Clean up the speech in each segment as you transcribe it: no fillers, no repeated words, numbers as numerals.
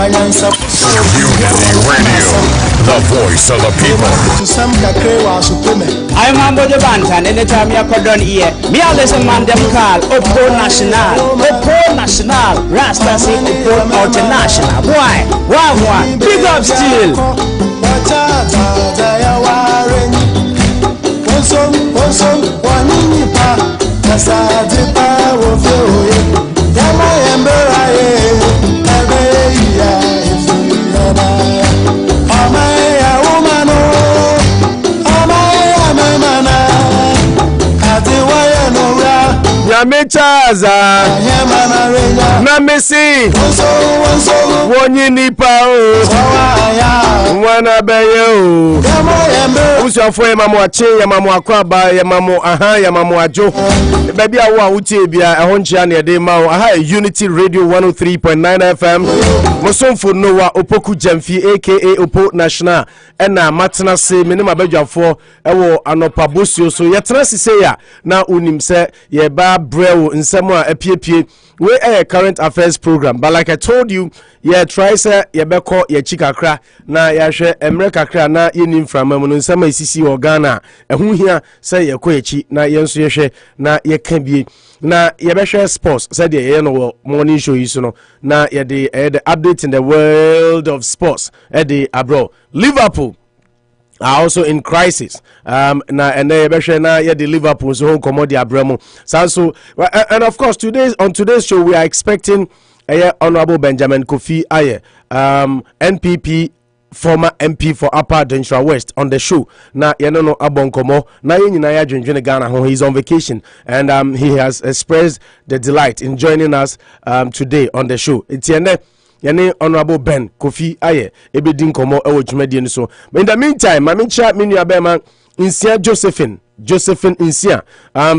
Radio, the voice of the people. I'm Mambo the Bantan, anytime you're cordon here. Me a listen man them call Opo National, Rasta say Opo International. Why? Big up still. Mechaza na mesi wonyi nipa o wana beyo usiafo ya mamu ache ya mamu akwaba ya mamu ya mamu ajo baby awo a utie bia ehon chia na ede ma o Unity Radio 103.9 FM mosomfo nowa opoku jamfi aka Opo National ena matena se menema abadwafo ewo Anopa Bosuo so yetena sise ya na unim se ye ba brew nsemo a epiepie we current affairs program, but like I told you, try say ye beko ye chikakra na ya hwe America kra na ye nim from no nsema isisi organa ehu hia say ye koyechi na ye nso ye hwe na ye kan bie na ye be hwe sports say de ye no morning show yi so no na ye the update in the world of sports the abroad. Liverpool are also in crisis. Na and na yeah the Liverpool so komo di abramo. So and of course on today's show we are expecting Honorable Benjamin Kofi Aye, NPP former MP for Upper Denshaw West on the show. Na no abonkomo na nyina ya dwendwene Ghana ho. He's on vacation and he has expressed the delight in joining us today on the show. It's yani Honorable Ben Kofi Aye ebedin komo ewo dwumadi ni so. But in the meantime, mami cha menu abema Insia Josephine Insia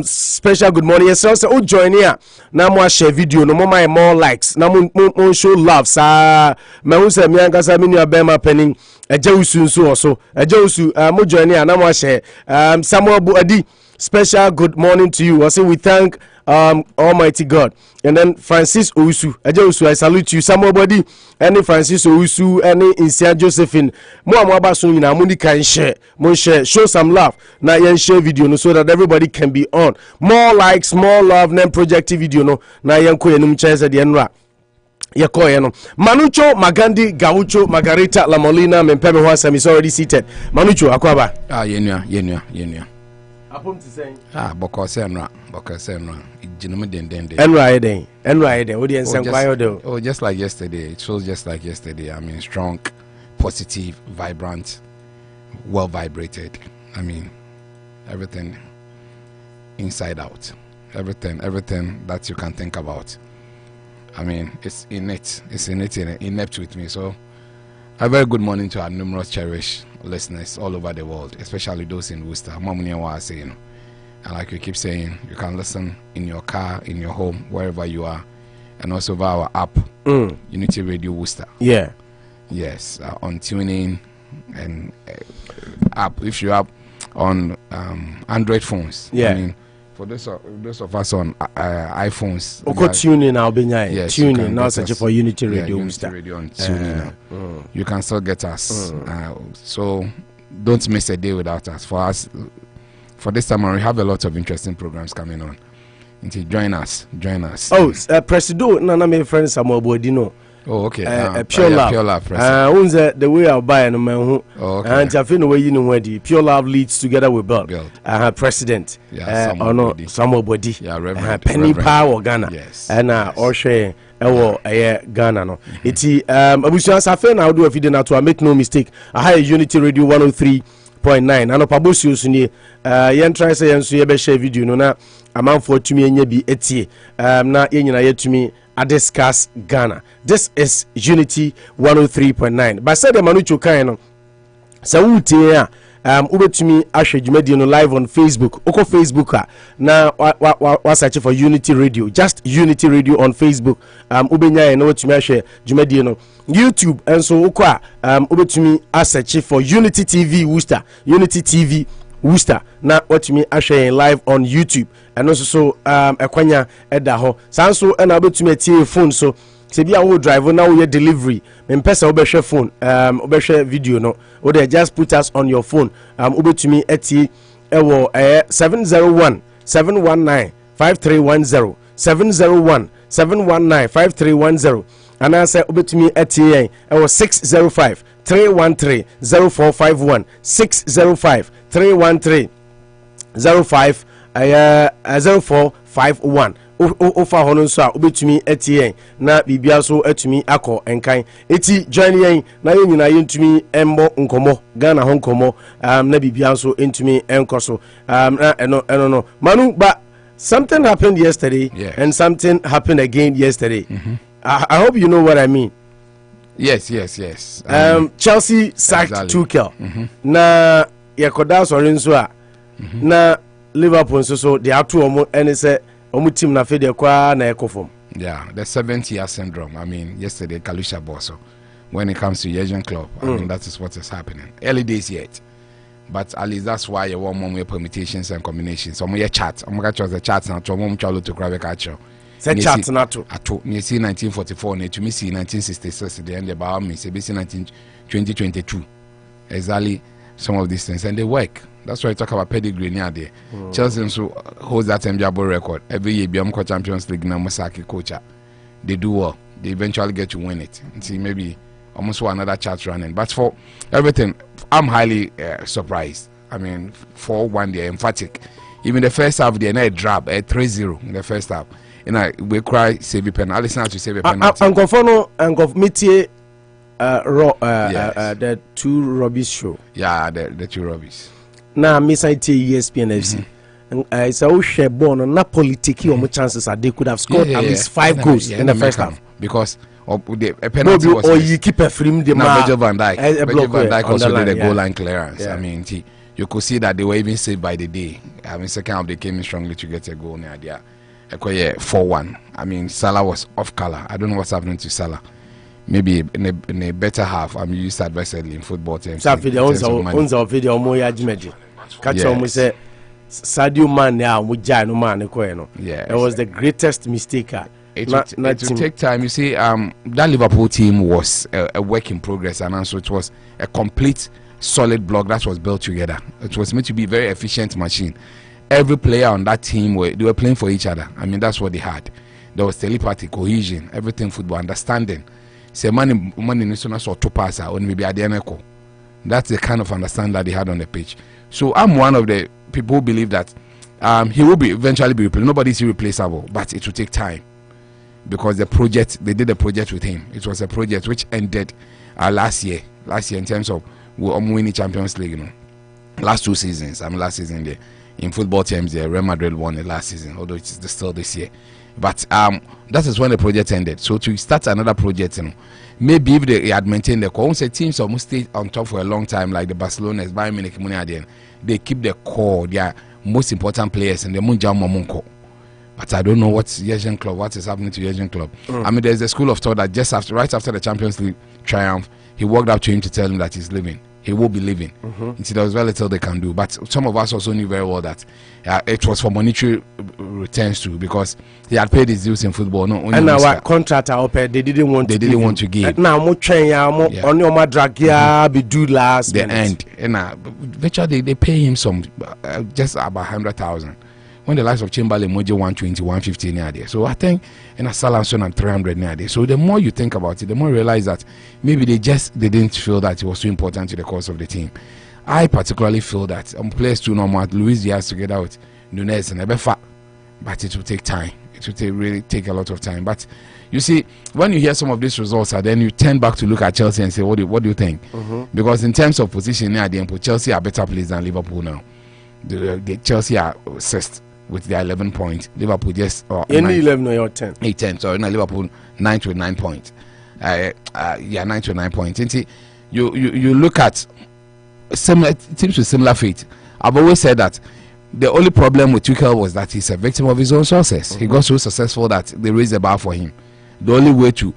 special good morning. Yes, so o join here na mo share video no mo my more likes na mo show love sa me hu se mi ankasa menu abema penin eje usu nso oso eje usu mo join here na mo share Samuel Buadi special good morning to you. I say we thank Almighty God. And then Francis Ousu, I salute you. Somebody, any Francis Ousu, any Insia Josephine, more soon na mundi can share, show some love. Now yen share video no so that everybody can be on. More likes, more love, then project video no. Now yen ko yenum chance at the enra. Yakoyeno Manucho Magandi Gaucho Margarita La Molina Mempeme Wasam is already seated. Manucho Akwaba. Yenua. Apom to say Bokosenra Jinum den Enra audience and oh just like yesterday. It feels just like yesterday. I mean strong, positive, vibrant, well vibrated. I mean everything inside out. Everything that you can think about. I mean it's inept with me. So a very good morning to our numerous cherished listeners all over the world, especially those in Worcester. And like we keep saying, you can listen in your car, in your home, wherever you are, and also via our app, Unity Radio Worcester. Yeah. Yes, on TuneIn and app. If you have on Android phones, yeah. I mean, for those of us on iPhones, TuneIn, I'll be yes, TuneIn now search for Unity Radio. Unity Radio on TuneIn. You can still get us. So don't miss a day without us. For this time, we have a lot of interesting programs coming on. Join us. Oh, Presido, no, my friend Samuel Bodino. Oh, okay. Pure Love. The way I'll buy and man who. And I feel the way you know where the Pure Love leads together with Bill. President. Samuel Body. Yeah, Reverend. Penny Power Ghana. Yes. And Oshe. Ghana no. Iti abusuan safe na do afide na to make no mistake. Unity Radio 103.9 Anopa Bosuo so ni yen try say yen so ye be share video no na amanfo tumi enya bi etie na yenyina yetumi discuss Ghana. This is Unity 103.9. But said the Manucho kan no sa wutie a ubetumi ahwe dwumadi no live on Facebook. Oko Facebook na wa search for Unity Radio, just Unity Radio on Facebook. Ubenya na watumi ahwe dwumadi no YouTube, and so oko ubetumi search for Unity TV Worcester, Unity TV Worcester. Na watumi ahwe live on YouTube, and also so ekwanya eda ho sanso na ubetumi tie phone so se bia wo drive now your delivery me pesa obehwe phone obehwe video no wo dey just put us on your phone obetumi eti ewo 701 719 5310 701 719 5310 and I say obetumi eti ewo 605 313 0451 605 313 0451 ofa hono nso a obetumi etien na bibia so atumi akọ enkan eti join yen na yen nyina yentumi embo nkomo Ghana ho nkomo na bibia so entumi enkoso na eno no manu but something happened yesterday and something happened again yesterday. I hope you know what I mean. Yes. Chelsea sacked Tuchel. Na yakoda sorry nso a na Liverpool so they are two and it's a team na fede kwa na ekofom. Yeah, the 70-year syndrome. I mean, yesterday Kalusha Bosuo. When it comes to Asian club, I mean that is what is happening. Early days yet, but at least that's why you want more permutations and combinations. Some more chat. I'm gonna choose the chat now. To mom chalo to grab a catcher. Say chat na to. Ato. You see 1944. You me see 1966. The end about me. Say 2022. Exactly. Some of these things and they work. That's why I talk about pedigree near there. Chelsea also holds that MJabo record every year. Biamco Champions League na Musaki coach. They do well. They eventually get to win it. And see maybe almost another chat running. But for everything, I'm highly surprised. I mean, for one day emphatic. Even the first half, they had a drop at 3-0 in the first half. And we cry save a penalty. I listen to save a penalty. Uncle Fono, Uncle Mitier, the two rubbish show. Yeah, the two rubbish. Now, Miss IT ESPN FC. It's a share born na politiki or chances are they could have scored at least 5 goals in the first half because the penalty was or you keep a frame the Virgil van Dijk also did a goal line clearance. I mean, you could see that they were even saved by the day. I mean, second half they came in strongly to get a goal near there. 4-1. I mean, Salah was off color. I don't know what's happening to Salah. Maybe in a better half. I'm used advisedly in football terms. Video catch on say Sadio Mane no man it was the greatest mistake. It will take time. You see, that Liverpool team was a work in progress, and also it was a complete solid block that was built together. It was meant to be a very efficient machine. Every player on that team they were playing for each other. I mean, that's what they had. There was telepathy, cohesion, everything football, understanding. Say money needs to sort to pass out maybe at the echo. That's the kind of understanding that they had on the pitch. So I'm one of the people who believe that he will eventually be replaced. Nobody's irreplaceable, but it will take time because they did a project with him. It was a project which ended last year in terms of winning Champions League. Last 2 seasons. Last season there in football terms, Real Madrid won it last season, although it's still this year. But that is when the project ended. So to start another project, maybe if they had maintained the core, say teams almost stayed on top for a long time, like the Barcelona's, Bayern Munich, they keep the core, their most important players, and the Munjam Mamunko. But I don't know what is happening to Asian club. I mean, there's a school of thought that right after the Champions League triumph, he walked up to him to tell him that he's leaving. He will be leaving. There was very little they can do. But some of us also knew very well that it was for monetary returns too, because he had paid his dues in football. No, and our contract they didn't want to give. Now on your drag be due last the end. And eventually they pay him some just about 100,000. When the likes of Chamberlain Moji 120, 150 near there. So I think in a Salanson and 300 near there. So the more you think about it, the more you realize that maybe they didn't feel that it was too important to the cause of the team. I particularly feel that players too normal, Luis Diaz together with Nunez and Ebefa, but it will take time. It will really take a lot of time. But you see, when you hear some of these results, then you turn back to look at Chelsea and say, what do you think? Because in terms of position near the end, Chelsea are better players than Liverpool now. The Chelsea are assist with their 11 points. Liverpool just 11 or 10. 10. So Liverpool 9 to 9 points. 9 to 9 points. And you look at similar teams with similar fate. I've always said that the only problem with Tuchel was that he's a victim of his own success. He got so successful that they raised the bar for him. The only way to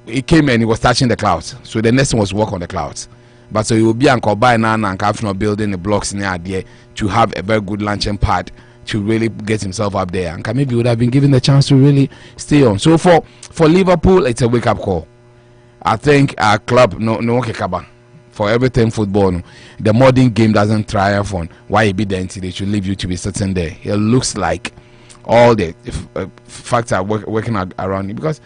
he came and he was touching the clouds. So the next one was work on the clouds. But so he will be and buy now and building the blocks near there to have a very good launching pad to really get himself up there, and maybe would have been given the chance to really stay on. So for Liverpool, it's a wake up call. I think our club no kekaba for everything football. The modern game doesn't triumph on why he be there until they should leave you to be sitting there. It looks like all the facts are working around you, because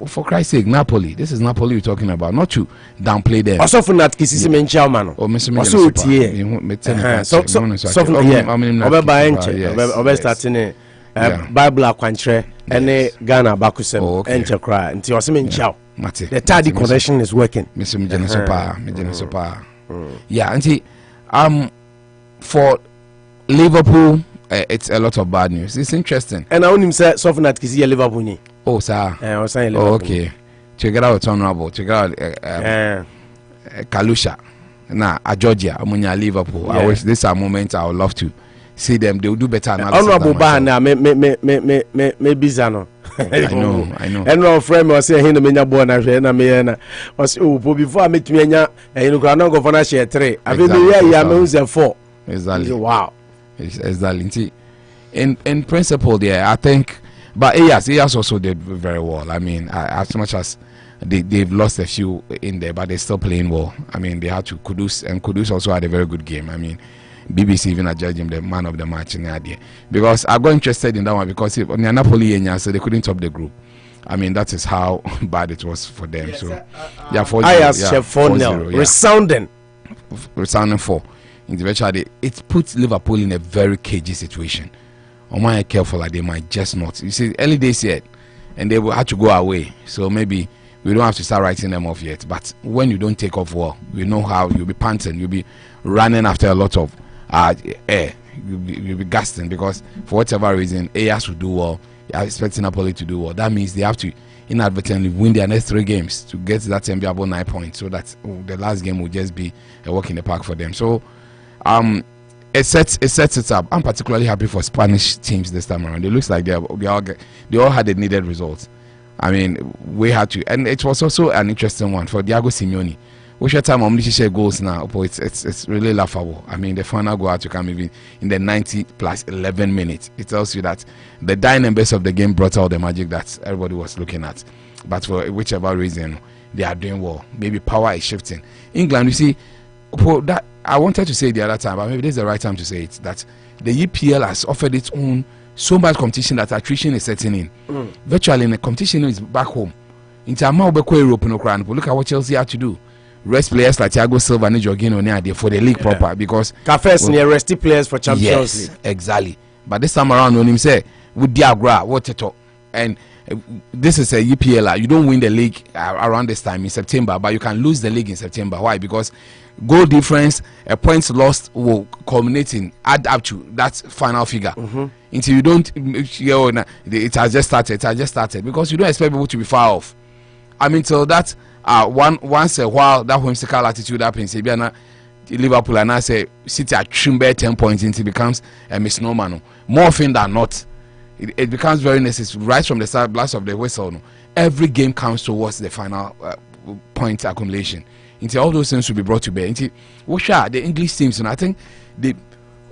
for Christ's sake, Napoli. This is Napoli we're talking about, not to downplay them. Also for that, Kisi Menchao man. Oh, Mr. Bible akwantre ene Ghana bakusem enter cry nti Menchao. The tardy connection is working. Mr. Yeah, and for Liverpool, it's a lot of bad news. It's interesting. And I want him say something that Kisi Liverpool ni. Oh, sir. Okay. Check it out, honorable. Check it out. Kalusha. Nah, Georgia. Amunya Liverpool. I wish this are moments I would love to see them. They will do better analysis. Honorable Bahana, me bizano. I know. And no friend was saying him menya born na me was before I make me nya you know go for share 3. I mean yeah me 4. Exactly. Wow. Exactly. In principle there, I think. But Ayers also did very well. I mean, as much as they've lost a few in there, but they're still playing well. I mean, they had to Kudus, and Kudus also had a very good game. I mean, BBC even adjudged him the man of the match in the idea. Because I got interested in that one because on the Napoli, so they couldn't top the group. I mean, that is how bad it was for them. Yes, so, 4-0. Ayers 4-0. Yeah. Resounding 4. Eventually, it puts Liverpool in a very cagey situation. Or might careful, like they might just not. You see, early days yet, and they will have to go away. So maybe we don't have to start writing them off yet. But when you don't take off well, we know how you'll be panting, you'll be running after a lot of air, you'll be gasping, because for whatever reason, AS will do well. You're expecting Napoli to do well. That means they have to inadvertently win their next 3 games to get to that enviable 9 points. So that the last game will just be a walk in the park for them. So it sets it up. I'm particularly happy for Spanish teams this time around. It looks like they all had the needed results. I mean, we had to, and it was also an interesting one for Diego Simeone. Which time Omnisha goals now, but it's really laughable. I mean, the final goal had to come even in the 90 plus 11 minutes. It tells you that the dynamics of the game brought out the magic that everybody was looking at. But for whichever reason, they are doing well. Maybe power is shifting. England, you see, that I wanted to say the other time, but maybe this is the right time to say it, that the EPL has offered its own so much competition that attrition is setting in. Virtually, the competition is back home. In terms of Europe, look at what Chelsea had to do. Rest players like Thiago Silva and Jorginho for the league proper, because Cafes near resty players for Champions League. Exactly. But this time around, when him say with Diagra, what to talk, and this is a EPL. You don't win the league around this time in September, but you can lose the league in September. Why? Because goal difference, points lost will culminate in add up to that final figure. Until you don't, it has just started. It has just started because you don't expect people to be far off. I mean, till that once a while that whimsical attitude happens, Liverpool and I say City at 10 points until it becomes a misnomer. More often than not, it becomes very necessary right from the start, blast of the whistle. Every game counts towards the final point accumulation. Until all those things should be brought to bear. Until the English teams, and I think they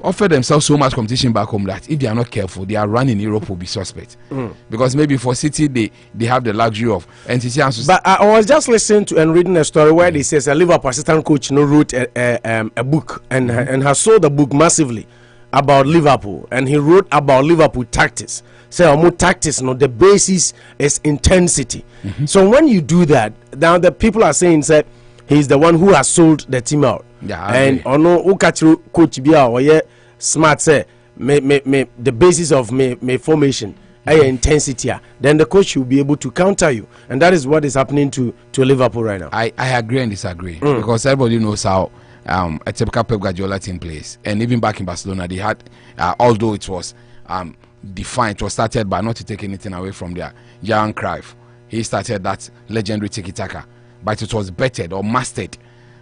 offer themselves so much competition back home that if they are not careful, their run in Europe will be suspect. Because maybe for City they have the luxury of NTT. But I was just listening to and reading a story where they says a Liverpool assistant coach wrote a book and has sold the book massively about Liverpool, and he wrote about Liverpool tactics. So tactics, the basis is intensity. So when you do that, now the people are saying that he's the one who has sold the team out. And coach Bia or smart say the basis of my formation intensity, then the coach will be able to counter you, and that is what is happening to Liverpool right now. I agree and disagree because everybody knows how a typical Pep Guardiola team plays, and even back in Barcelona they had although it was defined, it was started by, not to take anything away from their Johan Cruyff, he started that legendary tiki-taka, but it was bettered or mastered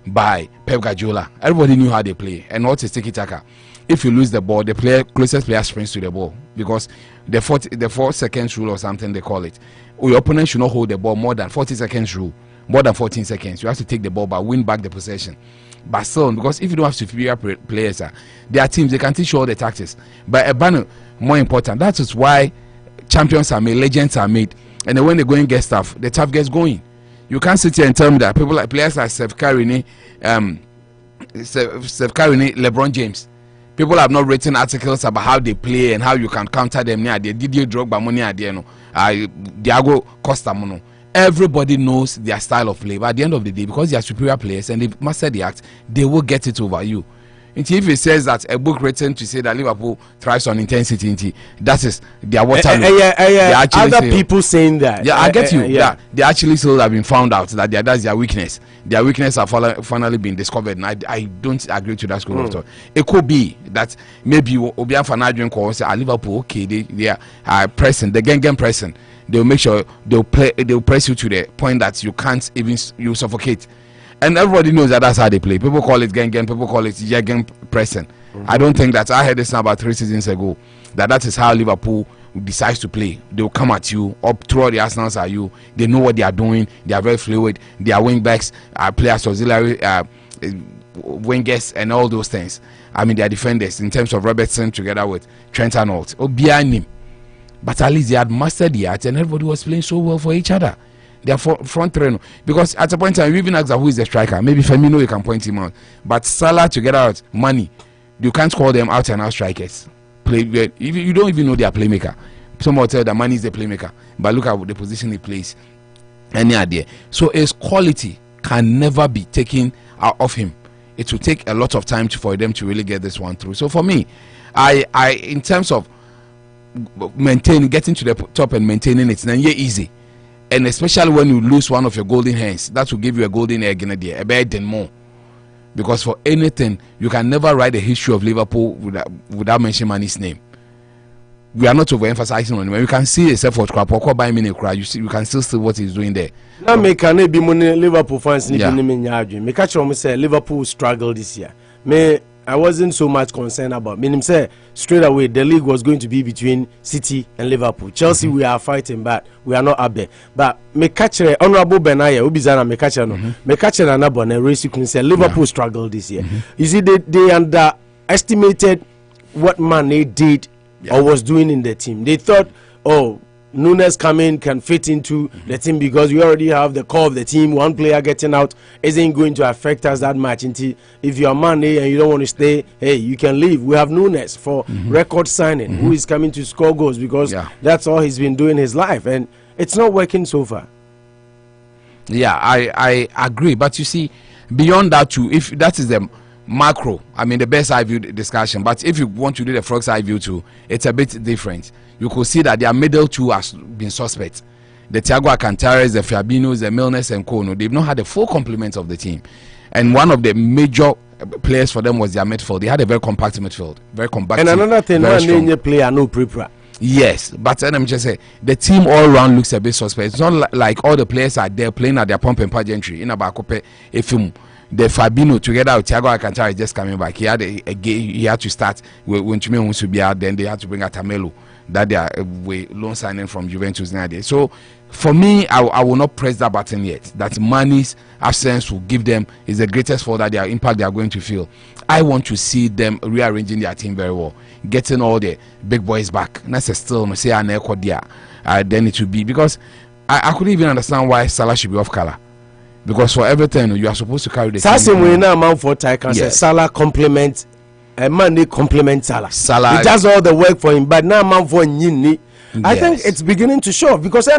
by Pep Guardiola. Everybody knew how they play, and what is tiki-taka? If you lose the ball, the closest player sprints to the ball, because the 4 seconds rule or something they call it. Your opponent should not hold the ball more than 40 seconds rule, more than 14 seconds. You have to take the ball but win back the possession. But still, because if you don't have superior players, their teams, they can teach you all the tactics. But a banner more important. That is why champions are made, legends are made, and then when they go and get stuff, the tough gets going. You can't sit here and tell me that people like players like Steph Curry, LeBron James, people have not written articles about how they play and how you can counter them. Didier Drogba money Diago Costa mono. Everybody knows their style of play, but at the end of the day, because they are superior players and they've mastered the act, they will get it over you. If it says that a book written to say that Liverpool thrives on intensity, that is their water. Other people saying that. Yeah, I get you. Yeah, they actually still have been found out that that's their weakness. Their weakness have finally been discovered, and I don't agree to that school of thought. It could be that maybe Obian Fanadrian calls say Liverpool, okay, they are pressing, the gang pressing. They'll make sure they'll press you to the point that you can't even suffocate. And everybody knows that that's how they play. People call it gang, people call it gang pressing. I don't think that I heard this now about 3 seasons ago. That is how Liverpool decides to play. They'll come at you, up throw the Arsenals at you. They know what they are doing. They are very fluid. They are wing backs, players auxiliary, wingers, and all those things. I mean, they are defenders in terms of Robertson together with Trent Arnold. Obianim. But at least they had mastered the art, and everybody was playing so well for each other. They are front three, because at a point in time, you even ask who is the striker. Maybe Firmino, you can point him out. But Salah together with Mane, you can't call them out and out strikers. You don't even know their playmaker. Some will tell that Mane is the playmaker, but look at the position he plays. Any idea? So his quality can never be taken out of him. It will take a lot of time for them to really get this one through. So for me, I in terms of getting to the top and maintaining it, then easy. And especially when you lose one of your golden hands, that will give you a golden egg in a day, a bit then more. Because for anything, you can never write the history of Liverpool without mentioning Mane's name. We are not overemphasizing on him. You can see yourself for Krapoko by minute cry. You can still see what he's doing there. Now, me can be money Liverpool fans. Me catch on say Liverpool struggle this year. I wasn't so much concerned about. Meaning, say straight away the league was going to be between City and Liverpool. Chelsea, we are fighting, but we are not up there. But me catch honorable Benaya, Ubizana, me catch no, me catch another and race. You can say Liverpool struggled this year. You see, they underestimated what Mane did or was doing in the team. They thought, oh, Nunes coming can fit into the team because we already have the core of the team. One player getting out isn't going to affect us that much. Until if you're Mane and you don't want to stay, hey, you can leave. We have Nunes for record signing, who is coming to score goals because that's all he's been doing his life, and it's not working so far. Yeah, I agree, but you see, beyond that too, if that is the macro, I mean the best eye view discussion, but if you want to do the frog's eye view too, it's a bit different. You could see that their middle two has been suspect. The Thiago Alcantaras, the Fabinos, the Milners and Kono, they've not had the full complement of the team. And one of the major players for them was their midfield. They had a very compact midfield, very compact. And another thing, one player no prepare. Yes, but let me just say the team all round looks a bit suspect. It's not like all the players are there playing at their pump and pageantry. In Abakope, the Fabino together with Thiago Alcantara is just coming back. He had he had to start when Chime wants to be out. Then they had to bring Atamelo, that they are loan signing from Juventus nowadays. So for me, I will not press that button yet. That Mane's absence will give them is the greatest for that their impact they are going to feel. I want to see them rearranging their team very well, getting all the big boys back. And that's a still no say an there. Then it will be because I couldn't even understand why Salah should be off color. Because for everything you are supposed to carry the same way now man for Tiger say Salah complement Mane complement Salah. It does all the work for him, but now man for Nyini. I think it's beginning to show because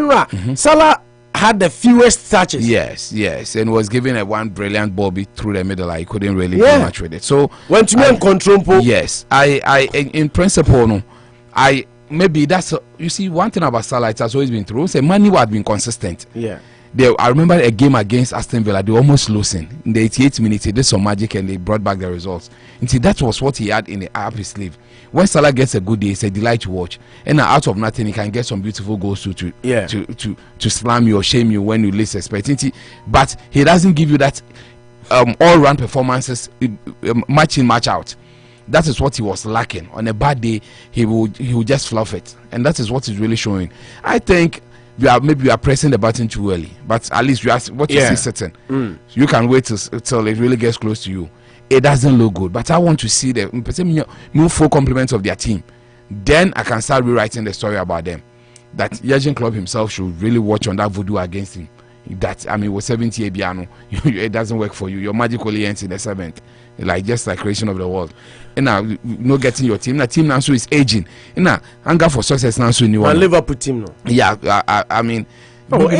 Salah had the fewest touches. Yes, and was given a one brilliant ball through the middle. I couldn't really do much with it. So when to me control. Yes, I in principle no, maybe that's you see one thing about Salah. It has always been true. Say Mane had been consistent. Yeah. I remember a game against Aston Villa. They almost losing in the 88 minutes. They did some magic and they brought back the results. And see, that was what he had in the up his sleeve. When Salah gets a good day, it's a delight to watch. And out of nothing, he can get some beautiful goals to slam you or shame you when you least expect it. But he doesn't give you that all-round performances, match in, match out. That is what he was lacking. On a bad day, he will just fluff it, and that is what is really showing. I think. Maybe you are pressing the button too early, but at least you are what you see certain. You can wait till it really gets close to you. it doesn't look good. But I want to see the full complement of their team. Then I can start rewriting the story about them. That Jurgen Klopp himself should really watch on that voodoo against him. That, I mean, with 70 Abiano, it doesn't work for you. Your magic only ends in the 7th. Like just like creation of the world. And now, no getting your team. The team now so is aging. And now, hunger for success now so new. And Liverpool team no. Yeah, I mean, maybe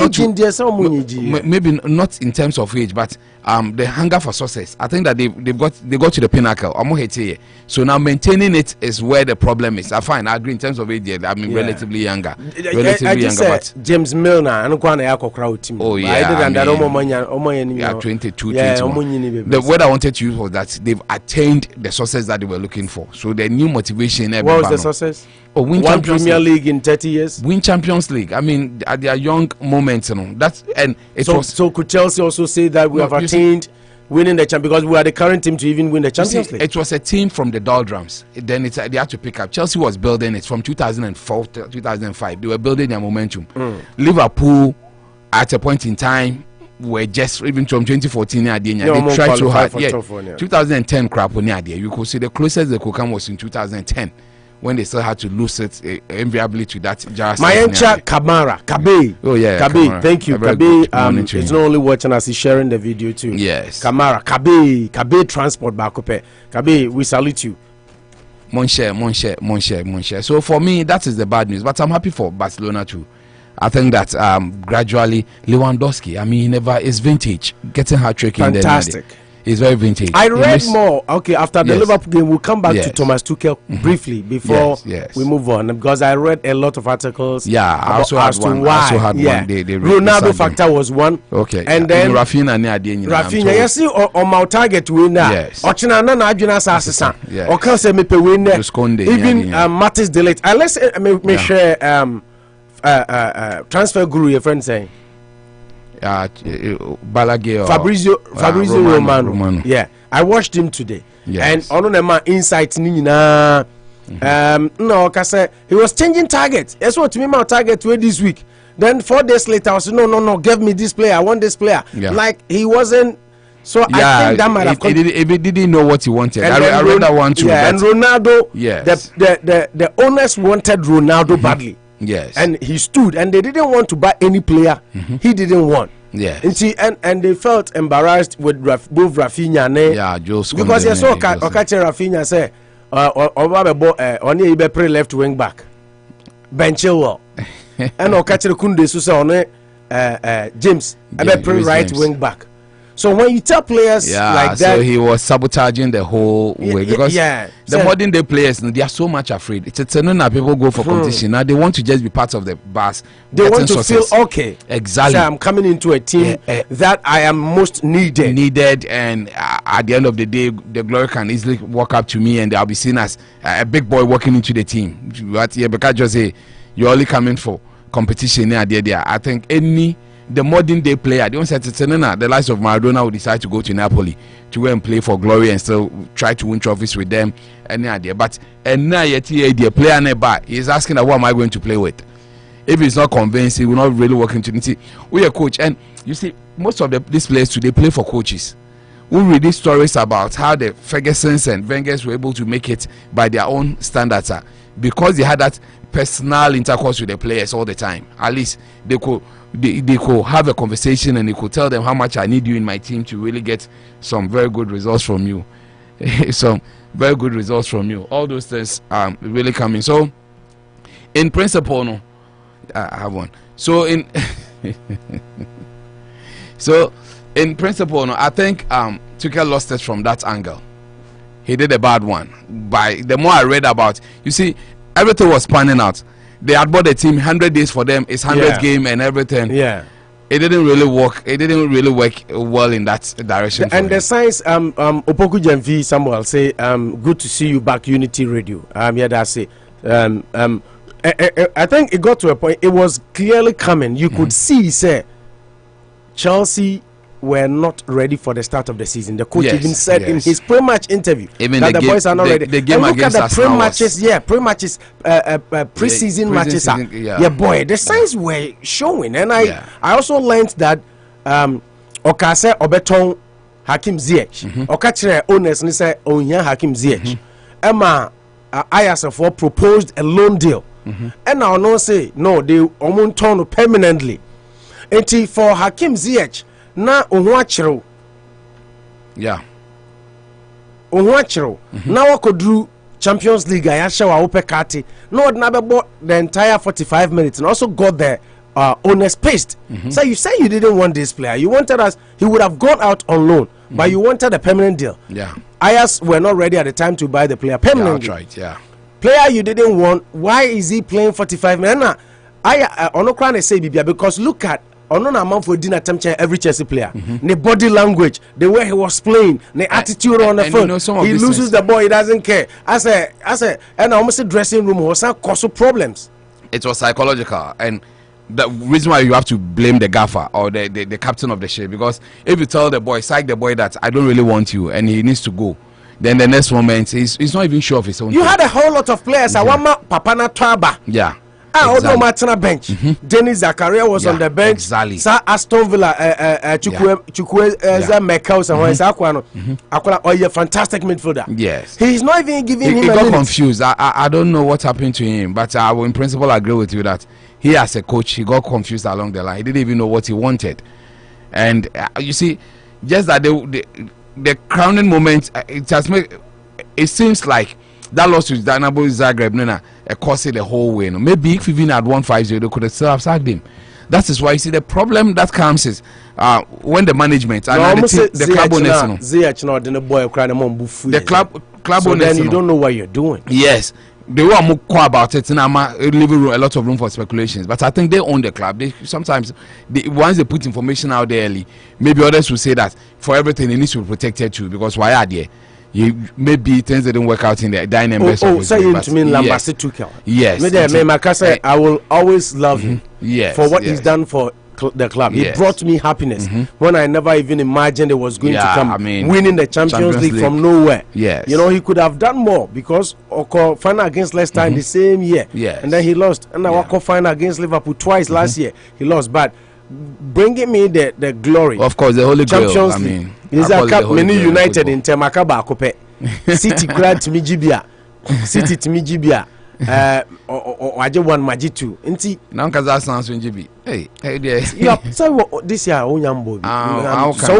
not in terms of age, but the hunger for success. I think that they got to the pinnacle. So now maintaining it is where the problem is. I agree in terms of age. I mean, relatively younger. But James Milner and crowd team. Oh yeah, yeah, 22, 21. The word I wanted to use was that they've attained the success that they were looking for. So the new motivation. What was the success? Win one Premier League in 30 years. Win Champions League. I mean, at their young moments, That's and it was. So could Chelsea also say that we have attained winning the champion because we are the current team to even win the Champions League? It was a team from the doldrums. Then they had to pick up. Chelsea was building it from 2004 to 2005. They were building their momentum. Liverpool, at a point in time, were just even from 2014 they tried so hard. 2010 crap on you could see the closest they could come was in 2010. When they still had to lose it enviably to that Mayencha Kamara Kabe. Oh yeah, Kabe. Thank you, Kabe. It's not only watching us; he's sharing the video too. Yes, Kamara Kabe Transport Bakope. Kabe, we salute you. Mon cher. So for me, that is the bad news. But I'm happy for Barcelona too. I think that gradually Lewandowski. I mean, he never is vintage, getting hat-trick in there. Fantastic. It's very vintage. I read more. Okay, after the Liverpool game, we'll come back to Thomas Tuchel briefly before we move on, because I read a lot of articles. Yeah, I also had one. They Ronaldo factor was one. Okay, and then Rafinha. You see, on my target winner. Yes. Ochina na adwuna asasa. O kan say me pe winner. Even Matis delete. Let's me share transfer guru your friend saying. Fabrizio Romano. Yeah, I watched him today. Yes. And on my insights no, cause he was changing targets. That's what me my target to this week. Then 4 days later I was no, give me this player. I want this player. Like he wasn't. So I think that might have he didn't know what he wanted. I read that one too. Yeah, and Ronaldo. Yes. The owners wanted Ronaldo badly. Yes, and he stood, and they didn't want to buy any player he didn't want. Yes, and they felt embarrassed with both Rafinha and because they saw Rafinha say, "Only be left wing back, Ben Chilwell," and Okache Kunde so say James be right wing back. So when you tell players like that, so he was sabotaging the whole way because the modern day players, they are so much afraid. It's now people go for competition now. They want to just be part of the bus. They want to feel okay. Exactly. So I'm coming into a team that I am most needed, and at the end of the day, the glory can easily walk up to me, and I'll be seen as a big boy walking into the team. But because just say you're only coming for competition there. I think the modern day player, they don't say the likes of Maradona will decide to go to Napoli to go and play for glory and still try to win trophies with them. Any idea? But now the player nearby is asking that, what am I going to play with? If he's not convinced, he will not really work into it. We are coach, and you see most of these players today play for coaches. We read these stories about how the Fergusons and Wengers were able to make it by their own standards because they had that personal intercourse with the players all the time. At least they could have a conversation and they could tell them how much I need you in my team to really get some very good results from you. All those things really coming. So in principle, no, I have one. So in principle, no, I think Tuchel lost it from that angle. He did a bad one. By the more I read about, you see, everything was panning out. They had bought the team 100 days for them. It's 100th game and everything. Yeah, it didn't really work. It didn't really work well in that direction. And the signs, Opoku Jemvi Samuel say, good to see you back, Unity Radio. Yeah, that's it. I think it got to a point. It was clearly coming. You could see, say, Chelsea were not ready for the start of the season. The coach even said in his pre-match interview that the boys are not ready. The game and look at the pre-matches, pre-matches, pre-season matches. Boy, the signs were showing. And I also learned that Okase Obeton Hakim Ziyech. Okachire owners ni say ohia Hakim Ziyech. Emma Ajax for proposed a loan deal. And now no say no, they omun turn permanently. Enti for Hakim Ziyech na ohwachiro. Yeah. Ohwachiro. Na wakodru Champions League ayasha wa ope kati. No ordinary bought the entire 45 minutes and also got the owners pissed. So you say you didn't want this player. You wanted us, he would have gone out on loan, but you wanted a permanent deal. Yeah. Ajax were not ready at the time to buy the player permanently. Yeah, that's right, yeah. Player you didn't want, why is he playing 45 minutes? I don't say because look at Onona man for dinner temperature every Chelsea player. The body language, the way he was playing, the attitude on the phone. You know, he loses the ball, he doesn't care. I say, and I almost say dressing room was cause problems. It was psychological, and the reason why you have to blame the gaffer or the captain of the ship, because if you tell the boy, psych the boy that I don't really want you and he needs to go, then the next moment he's not even sure of his own. You had a whole lot of players. I want Papana Twaba. Yeah. Although Martina bench, Dennis Zakaria was on the bench. Exactly. Sa Aston Villa, Chukwe Mekhaus and Wes Aquano. Aquala, oh, you're a fantastic midfielder. Yes. He's not even giving him. He a got minute. confused. I don't know what happened to him, but I will in principle agree with you that he as a coach, he got confused along the line. He didn't even know what he wanted, and you see, just that the crowning moment, it has made. It seems like that loss to Dynamo Zagreb, cost it the whole way. Maybe if even had 1-5-0, they could have still have sacked him. That is why you see the problem that comes is when the management and the club owners, the club owners, then you don't know what you're doing. Yes, they were more quiet about it, and I'm leaving a lot of room for speculations. But I think they own the club. They sometimes, once they put information out there early, maybe others will say that for everything it needs to be protected too, because why are there? Maybe things didn't work out in the dynamics. So you mean Lambasi Tuchel? Yes. I will always love him for what he's done for the club. He brought me happiness when I never even imagined it was going to come. Winning the Champions League from nowhere. Yes. You know, he could have done more because Oko final against Leicester in the same year. Yes. And then he lost. And now Oko final against Liverpool twice last year. He lost. But bringing me the glory. Of course, the Holy Grail. Champions League. Is a cup many United in Temakaba Akope. City grad to me Jibia. City to me Jibia. I just want Majitu. Inti. Now Kaza sounds in GB. Hey, there. Yeah, so this year, Onyambo. So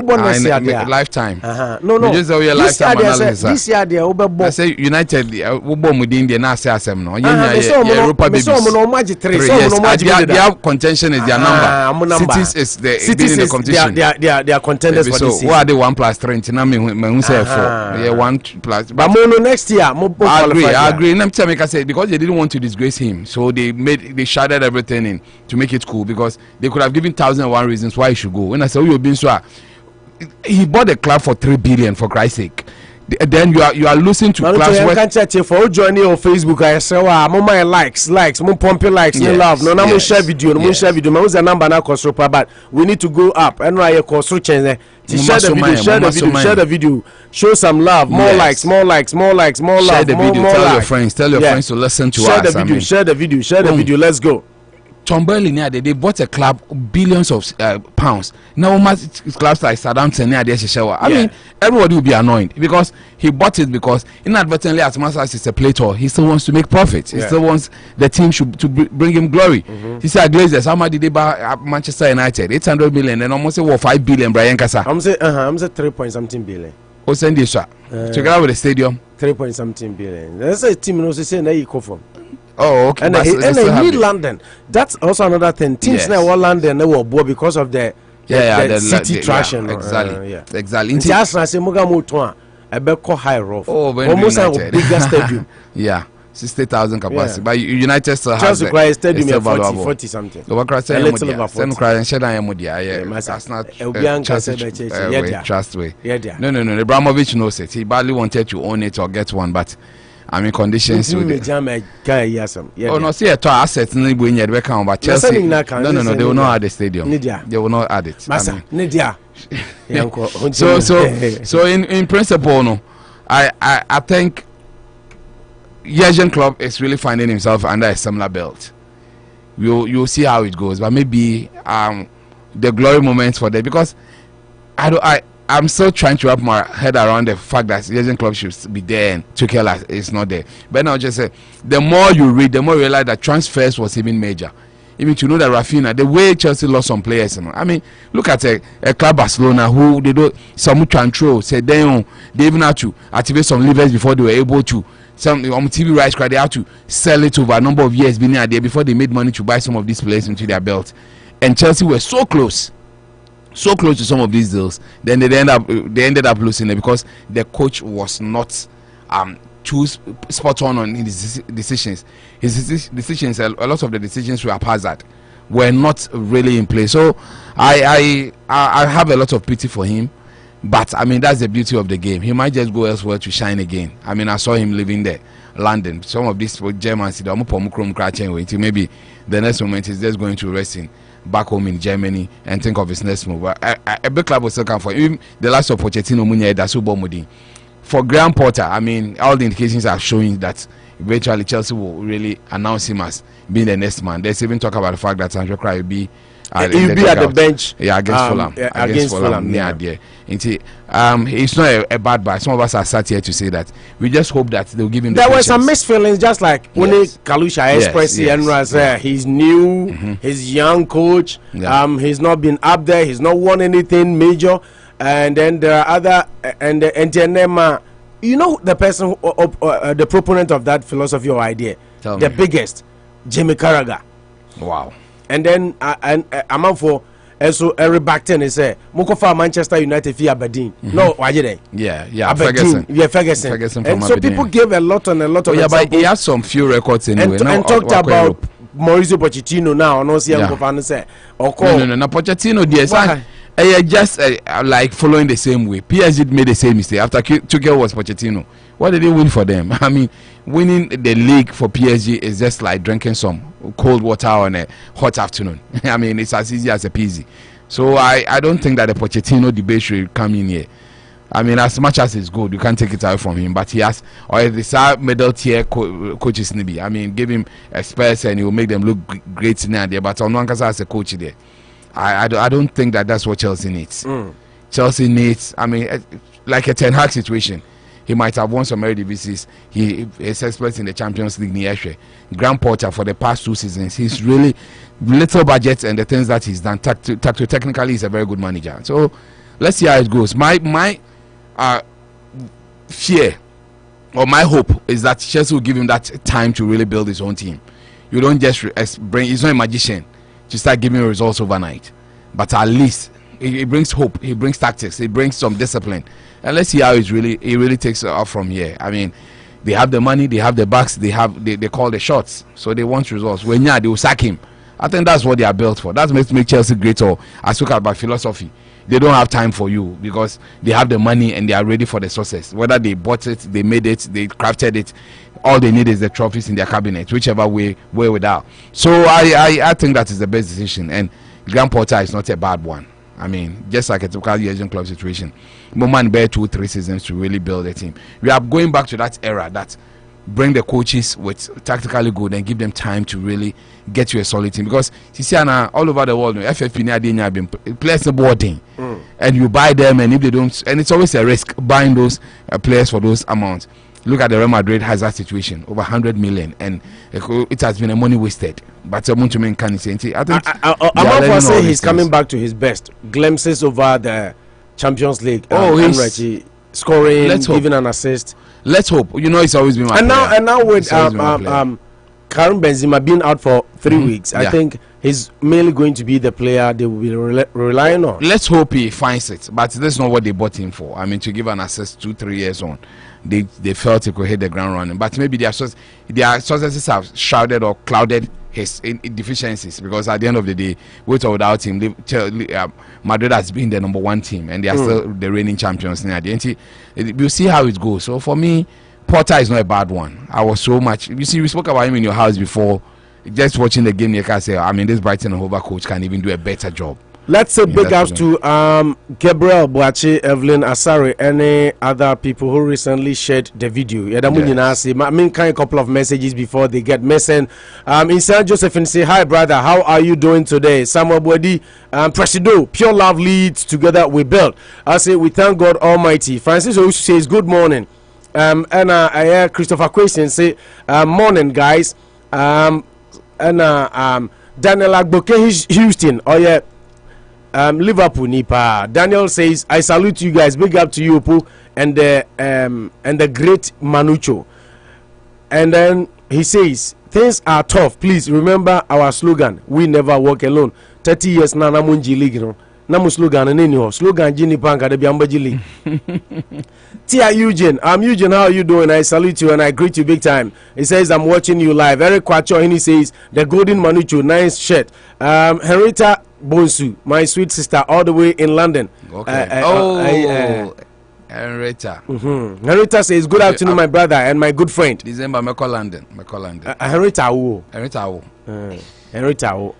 lifetime. No. Just your lifetime analysis. This year, they are I say United, Ubom within the Nasa Assem. No, Europa Babies. Their contention is their number. Cities is the competition. They are contenders for this season. What are they 1+3? I mean, we say 4. Yeah, 1+. But Mono next year, I agree. And I say because they didn't want to disgrace him, so they shouted everything in to make it cool. Because they could have given 1,001 reasons why he should go. When I say, oh, you've been so, he bought the club for 3 billion for Christ's sake. Then you are losing to clubs. I can't chat you for joining on Facebook. I say, wow, my likes, more pumpy likes, no love. No, no, share video, no share video. My number now cost but we need to go up. And I cost change. Share the video. Show some love. More likes, more love. Share the video. Tell your friends. Tell your friends to listen to us. Share the video. Let's go. Tom Burley, they bought a club billions of pounds. Now, clubs like Southampton, I mean, everybody will be annoyed because he bought it because inadvertently, as much as it's a player, he still wants to make profit. He still wants the team to bring him glory. He said, Glazers, how much did they buy Manchester United? 800 million and almost 5 billion. Brian Kasa. I'm saying 3 point something billion. Oh, send this together with the stadium. 3 point something billion. That's a team also saying that you come from. Oh, okay. And they need London. That's also another thing. Teams now want London, they will bore because of the city trashing. Exactly. Just I say Mugamu I bet call high rough. Almost a bigger stadium. 60,000 capacity. But United still has a stadium 40 something. Trust way. No. Abramovich knows it. He badly wanted to own it or get one, but I mean conditions. Oh no, see a tour asset in the count, but Chelsea. No, they will not add the stadium. They will not add it. So in principle, no, I think Jurgen Klopp is really finding himself under a similar belt. You'll see how it goes, but maybe the glory moments for that, because I'm still trying to wrap my head around the fact that Jurgen Klopp should be there and Tuchel is not there. But now just say, the more you read, the more you realize that transfers was even major. Even to know that Rafinha, the way Chelsea lost some players, I mean, look at a club Barcelona who they do some control. Say they even had to activate some levers before they were able to. Some on TV rights, they had to sell it over a number of years being there before they made money to buy some of these players into their belt. And Chelsea were so close to some of these deals. Then they ended up losing it because the coach was not too spot on his decisions. His decisions, a lot of the decisions were haphazard, were not really in place. So I have a lot of pity for him. But I mean, that's the beauty of the game. He might just go elsewhere to shine again. I mean, I saw him living there, London. Some of these Germans, maybe the next moment is just going to resting back home in Germany and think of his next move. A big club will still come for him. The last of Pochettino, Munye, Dasubo Mudi. For Graham Potter, I mean, all the indications are showing that eventually Chelsea will really announce him as being the next man. There's even talk about the fact that Sancho Cry will be he'll be at the bench. Yeah, against Fulham. Against Fulham. Yeah, there. It's not a bad buy. Some of us are sat here to say that. We just hope that they'll give him the There were patience. some mixed feelings, just like when Kalusha expressed he's new, he's young coach, he's not been up there, he's not won anything major, and then there are other and you know the person the proponent of that philosophy or idea, the biggest, Jimmy Carragher. Wow. And then I'm out for so Eric Backton is Mukofa Manchester United via Aberdeen. No, why did they? Yeah, Ferguson. Yeah, Ferguson. And so people gave a lot of examples. But he has some few records anyway. And talked about Mauricio Pochettino now. No, see, say, no. Pochettino, yes, just like following the same way. PSG made the same mistake after Tuchel was Pochettino. What did he win for them? I mean, winning the league for PSG is just like drinking some cold water on a hot afternoon. I mean, it's as easy as a peasy. So I don't think that the Pochettino debate should come in here. I mean, as much as it's good, you can't take it away from him. But he has, or this middle tier coaches, I mean, give him a space and he will make them look great in there. But on one as a coach there, I don't think that that's what Chelsea needs. Chelsea needs, I mean, like a Ten Hag situation. He might have won some Eredivisie. He is expert in the Champions League near Graham Potter for the past 2 seasons. He's really little budget and the things that he's done. Technically, he's a very good manager. So let's see how it goes. My fear or my hope is that Chelsea will give him that time to really build his own team. You don't just bring. He's not a magician to start giving results overnight, but at least he brings hope. He brings tactics. He brings some discipline. And let's see how he really takes it off from here. I mean, they have the money, they have the backs, they call the shots, so they want results. When they will sack him. I think that's what they are built for. That makes Chelsea great. Or I spoke about philosophy. They don't have time for you because they have the money and they are ready for the success. Whether they bought it, they made it, they crafted it, all they need is the trophies in their cabinet, whichever way without. So I think that is the best decision. And Graham Potter is not a bad one. I mean, just like a typical Jurgen Klopp situation. Man bear 2-3 seasons to really build a team. We are going back to that era that bring the coaches with tactically good and give them time to really get to a solid team. Because you see, all over the world, FFP have been players boarding, and you buy them, and if they don't, and it's always a risk buying those players for those amounts. Look at the Real Madrid has that situation, over 100 million, and it has been a money wasted. But I think I'm say he's coming back to his best. Glimpses over the Champions League. He's scoring, giving an assist. Let's hope. You know, it's always been my player. And now with Karim Benzema being out for 3 weeks, I think he's mainly going to be the player they will be relying on. Let's hope he finds it. But that's not what they bought him for. I mean, to give an assist 2-3 years on. They felt he could hit the ground running, but maybe their successes have shrouded or clouded his deficiencies, because at the end of the day, with or without him, Madrid has been the #1 team and they are still the reigning champions. We'll see how it goes. So for me, Potter is not a bad one. I was so much, you see, we spoke about him in your house before. Just watching the game, you can say, I mean, this Brighton and Hove coach can even do a better job. Let's say big ups to Gabriel Boachi, Evelyn Asari, any other people who recently shared the video. Yeah, yes. I mean, kind of couple of messages before they get missing. In St. Josephine say, hi brother, how are you doing today? Samuel Bwedi, Presido, Pure Love leads together we build. I say we thank God Almighty. Francis Owusu says good morning. And I hear Christopher Question say morning guys. And Daniel Agboke Houston, oh yeah. Liverpool Nipa. Daniel says, I salute you guys. Big up to you, Opo, and the great Manucho. And then he says, things are tough. Please remember our slogan. We never walk alone. 30 years na namunji league no. Namu slogan nini ho. Slogan jini panga de biambaji league. Tia Eugene. Eugene, how are you doing? I salute you and I greet you big time. He says, I'm watching you live. Eric Kwacho, and he says, the golden Manucho, nice shirt. Henrietta Bosuo, my sweet sister, all the way in London. Okay. Henrietta. Henrietta says, good afternoon, my brother and my good friend. December, London. Henrietta wo. Henrietta wo.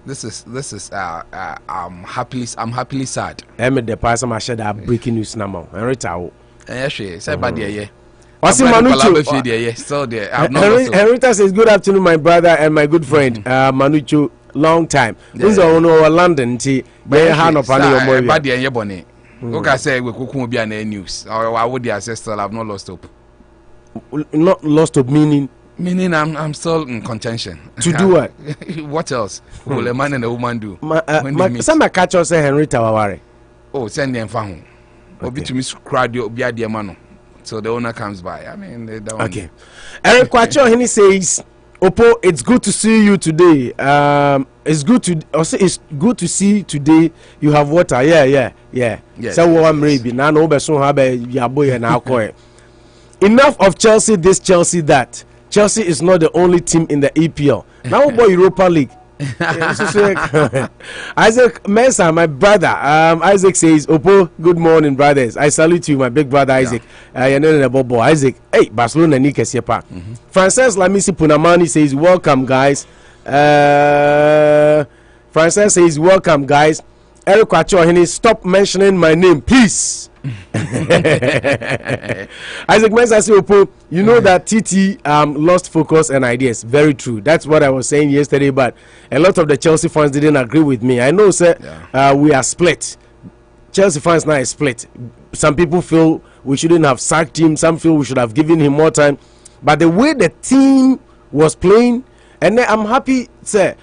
This is I'm happily sad. The person I shared that breaking news number. Henrietta wo. Say bad yeah. Henrietta says, good afternoon, my brother and my good friend, Manucho. Long time. This is on our London. Tea. Anopa bad yeah bonny. Okay, say we could be an news. I would the ancestor have not lost hope. Not lost hope meaning. Meaning I'm still in contention. To do what? What else will a man and a woman do? Some catch us say Henrietta Waware. Oh, send them for home. Or be to Miss Cradio be a dear man. So the owner comes by. I mean, they don't. Okay. Eric Kwacho, he says, Opo, it's good to see you today. It's good to see today. You have water. Yeah. So I'm ready. Now no beso have yaboy na akoe. Enough of Chelsea this, Chelsea that. Chelsea is not the only team in the EPL. Now about Europa League. Isaac Mensah, my brother. Isaac says, Opo, good morning, brothers. I salute you, my big brother Isaac. Isaac, hey, Barcelona Nikesiepa. Frances Lamisi Punamani says, welcome, guys. Frances says, welcome, guys. Eric Kwacho, stop mentioning my name, please. Isaac Mensah says, Opo, you know that TT lost focus and ideas. Very true. That's what I was saying yesterday, but a lot of the Chelsea fans didn't agree with me. I know, sir, we are split. Chelsea fans now is split. Some people feel we shouldn't have sacked him. Some feel we should have given him more time. But the way the team was playing, and then I'm happy, sir,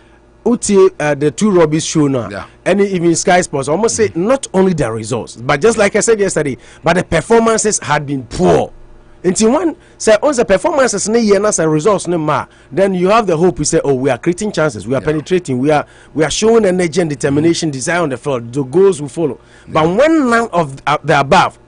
the two Robbies show now, and even Sky Sports almost say not only the results, but just like I said yesterday, but the performances had been poor. Until one say once the performances as a results then you have the hope. We say, oh, we are creating chances, we are penetrating, we are showing energy and determination, desire on the field. The goals will follow. But when none of the above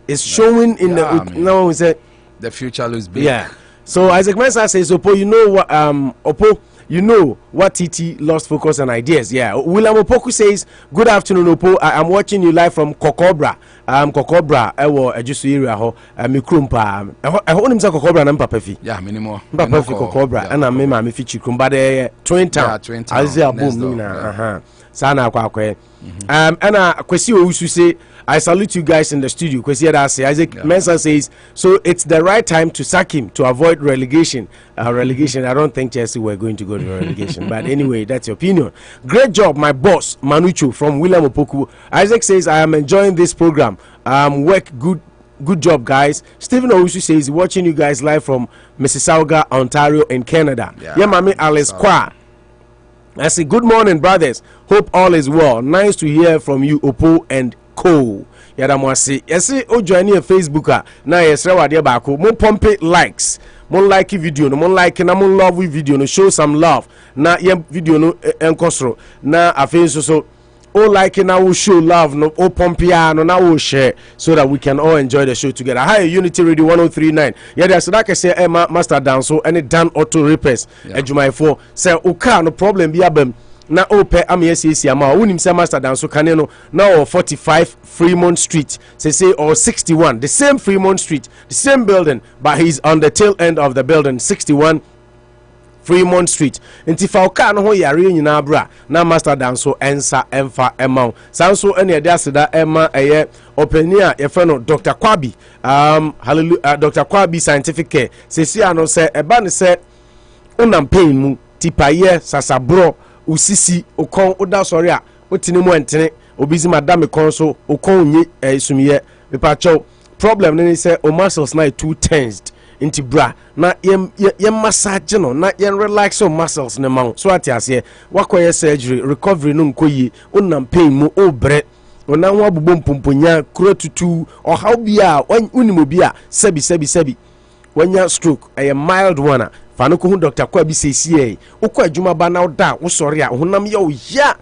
is showing in now we say the future looks big. Yeah. So Isaac Mensah says, Opo, you know what? Opo, you know what TT lost focus and ideas. Yeah. William Opoku says, good afternoon, Opo. I'm watching you live from Kokobra. Kokobra, just area ho. Mikrumpa. I want him to Kokobra and Papafi. Yeah, minimum. Papafi Kokobra. And I'm my Mifichi Kumba, Twin Town. Azia Boom. Sana Kwakwe. And Kwesi Owusu say, I salute you guys in the studio. Isaac Mensah says, so it's the right time to sack him to avoid relegation. Relegation, I don't think Chelsea were going to go to relegation. But anyway, that's your opinion. Great job, my boss, Manucho from William Opoku. Isaac says, I am enjoying this program. Work good job, guys. Stephen Owusu says, watching you guys live from Mississauga, Ontario in Canada. Yeah, Mami Alice Kwa. I say, good morning, brothers. Hope all is well. Nice to hear from you, Opo and Co. Yadamwasi. Yesi ojoini Facebook na yesre wade baako. Mon pompe likes. Mon like video no, mon like na mon love video no, show some love. Na ye video no enkosro. Na afei so o like na we show love no, o pompe no na we share so that we can all enjoy the show together. Hi Unity Radio 1039. Yada sadaka say master dance so any Dan auto repairs. Ejumai say o car no problem bi abam. Na ope amyesi ama unim say master dance so kane no now 45 Fremont Street say or 61 the same Fremont Street the same building but he's on the tail end of the building 61 Fremont Street nti fa oka no ho yare nyina bra na master dan so ensa emfa ema sanso ene de aseda ema eye openia ye fe no Dr. Kwabi hallelujah Dr. Kwabi scientific care sesi ano se eba ne se unam pain mu tipaye sasabro usisi okon oda sori a otini mu entene obizi madame kon so okon nyi sumiye mepacho problem ne say o muscles na too tensed into bra na ye massage no na ye relax o muscles ne ma so atiase wakoye surgery recovery no nkoyi onam pain mu obre ona ho abubom pomponya kuro tutu o how bia unimo bia sebi wanya stroke a mild one fano ko hu Dr. Kwabi sesie ukọ adwuma ba na oda wo sori a honam ye o ya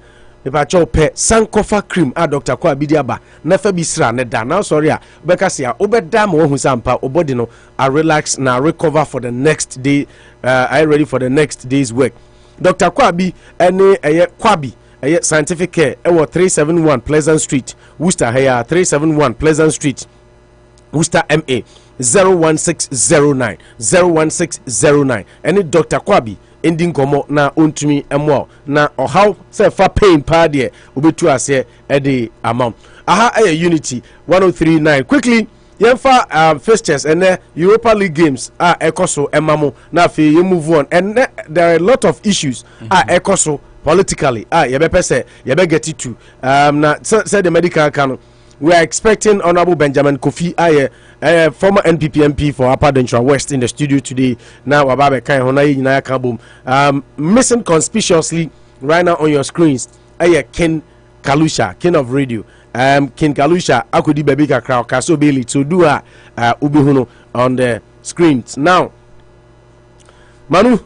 If cho pe sankofa cream a Dr. Kwabi di aba na fa bi sra ne da na sorry a beka se a obeda ma hu sampa obody no a relax na recover for the next day are you ready for the next day's work. Dr. Kwabi ene Kwabi scientific care e 371 Pleasant Street Worcester here 371 Pleasant Street Worcester MA 01609 ene Dr. Kwabi ending komo na ontumi emo na ohaw se fa pain pa de obetu ase e de amount aha unity 1039 quickly yemfa fixtures and Europa League games ekoso emamo na fe you move on and there are a lot of issues ekoso politically yebe pese yebe get it to na said the medical canon. We are expecting Honorable Benjamin Kofi former NPP MP for Upper Dentra West in the studio today. Now, missing conspicuously right now on your screens. Ken Kalusha, King of Radio. Ken Kalusha, Akudi Babika Crowd, Kaso Bailey to do Ubihuno on the screens. Now, Manu,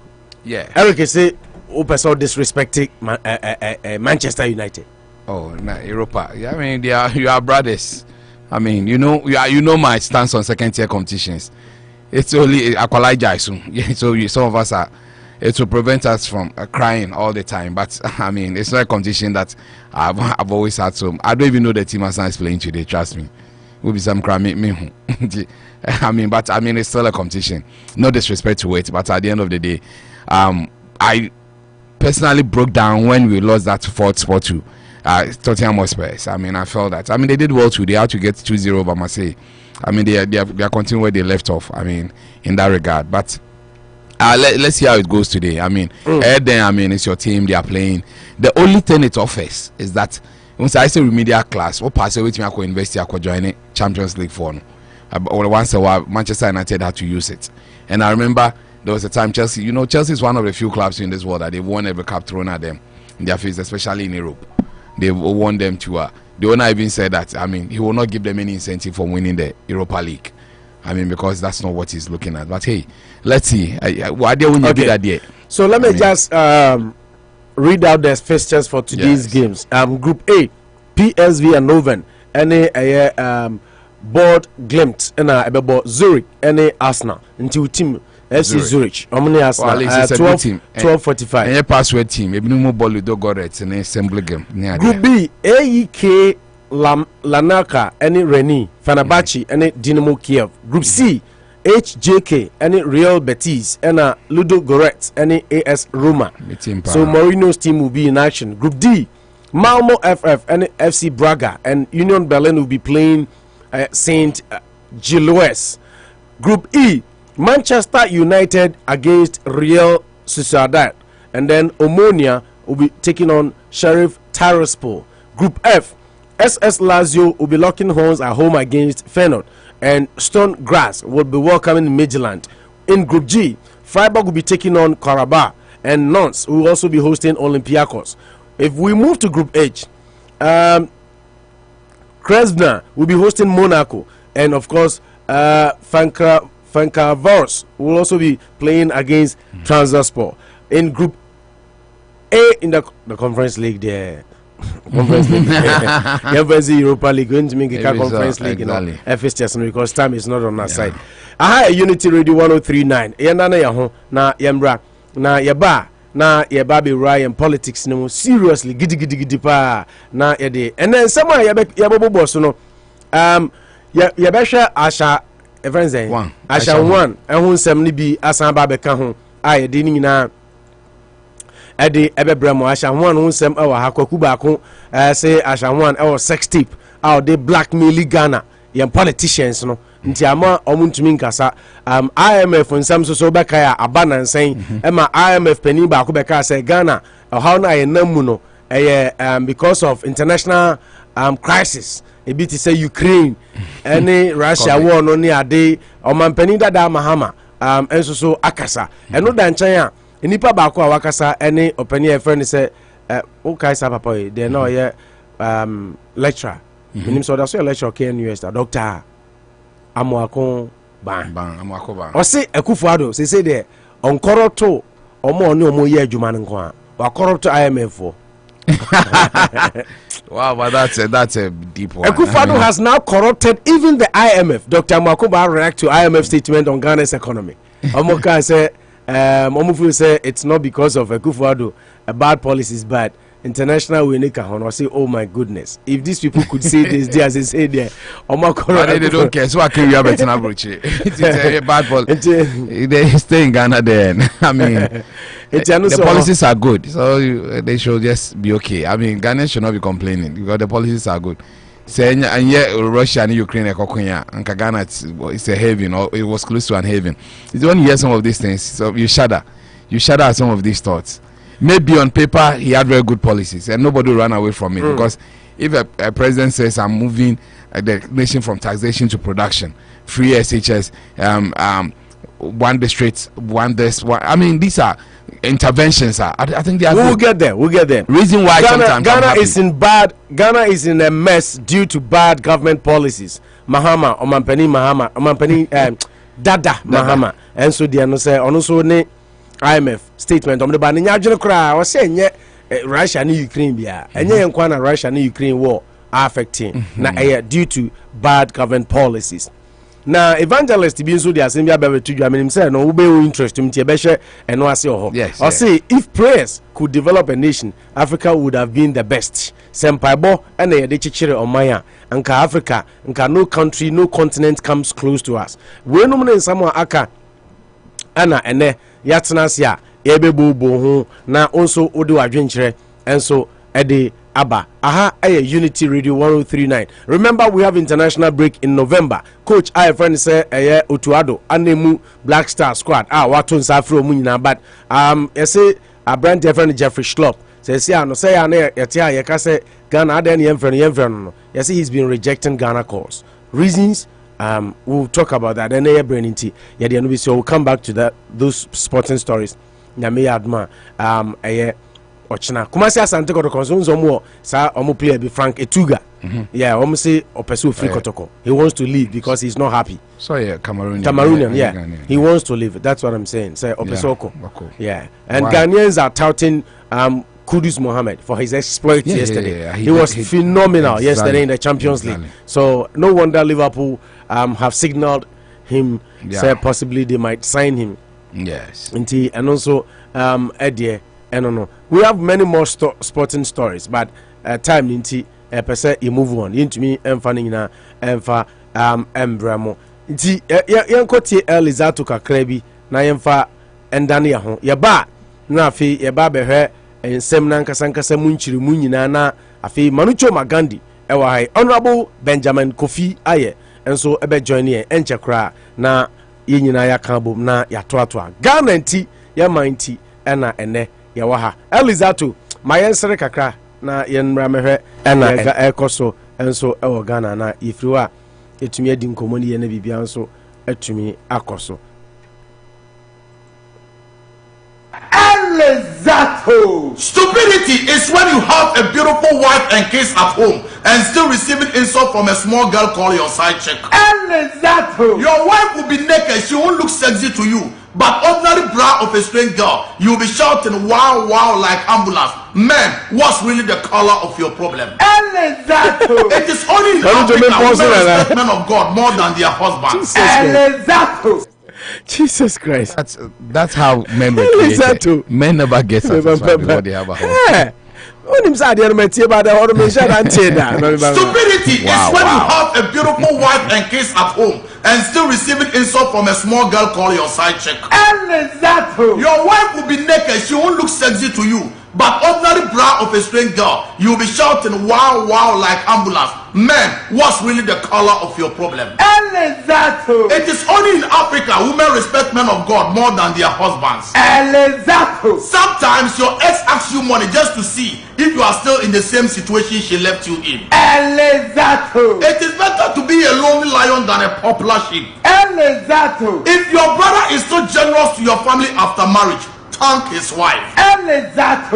Eric say, Opeso disrespecting Manchester United. Oh, nah, Europa. Yeah, I mean, you are brothers. I mean, you know my stance on second tier competitions. It's only equalize soon. Yeah, so some of us are. It will prevent us from crying all the time. But I mean, it's not a competition that I've always had. So I don't even know the team Arsenal is playing today. Trust me, will be some crying me. I mean, but I mean, it's still a competition. No disrespect to it, but at the end of the day, I personally broke down when we lost that 4-2. Tottenham Hotspur. I mean, I felt that. I mean, they did well too. They had to get 2-0 by Marseille. I mean, they are continuing where they left off. I mean, in that regard. But let's see how it goes today. I mean, then I mean, it's your team. They are playing. The only thing it offers is that once I say remedial class, what pass away to me, I could invest. I could join it Champions League for. Or once a while, Manchester United had to use it. And I remember there was a time Chelsea. You know, Chelsea is one of the few clubs in this world that they've won every cup thrown at them in their face, especially in Europe. They want them to the owner even said that I mean he will not give them any incentive for winning the Europa League. I mean, because that's not what he's looking at. But hey, let's see. Why they win that day? So let me just read out the fixtures for today's games. Group A, PSV and Noven, any Board Glimt and Zurich, any Arsenal until team FC Zurich. How many Arsenal? 12:45. Any password team. Maybe no more ball do go right in assembly game. Group B, AEK Lanaka, any Reni, Fenerbahce, any Dynamo Kiev. Group C, HJK, any Real Betis, and Ludo Goretz, any AS Roma. So Mourinho's team will be in action. Group D, Malmo FF, any FC Braga, and Union Berlin will be playing Saint Gilloise. Group E, Manchester United against Real Sociedad, and then Omonia will be taking on Sheriff Tiraspol. Group F, SS Lazio will be locking horns at home against Feyenoord, and Stone Grass will be welcoming Midtjylland. In Group G, Freiburg will be taking on Karabakh, and Nantes will also be hosting Olympiacos. If we move to Group H, Krasnodar will be hosting Monaco, and of course Fenerbahce will also be playing against Trabzonspor. In Group A, in the Conference League there. Conference League. Europa League going to make a Conference League, exactly. You know, FSTS because time is not on our side. Unity Radio 1039. Yandana yaho na yembra na yaba na yababi Ryan politics no seriously gidi pa na yede. And then someone yabobo boss no yabesha asha friends Asha 1 ehun sem ni bi asan ba be ka ho yede ni nyina Eddie Ebebremo Ashawan won some our Hakokubako say Ashawan our sex tip out they blackmail Ghana young politicians no nti ama omuntumi nkasa IMF on some so beka abana saying Emma IMF penny ba ko beka say Ghana how na yenamu no because of international crisis a bit to say Ukraine any Russia war no ni ade o man penny dada Mahama enso so akasa eno dan chan nipa ba ko awakasa any opani e friend say o kai sa papa they no ye lecturer minim so da so lecturer KNUS doctor Amoako ban o se Akufo-Addo say there on koroto omo oni omo ye adwuma nko a wa koroto IMF for wow, but that's a deep one. Akufo-Addo has now corrupted even the IMF. Dr. Mwakuba react to IMF statement on Ghana's economy. Omoka say Omufu say it's not because of Akufo-Addo bad policies, but international we need or say, oh my goodness, if these people could say this day as they say there, they don't care. So I can you have it in Abuchi. It's a bad policy. They stay in Ghana then. I mean, the policies are good, so they should just be okay. I mean, Ghana should not be complaining because the policies are good. Saying and yet Russia and Ukraine and Ghana it's a haven, or it was close to an haven. It's when you hear some of these things, so you shudder at some of these thoughts. Maybe on paper he had very good policies and nobody ran away from it because if a president says I'm moving the nation from taxation to production, free SHS, one district, one this, one. I mean, these are interventions. I think they are. We'll get there. Reason why Ghana is in a mess due to bad government policies. Omampeni Dada Mahama, and so the no say also ne IMF statement on the ban in Yajukra or saying Russia and Ukraine bia and yan Russia and Ukraine war are affecting due to bad government policies. Now evangelist be so the assembly be to you, I mean say no be interest him tie and no say yes, or say if prayers could develop a nation, Africa would have been the best. Sempaibo and de chichire omaya anka Africa anka no country no continent comes close to us. We no in some aka ana ene yatena sia ebebobo ho na onso odi wadwenkyere enso ede Abba, Unity Radio 1039. Remember, we have international break in November. Coach, I friend say Otuado, Anemu Black Star Squad. Watun Safro Munina, but I say a brand friend Jeffrey Schlopp says, "Yeah, no say ane yatia yakase Ghana then yemfren. Yes, he's been rejecting Ghana calls. Reasons, we'll talk about that. Then brain so we'll come back to those sporting stories. Nyame adma Ochina Kumasi Asante Kotoko Zonzo sa omo player be Frank Etuga. Yeah, omo say opesu free Kotoko. He wants to leave because he's not happy. So yeah, Cameroonian, yeah. He wants to leave. That's what I'm saying. Say Opesoko. Yeah. And Ghanaians are touting Kudus Mohammed for his exploit yesterday. Yeah. He was phenomenal yesterday in the Champions League. So no wonder Liverpool have signaled him say possibly they might sign him. Yes. And also Eddie. I don't know. We have many more sporting stories, but time inti per se you move on. Into me emfaning na emfa embramo. Inti yankoti Elizato kakrebi na yemfa endane ya ho. Yeba na afi yeba behwe ensem na nkasa munchiri munyina na afi Manucho Magandi ewa hai Honorable Benjamin Kofi Aye enso ebe join ye enchekra na yenyina ya kanbom na ya toatoa. Ghana nti ya manti ena ene yawaha Elizato mayensere kakra na yenmramehwe ena ga ekoso enso ewo Ghana na ifriwa etumi adi nkomoni ye na bibia enso etumi akoso Elizato. Stupidity is when you have a beautiful wife and kids at home and still receiving insult from a small girl called your side chick. Elizato. Your wife will be naked, she won't look sexy to you, but ordinary bra of a strange girl, you'll be shouting wow wow like ambulance. Man, what's really the color of your problem? Elizato. It is only in Africa women respect men of God more than their husbands. Elizato. Jesus Christ. That's how men were created. Men never get satisfied with what they have at home. Stupidity is when you have a beautiful wife and kids at home and still receiving insult from a small girl called your side chick. Your wife will be naked, she won't look sexy to you. But ordinary bra of a strange girl, you'll be shouting wow wow like ambulance. Men, what's really the color of your problem? It is only in Africa women respect men of God more than their husbands. Sometimes your ex asks you money just to see if you are still in the same situation she left you in. It is better to be a lonely lion than a popular sheep. If your brother is so generous to your family after marriage, thank his wife. The fact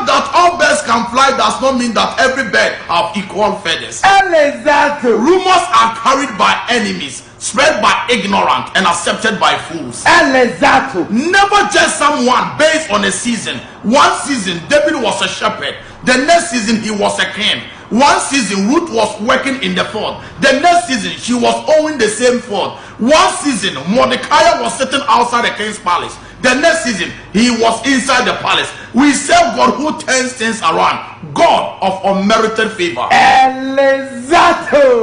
that all birds can fly does not mean that every bird have equal feathers. Rumors are carried by enemies, spread by ignorant, and accepted by fools. Never judge someone based on a season. One season David was a shepherd, the next season he was a king. One season Ruth was working in the field, the next season she was owning the same field. One season Mordecai was sitting outside the king's palace, the next season he was inside the palace. We serve God who turns things around, God of unmerited favor.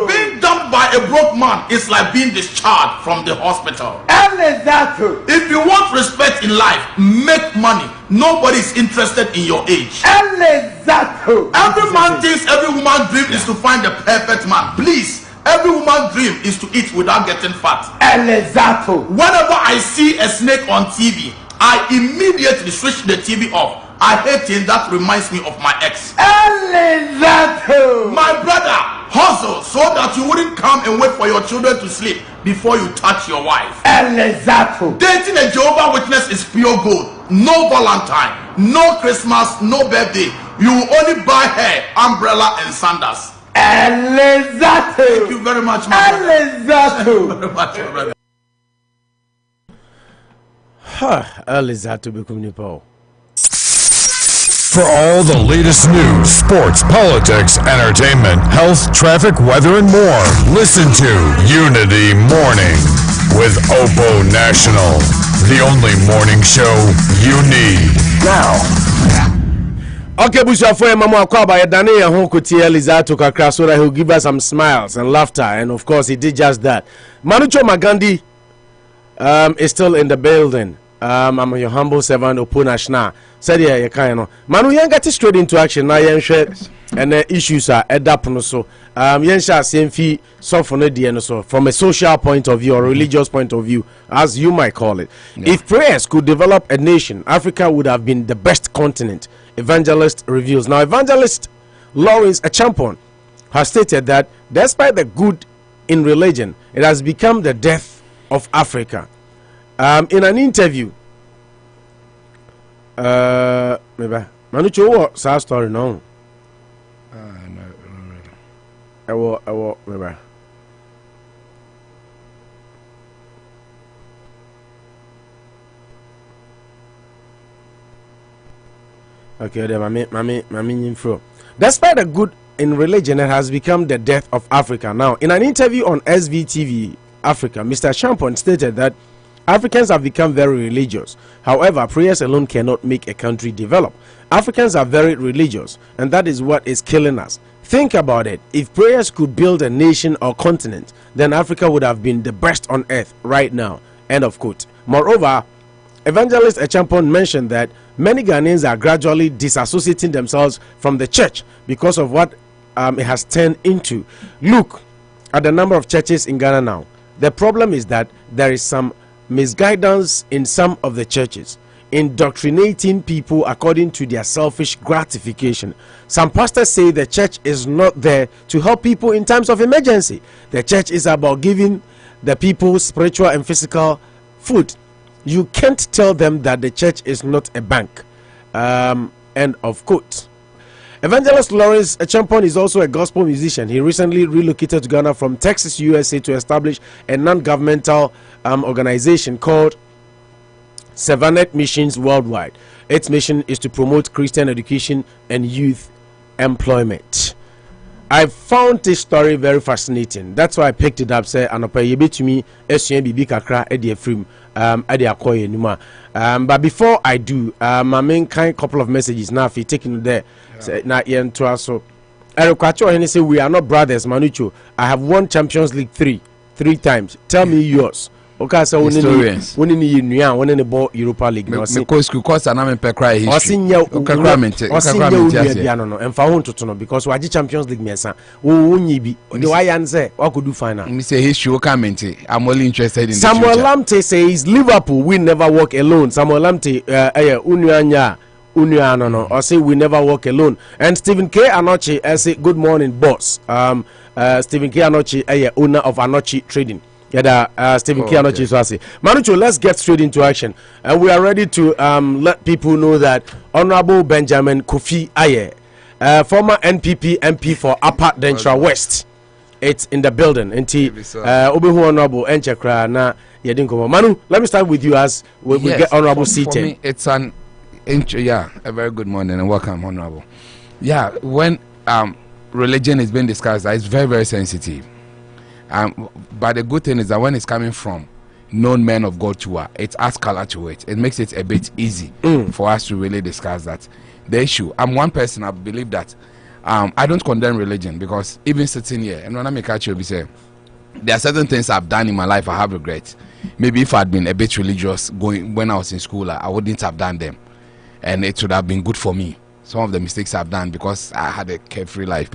Being dumped by a broke man is like being discharged from the hospital. If you want respect in life, make money. Nobody is interested in your age. Every man thinks every woman's dream is to find the perfect man. Please, every woman's dream is to eat without getting fat. Whenever I see a snake on TV, I immediately switch the TV off. I hate it. That reminds me of my ex. My brother, hustle so that you wouldn't come and wait for your children to sleep before you touch your wife. Dating a Jehovah's Witness is pure gold. No Valentine, no Christmas, no birthday. You will only buy hair, umbrella, and sandals. Thank you very much, my brother. For all the latest news, sports, politics, entertainment, health, traffic, weather, and more, listen to Unity Morning with Opo National, the only morning show you need. Now. Okay, Bosuo for Mama Kwaba Dane Hon Kuti Elizato Kakra so that he'll give us some smiles and laughter, and of course he did just that. Manucho Magandi is still in the building. I'm your humble servant Opo National. Said yeah, you kind of Manu yen get straight into action now. Yen share and the issues are adapt so. Yen share same fee so for no so from a social point of view or religious point of view, as you might call it. Yeah. If prayers could develop a nation, Africa would have been the best continent. Evangelist reveals. Now, Evangelist Lawrence Achampon has stated that despite the good in religion, it has become the death of Africa. In an interview, maybe Manucho, what sad story no? No, maybe. Okay, then mami info. Despite the good in religion, it has become the death of Africa. Now, in an interview on SVTV Africa, Mr. Champon stated that Africans have become very religious. However, prayers alone cannot make a country develop. Africans are very religious, and that is what is killing us. Think about it. If prayers could build a nation or continent, then Africa would have been the best on earth right now. End of quote. Moreover, Evangelist Achampon mentioned that many Ghanaians are gradually disassociating themselves from the church because of what it has turned into. Look at the number of churches in Ghana now. The problem is that there is some misguidance in some of the churches, indoctrinating people according to their selfish gratification. Some pastors say the church is not there to help people in times of emergency. The church is about giving the people spiritual and physical food. You can't tell them that the church is not a bank. End of quote. Evangelist Lawrence Achampon is also a gospel musician. He recently relocated to Ghana from Texas, USA to establish a non-governmental organization called Sevanet Missions Worldwide. Its mission is to promote Christian education and youth employment. I found this story very fascinating. That's why I picked it up. Say, Anopa, you bet to me, SUNBB kakra edi efrim, edi akoye numa. But before I do, my main couple of messages now. If you taking there, na yen to us so. Eric Kwacho and say we are not brothers, Manucho. I have won Champions League three times. Tell me yours. Okay, so when in Nuan, when in the ball Europa League, no, because I'm per cry history. And for to know because we Champions League, mesa. Won't be the way answer what could do final? Mr. History comment. I'm only interested in Samuel Lamte says Liverpool will never walk alone. Samuel Lamte, Unuanya. No, or say we never walk alone. And Stephen K. Anochi, I say good morning, boss. Stephen K. Anochi, owner of Anochi Trading. Stephen K. Anochi, so I say, Manucho, let's get straight into action. And we are ready to let people know that Honorable Benjamin Kofi Aye, former NPP MP for Upper Dentra West, it's in the building. And Obehu Honorable Enchekra na Yedinko. Manu, let me start with you as we get Honorable seated. For me, it's a very good morning and welcome, Honorable. Yeah, when religion is being discussed, it's very, very sensitive. But the good thing is that when it's coming from known men of God to her, it adds color to it. It makes it a bit easy for us to really discuss that. The issue, I'm one person, I believe that I don't condemn religion because even sitting here, and when I make you say, there are certain things I've done in my life I have regrets. Maybe if I'd been a bit religious when I was in school, I wouldn't have done them. And it would have been good for me. Some of the mistakes I've done because I had a carefree life.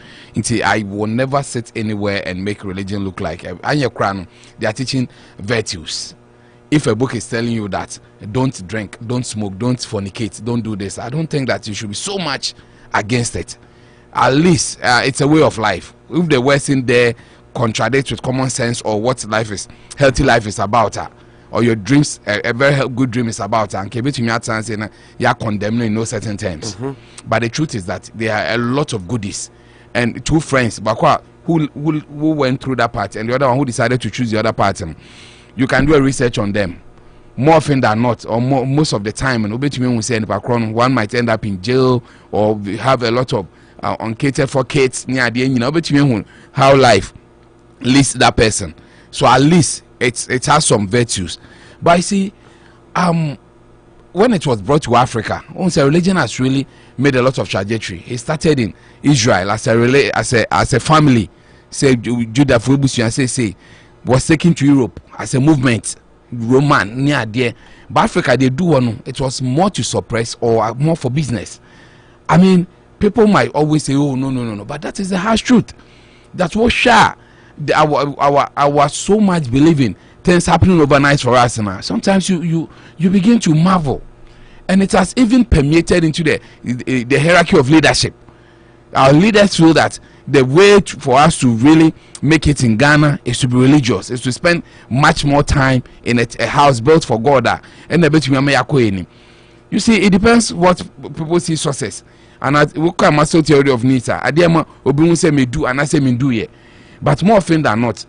I will never sit anywhere and make religion look like they are teaching virtues. If a book is telling you that don't drink, don't smoke, don't fornicate, don't do this, I don't think that you should be so much against it. At least it's a way of life. If the words in there contradict with common sense or what life is, healthy life is about, or your dreams, a very good dream is about, and you are condemning in no certain terms. But the truth is that there are a lot of goodies. And two friends, who went through that part, and the other one who decided to choose the other part, you can do a research on them. More often than not, or most of the time, and one might end up in jail or have a lot of uncatered for kids near the end, how life leads that person. So at least it has some virtues. But you see, when it was brought to Africa, religion has really made a lot of trajectory. It started in Israel as a family. Say Judah say was taken to Europe as a movement, Roman near there. But Africa they do one. It was more to suppress or more for business. I mean, people might always say, "Oh no," but that is the harsh truth. That's what our so much believing things happening overnight for us now. Sometimes you begin to marvel, and it has even permeated into the hierarchy of leadership. Our leaders feel that the way for us to really make it in Ghana is to be religious, is to spend much more time in a house built for God. And you see, it depends what people see success. And I will come a theory of Nita. Adiama obi say me do and I say me do ye. But more often than not,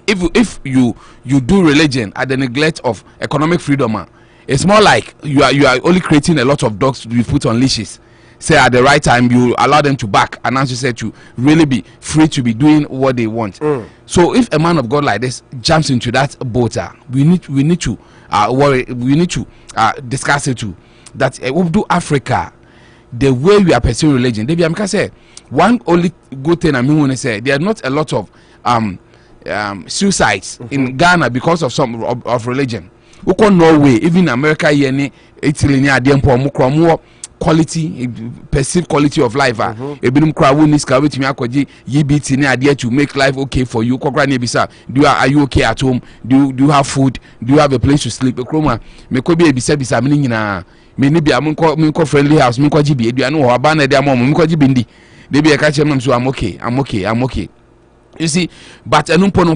if you do religion at the neglect of economic freedom, it's more like you are only creating a lot of dogs to be put on leashes. Say at the right time you allow them to back, and as you said, to really be free to be doing what they want. So if a man of God like this jumps into that boat, we need to worry. We need to discuss it too. That we do Africa. The way we are pursuing religion, I say one only good thing I want to say, there are not a lot of suicides in Ghana because of some of religion. We can Norway, even America, Italy, quality, perceived quality of life. Ebinum crowd win this car with me YBT idea to make life okay for you. Are you okay at home? Do you have food? Do you have a place to sleep? Me could be a bisa meaning maybe I'm friendly house, me GB, do I know how bad their mom, Bindi. Maybe I catch them, so I'm okay. You see, but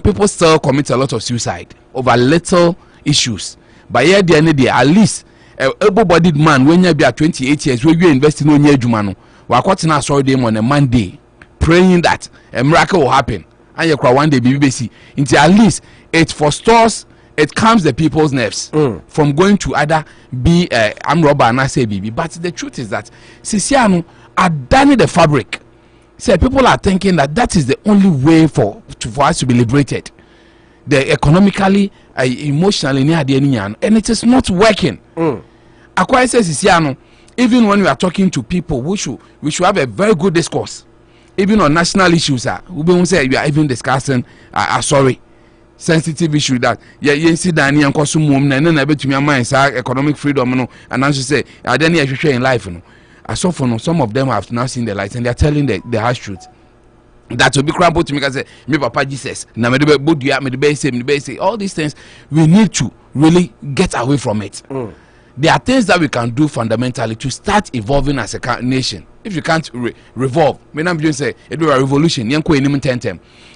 people still commit a lot of suicide over little issues. But yeah, at least able-bodied man when you be at 28 years, where you investing on your jumano, we're quite not sorry them on a Monday, praying that a miracle will happen. And you cry one day, BBC. Until at least it forestals. It calms the people's nerves from going to either be I'm robber and I say baby. But the truth is that Sisiano are done the fabric. say people are thinking that is the only way for us to be liberated. The economically, emotionally, and it is not working. Akwa says even when we are talking to people, we should have a very good discourse. Even on national issues, we won't say you are even discussing sensitive issue that see Danny and consume and then I bet me mind economic freedom and as you say I don't in life. I saw for some of them have now seen the light and they are telling the harsh truth. That will be crumbled to me because me Papa Jesus. All these things we need to really get away from it. There are things that we can do fundamentally to start evolving as a nation. If you can't revolve, I'm just say it will be a revolution.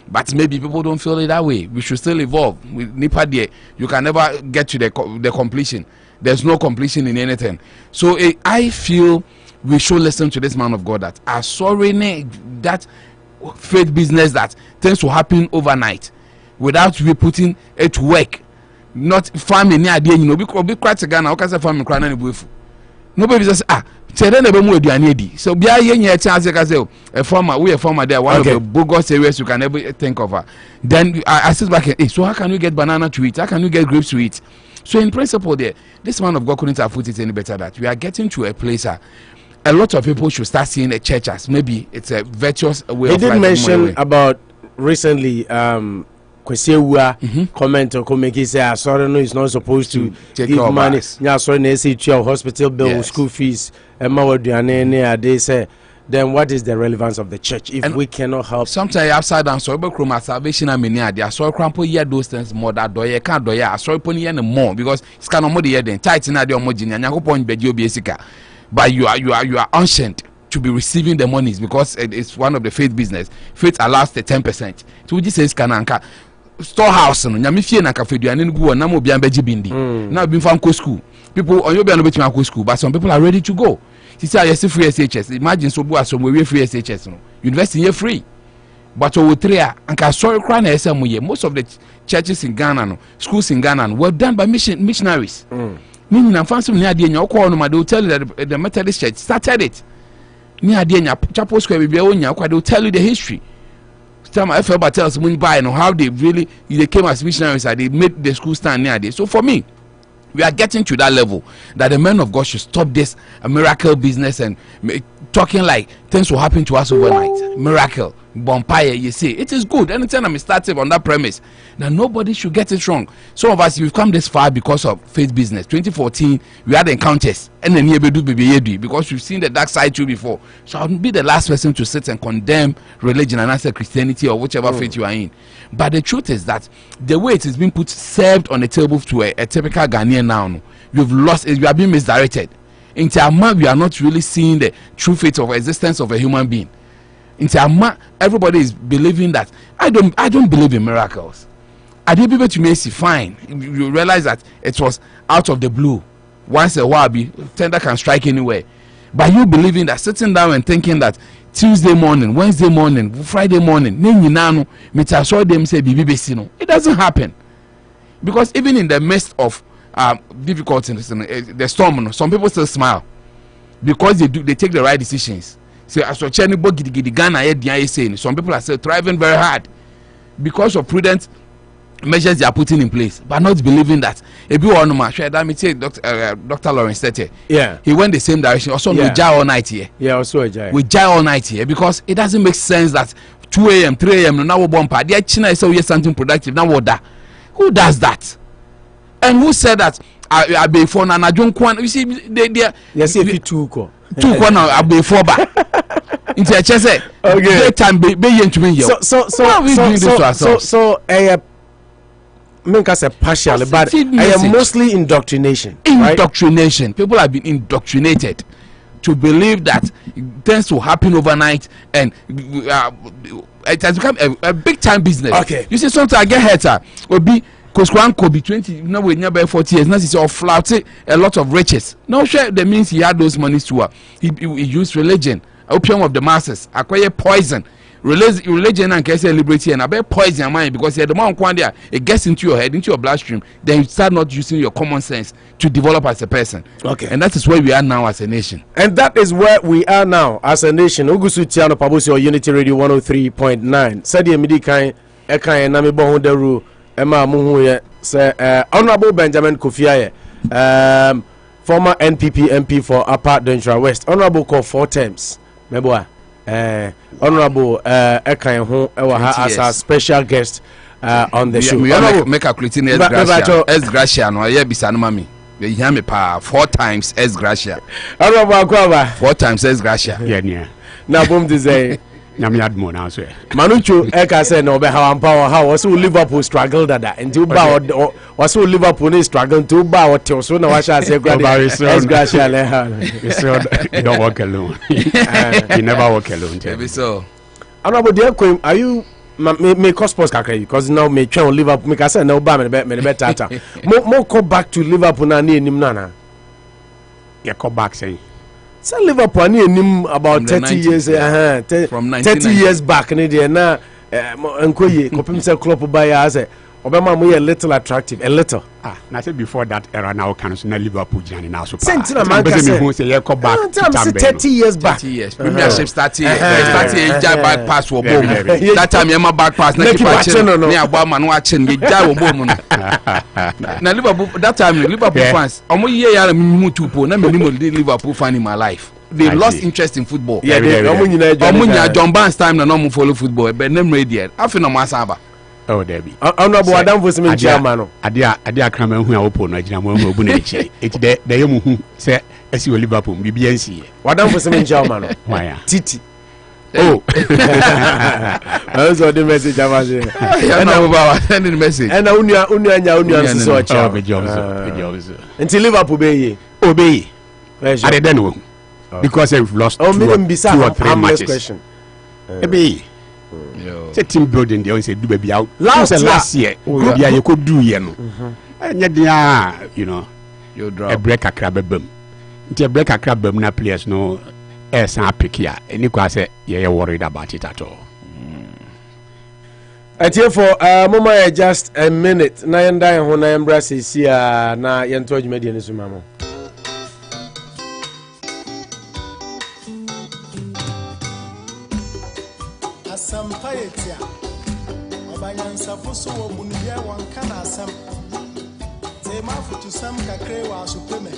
But maybe people don't feel it that way. We should still evolve. With Nipa there, you can never get to the completion. There's no completion in anything. So I feel we should listen to this man of God that are sorry that faith business that things will happen overnight without we putting it to work. Not farming near the be quite a gun. How farming crying any buff? Nobody says so be a chance a farmer there, one of the bogus areas you can ever think of. Then I sit back and so how can you get banana to eat? How can you get grapes to eat? So in principle there, this man of God couldn't have put it any better that we are getting to a place a lot of people should start seeing the church as maybe it's a virtuous way of life. He did mention about recently Kwesiwa comment or Komeki say sorry no is not supposed to give money. Yeah, sorry no say hospital bill, school fees, they say then what is the relevance of the church if we cannot help? Sometimes upside down so but salvation and many are so crampo hear those things more that doye can't doye sorry pony more because it's kind of more the then tight in the omogin and yakopon bedio biesika. But you are ancient to be receiving the monies because it's one of the faith business. Faith allows the 10%. So just says kananka storehouse no nyamefie na kafeduane ngu na mo bia beji bindi na bi fam ko school people on you be no beti ma ko school but some people are ready to go. See say yes free SHS, imagine so bu aso mo we free SHS no university here free but o three anka sorry cry na esem ye most of the churches in Ghana no schools in Ghana no, were done by missionaries. Meaning na fancy ni ade nya okọ no ma they will tell you that the Methodist church started it. Ni ade nya chapel square bibia onya kwa they will tell you the history. Time I felt tells when buy and how they came as missionaries and they made the school stand near there. So for me, we are getting to that level that the men of God should stop this miracle business and talking like things will happen to us overnight. Miracle, bonfire, you see, it is good. Anytime I'm starting on that premise, that nobody should get it wrong. Some of us, we've come this far because of faith business. 2014, we had encounters and then because we've seen the dark side too before. So I'll be the last person to sit and condemn religion and answer Christianity or whichever faith you are in. But the truth is that the way it is being served on the table to a typical Ghanaian now, you've lost it, you are being misdirected. In Tiama, we are not really seeing the true faith of existence of a human being. In Tiama, everybody is believing that I don't believe in miracles. I did be able to make it fine. You realize that it was out of the blue. Once a while, tender can strike anywhere. But you believing that, sitting down and thinking that Tuesday morning, Wednesday morning, Friday morning, it doesn't happen. Because even in the midst of difficulties, the storm, some people still smile because they take the right decisions. So as some people are still thriving very hard because of prudent measures they are putting in place, but not believing that. If you want to that me take Dr. Lawrence Tete, he went the same direction. Also, we jai all night here. Yeah, also we jai all night here because it doesn't make sense that 2 a.m., 3 a.m. now we bumper. The China say we something productive now. What that? Who does that? And who said that? I be for na don't kwan. You see, they yes, if you two kwan I be for back. Into a chest. Okay. Time be into me. So why are we doing this to ourselves? So make us a partial, but I am mostly indoctrination. Indoctrination. Right? People have been indoctrinated to believe that things will happen overnight, and it has become a big time business. Okay. You see, sometimes I get hurt. Will be because one could be 20, no, we never 40 years. Now he's all flouting a lot of riches. No, sure, that means he had those monies to he used religion, opium of the masses, acquire poison. religion and case liberty and about poison your mind because the amount of it gets into your head, into your bloodstream, then you start not using your common sense to develop as a person. Okay. And that is where we are now as a nation. And that is where we are now as a nation. Ugusu Tiano Bosuo Unity Radio 103.9. Sadia Midi Kai Ekai Nami Bohonderu Emma Muhuye say Honorable Benjamin Kofiaye, former NPP MP for Upper Dentra West. Honorable called 4 terms. Meboa. Honorable Ekai Ho as a special guest on the show. We make a creating S Gracia no ye bisanu mami. You hear me pa 4 times S Gracia. Honorable Akwaba 4 times S Gracia. Yeah. Now boom to say Nyame admo na so. Manucho Eka said no be how empower how was Liverpool struggle that until ba was Liverpool is struggle to ba what so na washa say S Gracia you don't walk alone. You never walk alone. Maybe so. Honorable dear are you me cospos kakra because now me try on Liverpool me say na ba me better mo come back to Liverpool na ni enim na you come back say so Liverpool ni enim about 30 years from 30 years back ni there na enkoye kopim say club buy as Obama mo a little attractive a little na say before that era now can so na Liverpool jani na so Sentina man say you come back 30 years back 30 years premiership started back pass wo bom that time you back pass na keep watching me abama no watching me ja wo bom na Liverpool that time Liverpool fans omo ye ya me tupo na me ni Liverpool fan in my life they lost interest in football omo John Barnes time na no follow football but nem radio afi no masaba. Oh, Debbie. Honorable Adam for some German. Adia Kramer who are open, Nigeria, Bunich. It's the young who say, as you Liverpool, BBNC. Adam for some German. Why? Titi. Oh, that's what the message I was saying. Sending the message. And Unia so jobs. Until Liverpool obey. I don't know. Because I've lost 2 or 3 matches. Obey. It's a team building. They always say do baby out. Last year, you could do and yet you know you drop a break a crab boom. It's a break a crab boom. Na players no as a pick here. And you can say you're worried about it at all. I tell for Mama just a minute. Na yenda ho na embrace here na yento adwumadi ne sumamo. Sampayetia Obanyansa foso wo bunuye won kana asam Tema futu sam kakre wa supeme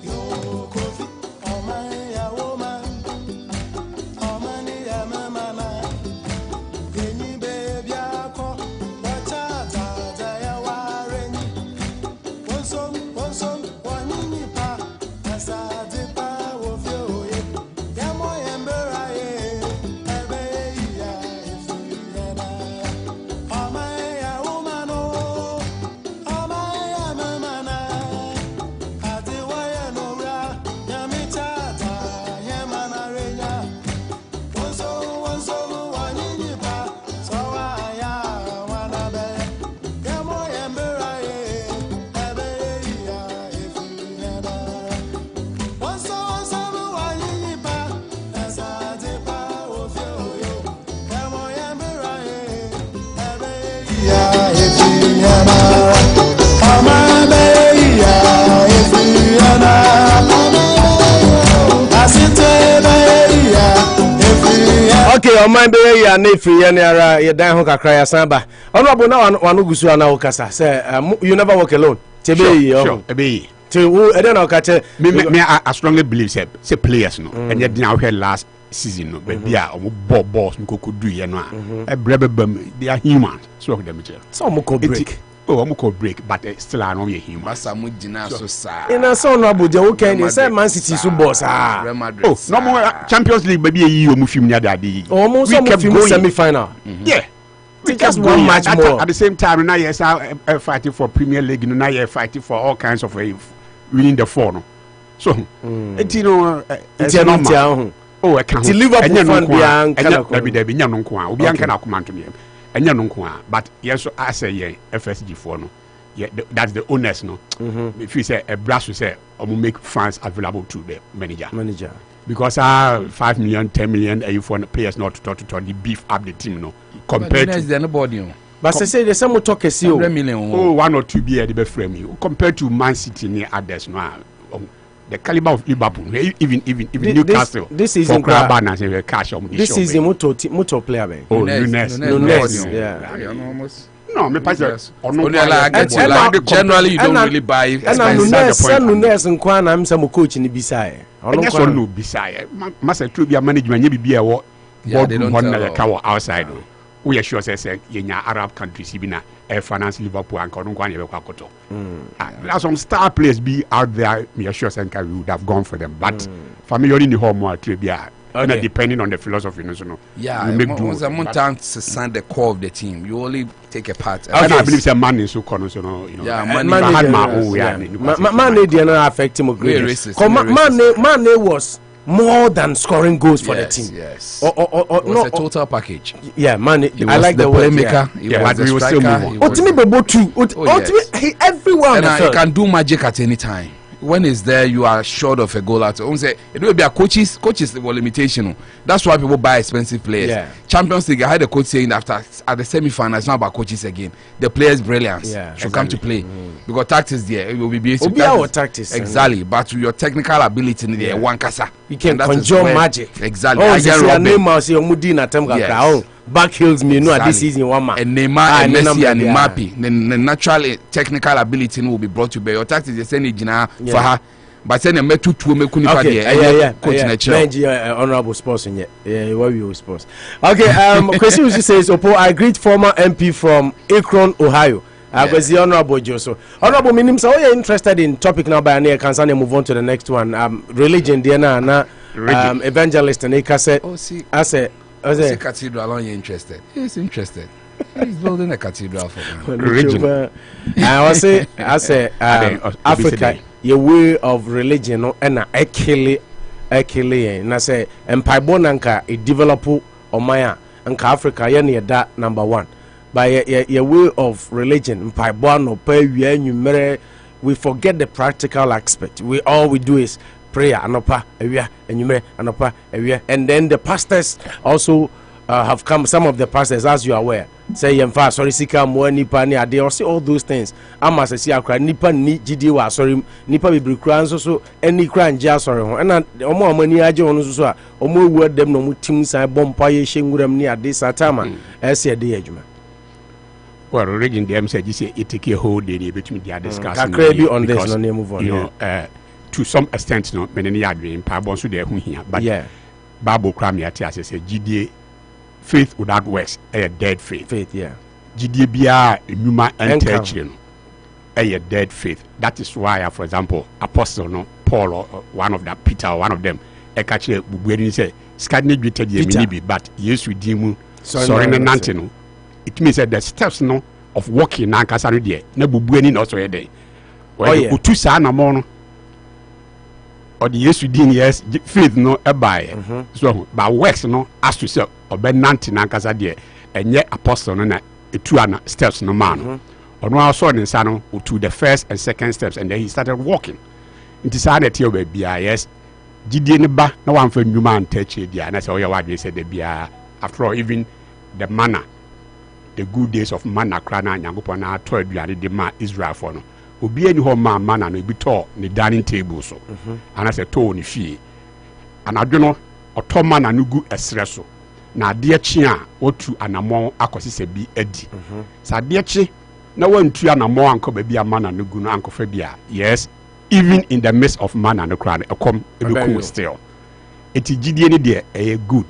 Yo kofi Oman ya woman Omani ya mama Eni baby ako Wacha ya wareni Wonsom wanini pa Asade pa wo fio ye Yamo yembera Okay, on my baby, and if you are your down hook, cry a samba. Honorable now, one who goes to an Okasa say, you never walk alone. Sure, be. To I don't know, catch I strongly believe say players no, and yet now here last season no, but yeah, boss could do you know. A brebe they are humans, so them some could break. Oh, I'm going to break, but still I know you're human. Masa mujina so sad. In a son of Abuja, who can say Man City so boss? Oh, no more Champions League, baby, you move him near daddy. Almost we kept going semi-final. Yeah. We just one match more. At the same time, now yes, I'm fighting for Premier League, now you're fighting for all kinds of winning the 4. No? So, you know, it's normal. Oh, I can't. Liverpool fan beyond Debbie, no one, we can't come to me. And you know, but yes, I say, yeah, FSG 4 no. Yeah, that's the owners no. If you say a brass, you say, or make funds available to the manager. because 5 million, 10 million for players not to the beef up the team, no. Compared to nobody. But I say there's some talk as you. 1 or 2 be at the frame you compared to Man City near others now. The caliber of Liverpool, even Newcastle. This is in cash on this is a motor player. Oh, Nunes. Yeah. No, me pass generally you don't really buy. And Nunes and Kwan, I'm some coach in the beside. I don't know beside. Master to be a management, you be a what? Yeah, they don't know outside. We are sure say in Arab countries, even finance Liverpool and Kono. There are some star players be out there. We are sure we would have gone for them, but family in the home more trivia. Depending on the philosophy, yeah, you make do. Some time to sign the core of the team. You only take a part. I believe some money so corners, Yeah, money did not affect him. Money was more than scoring goals for the team. Yes, it was a total package. Yeah, money. I like the playmaker. Yeah, we will still move on. Everyone and can do magic at any time. When it's there, you are short of a goal. It will be a coaches limitation. That's why people buy expensive players. Yeah. Champions League, I had a coach saying at the semi-final, it's not about coaches again. The players' brilliance should come to play because tactics there it will be basic. Tactics exactly, but your technical ability in there, one kasa. You can conjure magic. Exactly. Back heels me no this season one man and Neymar and Messi and Mbappe the natural technical ability will be brought to bear. Your tactics they send it for her but send a metu to me kunipa there coach nature honorable sports in what we sports. Okay, question says Opo, I greet former MP from Akron, Ohio. I was the honorable Joso. Honorable meaning so you're interested in topic now by near can move on to the next one. Religion Diana evangelist and as a cathedral, are you interested? He's interested. He's building a cathedral for me. Original. I say Africa, your way of religion, and I kill and I say, and Pibonanka, a developer or Maya, and Africa, you're that number one. By your way of religion, Pibon or pay you, we forget the practical aspect. All we do is prayer, Anopa, Anopa, and then the pastors also have come. Some of the pastors, as you are aware, say Yemfa, sorry, Sika, Moa, Nipa, Nia, they all say all those things. I must say, I cry, Nipa, Ni, Gidiwa, sorry, Nipa, be crans also, any crying jar, sorry, and more money, I join, or more word them, no teams, I bomb pie, shame with them near this atama, as a day, Edgement. Well, religion, them said, you say, it take a whole day between the discussing. I on this, no move on, you know, to some extent, no, many dream, Pabon so there, here, but yeah, Bible cram at as I said, GDA faith without works, a dead faith. Faith, yeah. GDA be a human intention, a dead faith. That is why, for example, Apostle, no, Paul, or one of them, Peter, or one of them, a catcher, we say, Scandinavia, but yes, we deem sorry, no, it means that the steps, no, of walking, Nankasari, there, no, bubueni, also a day. Well, you two son, a mono. Or the yes, yes, faith no a buy. So, but works no as to say, or ben nanti nankasa dear, and yet apostle no a 2 steps no man. Or no, I saw in Sano to the first and second steps, and then he started walking. It is an etiyo baby, yes. Gideon ba no one for new man touch it, and that's all your wife said the beer. After all, even the manna, the good days of manna, crana, and Yangupana, told you the man Israel for no. Obi any home man and be tall the dining table so and I said to ni fie and I don't know or man and ugu espresso na dear chia otu anamon akosise bi edi sa dear chi na one tu anamon anko baby a man and ugu no anko fabia yes even in the midst of man and the crowd a come cool still it is gidi any there a good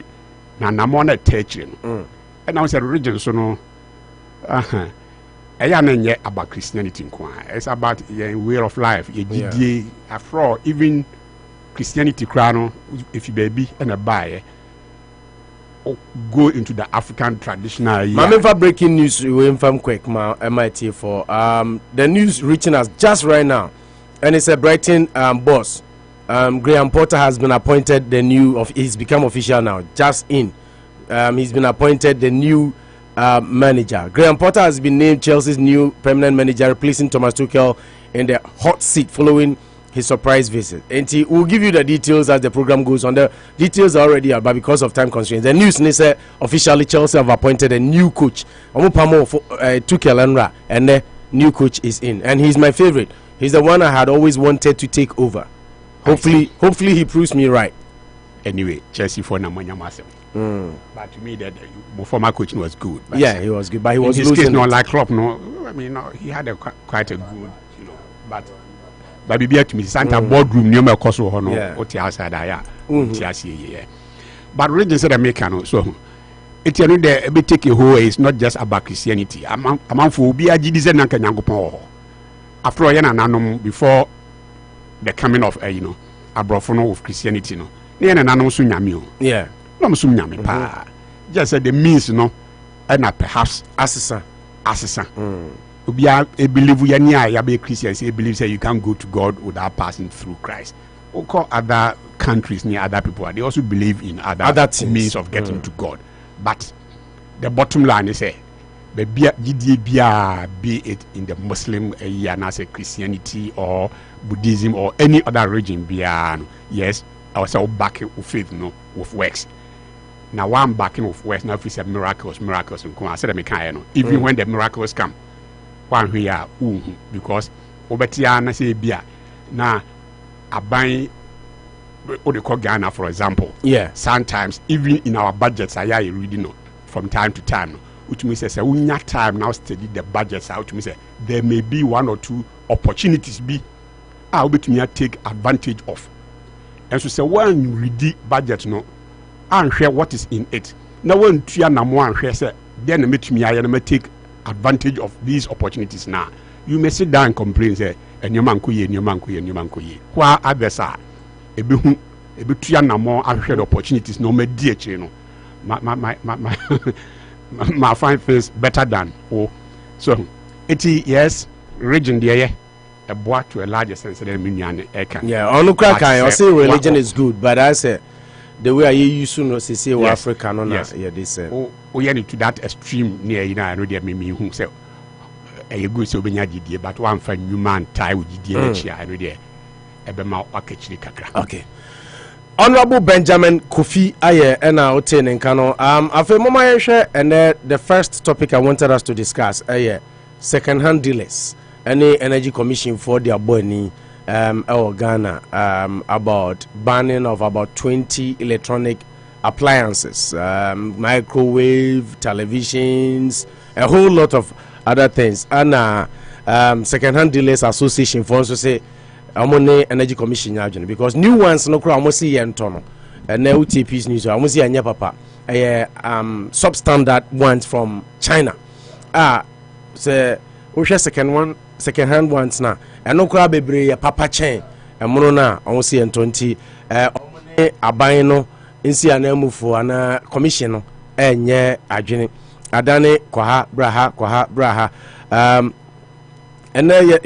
na anamon na teaching and I said religion so no about Christianity. It's about your way of life. After all, even Christianity, if you baby and a buyer, go into the African traditional. Remember breaking news from quick, MIT for the news reaching us just right now, and it's a Brighton boss. Graham Potter has been appointed he's become official now. Just in, he's been appointed the new manager. Graham Potter has been named Chelsea's new permanent manager, replacing Thomas Tuchel in the hot seat following his surprise visit. And we'll give you the details as the program goes on. The details are already out, but because of time constraints, the news is officially Chelsea have appointed a new coach. Omupamo Tuchel and the new coach is in, and he's my favorite. He's the one I had always wanted to take over. Hopefully he proves me right. Anyway, Chelsea for Namanya Marcel. But to me, that former coach was good. Yeah, he was good, but he was losing. His case not like Klopp. No, I mean, no, he had quite a good, but Bibia to me, Santa boardroom near my cost or no, what outside I yeah. But religion said American, so it's a bit take a whole is not just about Christianity. I'm for be a GDZ and Kanyango. After all, Yananum before the coming of Abrofono of Christianity, no, near an Sunyamio. Yeah, no Sunyami pa. Just the means, and perhaps assessor. We are a believer, you be Christians, he believes that you can go to God without passing through Christ. Or call other countries near other people, they also believe in other means of getting to God. But the bottom line is be it in the Muslim Christianity or Buddhism or any other religion, yes, also backing with faith, with works. Now one backing with works, now if we say miracles, and I said even when the miracles come. One we are because Obetiana say bia na aban what they call Ghana, for example. Yeah. Sometimes even in our budgets I reading from time to time, which means say we need time now study the budgets out, which means there may be one or two opportunities be I will to take advantage of. And so say when you read the budget and share what is in it. Now when you are share say then me take advantage of these opportunities now. You may sit down and complain, say, and your man kuye. While others are a bit more shared opportunities, no me dear channel. My fine face better than so yes, region there a boy to a larger sense than Minian. Yeah, on the crack I say religion is good, but I say the way I use to say Africa, no, yes, yeah, this we are to that extreme near I know there me who say a good so but one for new man tie with the I know there Ebema Wakachli Kakra. Okay. Honorable Benjamin Kofi Aye and our ten Kano. After Mama share and the first topic I wanted us to discuss second-hand dealers. Any energy commission for their boy Ghana about banning of about 20 electronic appliances, microwave, televisions, a whole lot of other things. And second-hand dealers association for also say amone energy commission because new ones no crowd almost see and tono and now UTP's news almost see anya papa substandard ones from China say second hand ones na and no crowd bebre papa chain and mono na almost see and 20 aban no insi anamu for ana commission no enye adwene adane kwaha braha and then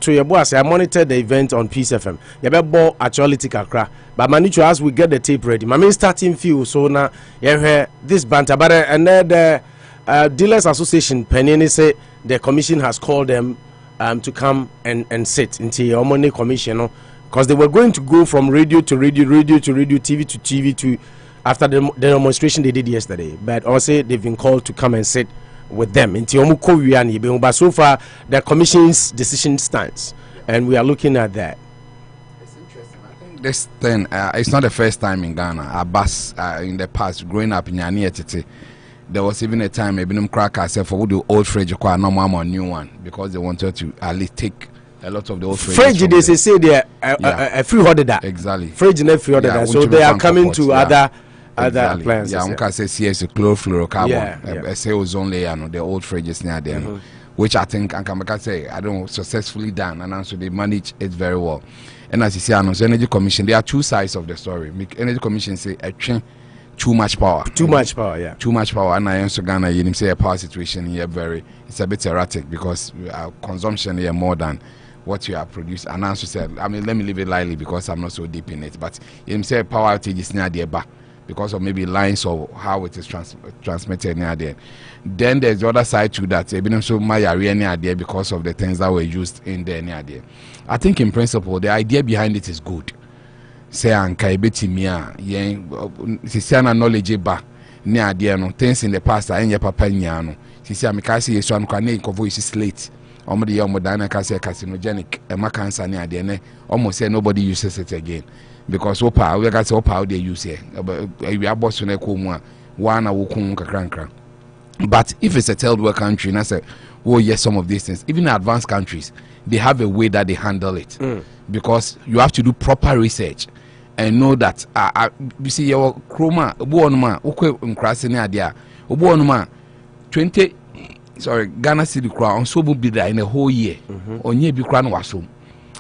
to boss, I monitored the event on Peace FM. You better actuality kakra. But Manichu, as we get the tape ready, my main starting few so now this banter. But and then the Dealers Association Penny say the commission has called them to come and sit into your money commission because they were going to go from radio to radio, TV to TV to after the demonstration they did yesterday. But also they've been called to come and sit with them but so far the commission's decision stands and we are looking at that. It's interesting. I think this thing it's not the first time in Ghana. Abbas in the past growing up in Yanietete, there was even a time maybe cracker said for the old fridge require no more new one because they wanted to at least take a lot of the old fridge they say they are free order that exactly fridge and free order that so they are coming to other appliances. Yeah, I say CS chlorofluorocarbon. I say ozone layer, the old fridges near there, which I think I can say I don't know successfully done, and also they manage it very well. And as you see, so Energy Commission, there are two sides of the story. Energy Commission say too much power, too much power, and I also Ghana, you say a power situation here it's a bit erratic because consumption here more than what you have produced. And also said, I mean, let me leave it lightly because I'm not so deep in it, but you say power outage is near the back. because of maybe lines or how it is transmitted near there. Then there's the other side to that. So my area near there because of the things that were used in there near there. I think in principle the idea behind it is good. Say anka ebetimia yen sisiana knowledge ba near there no things in the past and your papa nyano. Sisia mikasi yeso anka ne kovo is slate. Omode ya omodana kase carcinogenic ema cancer near there ne almost say nobody uses it again. Because opa we got say opa they use here. We are boss na ko mu a one a wo kun kakranka. But if it's a third world country, and I say, oh yes, some of these things, even advanced countries, they have a way that they handle it. Because you have to do proper research and know that you see your chroma obuonuma okwe nkrase ne ade obuonuma 20 Ghana city crowd on so be there in a whole year. Onye bi kra no wasom.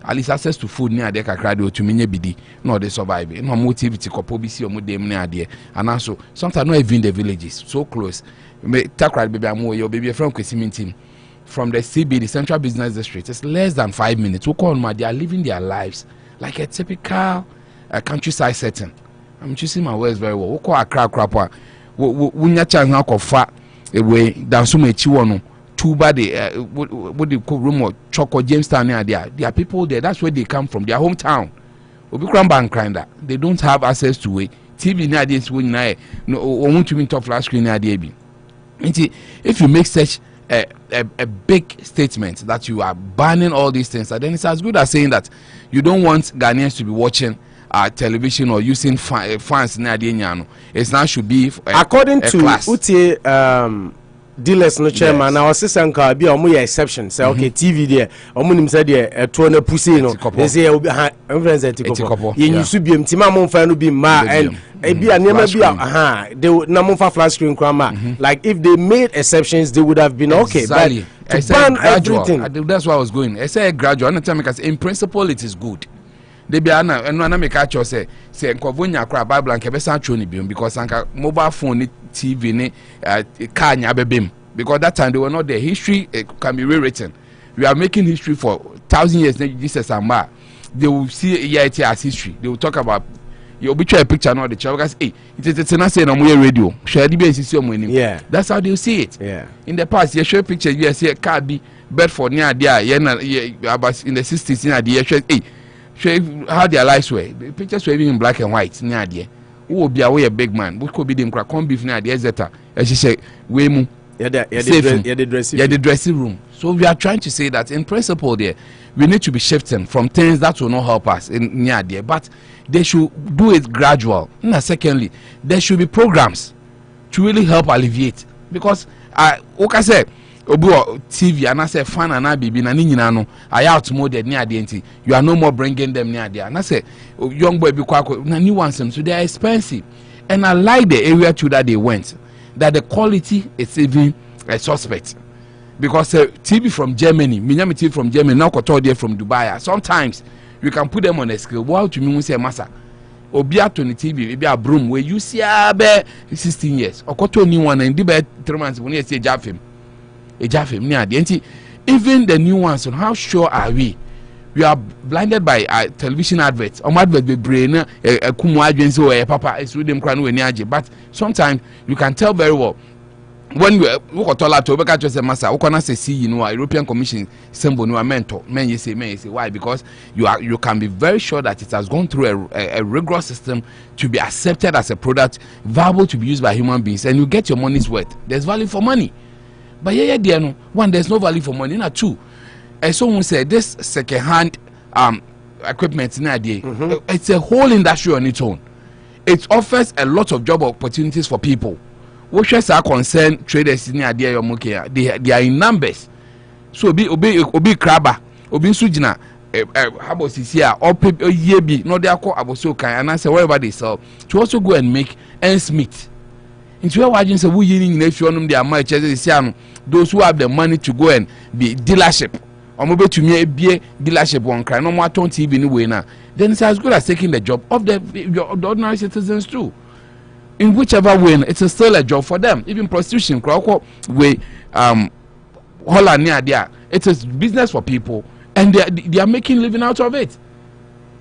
At least access to food near there kakra de otuminye bidi no they survive. No motivity kopo bi si omo dem near there. And also sometimes not even the villages so close. Me takra baby amu your baby from Kwesimintin from the CB, the Central Business District. It's less than 5 minutes. They are living their lives like a typical countryside setting. I'm choosing my words very well. Oko akra krapa. Wunya chance na kofa away down so much no too bad what they call room or Choco Jamestown near there. There are people there, that's where they come from, their hometown. Obi Kramba and Grinder. They don't have access to it. TV near this when no want to mean top flash screen near there. If you make such a big statement that you are banning all these things, then it's as good as saying that you don't want Ghanaians to be watching television or using fans near the It's now should be according to Uti dealers no chairman. Our system can be a exception. Say okay, TV there. Omunim said there to na pussy no. They say influence etikopo. You should be mtima mo fa no be ma and e be anema be they na mo fa flat screen krama. Like if they made exceptions they would have been okay. Exactly. But to ban everything. That's why I was going. I say gradual. In principle it is good. They be ana eno na make catch say nkovonya akra Bible and kebesa atro biom because anka mobile phone TV ne car nya bebem because that time they were not there. History can be rewritten. We are making history for 1,000 years. Jesus and they will see it as history. They will talk about you be try a picture now the child because it's not saying on radio. Yeah, that's how they will see it. Yeah, in the past you show pictures you see a car be Bedford near there in the 60s near the show how their lives were. The pictures were even in black and white near there. Who will be away a big man? What could be them crack on beef near the Zeta? As she said, we move. The dressing room. So we are trying to say that in principle there, we need to be shifting from things that will not help us in near there, but they should do it gradual. And secondly, there should be programs to really help alleviate because like I said, TV and I say fan and I be na nyina no I outmoded near the you are no more bringing them near there and I say young boy be quite na new ones so they are expensive and I like the area to that they went that the quality is even a suspect because TV from Germany minyam TV from Germany now koto there from Dubai sometimes you can put them on a scale wow to me say massa obia to TV maybe a broom where you see 16 years or koto new one and be 3 months when you say jafim even the new ones on how sure are we are blinded by television adverts advert be brain kumu agency or papa is with them crown but sometimes you can tell very well when you look at all to catch us a massa say see European Commission symbol no mentor men you say why because you can be very sure that it has gone through a rigorous system to be accepted as a product viable to be used by human beings and you get your money's worth. There's value for money. But one, there's no value for money. Not two, as someone said, this second-hand equipment it's a whole industry on its own. It offers a lot of job opportunities for people. Which are concerned traders in the they are in numbers. So obi kraba, obi sujina, habosisia, or yebi, no they are called abosoka, and I say wherever they sell to also go and make ends meet. Into where agents are winning if you want them their money, those who have the money to go and be dealership or maybe to me be dealership one kind no more TV anyway now. Then it's as good as taking the job of the ordinary citizens too. In whichever way, it's still a job for them. Even prostitution, way Holland near there, it is business for people, and they are making living out of it.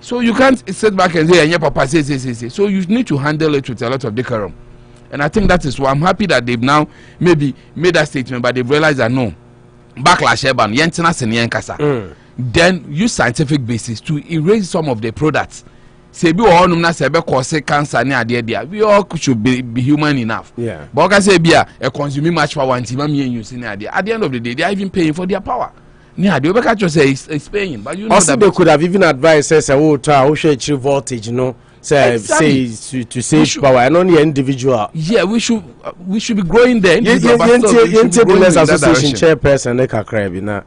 So you can't sit back and say, "Yeah, Papa say." So you need to handle it with a lot of decorum, and I think that is why I'm happy that they've now maybe made that statement, but they've realized that no, backlash ban yentina senienkasa. Then use scientific basis to erase some of the products. Say be all na say be cause cancer ne ade dia. We all should be human enough. Yeah. But can say be a consuming much power anti man use ne ade. At the end of the day, they are even paying for their power. Ne ade we catch say it's paying, but you know also that they could have even advised say share voltage, you know. Say to save power and only individual. Yeah, we should be growing there. Business association chairperson they can cry na.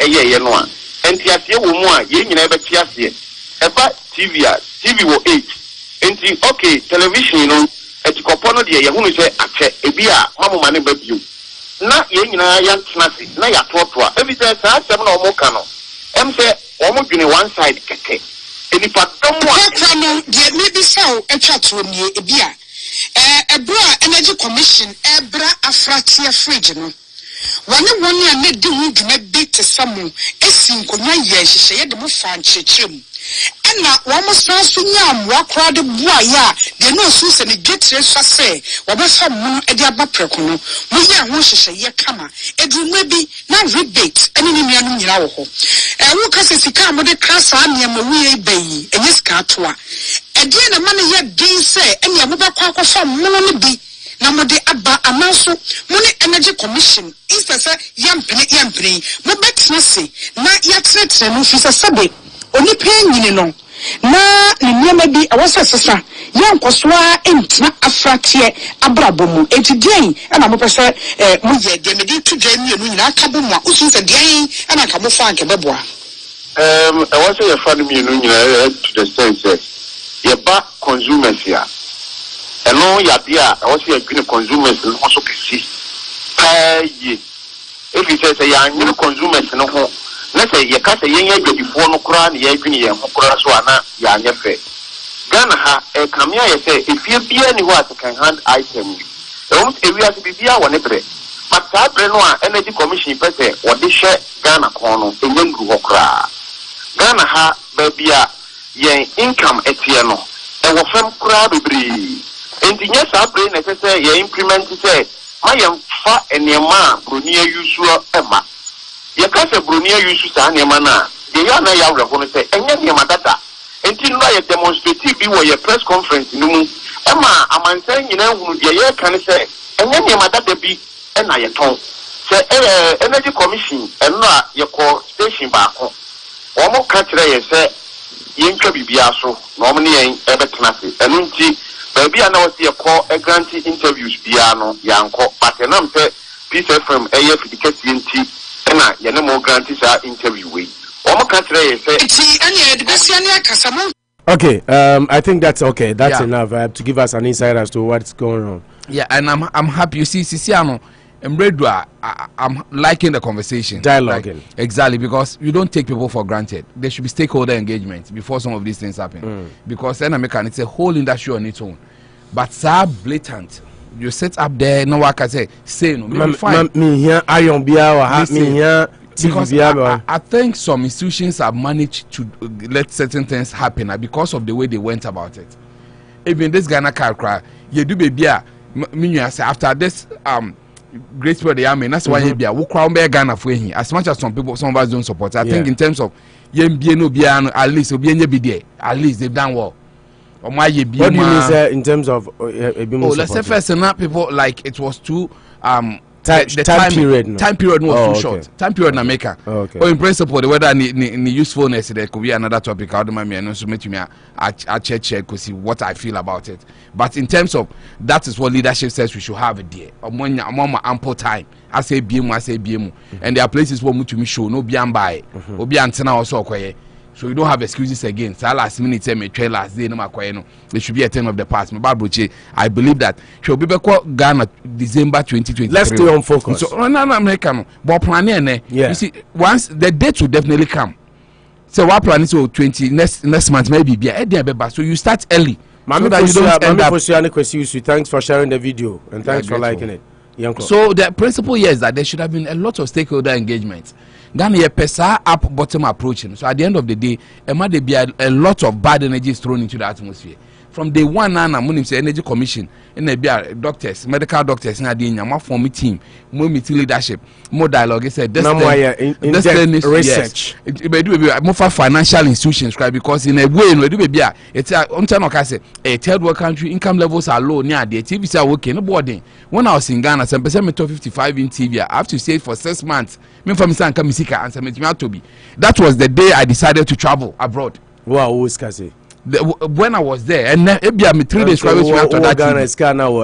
Ye no a enti asie wo mu a ye nyina be ti asie eba TV wo 8 enti okay television no etikopo no de ye hunu se ache ebi a mamoma ne ba biu na ye nyina ya ntena si na ya totoa ebi se sa asem na omo ka no em se omo dwene one side keke eni pa domo a no de maybe so etwa to nie ebi a ebra energy commission ebra afratia fridge no one a made the wood beat to some esin konya ye hye de mo fa nkyekyrem na one must so nyam wa crowd boy ya de no so se ne getre so se wo be so mo e de aba preko no mo ya ho hye ye kama eduma bi na rebate ene ni nua no nyira wo ho wo ka se sika mo de krasa ania ma wi ebayi enye sika to a e de na ma ne ye din se ene mo be kwa akofo mo no bi na mo de aba amanso mo ne energy commission instance yampene mo betna se na yatretre no fi sebe oni penyini no na ne nyema bi awose sesa yankosoa entina afratie abrabomu etidien na mo pese mo ye de me di tudwa mienu nyina aka bomu a usu se dien na ka mo fa nke beboa awose ye fa no mienu nyina to the sense ye ba consumers ya eno ya bia awose ye gwine consumers no so kesi paye if you say ya nyine consumers no ho na say ye ka say yen adwadifoɔ no kora na ye adwene ye ho kora so ana ya nyefe Ghana ha kamia ye say efie bia ni ho second hand item ewia se bibia wɔ ne bre but that bre no a energy commission pese wɔde hye Ghana kon no enyangru hɔ kora Ghana ha ba bia yen income etie no ɛwɔ fam kora bebre enti nya sa bre na pese ye implement say ma yem fa enema bronia yusuo ema ye ka se bronia yusu sa enema na ye ya na ya wrefo no se enya enema data enti no ye demonstrative bi wo ye press conference no mu ema amansan nyina hunu de ye kan se enya enema data bi na ye ton se energy commission eno a ye ko station ba ko o mo ka kire ye se ye ntwa bibia so na o mo ne yen ebetena se eno nti baby na was ye call a grant interviews piano yanko but enam pe peace fm eye fidikati nti na ye ne mo grant sa interview we o mo ka kire ye say okay I think that's okay enough to give us an insight as to what's going on. Yeah, and I'm happy you see Sisiano I'm liking the conversation. Dialoguing. Like, exactly, because you don't take people for granted. There should be stakeholder engagement before some of these things happen. Because then it's a whole industry on its own. But so blatant. You sit up there, no one can say no. Fine. Because I think some institutions have managed to let certain things happen because of the way they went about it. Even this Ghana car cry, you do baby after this great for the army. That's why you be a crown bear Ghana for him. As much as some of us don't support, I think in terms of at least at least they've done well. What do you mean, sir, in terms of let's say first enough people like it was too time period was too short. Time period na maker. Or in principle, the whether ni usefulness there could be another topic. How do I mean? So make me a check to see what I feel about it. But in terms of that is what leadership says we should have a day. Among ample time. I say BMU, and there are places where much show no be by or be antenna also quiet. So you don't have excuses again. So last minute, last day, no, there should be a thing of the past. I believe that she'll be back Ghana December 2023. Let's stay on focus. So no, American, but planning. You see, once the date will definitely come. So what planning so 20 next month maybe be a so you start early. So that you don't end up. Thanks for sharing the video and thanks for liking it. So the principle here is that there should have been a lot of stakeholder engagement. Ghana ye pesa up bottom approach. So at the end of the day, there be a lot of bad energy thrown into the atmosphere. From day one, Nana Munim say energy commission, and there be doctors, medical doctors, and the form team, more meeting leadership, more dialogue. It's a research. It more for financial institutions, right? Because in a way, no, it's a third world country, income levels are low near the TV are working. No boarding. When I was in Ghana, some percent me 55 in TV. I have to stay for 6 months. Me from San Kamisika and some to be. That was the day I decided to travel abroad. Wow, who's Kasi? When I was there, and me 3 days after that. No,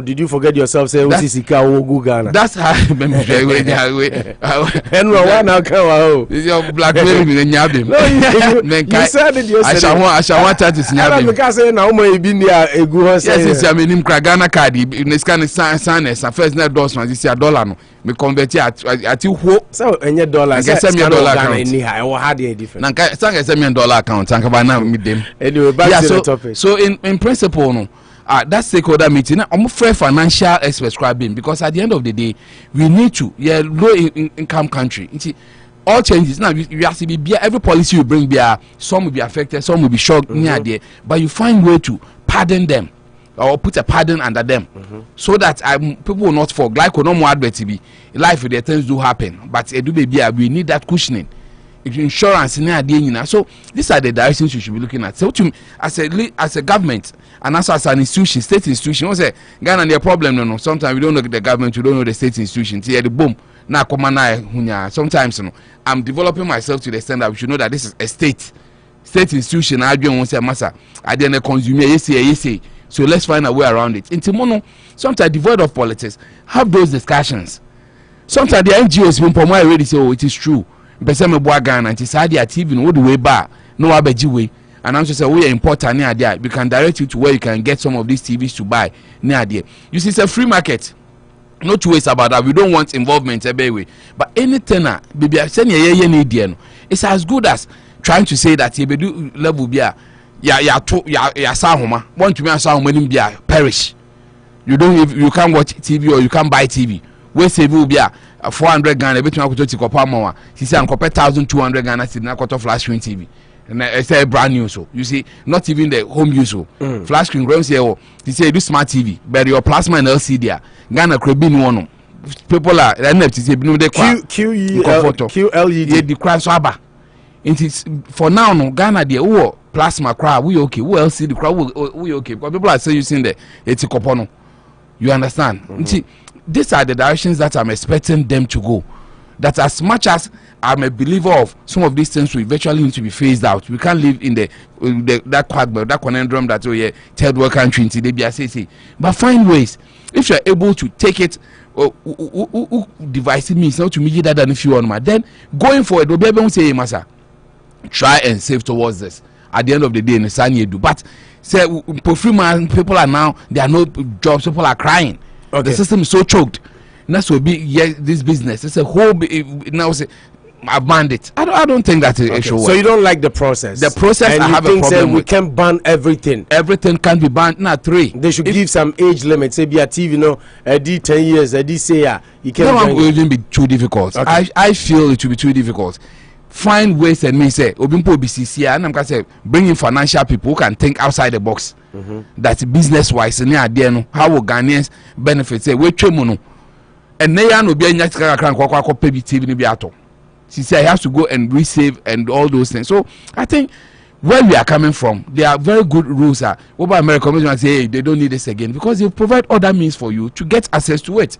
did you forget yourself? Say, Ghana. That's how I remember. You're blackmailing me. You said it yourself. I shall want to see you. Because now my been there a good. Yes, I mean, Ghana card. In this kind of signs, a first net doors, this year $1. Me convert at you who so any dollar. I guess $1 account. Anyhow, what had a difference? Nanka $1 account. Thank you now meet them. Anyway, back to the topic. So in principle, no, that stakeholder meeting, I'm afraid financial experts scribing because at the end of the day, we need to low income country. All changes now. You have to be every policy you bring. Some will be affected, some will be shocked near there, but you find way to pardon them. Or put a pardon under them, so that people will not fall. Like no more advertisement. Life, the things do happen, but we need that cushioning. Insurance in so these are the directions you should be looking at. So to as a government and also as an institution, state institution, you say Ghana the problem no. Sometimes we don't know the government, we don't know the state institutions. Here the boom. Now sometimes I'm developing myself to the extent that we should know that this is a state institution. I don't want to say massa. I didn't consume say. So let's find a way around it. In Timono, sometimes devoid of politics, have those discussions. Sometimes the NGOs will already say, oh, it is true. Ghana and it's idea TV no the way back, no abeji way. And I'm just saying we are important near there. We can direct you to where you can get some of these TVs to buy near there. You see, it's a free market. No two ways about that. We don't want involvement every way. But anything baby it's as good as trying to say that you do level be sahoma want to be sahoma perish. You can't watch TV or you can't buy TV. We say will be 400 Ghana between to kopa more. He said 1,200 Ghana to na flash screen TV. And I say brand new so. You see, not even the home use so. Flash screen grounds here. He say do smart TV, but your plasma and LCD there. Ghana could be one. People are NFT say no they QLED the cross swaba. It is for now no Ghana there plasma crowd we okay, who else see the crowd we okay, because people are still using the etikopono. You understand? See, these are the directions that I'm expecting them to go. That as much as I'm a believer of some of these things we virtually need to be phased out. We can't live in that quagmire, that conundrum that third world country into the BSC. But find ways. If you're able to take it device means not to me that than if you want, then going forward we'll be able to say massa. Try and save towards this. At the end of the day, in the sun you do. But say people are now, there are no jobs, people are crying. Okay. The system is so choked. That's will be this business. It's a whole now say abandon it. I don't think that's a issue. So you don't like the process. The process and I have a problem we can ban everything. Everything can be banned. Not 3. They should give some age limit. Say be a TV, a D 10 years, a D say you can. That will even be too difficult. Okay. I feel it will be too difficult. Find ways and me say Obimpo BCC and I'm gonna say bring in financial people who can think outside the box. That business wise near there no how will Ghanaians benefit say we tremono and neya no be anya tika kran kwakwa pay TV ni bi ato. She say I have to go and resave and all those things. So I think where we are coming from, there are very good rules. Over America say hey, they don't need this again because they provide other means for you to get access to it.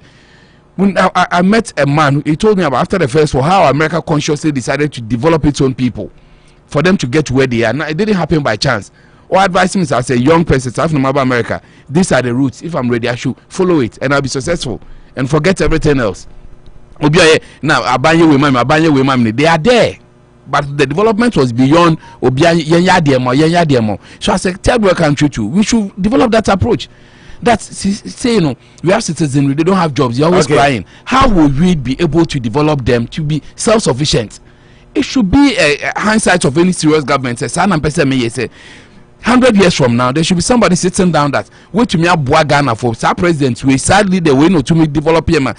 When I met a man, he told me about after the first war how America consciously decided to develop its own people for them to get to where they are. Now it didn't happen by chance. Or advice me as a young person, from America, these are the routes. If I'm ready, I should follow it and I'll be successful and forget everything else. Now they are there, but the development was beyond so as a third world country too, we should develop that approach. That's say we have citizens, they don't have jobs, they're always crying. How will we be able to develop them to be self-sufficient? It should be a hindsight of any serious government. 100 years from now, there should be somebody sitting down that wait to me a Ghana for our president. We sadly the way no to me develop him. But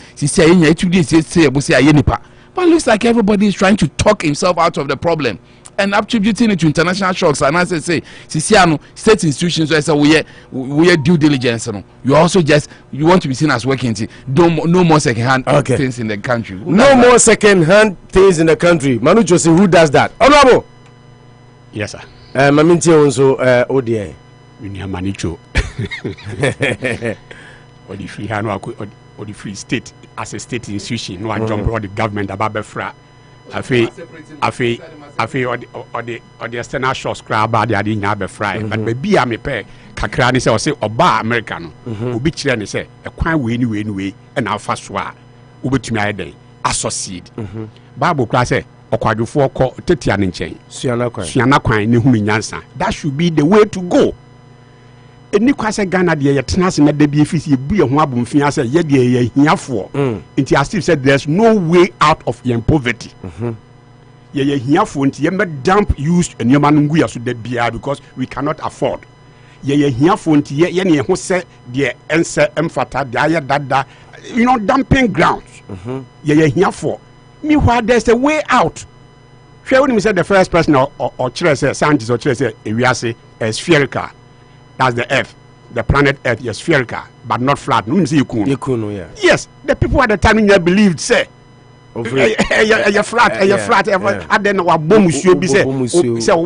it looks like everybody is trying to talk himself out of the problem and attributing it to international shocks. And as I say, state institutions where we are due diligence. You also you want to be seen as working. No more second-hand things in the country. No more second-hand things in the country. Manu Jose, who does that? Honorable. Yes, sir. Maminti also ODA. Manicho. Or the free hand or the free state as a state institution. No, I jump on the government about Befra. Afe or the external shocks crab they are in Befra. But maybe I may pay Kakrani say or say Oba American. Ubi Chilani say a quite way and our first war. Ubi to me day associate. Bible class say. Okwadufo ko tetia ne nchen suana kwan ne hunu nyansa. That should be the way to go. Eni kwase Ghana de ye tenase na da bi efisi ebu ye ho abomfin ase ye de ye hiafo nti as Steve said there's no way out of your poverty. Ye hiafo nti ye me dump used enema no ngu ya so da bia because we cannot afford. Ye hiafo nti ye ne ho se de ense emfata de aye dada, you know, dumping grounds. Ye hiafo. Meanwhile, there's a way out. When said the first person or scientist or say spherical. That's the Earth. The planet Earth is spherical, but not flat. Yes, the people at the time believed say flat. And then our Bosuo be say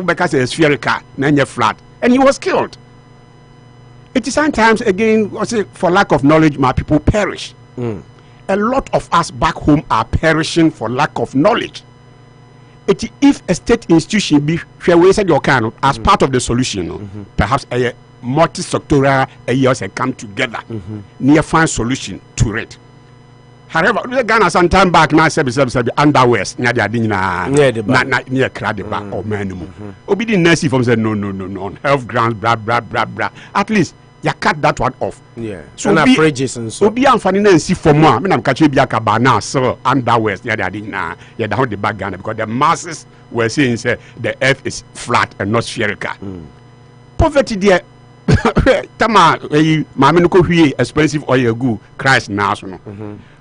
because it's spherical, then you're flat, and he was killed. It is sometimes again for lack of knowledge, my people perish. A lot of us back home are perishing for lack of knowledge. If a state institution be as part of the solution, perhaps a multi-sectoral areas come together, near find solution to it. However, we Ghana some time back now said underwears near the near Kradiba or Manimu. Obedient Nancy from said no on health grounds, blah. At least you cut that one off. Yeah. So na fridges and so. Obi amfani na nsi for more. Me na mkache bi akaba na so underwears near the how the back Ghana because the masses were saying say the earth is flat and not spherical. Poverty there tama maame no ko hwie expensive oil go Christ na so no.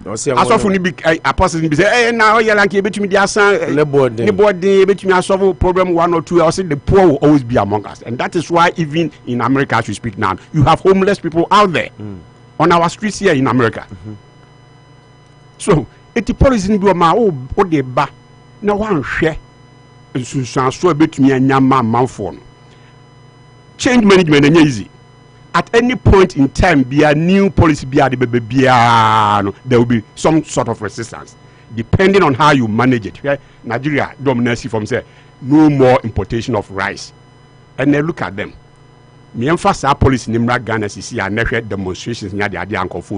Asofo ni bi apostles ni bi say na oil like betumi di asan ne body betumi solve problem one or two. I say the poor will always be among us, and that is why even in America as we speak now you have homeless people out there on our streets here in America. So eti policy ni bi o ma o de ba na wan hwe nsunsan so betumi anya manfo no. Change management is easy. At any point in time, be a new policy, there will be some sort of resistance, depending on how you manage it. Okay? Nigeria dominancy from say no more importation of rice, and then look at them. Me emphasize our policy in Ghana see and never demonstrations near the idea of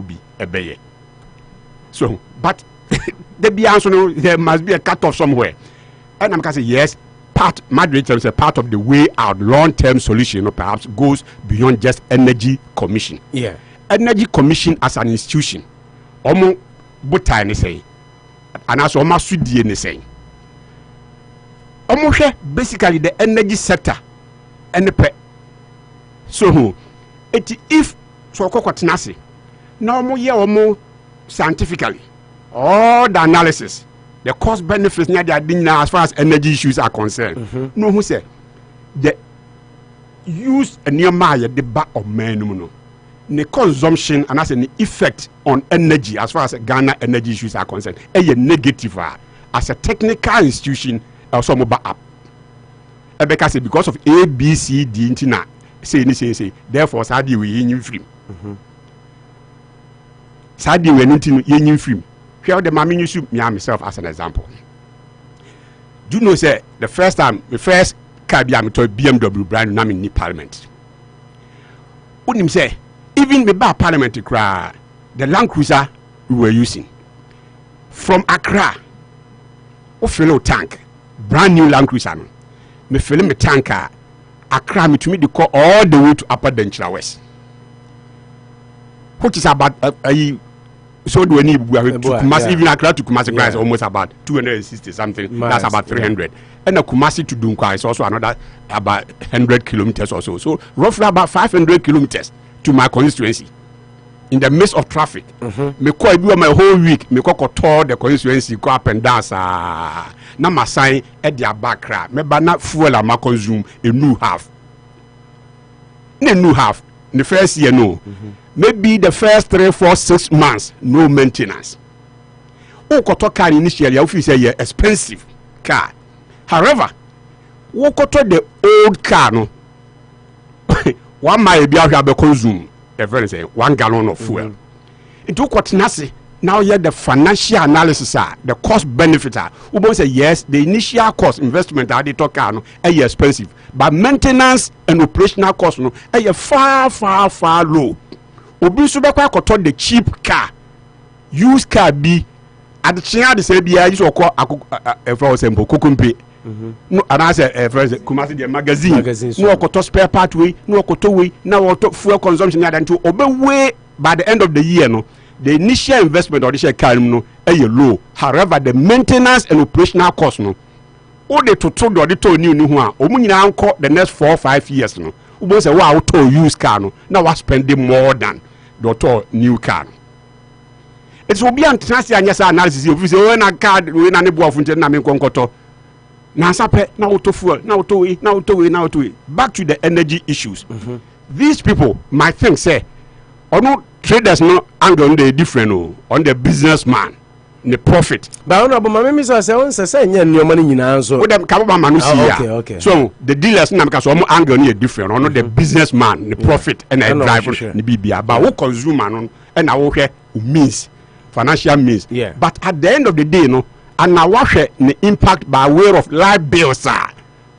So, but there must be a cut off somewhere, and I'm going to say yes. Madrid is a part of the way out long-term solution, perhaps goes beyond just energy commission. Yeah, energy commission as an institution, omo buta ni say, and as omo sudi ni say, omo basically the energy sector, and the so if so kokotinasi, now omo scientifically all the analysis. The cost benefits near the as far as energy issues are concerned. No, who said the use a near the back of men, the consumption and as an effect on energy as far as Ghana energy issues are concerned. A negative as a technical institution also mobile up. Because of A, B, C, D, say, therefore, Sadi we in free. Sadi we in free. Here the mammy you me myself as an example. Do you know say the first car to BMW brand name in parliament. When him say even the bar parliament the Land Cruiser we were using from Accra, fill tank, brand new Land Cruiser. Me fill me tanker Accra me to me the call all the way to Upper Denchira West, which is about So do any Kumasi, even Accra to Kumasi is almost about 260 something. That's about 300. And a Kumasi to Dunkwa is also another about 100 kilometers or so. So roughly about 500 kilometers to my constituency. In the midst of traffic, me call my whole week. Me call tour the constituency, go up and dance. Na my sign at their background. Me banana fuel a ma consume a new half. The new half. The first year no. Maybe the first 3, 4, 6 months no maintenance. O koto car initially, I say yeah expensive car. However, wo koto the old car no. 1 mile be have consume. A friend say 1 gallon of fuel. It took what nasi. Now yeah the financial analysis the cost benefit we say yes the initial cost investment they talk no expensive but maintenance and operational cost no far low. Obi so be kwa the cheap car used car be at the chin the say bia you call for example kokumpe no and I say friends Kumasi the magazine no okoto spare part way no okoto way now auto fuel consumption and to obe way by the end of the year no. The initial investment or the share car no low. However, the maintenance and operational cost no. All the to the auditor new one. Omunina anko the next 4 or 5 years no. Ubo say wow to use car no. Now we're spending more than the new car. It will be international analysis. If you say when a car when a nebo funte na me konkoto. Na sape na auto fuel na auto way. Back to the energy issues. These people might think say or no traders no angle on the different on the businessman the profit but honorable mama say on say nya money nyina so with them kababa manu see so the dealers na because some angle no different on the businessman the profit and the driver the bibia but who consumer no and na wo hwe means financial means but at the end of the day no and na wo hwe the impact by way of life bills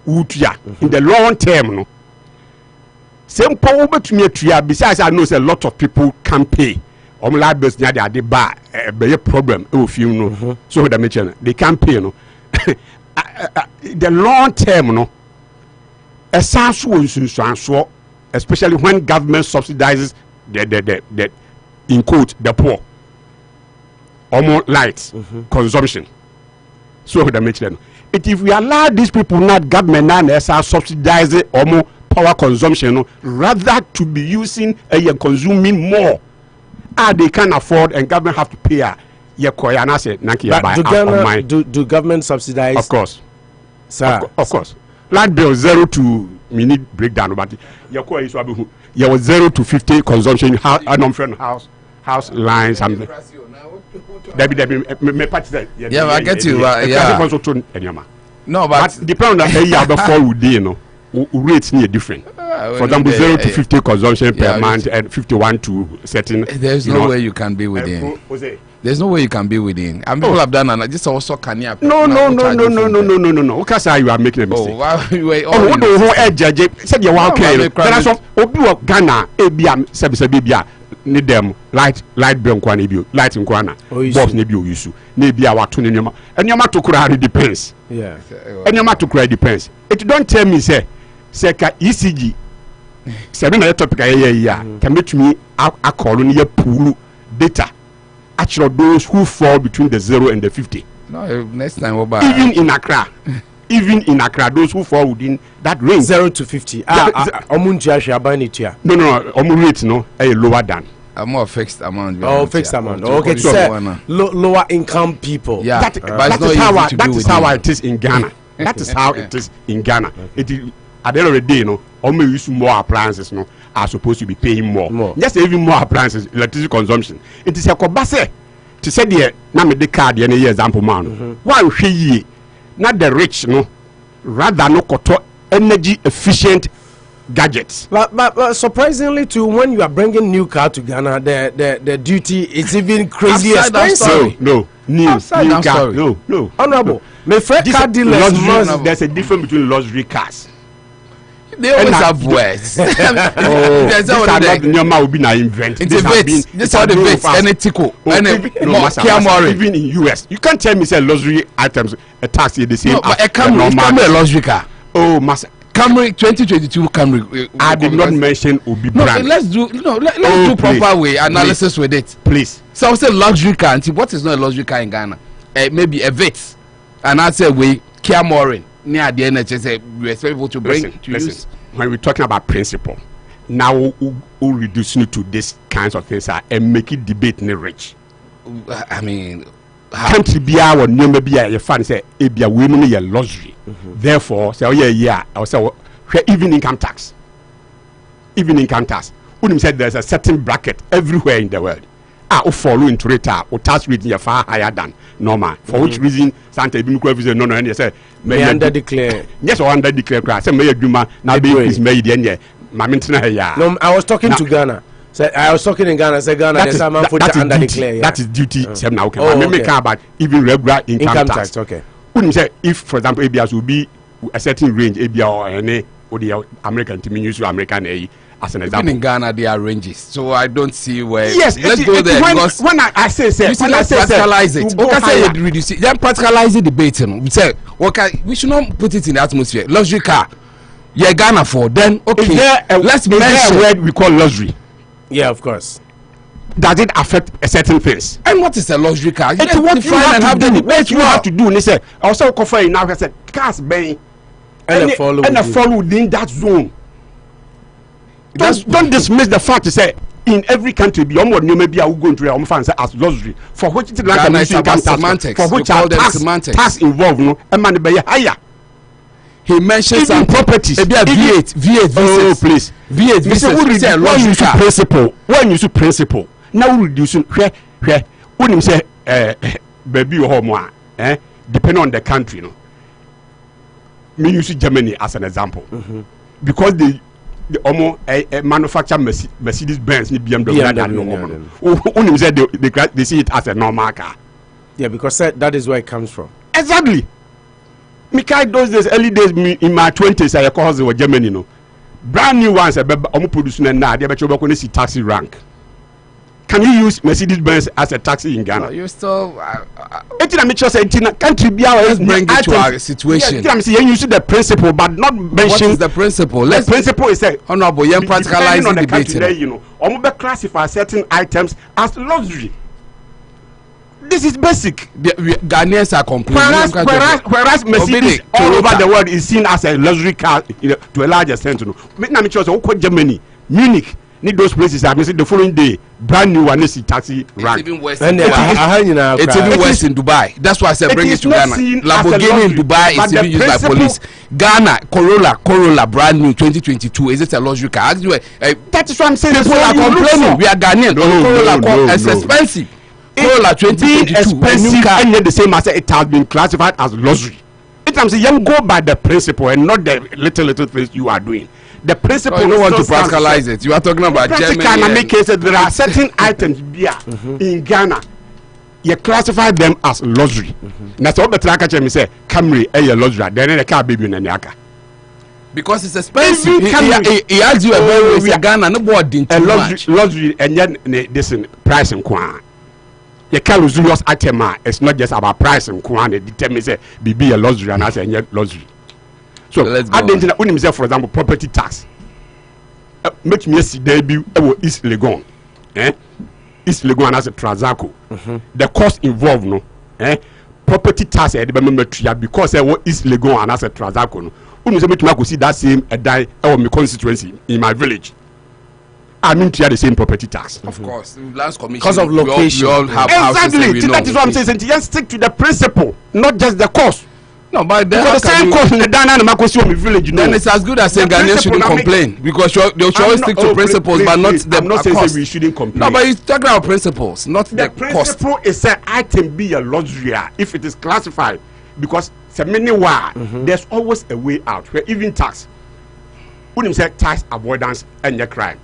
utua in the long term no. Same power to me besides I know a lot of people can pay. Libraries near they buy a problem if you know. So the mention they can't pay no. The long term no. A so especially when government subsidizes the in quote the poor. Almost light consumption. So the mention. If we allow these people not government and subsidize it almost power consumption rather to be using and consuming more they can afford and government have to pay do government subsidize? Of course, sir. Of course. Light bill 0 to minute breakdown but you was 0 to 50 consumption house lines and I get you. No, but depend on the before we did rates near different. For example, 0 to 50 consumption per month and 51 to certain. There's no way you can be within. There's no way you can be within. And people have done and just also can you. No. Because you are making a mistake. What the judge said you are okay. There are some Obi Ghana, ABM, need them light bill kwani light in kwana bulbs ne bi o yusu ne bi a wato ne nyoma enyoma to kura depends enyoma to kura depends it don't tell me say ka ECG say na topic aye ya can make me akolo ne ya pool data actually those who fall between the 0 and the 50 no next time even in Accra those who fall within that range 0 to 50 omunji ahwe no omu rate no lower than a more fixed amount. Fixed amount. Okay, so lower income people. Yeah, that is how it is in Ghana. That is how it is in Ghana. It is at the end of the day, only use more appliances, are supposed to be paying more. Just even more appliances, electricity consumption. It is a kobase to say the na me the card any example man. Why we not the rich rather no koto energy efficient gadgets. But surprisingly too, when you are bringing new car to Ghana, the duty is even crazy expensive. No. Honorable, my friend car dealers there's a difference between luxury cars. They always have words. These are not normal will be na invent. This are the bits and tickle even in US. You can't tell me say luxury items a taxi the same. No, but a Camry a luxury car. Oh, master. Camry 2022 Camry. I did not mention Obi brand. Let's do proper way analysis with it. Please. So I say luxury car. What is not a luxury car in Ghana? Maybe a Vitz, and I say we Kia Morin near the NHS. We expect people to bring use. When we're talking about principle, now we reducing it to these kinds of things and make it debate in rich. I mean, country be our new maybe a fan say it be a women a luxury. Therefore, say, oh yeah, I say even income tax. Even income tax. Wouldn't say there's a certain bracket everywhere in the world. Follow into it, or tax rate is far higher than normal. For which reason, Santa Ibn say no, and they say, may under declare. Yes, or under declare. Say, may do now be is made in here. No, I was talking to Ghana. So I was talking in Ghana. Say Ghana, there's a man for under declare. That is duty. Now, okay. I may care about even regular income tax. Okay. Wouldn't say if, for example, ABS will be a certain range, ABS or any or the American to use American A. As an example, even in Ghana there are ranges, so I don't see where. Yes, let's go there because when I say when I say practicalize it, okay, say reduce it. Then practicalize the debate. We say okay, we should not put it in the atmosphere. Luxury car, yeah, Ghana for then okay. Let's mention a word we call luxury. Yeah, of course. Does it affect a certain things? And what is a luxury car? It's what you have to do. What you have to do. And they say also cover now. I said cars buying and follow within that zone. Don't dismiss the fact to say in every country be maybe I will go into fans as luxury for which it's like semantics. For which tax involved no and man be higher. He mentioned some properties. V8 oh please V8 when you see principle now reducing where when you say baby home depending on the country no me use Germany as an example because they manufacture Mercedes Benz ni BMW they see it as a normal car. Yeah, because that is where it comes from. Exactly. Mikai those days, early days in my 20s, I cause in Germany, no. Brand new ones, producing now, they bet see taxi rank. Can you use Mercedes Benz as a taxi in Ghana? You still. Country be our bring it to our situation. Yeah, I'm saying you use the principle, but not mention. What is the principle? The principle is that honorable, you practicalize the debate. You know, classify certain items as luxury. This is basic. Ghanaians are complaining. Whereas Mercedes all over the world is seen as a luxury car to a large extent. Germany, Munich. Need those places. I mean, the following day, brand new one is taxi rank. It's even worse. It's even worse in Dubai. That's why I said bring it to Ghana. Lamborghini in Dubai is even used by police. Ghana, Corolla, brand new 2022. Is it a luxury car? That is what I'm saying. People are complaining. We are Ghanaian. Corolla is expensive. Corolla 2022 expensive and yet the same as it has been classified as luxury. It means you go by the principle and not the little things you are doing. The principle you don't want to practicalize it. You are talking about Germany. There are certain items in Ghana. You classify them as luxury. Now, so better like I say, Camry a luxury. Then the car baby in the because it's expensive. He asks you about we are Ghana. No more than luxury and yet this price and quan. You can't luxurious item. It's not just about price and quan. It determines be a luxury and I say yet luxury. So I don't think when himself, for example, property tax. Make me see debut East Legon. East Legon as a Transaco. The cost involved, no. Property tax because East Legon and as a Transaco. No. When you make me see that same die or my constituency in my village. I mean to the same property tax. Of course, last commission because of location. We all have exactly. That is what I'm saying. Just stick to the principle, not just the cost. No, but then the same cost in the Dana and Makosi village. Then it's as good as saying Ghanaians shouldn't complain because they should always stick to principles, but not the cost. I'm not saying we shouldn't complain. No, but you're talking about principles, not the cost. The principle is that item be a luxury if it is classified because there's always a way out where even tax. When you say tax avoidance and your crime.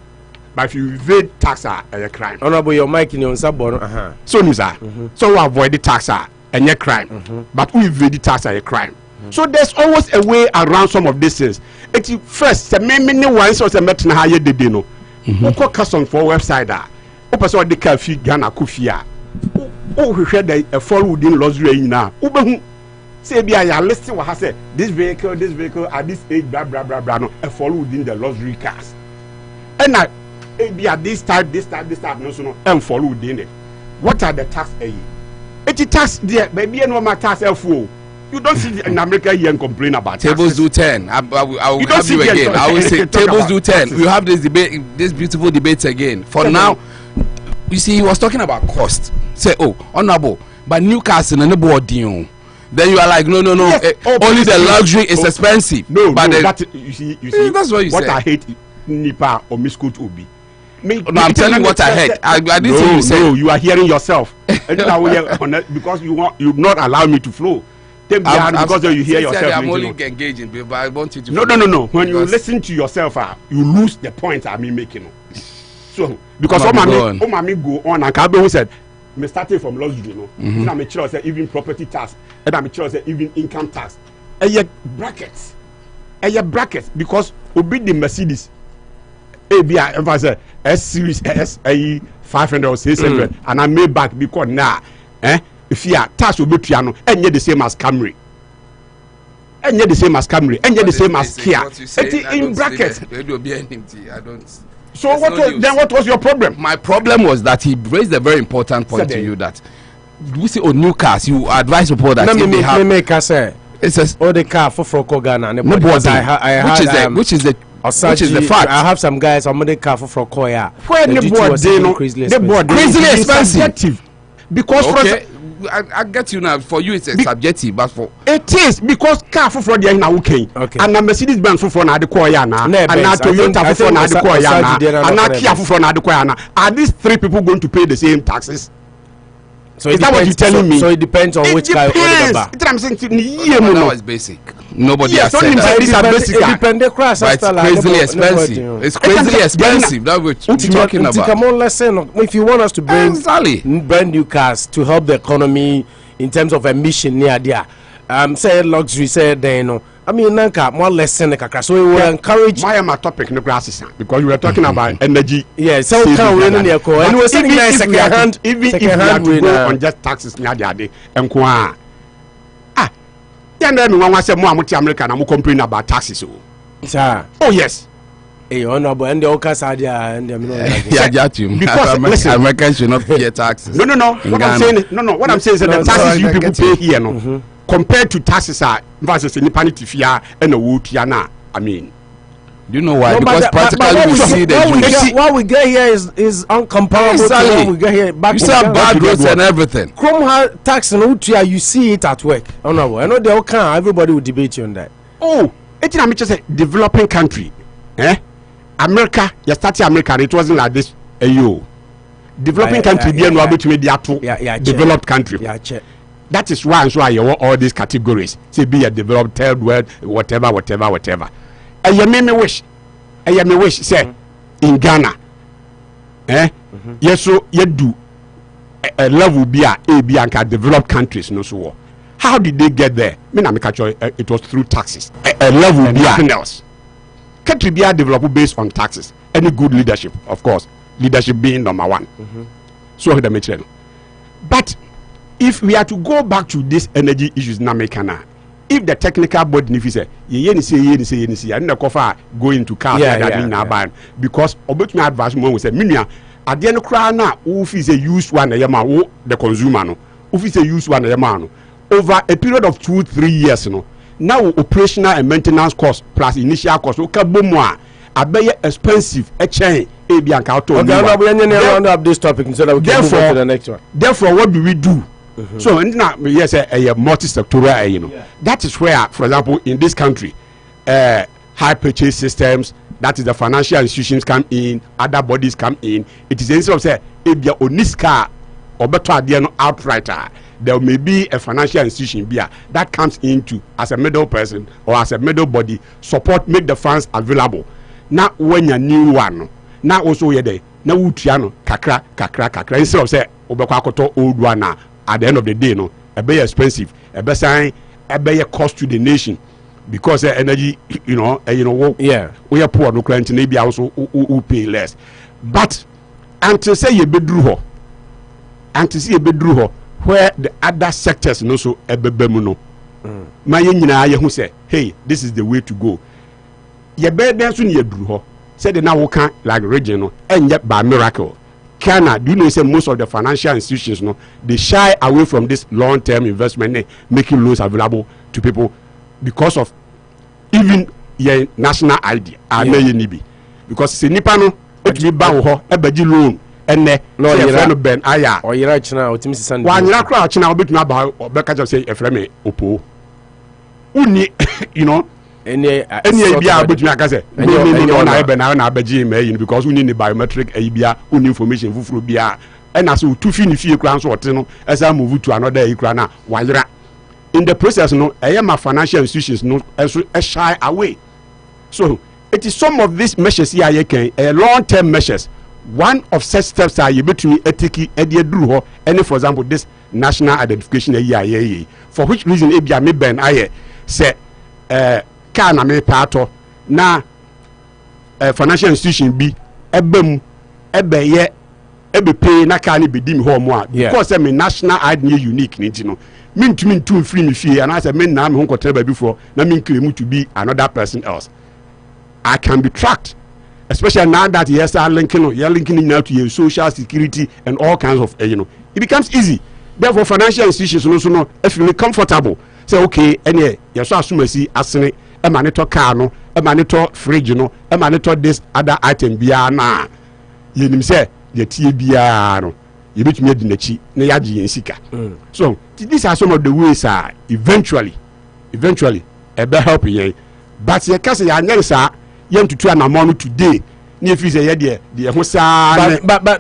But if you evade tax a crime. Honorable, your mic in your subborn. So we avoid the tax and your crime. But we evade the tax a crime. So there's always a way around some of these things. First, the many ones or the metin higher de dino. Who custom for website person the cafe Ghana Kufia. We share a fall within luxury now. Say be I listing what I said. This vehicle at this age, blah blah blah blah. No, a fall within the luxury cars. And be at this type, no, and follow within it. what are the tax it's tax there baby and my tax fool. You don't see in America here and complain about tables do turn. I will have you again. I will say tables do turn. We have this debate, this beautiful debate again. For now, you see, he was talking about cost. Say, oh, honorable, but Newcastle and the board deal. Then you are like, no. Yes. Only the luxury is expensive. No, but you see, that's what you what said. I hate Nipa or Miss Coach Obi. No, I'm telling you what I heard. I didn't say you said. No, you are hearing yourself. Because you not allow me to flow. Because you hear yourself. I'm only engaging, but I want you to. No. When you listen to yourself, you lose the point I'm making. So because all my go on, and Kabe who said, "Me starting from luxury, you know." And I'm sure say even property tax, and I'm sure say even income tax. Brackets, because obi the Mercedes, ABI, if I say S series S 500 or 600, and I made back because now, if you are tax will be piano, and yet the same as Camry. And yet the same as Kia. In brackets. I don't. So what was your problem? My problem was that he raised a very important point to you that we see on new cars, you advise people that if they have it's the car for Ghana. Which is the fact. I have some guys on the car for Koya. Where the board crazily expensive. Because I get you now. For you, it's subjective, but for it is because car for fraud now okay. And a Mercedes Benz for fraud na the Koya na, and a Toyota for fraud na the Koya na, and a Kia for fraud na the Koya na. Are these three people going to pay the same taxes? So is that what you're telling me? So it depends on which car. I'm saying that was basic. Nobody has said that. It depends. But it's crazily expensive. It's crazily expensive. That's what we're talking about. Come on, listen. If you want us to bring brand new cars to help the economy in terms of emission near there, say luxury, say then, you know. I mean, more lesson, so we will encourage. My topic no glasses because we were talking about energy. Yeah, so can we in your call? And we're saying second hand, even if we have to go on just taxes near the day and kwa. Yeah, then one was a more American. I'm complaining about taxes. Oh yes. Hey, honorable, and the Oka Sadia and the because Americans should not pay taxes. No. What I'm saying, what I'm saying is that the taxes you people pay here, no. Compared to taxes versus any panitifia and a wood I mean, do you know why? Because practically we see that what we get here is uncomparable to what we get here. You see bad roads and everything. Chrome tax and Utia, you see it at work. Honorable, I know they all can. Everybody will debate you on that. Oh, it's a developing country. America, you started America, it wasn't like this. Developing country, developed country. That is why you want all these categories to be a developed third world, whatever. And you make me wish, say, in Ghana, yes, so you do a level be a developed countries, no so. How did they get there? It was through taxes. A level be nothing else. Country be developed based on taxes. Any good leadership, of course, leadership being number one. So the material, but. If we are to go back to these energy issues now, if the technical body say I need to go into cars because about my advice more say minia at the end of crana if is a used one the consumer no if is a used one over a period of 2-3 years now operational and maintenance cost plus initial cost I be expensive a chain a bianca to round up this topic so that we can move on to the next one. Therefore what do we do? So yes, a multi-sectoral, that is where, for example, in this country, high purchase systems, that is the financial institutions come in, other bodies come in. It is instead of say if you own this car or better outright, there may be a financial institution that comes into as a middle person or as a middle body support, make the funds available. Now when you new one, now also you're there. Now utiano kakra instead of say obekwakoto old one now. At the end of the day, a very expensive, a better cost to the nation because energy, we are poor, no client, maybe also who pay less. But until say you bedru where the other sectors so a bebemuno, my who say, hey, this is the way to go. Ye bed soon ye drew said the now can like regional and yet by miracle. Ghana, do you know say most of the financial institutions, no, they shy away from this long-term investment, making loans available to people because of even your national ID. Because se nipa no otumi ba wo ho ebaji loan ene no yira ben aya o yira china otimi sisande wa nyira kra china obetumi aba obeka just say efreme opo uni you know any bia obetumi aka say no na ebe na abaji me yin because uni ni biometric bia uni information fufuro bia ena so tufi ni fie kra so ote no esa move to another ikra na wa yira in the process no my financial institutions no shy away. So it is some of these measures here can long-term measures. One of such steps are you between etiki edie and for example this national identification for which reason ebia me ben aye say can na me pato na financial institution bi ebem ebeye pay na can be dim ho mo because me national ID unique ni no me too free me fee and I say me na me ho kotere ba before na me claim to be another person else. I can be tracked, especially now that you're linking now to your social security and all kinds of, it becomes easy. Therefore, financial institutions also know if you feel comfortable. Say, okay, any you saw see asene, a monitor car, no, a monitor fridge, a monitor this other item, biana. You say, the TBR, you bet me in the chi, Nayaji and Sika. So, these are some of the ways eventually, a better help you. But you can't say, I never saw. To try and today. But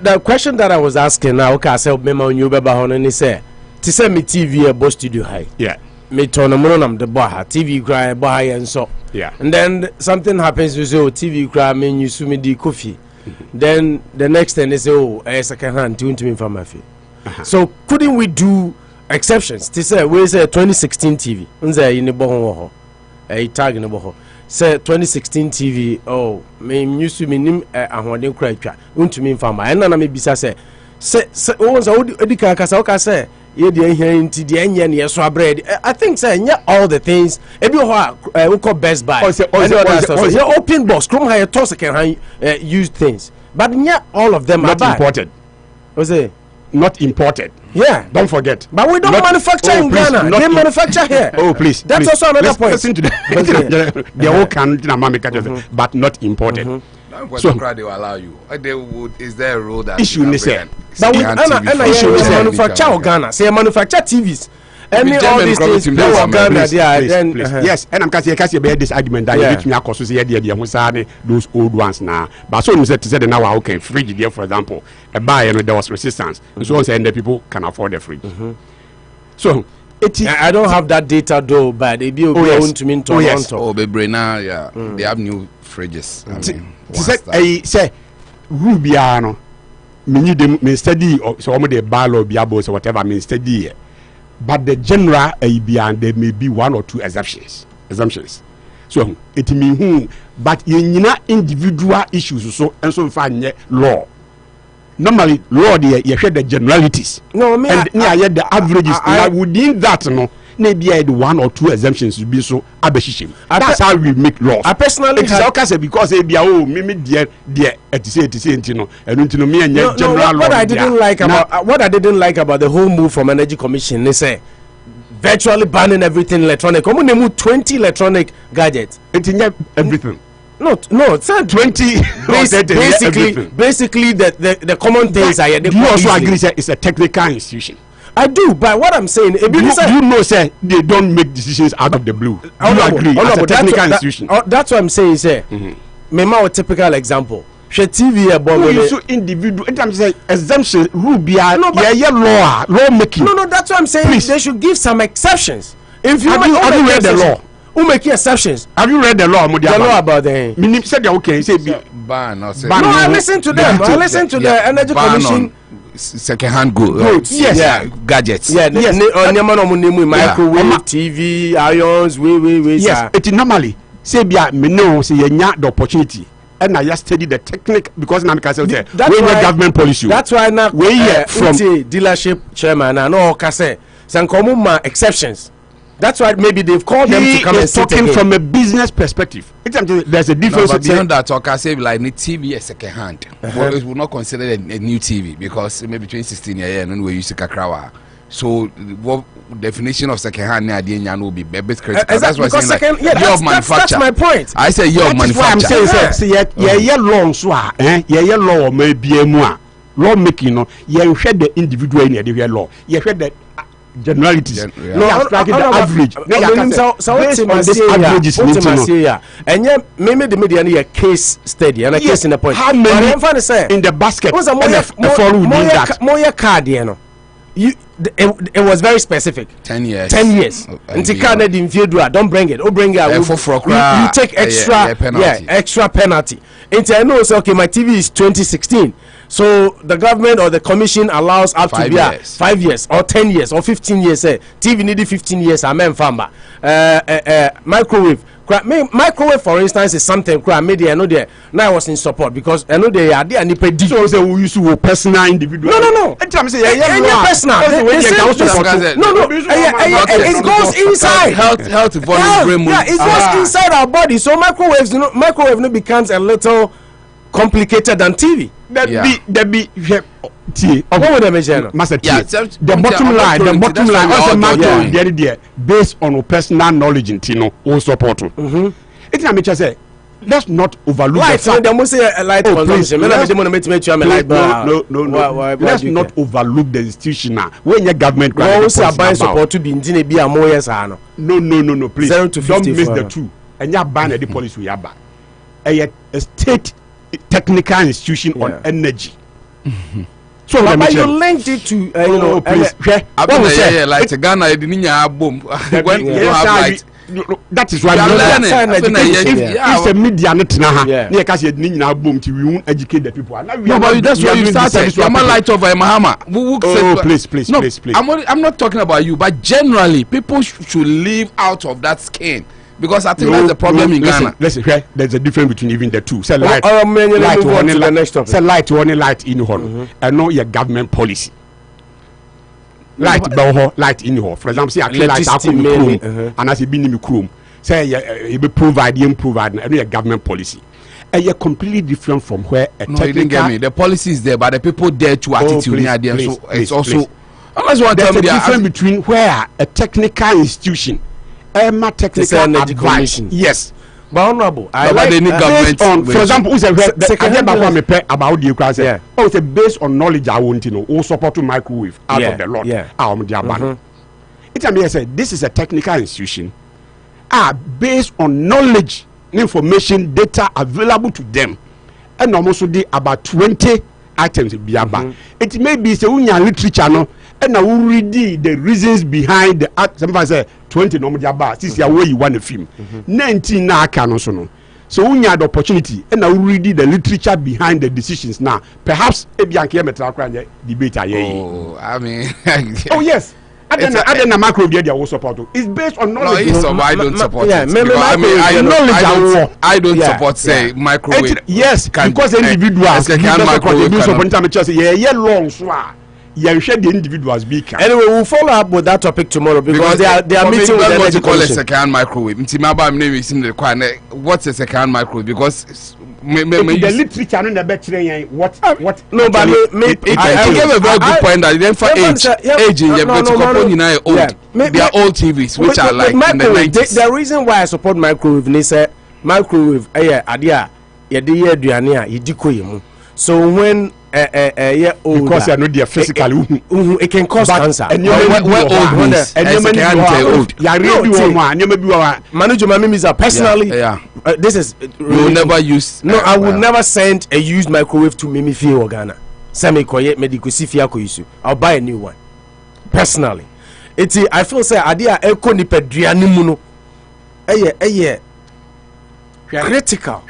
the question that I was asking now, okay, I said, "Mema on you, Baba, and he said, to send me TV a Boss Studio High." Yeah. Me turn a monam the bar, TV cry, bar and so. Yeah. And then something happens. You say, "Oh, TV cry, mean you sue me the coffee." Then the next thing they say, "Oh, I second hand tune to me from my fee." So couldn't we do exceptions? To say, we say 2016 TV. Unze in the boho, a tag in the boho. Say 2016 TV. Oh, me used to me nim ahwade kra twa untumi mfama ena na me bisa say once odika kasa o ka say ye de ehia nti de enye ne yeso abred. I think say nya all the things ebi ho we call Best Buy yeah, open box chrome high toss can use things but nya all of them not are imported. What's it? Not imported. Yeah, don't forget. But we don't manufacture in Ghana. They manufacture here. Oh, please. That's also another point. Listen to the whole country, but not imported. So they will allow you. Is there a rule that issue you can but we manufacture Ghana. Say manufacture TVs. Any all these things yes, and I'm casting this argument that you me across those old ones now. But so you said now okay, fridge there for example, a buyer there was resistance. And so on saying the people can afford the fridge. So I don't have that data though, but they be to me Toronto. Oh, yeah. They have new fridges. I say Rubiano me study so the balo biabos or whatever mean study. But the general ABN there may be one or two exceptions. So it mean who but in individual issues so and so find law. Normally law you hear the generalities. No, me and the averages within that no maybe I had one or two exemptions to be so abeshishim. That's how we make laws. I personally it's okay because ABI oh me dear it is you know and me and general law. What I didn't like about the whole move from Energy Commission, they say virtually banning everything electronic. Come on, they move 20 electronic gadgets. It's everything. No, it's not 20. Basically, the common things are. Do you also agree that it's a technical institution? I do, but what I'm saying, you know, sir, they don't make decisions out of the blue. Do you agree? It's a technical institution. That's what I'm saying, sir. Maybe a typical example. She TV you so individual. In terms of exemption, Rubia, law making. No, that's what I'm saying. Please. They should give some exceptions. If you have you read the law? Who make exceptions? Have you read the law? The law about the. Meaning said okay. Say ban. No, I listen to them. I listen to the Energy Commission. Second-hand goods. Yes. Yeah. Gadgets. Yeah. Yes. Microwave, TV, irons. Yes. It normally say me know say you nya the opportunity. And I just study the technique because now because say we government policy. That's why now we from dealership chairman and all can say some common exceptions. That's why maybe they've called them to come and sit talking from a business perspective. There's a difference. No, but beyond that, talk I say like the TV is second hand. Well, it will not consider a new TV because maybe between 16 years and we use a krawa. So what definition of second hand will be a bit critical. That's why I'm saying like that's my point. I say your manufacture. I'm saying yeah long so yeah law maybe a law making no you share the individual in the law. You share the generalities. No, abstract the average. So and yeah, maybe the media need a case study and a case in the point. How many in the basket? More card, you know. It was very specific. 10 years. 10 years. Until Canada in Fiedua, don't bring it. Don't bring it. You take extra extra penalty. Until I know, so okay, my TV is 2016. So the government or the commission allows up to be 5 years or 10 years or 15 years. TV needed 15 years. Amen, famba. Microwave. Microwave, for instance, is something I made there. I know there. Now I was in support because I know they are there and they pay. So we used to personal individual. No. Personal. No. It goes inside. Health. Yeah, it goes inside our body. So microwave becomes a little complicated than TV. That be what would I mention? The bottom line also matter based on personal knowledge in Tino or support. It's not me say let's not overlook the fact. They must say a light consumption. Let's not overlook the institution now. When your government buying support to be in no, please don't miss the two. And you ban the policy we have a state technical institution on energy. So but you linked it to please. Like Ghana boom when you have light. That is why it's a media net boom till we won't educate the people. No, but that's why you started. I'm a light over Mahama. Please. I'm not talking about you, but generally people should live out of that skin. Because I think that's the problem in Ghana. Listen, there's a difference between even the two. Say light in one, and know your government policy. Light in here. For example, say I clear light out in Chrome, and as you been in Chrome, say you be provide, and your government policy. And you're completely different from where a technical. No, you didn't get me. The policy is there, but the people there to attitude near there. So it's also. There's a difference between where a technical institution. Technical advice. Yes, but honorable. I like government. For example, who said about the Ukraine? Oh, it's based on knowledge. I want to know. Who support to microwave out of the lot. It's a said this is a technical institution. Based on knowledge, information, data available to them, and almost about 20 items. It may be the literature no. And now we read the reasons behind the somebody say 20 no more this is where you want the film 19 now can so we had the opportunity and now we read the literature behind the decisions now perhaps debate I mean oh yes I don't know macro will support it's based on knowledge. I don't support it. I don't support say microwave. Yes, because individuals long you share the individuals be can. Anyway, we'll follow up with that topic tomorrow because they are meeting with the what you call a second microwave. What's a second microwave? Because the literature no better what no but I gave a very good point that then for age in your old they are old TVs which are like in the 90s. The reason why I support microwave is microwave adia yedi aduane a yidiko yemu. So when because you are not there physically, it can cause cancer. And you're manager my is personally. This is you will never use. No, I will never send a used microwave to Mimi Fie or Ghana. Sami koye medical sifia ko isu. I'll buy a new one. Personally, I feel say adia eko ni pedriani muno. Critical.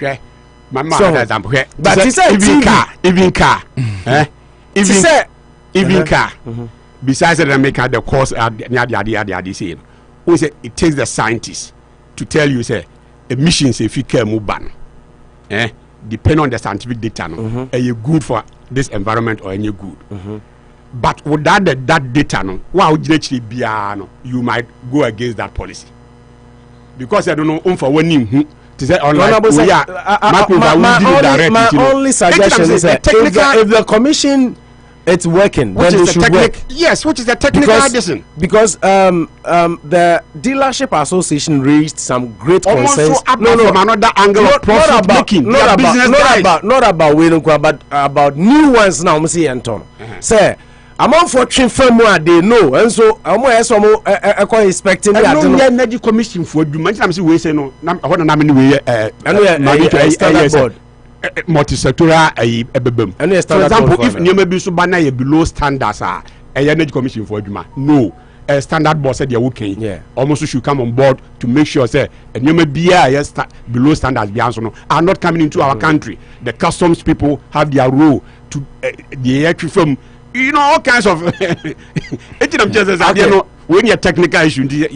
Mama, so, example, but he said even car. Besides the maker, the course saying, who say it takes the scientists to tell you say emissions if you care move ban. Depend on the scientific data, are you good for this environment or any good? But without that data, no, you might go against that policy. Because I don't know for when you to say my only suggestion is that if the commission it's working, which then is they should work. Yes, which is the technical addition. Because the dealership association raised some great concerns. From another angle of profit making. Not about waiting, but about new ones now. I'm saying, Anton. Say, among for Trinfamua, they know, and so I'm expecting that. No commission for you. I'm saying we say no. What a name we standard board. Multi-sectoral for example, if you may be so banana below standards are a energy commission for Juma. No, a standard boss said you're okay. Yeah, almost should come on board to make sure say and you may be below standards are not coming into our country. The customs people have their role to the electric firm, you know, all kinds of when you're technical issue, technical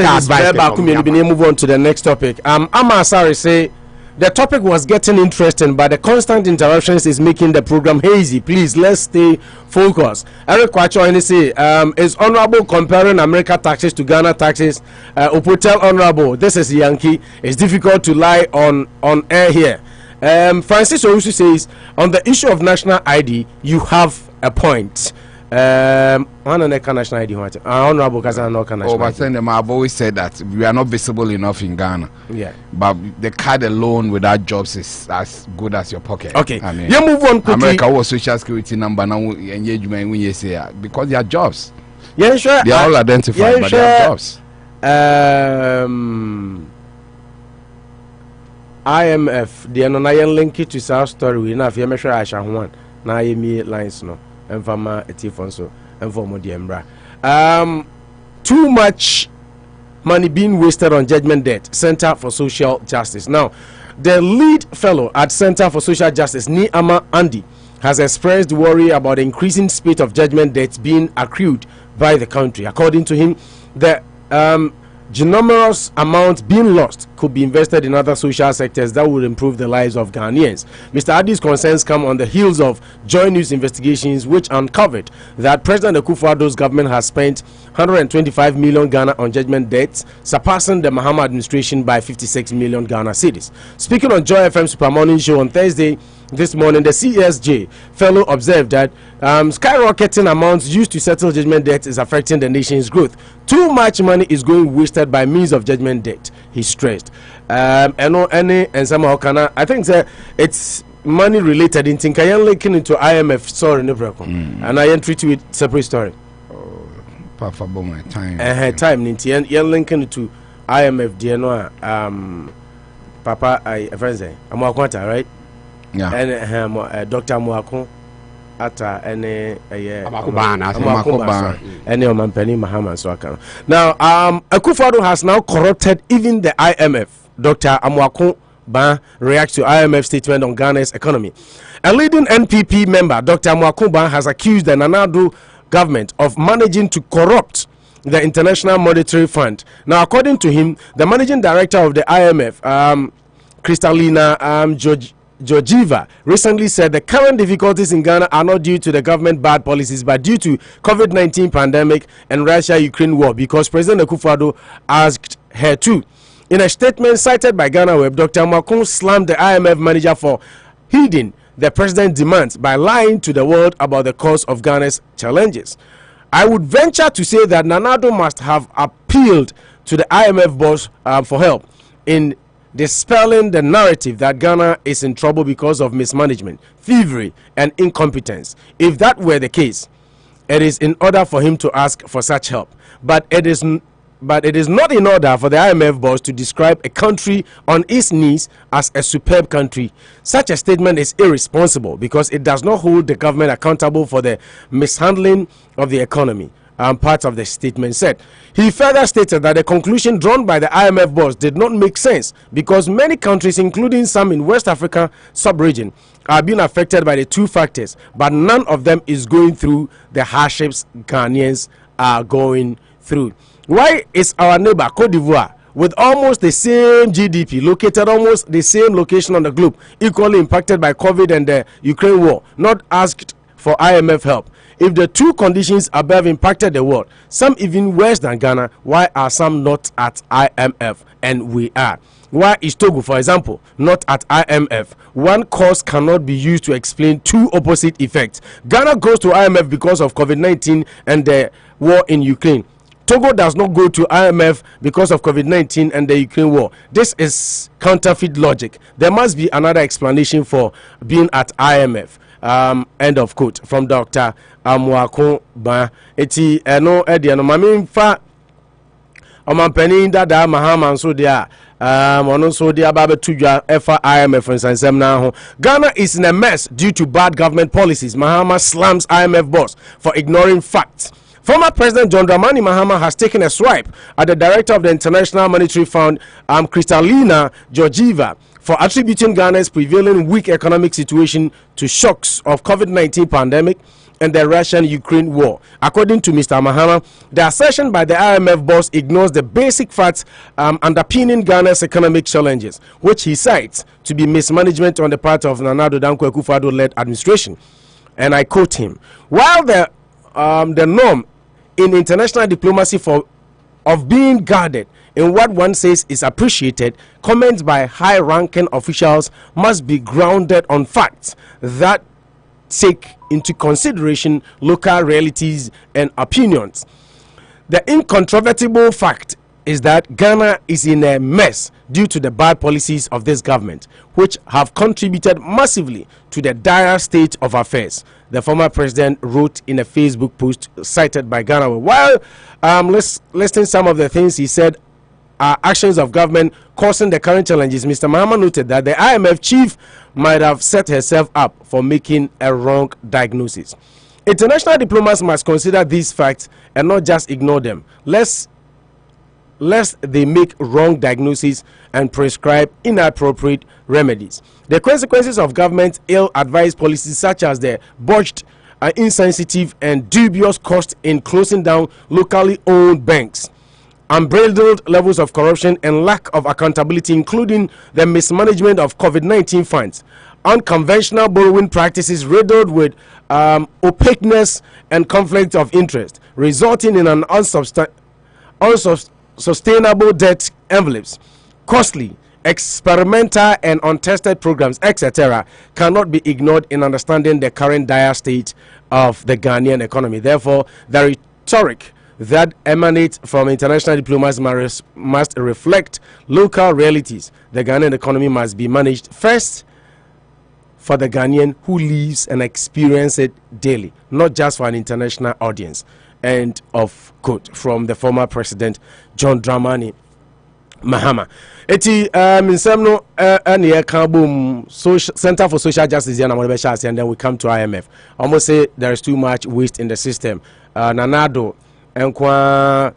advice. Move on to the next topic. Sorry, say the topic was getting interesting, but the constant interruptions is making the program hazy. Please, let's stay focused. Eric Kwacho say, is honorable comparing America taxes to Ghana taxes? Opotel honorable, this is Yankee. It's difficult to lie on air here. Francis Owusu says, on the issue of national ID, you have a point. National ID. Honorable I've always said that we are not visible enough in Ghana. Yeah. But the card alone without jobs is as good as your pocket. Okay. I mean, you move on quickly. America was social security number now engagement when you say because they are jobs. Yeah, sure. They are all identified, but they are jobs. IMF, the Nonayan link it to South Story. We enough. You sure I shall one. Now you me lines no. And for my Etifonso and for Modiembra. Too much money being wasted on judgment debt. Center for Social Justice. Now, the lead fellow at Center for Social Justice, Niama Andy, has expressed worry about the increasing spate of judgment debts being accrued by the country. According to him, the ginormous amount being lost could be invested in other social sectors that would improve the lives of Ghanaians. Mr. Adi's concerns come on the heels of Joy News investigations, which uncovered that President Akufo-Addo's government has spent 125 million Ghana on judgment debts, surpassing the Mahama administration by 56 million Ghana cedis. Speaking on Joy FM Super Morning Show on Thursday this morning, the CSJ fellow observed that skyrocketing amounts used to settle judgment debts is affecting the nation's growth. Too much money is going wasted by means of judgment debt, he stressed. I think it's money related. In Tinkayan linking into IMF, sorry, no problem. And I entry to it separate story. Papa, my time. Time, you're linking to IMF, Papa, I'm right? Yeah. And Dr. Muako ata ene Amakobana ene Omampeni Mahama Swakano. Now Akufo-Addo has now corrupted even the IMF. Dr. Amuako Ban reacts to IMF statement on Ghana's economy. A leading NPP member, Dr. Amuako Ban, has accused the Nana-Addo government of managing to corrupt the International Monetary Fund. Now, according to him, the managing director of the IMF, Kristalina Georgieva, recently said the current difficulties in Ghana are not due to the government bad policies, but due to COVID-19 pandemic and Russia-Ukraine war, because President Akufo-Addo asked her to. In a statement cited by Ghana Web, Dr. Makun slammed the IMF manager for heeding the president's demands by lying to the world about the cause of Ghana's challenges. I would venture to say that Nana-Addo must have appealed to the IMF boss for help in dispelling the narrative that Ghana is in trouble because of mismanagement, thievery, and incompetence. If that were the case, it is in order for him to ask for such help. But it is not in order for the IMF boss to describe a country on its knees as a superb country. Such a statement is irresponsible because it does not hold the government accountable for the mishandling of the economy. Part of the statement said. He further stated that the conclusion drawn by the IMF boss did not make sense because many countries, including some in West Africa sub-region, are being affected by the two factors, but none of them is going through the hardships Ghanaians are going through. Why is our neighbor Cote d'Ivoire with almost the same GDP, located almost the same location on the globe, equally impacted by COVID and the Ukraine war, not asked for IMF help. If the two conditions above impacted the world, some even worse than Ghana, why are some not at IMF? And we are. Why is Togo, for example, not at IMF? One cause cannot be used to explain two opposite effects. Ghana goes to IMF because of COVID-19 and the war in Ukraine. Togo does not go to IMF because of COVID-19 and the Ukraine war. This is counterfeit logic. There must be another explanation for being at IMF. End of quote from Dr. Amuako Ba. Eti no ediano mami fa omampani dada Mahama so dia ono so dia ba betudwa efa IMF nsansem na ho. Ghana is in a mess due to bad government policies. Mahama slams IMF boss for ignoring facts. Former President John Dramani Mahama has taken a swipe at the director of the International Monetary Fund, Kristalina Georgieva, for attributing Ghana's prevailing weak economic situation to shocks of COVID-19 pandemic and the Russian-Ukraine war. According to Mr. Mahama, the assertion by the IMF boss ignores the basic facts underpinning Ghana's economic challenges, which he cites to be mismanagement on the part of Nana Addo Dankwa Akufo-Addo-led administration. And I quote him, while the norm in international diplomacy of being guarded in what one says is appreciated, comments by high-ranking officials must be grounded on facts that take into consideration local realities and opinions. The incontrovertible fact is that Ghana is in a mess due to the bad policies of this government, which have contributed massively to the dire state of affairs, the former president wrote in a Facebook post cited by Ghana. While listing some of the things he said are actions of government causing the current challenges, Mr. Mahama noted that the IMF chief might have set herself up for making a wrong diagnosis. International diplomats must consider these facts and not just ignore them, lest they make wrong diagnoses and prescribe inappropriate remedies. The consequences of government's ill-advised policies, such as the botched, insensitive and dubious cost in closing down locally owned banks, unbridled levels of corruption and lack of accountability, including the mismanagement of COVID-19 funds, unconventional borrowing practices riddled with opaqueness and conflict of interest, resulting in an unsustainable debt envelopes, costly, experimental and untested programs, etc., cannot be ignored in understanding the current dire state of the Ghanaian economy. Therefore, the rhetoric that emanates from international diplomats must reflect local realities. The Ghanaian economy must be managed first for the Ghanaian who lives and experiences it daily, not just for an international audience. End of quote from the former president John Dramani Mahama. Eti minsemno ane kabum Center for Social Justice and then we come to IMF. Almost say there is too much waste in the system. Nanado and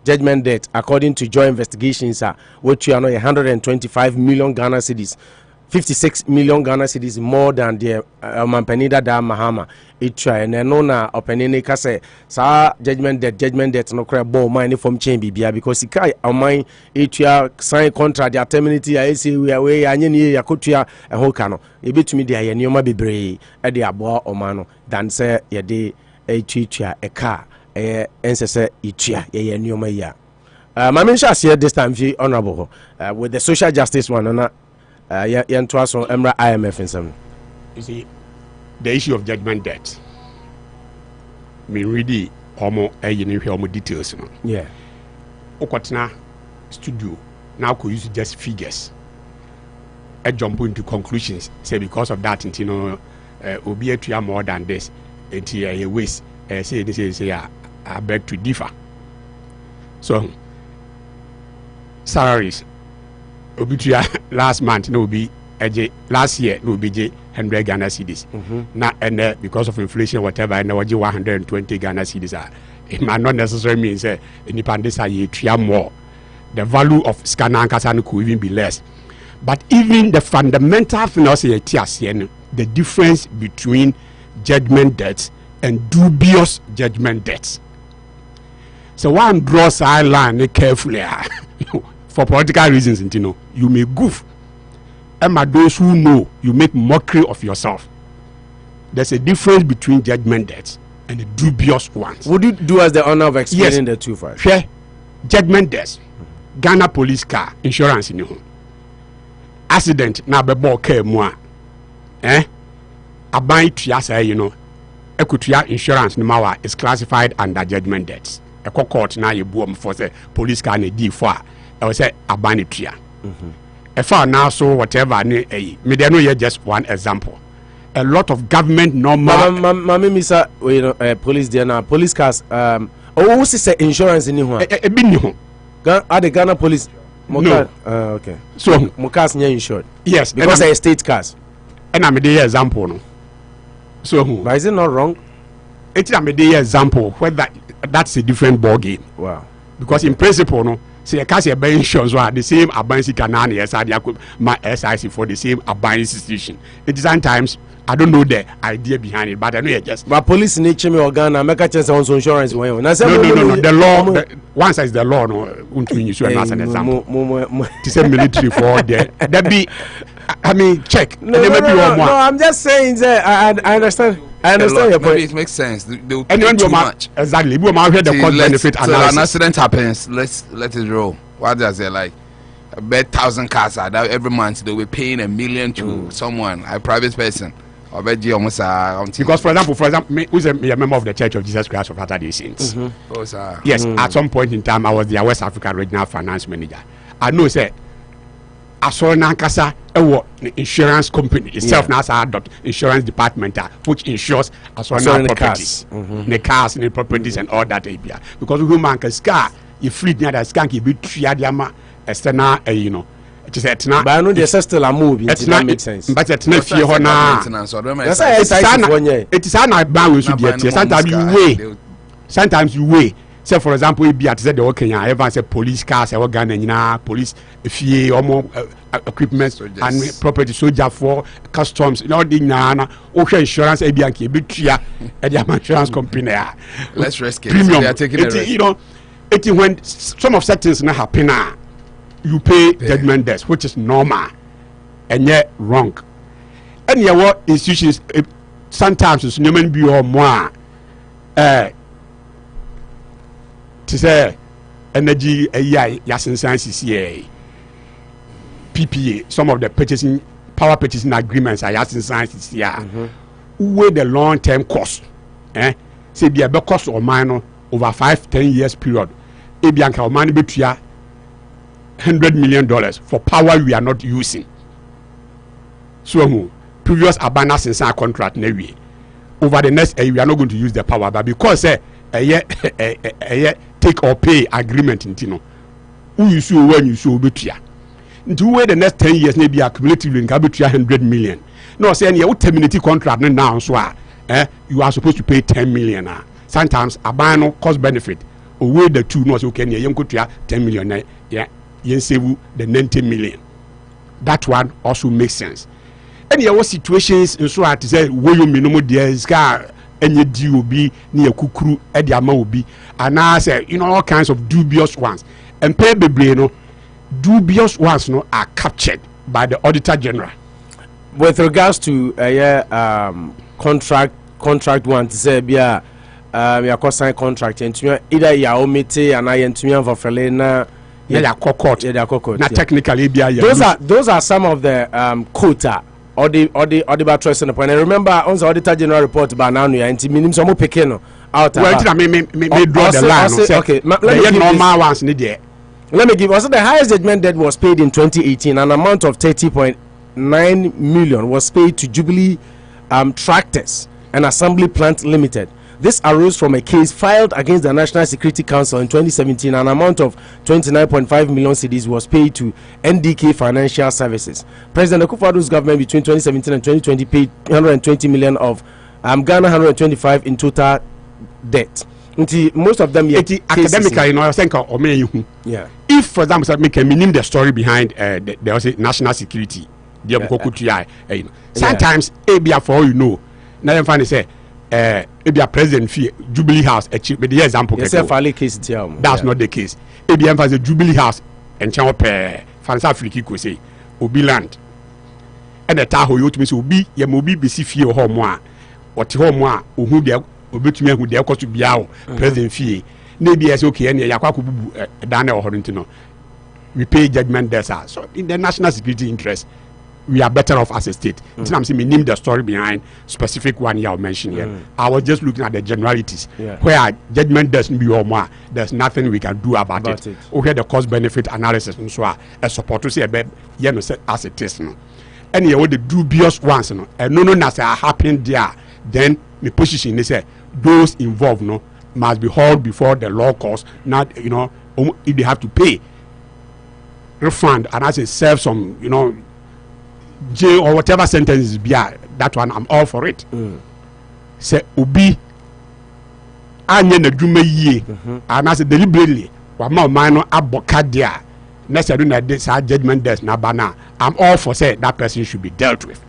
judgment debt, according to joint investigations, which are 125 million Ghana cedis, 56 million Ghana cedis more than the Mampenida da Mahama. It try and no na opening kase sa judgment debt no cry ball money from chain bibia because he kai amai etua sign contract ya terminate ya say we away anye ni yakotua e ho ka no e betumi de aye nioma bebre e de aboa omano than say ye de etua e ka ensese etua ye nioma ya mama sha say this time fi honorable with the social justice one na to us on Emra IMF in some. You see, the issue of judgment debt. Me really almost details. Yeah. Okotna studio now could use just figures. I jump into conclusions. Say because of that, you know, obi etua more than this. It's waste. Say this is I beg to differ. So salaries. Obitua last month no be last year no be 100 Ghana cedis. Now and because of inflation whatever and now 120 Ghana cedis it might not necessarily mean say independence are more. The value of scanner and could even be less. But even the fundamental financial the difference between judgment debts and dubious judgment debts. So one draws our line carefully. for political reasons, you may goof. And those who know, you make mockery of yourself. There's a difference between judgment debts and the dubious ones. Would you do us the honor of explaining the two first? Sure. Judgment debts. Ghana police car insurance in you. Accident na bebo care moi. Aban tuya Equity insurance no is classified under judgment debts. A court na you boom for say police car ne D4. I will say aban tuya. If I now so whatever me there no just one example. A lot of government normal police there now police cars who say insurance in here the Ghana police no okay so cars near insured yes because they are state cars and I'm the example no so but is it not wrong it's the example whether that's a different ball game. Wow. Because in principle no say a case by insurance the same abansi canani as my SIC for the same abansi institution. It is sometimes I don't know the idea behind it, but I know it just. But police need to organ and make a chance on insurance. No. The law, once as the law, no, use as an example. To say military for that be. I mean, check. No, I'm just saying that I understand. I understand your point. Maybe it makes sense. They'll pay too much. Exactly. We might hear the cost benefit analysis. An accident happens. Let it roll. What does it like? Bet 1,000 cars that every month they will be paying $1 million to someone, a private person. Because for example, me who's a member of the Church of Jesus Christ of Latter-day Saints. Yes, at some point in time I was their West Africa regional finance manager. I know say I saw Nankasa insurance company itself now adopt insurance department which insures properties, the cars and the properties and all that area. Because human can scar you free near that skank you be triadiama external but I know the still a move. It makes sense. But it's not fear it is an about sometimes you weigh. Say for example, if you at the okay, ever say police cars, police fear or equipment and property soldier for customs, all the insurance insurance company. Let's risk it. Premium. It when some of settings not happen now. You pay judgment debts, which is normal and yet wrong. And yet what institutions sometimes it's human be or more to say energy yasin sciences PPA, some of the power purchasing agreements are yasin sciences where the long-term cost say be a cost or minor over 5-10 years period. Ebianka or money betuya $100 million for power we are not using. So previous abandoned since our contract never over the next we are not going to use the power, but because a take or pay agreement in Tino, who you sue when you sue betia. Into where the next 10 years maybe accumulatively in Kabutia 100 million. No saying you terminate contract now so you are supposed to pay 10 million. Sometimes abandon cost benefit or where the two knows okay you could 10 million save the 90 million. That one also makes sense. And there were situations in so to say where you minimum there is car and you do be near kukru ediama will be and I say all kinds of dubious ones and pay the dubious ones are captured by the Auditor General. With regards to contract one to say we are sign contract and either you omit and I and for Felena. Technically, those are some of the quota or the batteries in the point. I remember on the Auditor General report about now and minimum some pekeno out. Well, I may draw the line. Okay, let me give. Also, the highest judgment debt was paid in 2018. An amount of 30.9 million was paid to Jubilee Tractors and Assembly Plant Limited. This arose from a case filed against the National Security Council in 2017. An amount of 29.5 million cedis was paid to NDK Financial Services. President Akufo-Addo's government between 2017 and 2020 paid 120 million of Ghana 125 in total debt. Most of them academically, I think yeah. If, for example, we can name the story behind the national security, sometimes ABA for all you know, now you find say. Maybe a president fee Jubilee House achieve the example. Yes, case that's not the case. ABM has a Jubilee House enchen pe fansa afriki ko say obi land e de ta ho yotumi say obi ye mo obi besi fie ho mo a wote ho mo a ohu de obetumi ahu de ekoso bia wo president fie na bi say okay ene yakwa ko bubu dan na ho ntino we pay judgment there, sir. So in the national security interest, we are better off as a state. I'm saying we name the story behind specific one you mentioned here. I was just looking at the generalities where judgment doesn't be or more. There's nothing we can do about it. Okay, the cost benefit analysis and so on. A support to say as it is. No. And you the dubious ones, no, and no as happened there. Then the position they say those involved no must be hauled before the law courts. Not if they have to pay. Refund and as it serve some jail or whatever sentence be that one I'm all for it. Say obi anye na dwuma yie and as deliberately wa ma man no aboka dia na say do na this judgment death na bana I'm all for say that person should be dealt with.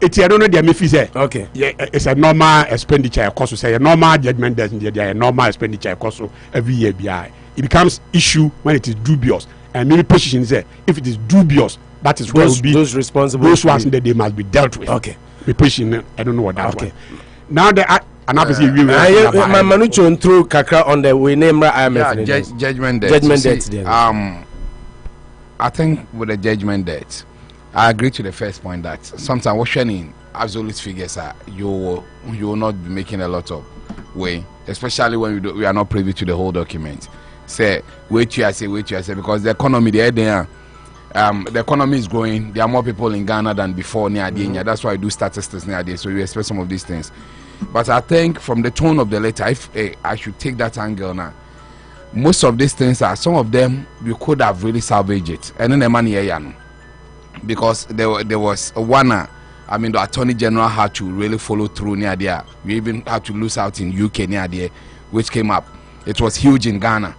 It's I don't know me say okay yeah it's a normal expenditure cost say a normal judgment death there a normal expenditure cost every year bi. It becomes issue when it is dubious, and many positions say if it is dubious, that is where will be those responsible. Those ones that they must be dealt with. Okay, the position I don't know what that. Okay, now the Anopa say we my manucho through kakra on the we name judgment debt. I think with the judgment debt, I agree to the first point that sometimes watching absolute figures you will not be making a lot of way, especially when we are not privy to the whole document. Say wait you say because the economy the economy is growing. There are more people in Ghana than before near the that's why I do statistics near the so you expect some of these things. But I think from the tone of the letter, if I should take that angle now, most of these things are some of them we could have really salvaged it and then the money because there was one the Attorney General had to really follow through near there. We even had to lose out in UK near there, which came up. It was huge in Ghana.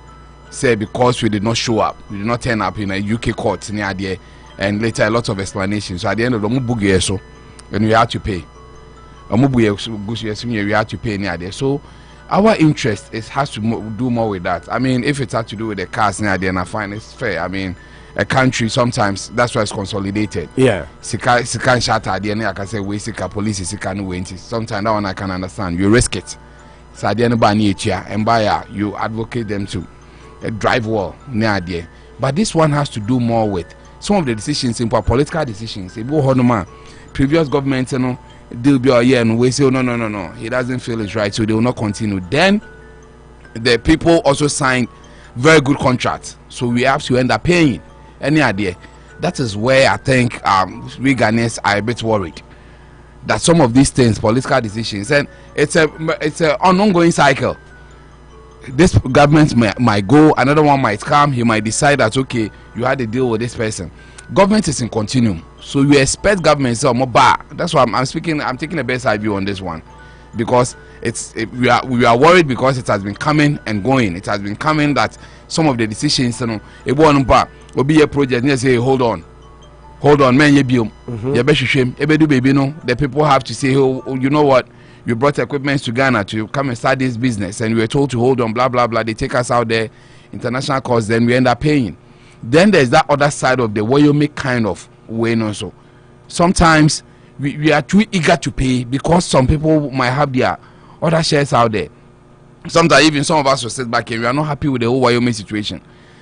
Say because we did not show up, we did not turn up in a UK court near there, and later a lot of explanations. So at the end of the mubuge so, and we had to pay. We had to pay near there. So our interest has to do more with that. I mean, if it had to do with the cars near there, and I find it's fair. I mean, a country sometimes that's why it's consolidated. Yeah. Sika shatter at the end. I can say we sika police sika no wait. Sometimes that one I can understand. You risk it. So at the end of and buyer you advocate them to drive well near there. But this one has to do more with some of the decisions, in political decisions. Previous governments, they'll be and we say no, he doesn't feel it's right, so they will not continue. Then the people also signed very good contracts, so we have to end up paying. Any idea? That is where I think we Ghanaians are a bit worried that some of these things, political decisions, and it's an ongoing cycle. This government might go, another one might come. He might decide that okay, you had to deal with this person. Government is in continuum, so you expect government to say more bar. That's why I'm speaking. I'm taking a bedside view on this one because we are worried because it has been coming and going. It has been coming that some of the decisions, it won't bar. Will be a project. And say hold on, man, you be shame. Baby, no. The people have to say, oh, you know what? You brought equipment to Ghana to come and start this business, and we were told to hold on, blah blah blah. They take us out there, international costs, then we end up paying. Then there's that other side of the way you make kind of way also. Sometimes we are too eager to pay because some people might have their other shares out there. Sometimes even some of us will sit back and we are not happy with the whole Wyoming situation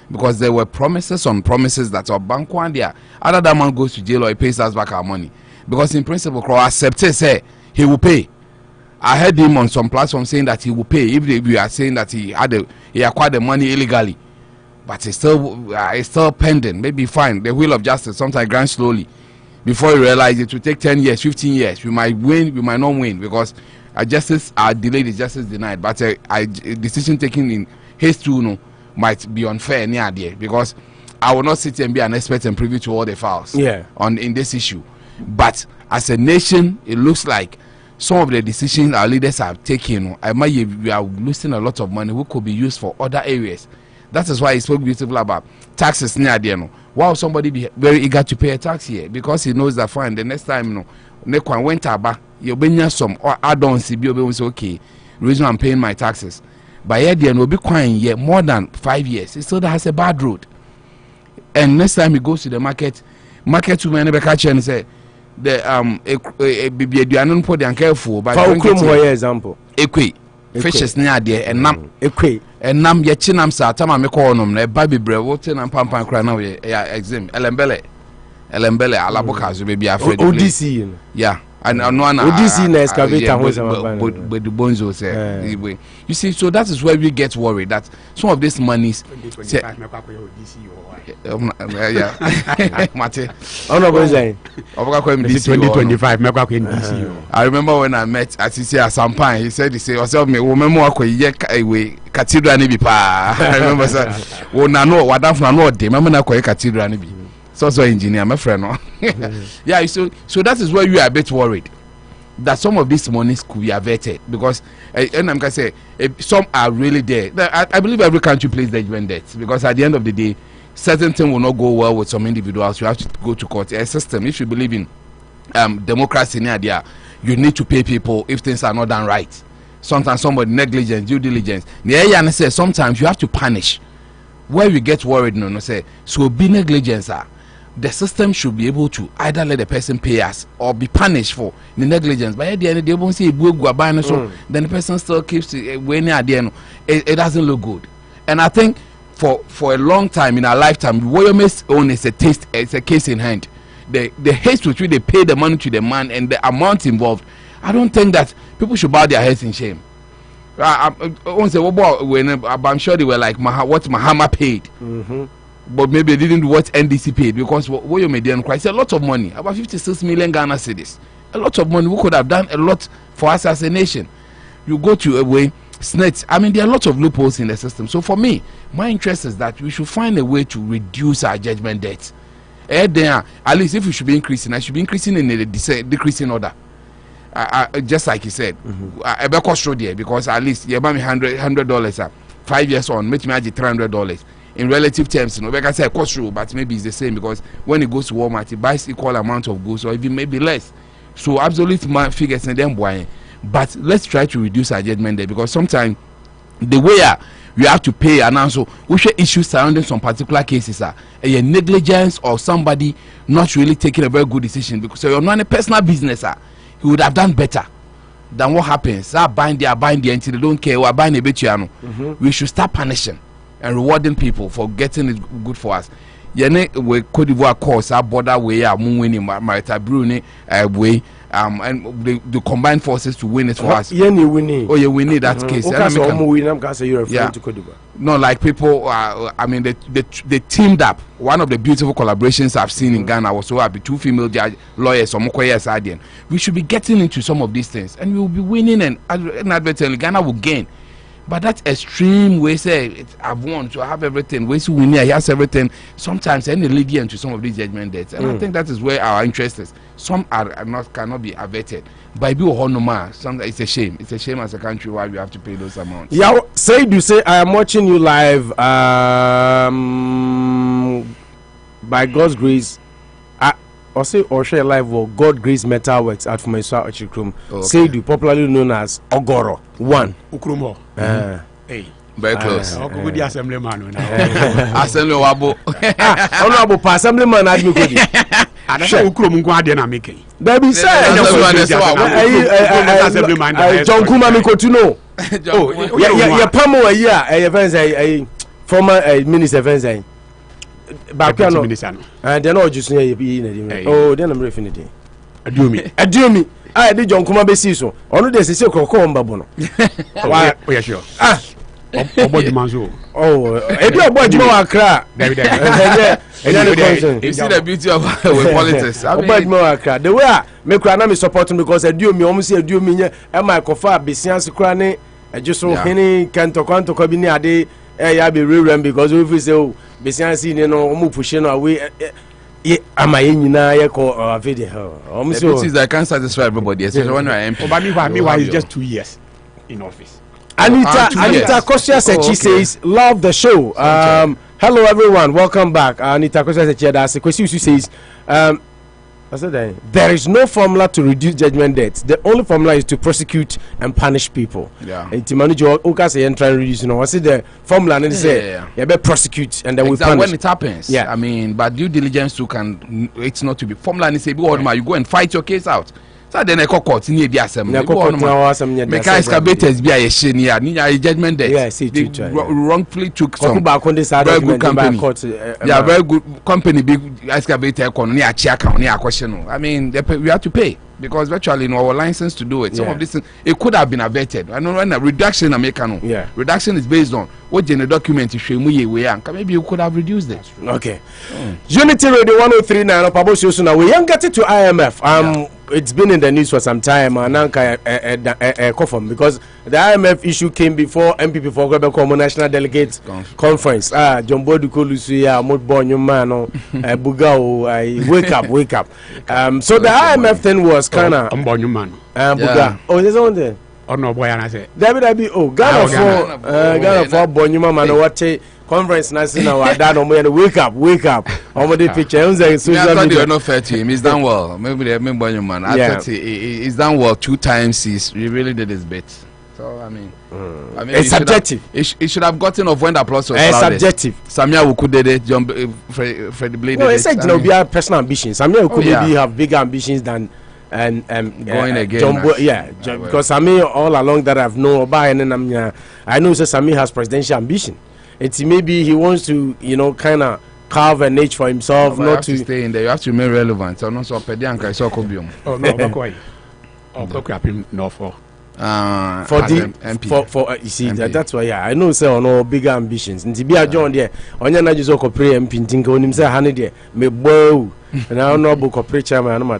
because there were promises on promises that our bank one there. Other that man goes to jail or he pays us back our money because in principle, Crow accepted say he will pay. I heard him on some platform saying that he will pay if we are saying that he acquired the money illegally, but it's still pending. Maybe fine. The wheel of justice sometimes grants slowly before you realize it will take 10 years, 15 years. We might win, we might not win because justice are delayed, is justice denied. But a decision taken in haste might be unfair near there because I will not sit and be an expert and privy to all the files in this issue. But as a nation, it looks like some of the decisions our leaders have taken, we are losing a lot of money which could be used for other areas. That is why he spoke beautifully about taxes near there. Why would somebody be very eager to pay a tax here? Because he knows that fine, the next time went back, you'll be some or add-ons, you'll be okay, the reason I'm paying my taxes. But yet there no be quite more than 5 years. It still has a bad road. And next time he goes to the market woman be catch and say the baby aduane po dey careful but for example ekwe fishes near there and nam ekwe and nam ye chinam sa tama me call nom na ba bebre wo te na pampan kra na we exam elembele alaboka zo baby afraid ODC yeah and no one ODC na excavator but the bonzo say you see, so that is where we get worried that some of these monies yeah Mate honorable saying 2025 I remember when I met Asisi Asampan, he said me remember akwa cathedral ni bi pa. I remember sir wo na no wadaf na no de mama na akwa cathedral ni bi so engineer my friend no. Yeah, so that is where you are a bit worried that some of these monies could be averted because and I'm gonna say some are really there. I believe every country plays judgment debts because at the end of the day certain things will not go well with some individuals. You have to go to court. A system, if you believe in democracy near there, you need to pay people if things are not done right. Sometimes somebody negligence, due diligence. Sometimes you have to punish. Where we get worried, no say so be negligence. The system should be able to either let the person pay us or be punished for the negligence. But at the end, they won't say then the person still keeps winning at the end. It doesn't look good. And I think for a long time in our lifetime, what you must own is a case in hand. The haste with which they pay the money to the man and the amount involved, I don't think that people should bow their heads in shame. I'm sure they were like what Mahama paid. Mm-hmm. But maybe they didn't do what NDC paid because what you made them cry. It's a lot of money, about 56 million Ghana cedis. A lot of money. We could have done a lot for us as a nation. You go to a way, snakes. I mean, there are a lot of loopholes in the system. So for me, my interest is that we should find a way to reduce our judgment debts. At least if we should be increasing, I should be increasing in a decreasing order. Just like you said, I be cost there because at least you buy me $100. 5 years on, make me $300. In relative terms, like I say, cost true, but maybe it's the same because when it goes to Walmart, it buys equal amount of goods or even maybe less. So absolute figures and then buying. But let's try to reduce our judgment there because sometimes the way you have to pay and also we should issues surrounding some particular cases a negligence or somebody not really taking a very good decision because you're not a personal business he would have done better than what happens. Buying there until they don't care. We're buying a bit, we should start punishing and rewarding people for getting it good for us. We Cote d'Ivoire course our border way Marita Brunei way and the combined forces to win it for us. We need that case. No, like people I mean they teamed up. One of the beautiful collaborations I've seen in Ghana was so happy. 2 female lawyers we should be getting into some of these things and we will be winning and advertising Ghana will gain. But that extreme way say I've won to have everything. Way so we need he has everything. Sometimes any lead into some of these judgment debts, and I think that is where our interest is. Some cannot be averted. By being honor, sometimes it's a shame. It's a shame as a country why we have to pay those amounts. Yeah, say I am watching you live. By God's grace, or share live or God Grace Metal Works at Fumaisa Ochikrum. Say do popularly known as Ogoro 1 Ukrumo. Very close. The assemblyman. Assembly wabo. Honorable assemblyman Admikodi. I don't Ukrum Guardia na making. Baby say John Kuma Mikotuno. Oh, yeah, Pamo a year, a former minister Fenzai. Backano and then all just oh then I'm refinity. Adieu me. I did John Kuma Besi so. Only there's a silk comb babono. Why, yeah, sure. About Manzo. Oh, if you're about more crack, you see the beauty of politics. About more crack. The way I make Rana supporting because I do me almost a do me and my cofa be science cranny. I just saw any can't talk on to Cabini a day. I be real because if we say, besides, you know, move pushing away. Am I in a video? I can't satisfy everybody, especially when I am. Meanwhile, it's just 2 years in office. Anita Kosia said she says, love the show. Hello, everyone. Welcome back. Anita Kosia said, that's a question. She says, There is no formula to reduce judgment deaths. The only formula is to prosecute and punish people. Yeah. And to manage your say and try and reduce. What's the formula? And say you better prosecute and then we punish when it happens. Yeah. I mean, but due diligence too can. It's not to be formula. And say, you go and fight your case out. So then a court near the assembly. Make excavators be a shiny judgment day. Yeah, see, wrongfully took some very good company. Yeah, very good company. Big excavator near check near question. I mean, we have to pay because virtually in our license to do it. Some of this it could have been averted. I know when a reduction American. Yeah, reduction is based on what in the document is showing maybe you could have reduced it. Okay. Unity Radio 103.9 Bosuo now. We get it to IMF. It's been in the news for some time, and confirm because the IMF issue came before MPP for Global Common National Delegates Conference. John Boduko Lucia, Motbon, your man, Bugao, wake up. So the IMF thing was kind of Buga. Oh, there's on there. Oh no, boy, and I say Ghana for Bonyuma man, what conference national wake up over the picture. I thought you were not fair to him. He's done well. Maybe they remember you, man. I thought he's done well 2 times. He really did his bit. So I mean it's subjective. He should have gotten off when the applause was loudest. Subjective. Samia Wuku did it. John Freddie Blade. No, it's like be a personal ambitions. Samia Wuku maybe have bigger ambitions than going again. Jumbo, because Sami all along that I've known about and I know that Sami has presidential ambition. It's maybe he wants to, kind of carve a niche for himself, not to stay in there. You have to remain relevant. So no, so Pedianka is so cobium. Oh no, quite. Oh, no for the MP. For you see MP. That's why I know say no bigger ambitions. Nti be John there. Onya na just ko pray MP ntinka onim say ha ne there me bow. And I don't know about corporate chairman. I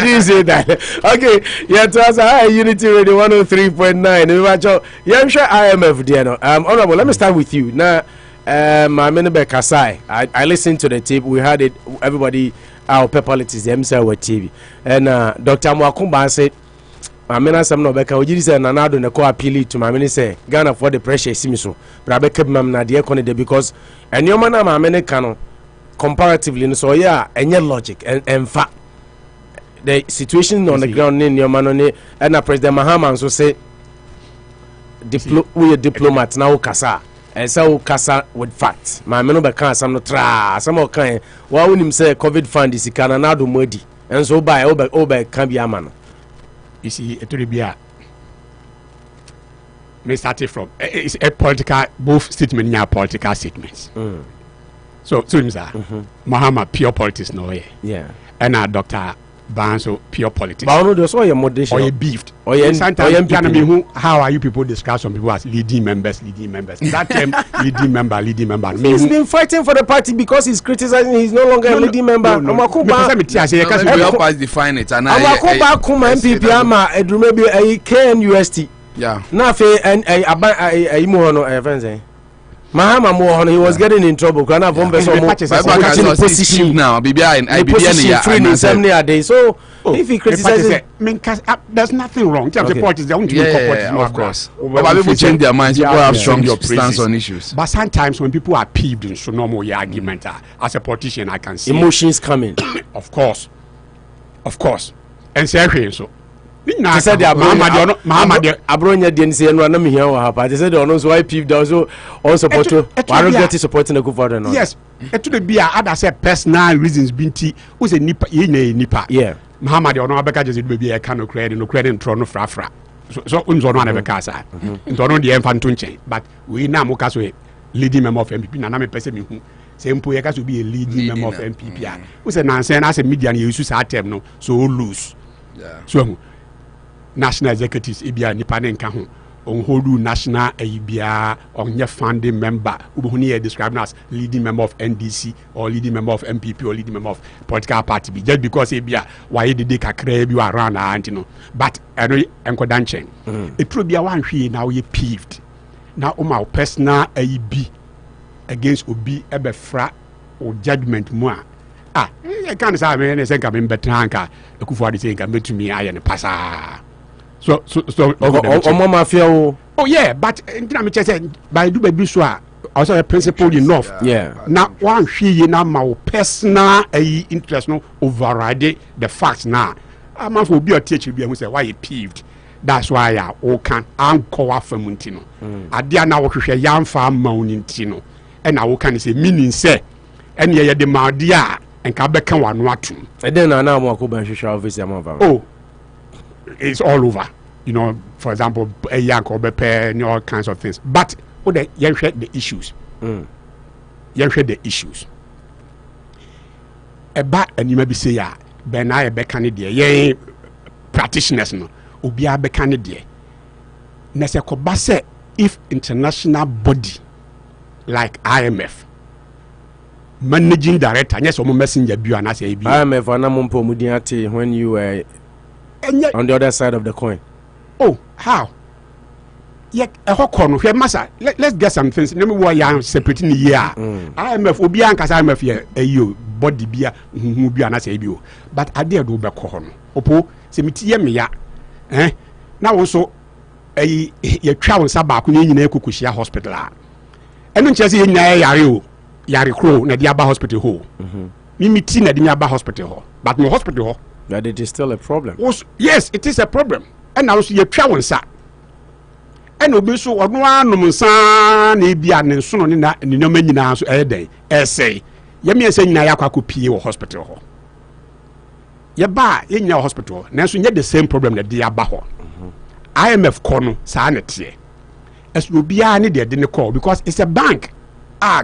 didn't say that. Okay, yeah, to us, Unity Radio 103.9. Yeah, I'm sure IMF, Diano. Honorable, let me start with you. Now, I'm in the Kasai. I listened to the tape. We had it. Everybody, our politics, the MCA TV. And Dr. Mwakumba said, I mean, some no beka ojiri say na na do ne ko appeal to my mini say Ghana for the pressure simi so. But I beka mam na de economy because enyoma na ma mene kano comparatively so any logic and fact the situation on the ground in your man and President Mahama so say we a diplomat now kasa and so kasa with facts my men be can some no tra some of kind why when him say COVID fund is kana na do modi and so by oba can be a man. You see it will be me started from it's a political both statement and political statements. So Mahama pure politics no way. Yeah. And Dr. Banso pure politics. But I know there's all your moderation. Or you beefed. Or you sometimes how are you people describe some people as leading members? That term leading member. He's been fighting for the party because he's criticizing he's no longer a leading member. We help us define it. And MPP ama edrumebi KNUST. Yeah. Na fe and Mahama he was getting in trouble. Position now. So if he criticizes, there's nothing wrong. Of course. But people change their minds. People have strong stance on issues. But sometimes when people are peeved in so normal argument, as a politician, I can see emotions coming. Of course. And so. They said Mahama Abronya didn't say no one here or happen. They said also why peeved also support to supporting the good father. Yes, it should be other said personal reasons binti who's a nipa. Yeah. Mahama the honor because just be a kind of credit tron fra. So one ever casa. Don't the infantunche. But we now mokaso leading member of MPP na me person me same poe to be a leading member of MPP. Who's a nonsense as a media you use that term no so loose. Yeah. So national executives ibia nipa ne nka ho on hold national ibia on your founding member who here described as leading member of NDC or leading member of MPP or leading member of political party just because ibia why did they kakra bi around and but enkodanchen it pro bia wan hwe now you peeved now my personal IB against obi ebefra or judgment mo I can't say me say ka me better anka ekufu ade say ka metumi aye ne pasa. So mafia oh yeah, but me say by do baby so also a principle enough. Now one she na my personal interest no override the facts now. I'm for be a teacher be say why you peeved. That's why I can anchor from Montino. I dare now to share young farm mounintino. And I can say meaning say and ye the mardia and Kabeka one watu. And then I now walk over and show office. Oh, it's all over. You know, for example, a young or bepe and all kinds of things. But you share the issues. You share the issues. A bat and you maybe say, yeah, Ben I be candidate, yeah, practitioners no. Ubia be candidate. Nese kobase if international body like IMF managing director, yes, omo messenger bi and say IMF anamompo mudiate when you were on the other side of the coin. Oh, how? Yeah, a hokono hwe massa. Let's get some things. Let me why am separating the year. IMF obi anka IMF here eyo body bia hu bia na say bio. But ade do be ko hono. Opo se mitiye me ya. Na wo so ye twa won sa ba ko nyina ekokushia hospital a. Eno nche se nyina yare o. Yare kro na dia ba hospital ho. Mimiti na dia ba hospital ho. But no hospital ho. That it is still a problem. Yes, it is a problem. And now ye twa won sa. And obi so ono anum sa na bia ne so no na ne nyoma nyina so den say ye me say nyina yakwa ko pie wo hospital ho ye ba ye nyina hospital na so nye the same problem that dey aba ho IMF kono sa na tie as obi a ne de ne call because it's a bank.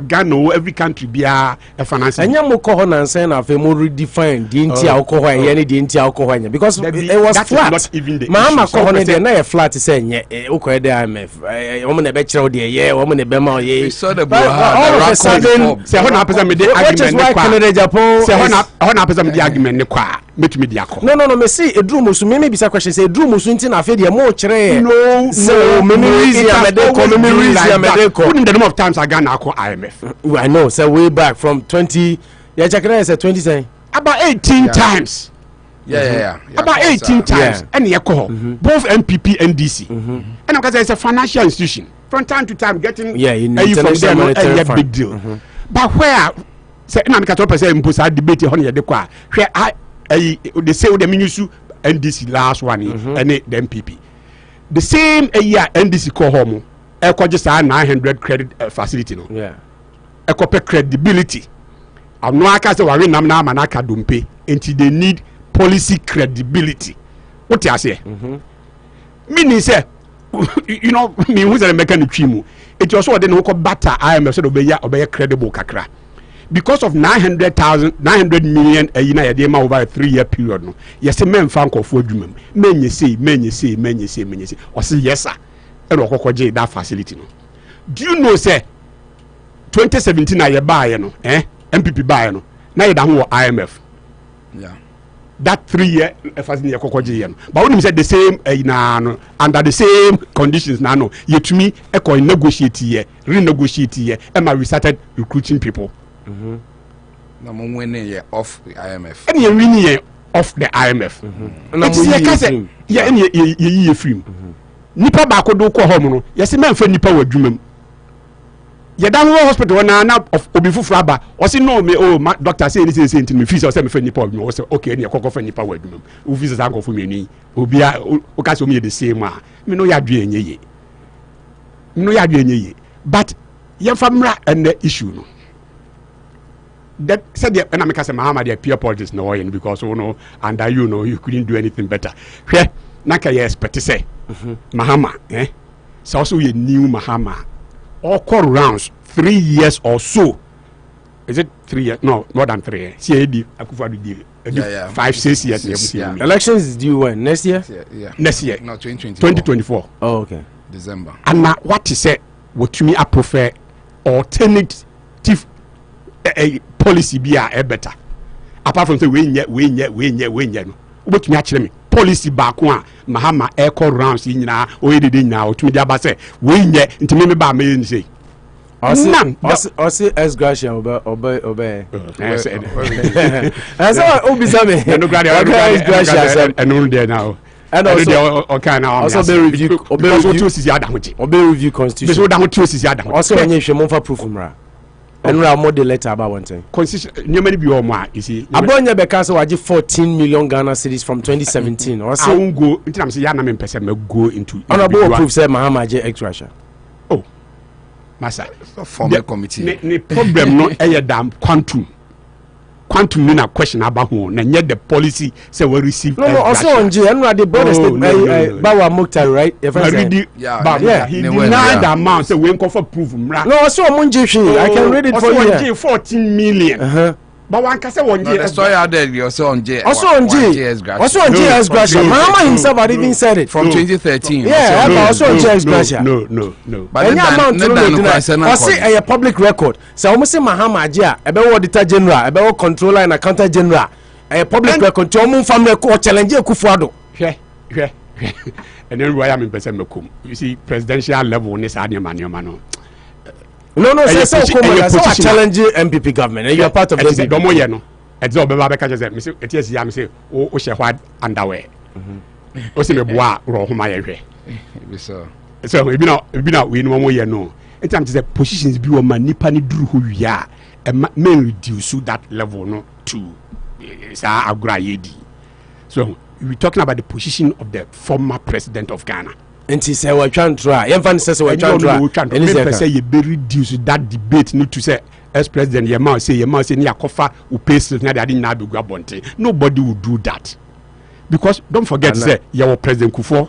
Ghana, every country be a finance. And you go on and say na fe more redefine the inti alcohol and any the inti alcohol because it was flat. Not even the Mama ko on there na flat say nye ukọ the IMF. Woman e be kire there yeah, woman e be ma ye. All of a sudden say how na person me dey argument ne kwa. Canada Japan. Say how na person me dey argument ne kwa. Metumi dey akọ. No me see edru musu me be question say edru musu nti na fe dey mo kire. No. So me reason am dey ko me reason am dey ko. The number of times I Ghana akọ IMF. I know, so way back from 20. Yeah, check it out. Said 20 saying about 18 times. Yeah. About 18 times. And you call both MPP and DC. And because it's a financial institution, from time to time getting you from them a big deal. But where say na meka to person imposa debate on ye de kwa hwe they say the ministry NDC last one and the MPP. The same year NDC call home. Just 900 credit facility no. Yeah. Credibility. I'm not going to say na manaka dumpe until they need policy credibility. What you say? Meaning say, you know, me who's a mechanic chimu. It was what they know called batter. IMF said obey credible kakra. Because of 900 million a year over a 3-year period. No, yes, a man found for jumem. Men you say. Or say yes sir. That facility no. Do you know say 2017 na ye buy no MPP buy no na ye da ho IMF. Yeah. That 3-year facility kokoje no. But when you say the same no under the same conditions na no yetumi negotiate here, renegotiate here and we started recruiting people. Na mo winning off the IMF. And you winning off the IMF. Na mo say yeah and ye free. Nipa ba ko do ko home no yesi memfa nipa wadwumam ye da ho hospital na of obi fufu aba o say no me doctor say any say me fees o say me fa nipa wadwumam o say okay ne kokko fa nipa wadwumam o fees say anko fu me ni obi a o ka so me the same a me no ya dwe enye but ye famra and the issue no that said the na me ka say Muhammad dey pure politics no yin because you know under you couldn't do anything better hwe na ka ye expect say Mahama, so also a new Mahama. All call rounds 3 years or so. Is it 3 years? No, more than 3 years. CAD, I 5-6 years. Elections is due when? Next year? Yeah. Next year. No, 2024. Oh, okay. December. And now what he said, what to me I prefer alternative policy be a better. Apart from say we no. What me actually me policy back one Mahama echo rounds in na o yedede na o tumi dia ba say we nye ntimi me ba me say o say ex gracia obey I say o bi say me no gracia eno there now and also be review constitution. Also when you should proof mra. And we are more the letter about one thing. Constitution you see Abonya Beka so waji 14 million Ghana cedis from 2017. Also I won't go into go into honorable proof say Mahama J extra. Oh Massa former committee. The problem no damn quantum mean a question about who and yet the policy say we receive no also on J and the brother Bawa Mukhtar right he denied the amount say we for proof no also on J I can read it for you 14 million but one can say one J story out there also on J also on JS Gracia Mahama himself had even said it from 2013 also on JS Gracia no but any amount no say a public record so almost say Mahama J ebe auditor general ebe controller and accountant general a public record to omo family ko challenge Akufo-Addo and then why am in person mekum you see presidential level ni sa nyama no No, say challenge MPP government and you are part of the MPP. Domo ye no. Edzo be ba be ka say me say etiesi ya me say o she white underwear. O se me boa ro homa ye hwe. So e bi na we no mo ye no. Etam say positions bi wo ma nipa ni duru ho wi a men reduce that level no to sa agura yedi. So we talking about the position of the former president of Ghana. And he said, "We're trying to try." Even says, "We're trying to try." And he say, "You be reduce that debate. Not to say, as president, your mouth say, near coffee, who pays na they didn't have to grab bonte. Nobody will do that, because don't forget, say, you were President Kufuor,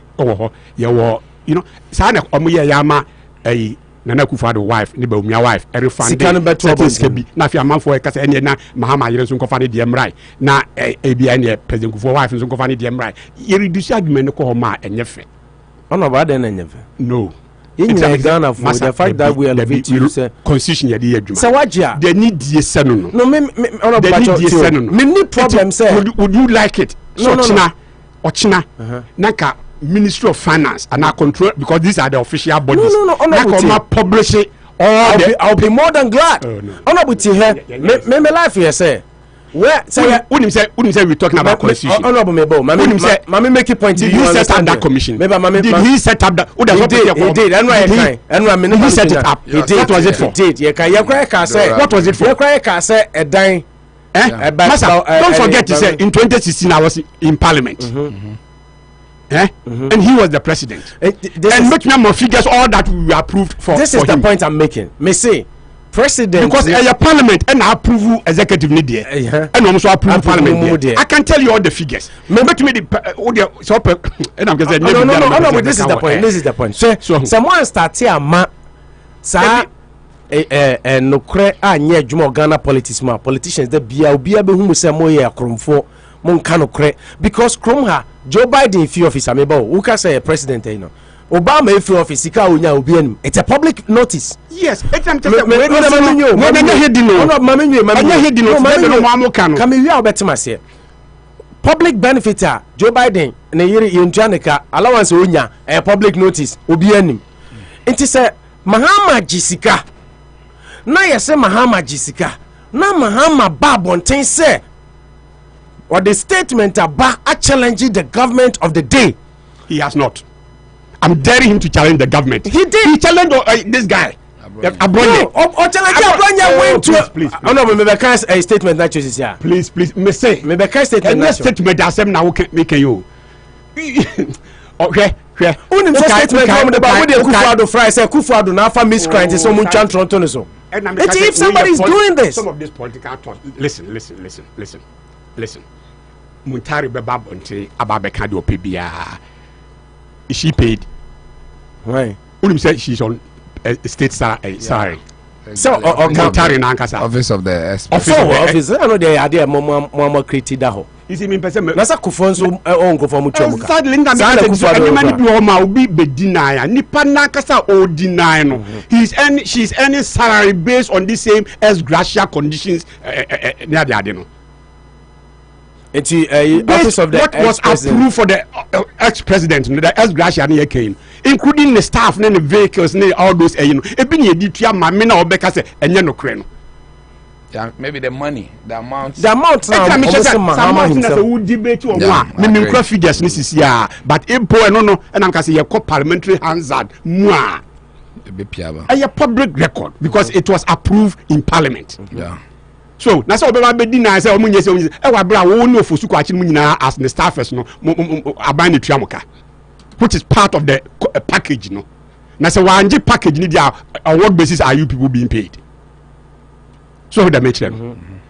you were, sana omuye yama Nana Akufo-Addo wife, ni be umia wife, every family. Na fi amam for kase ene na Mahama yere so nkofa ne de emrai na ebia ne President Kufuor wife so nkofa ne de emrai. You reduce argument ko ho ma enye fe. No, in Ghana for the fact that we elevate you say constitution ya dey adwuma. So wajia they need the senu no me need problem say would you like it so ochina naka Ministry of Finance and our control because these are the official bodies naka publish it I'll be more than glad honorable here me life here say where wouldn't say we're talking about constitution. Honorable Mebo, Mami make a point. Did he set up that commission? Did he set up that? He did. And he set it up. He did. What was it for? He did. What was it for? A dying. Don't forget to say in 2016 I was in Parliament. And he was the president. And make number of figures all that we approved for. This is the point I'm making. Me say. President because your parliament and approve executive need there and also approve parliament there. I can tell you all the figures. Maybe to me and I'm going to say no, this is the point. So someone start here ma sa no kre anye adwuma Ghana politicians the bia be hu say mo ye akromfo mo nka no kre because krom ha Joe Biden fi office ameba who can say president Obama if office ka onya obi anim it's a public notice yes come we are better say public benefit Joe Biden na yiri yentwaneka allowance onya a public notice obi anim enti say Mahama jisika na yese Mahama jisika na Mahama ba bonten say or the statement about challenging the government of the day. He has not. I'm daring him to challenge the government. He did. He challenged this guy. Please. A statement that chooses here. Please, me say. Maybe a statement. Next statement that I'm now making you. Okay. Unim statement from the Akufo-Addo fry say Akufo-Addo now for miscreant so mun chan Toronto so. If somebody is doing this. Some of this political talk. Listen. Muntari beba bonte ababeka de opebia. Is she paid? Why? Unim said she's on state salary. So Muntari nankasa. Office of the SP. Office. I know they are there more created that ho. You see me person. Nasa kufonso on go for muchomuka. Sadly nda be ma obi be deny. Nipa nankasa o deny no. She's earning salary based on the same as Gracia conditions near the no. It's office of the what was approved for the ex-president, the ex-Gracia came, including the staff, the vehicles, all those. Yeah, maybe the money, the amount. Some amount na so would debate on one. Me figures this year, but impo no, and I'm going to say parliamentary hazard. Moi. A public record because it was approved in parliament. Yeah. So that's all about Bedina. I say, as the staffers no, abandon triamoka, which is part of the package. No, now say one package need on what basis are you people being paid? So that makes them.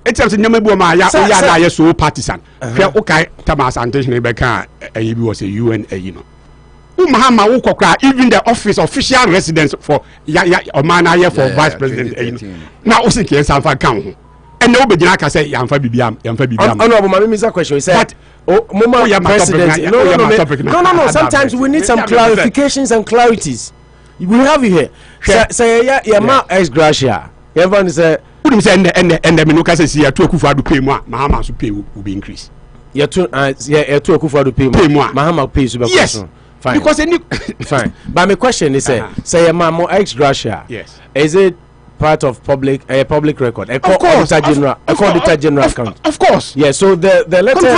It's something you may so partisan. Okay, Thomas Antonio Becca, he was a UN, you know. Mahama even the office official residence for Omana for vice president. Now, also can some count. And nobody can say Yamfa Bibiam. Honorable, my Mr. question is that president. No. Sometimes we need some clarifications and clarities. We have you here. Say, yeah, ex gratia. Everyone is a. Who say and the Minuka says, yeah, 2 Kufa to pay more. Mahama to pay will be increased. Yeah, 2 Kufa to pay more. Mahama pays. Yes. Fine. Because fine. But my question is, say a mamo ex gratia. Yes. Is it part of public record? Of course. Auditor General account. Of course. Yeah. So the letter.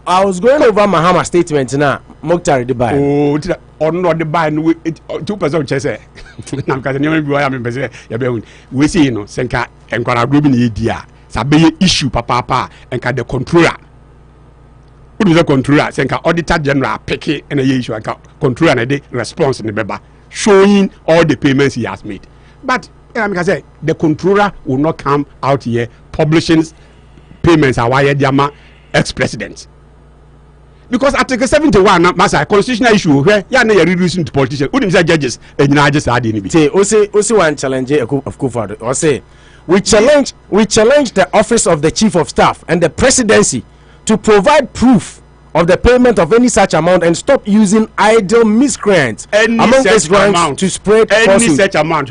I was going over Mahama statement now. Mokhtar the buy. Oh, or not the buy. 2% chese. Nam kasi nyama biwa ya mbese ya be we see you know senka enkwara group ni dia. Sabe issue papa enka the controller. Who is the controller? Senka auditor general pick it and a issue and controller and a response in the beba showing all the payments he has made. But I say the controller will not come out here publishing payments are wired Yama ex-president. Because Article 71, a constitutional issue where you are reducing to politicians. Who say judges and you just add in. Say, also one challenge of Kufado. Or say, we challenge the office of the chief of staff and the presidency to provide proof of the payment of any such amount and stop using idle miscreants among these ranks to spread any such amount.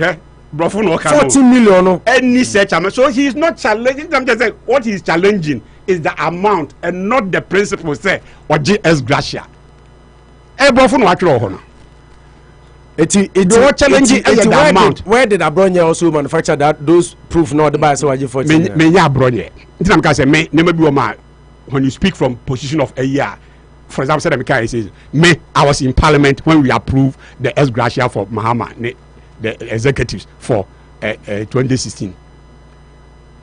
40 million. Any such amount. So he is not challenging. I'm just saying what he is challenging is the amount and not the principle. Say or GS Gracia. It's challenging the amount. Where did Abronya also manufacture that those proof not the buy so I 40? Me Abronya. I'm going to say me never be my. When you speak from position of a year, for example, says, I was in parliament when we approved the ex gratia for Mahama, the executives for 2016.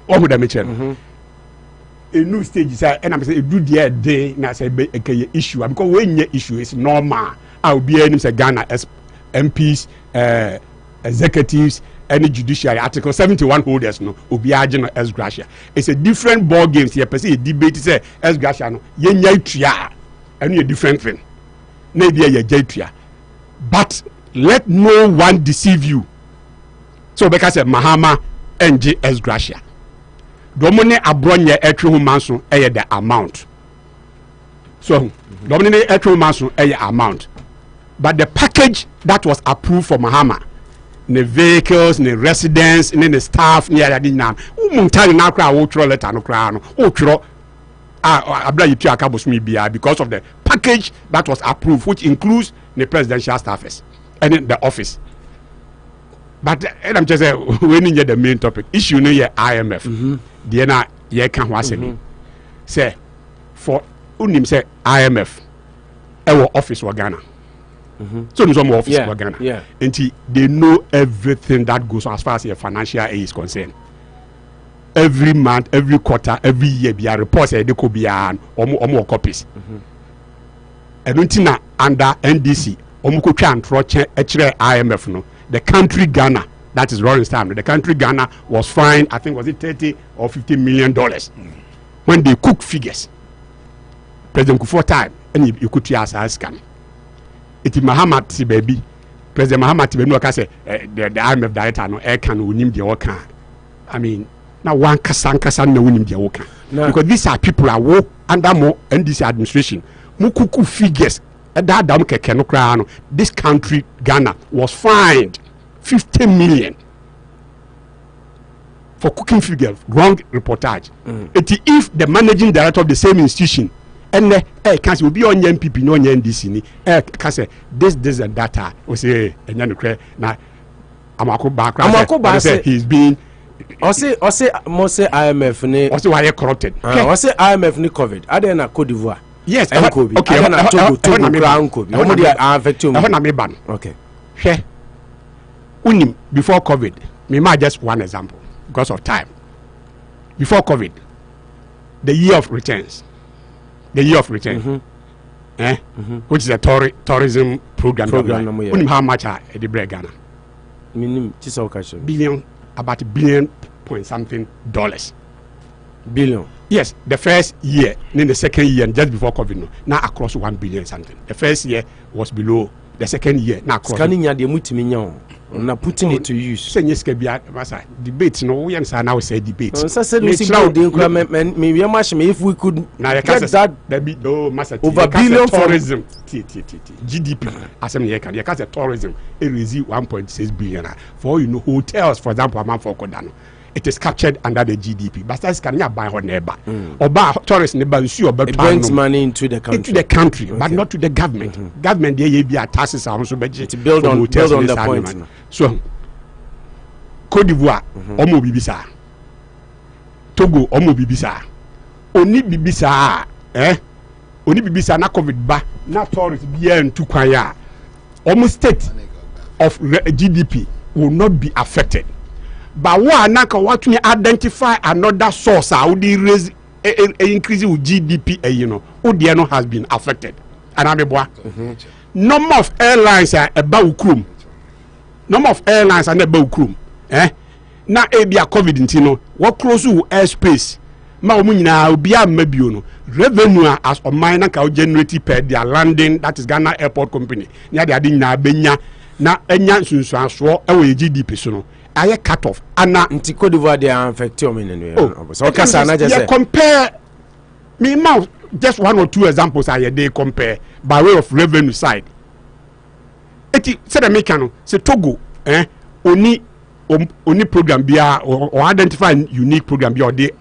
What would I mention? A new stage is and I'm saying, do the day, and I say, a issue. Because when your issue is normal, I'll be in Ghana as MPs, executives, any judiciary Article 71 holders no obi ageno ex gratia. It's a different ball games here. Per se a debate say ex gratia no yenya tua and a different thing. Maybe a tua. But let no one deceive you. So because Mahama NG ex gratia. Domine abronye etwe ho manso the amount. So domine etwe ho manso amount. But the package that was approved for Mahama, the vehicles, the residents, and then the staff near that now. Na kra wo tro letter no kra no. O tro abla yitu akabos mi bia because of the package that was approved, which includes the presidential staffers and then the office. But I'm just saying when you the main topic issue no ye IMF. The na ye kan ho asemi. Say for unim say IMF our office wa Ghana. So no some office for Ghana. And they know everything that goes on as far as your financial aid is concerned. Every month, every quarter, every year, be a report say they could be an or copies. And until under NDC, Omuko and Troche IMF no. The country Ghana, that is Rolling Stone. The country Ghana was fined, I think was it $30 or $50 million when they cook figures. President Kufuor time and you could ask scam. It is Mahama si baby. President Mahama Tibe no say the IMF director no air can win the worker. I mean, now one kasan no win the worker. Because these are people who work under more NDC administration. Mukuku figures. This country Ghana was fined 50 million for cooking figures. Wrong reportage. If the managing director of the same institution and can will be on MPP no NDC can say this and that we say now Amako background he's being Ose mo say IMF ni. Ose why corrupted. Ose IMF ni COVID. Ade na Cote d'Ivoire. Yes, COVID. Okay. Ade na Togo crown COVID. Omo dey affect you. Na me ban. Okay. Hwe. Unim before COVID. Me ma just one example because of time. Before COVID, the year of returns. Which is a tourism program. Unim how much are the break Ghana? Minim tisa okacho. Billion, about $1 billion point something dollars. Billion. Yes, the first year, then the second year, just before COVID, now across 1 billion something. The first year was below. The second year, now across. Scanning ya de mutiminya. Na putting it to use. Say yes, Kebia, Massa. Debate, no, we answer now say debate. So say we see now the increment. Maybe if we could now get that baby, no, Massa. Over billion tourism. GDP. As you can, you can say tourism. It is 1.6 billion. For you know hotels, for example, amount for Kodano. It is captured under the GDP. But that's can you buy on neighbor or buy tourist neighbor. It brings money into the country, okay. But not to the government. Government they be taxes are also budget to build on the point. So Cote d'Ivoire, Omo Bibisa, Togo, Omo Bibisa, Oni Bibisa, Oni Bibisa na COVID ba na tourist bien to kwaya. Almost state of GDP will not be affected. But what to identify another source would raise increase with GDP, Odiano has been affected. And I'm a number of airlines are about Krum. Number of airlines are about Krum. Now, Abia COVID intino, what close to airspace? Maumina, Bia Mebiono, revenue as a minor cow generated per their landing, that is Ghana Airport Company. Near the Adina Benya, na Enyan Sunswa, away GDP sono. I cut off. Anna in Cote d'Ivoire they are affected me. So compare me now just one or two examples they compare by way of revenue side. Eti said American say Togo only program be or identify unique program be or they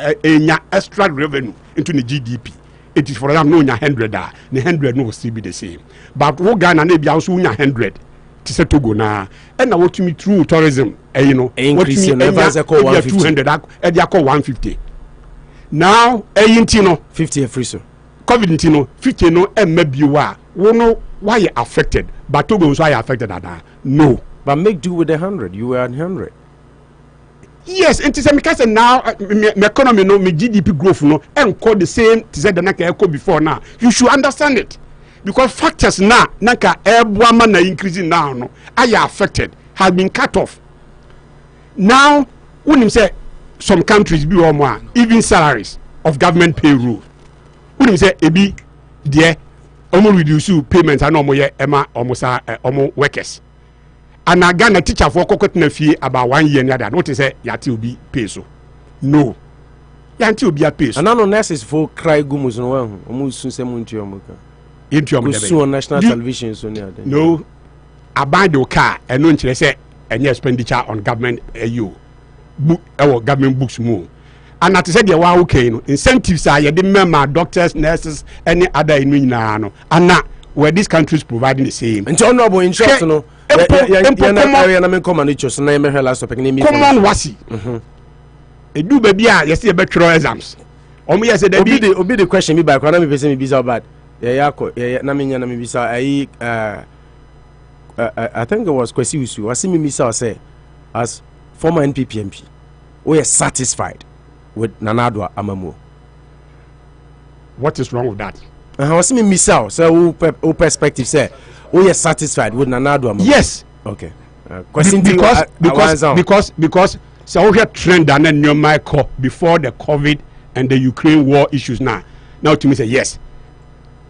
extra revenue into the GDP. It is for them no 100 the 100 no still be the same. But what Ghana be also 100 to say Togo na and now what to me through tourism increase your levels 200 they call 150 now no 50 free so COVID no 50 no maybe why you affected but Togo also are affected no but make do with the 100 you were at 100 yes and because now my economy no my GDP growth no and call the same to say the naka echo before now you should understand it. Because factors now, nanka everyone na increasing now, no, are affected, has been cut off. Now, when you say some countries be more, even salaries of government payroll. When you say ebi there, almost reduce payments and almost almost workers. And again, a teacher for coconut na fee about 1 year near that. What is say yati will be peso? No, yati will be a peso. And no nurses for cry gumus no one, almost soon say munti omuka. Into national television so no abide the car and no say any expenditure on government government books more and at said wow okay incentives are the member doctors nurses any other in and now where these countries providing the same and honorable interest no common wasi do baby you see a exams yes obi the question me by me person me be so bad I think it was Kwesi Usu. I see me say as former NPP MP, we are satisfied with Nanadwa Amamu. What is wrong with that? I see me so who perspective say we are satisfied with Nanadwa Amamu. Yes. Okay. Because so we have trend and then your Michael before the COVID and the Ukraine war issues now to me say yes.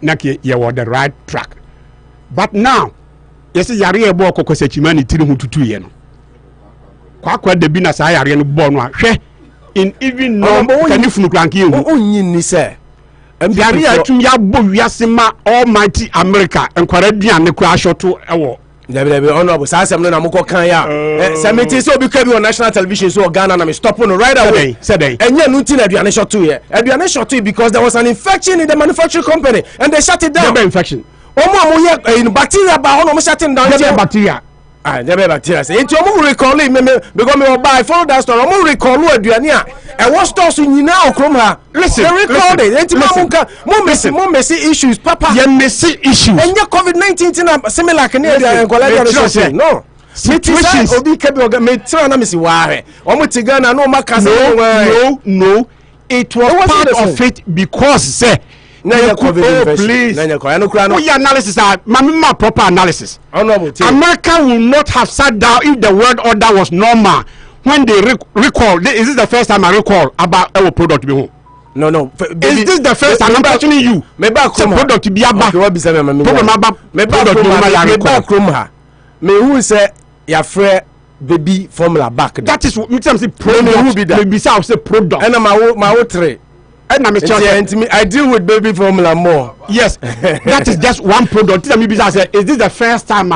You were the right track, but now yes, yari ebo kokose chimani tiri hututu yeno. Kwa de bina sa yari no born wa hwe in even no kanifunu kranki hu. Onyin ni se. Yari atum ya bo wiase ma almighty America enkwara duane kura ashoto ewo. Debe honorable sa asem no na moko kan ya. Semeti so obi ka bi on national television so Ghana na me stop no right away. Said enye no tin aduane shoto ye. Aduane shoto because there was an infection in the manufacturing company and they shut it down. The infection. Omo ye bacteria ba hono mo shut it down. The bacteria. Ah, never bacteria. Say, it's almost recalling me because me buy follow that story. Almost recall what Duania. And what stores in now, Chroma? Listen, recall it. It's more messy issues, Papa. Yeah, messy issues. And your COVID-19 similar Canadian and no. Situations. Obi kebi me try na me si ware. Omo tigana no makasa. No. It was part of it because say please. Your analysis are my proper analysis. America will not have sat down if the world order was normal. When they recall, is this the first time I recall about our product? No. Is this the first time I'm questioning you? Maybe product to be about product. Me who say your friend baby formula back. That is what I'm saying. Product. Maybe say product. And my three. I deal with baby formula more. Yes, that is just one product. Is this the first time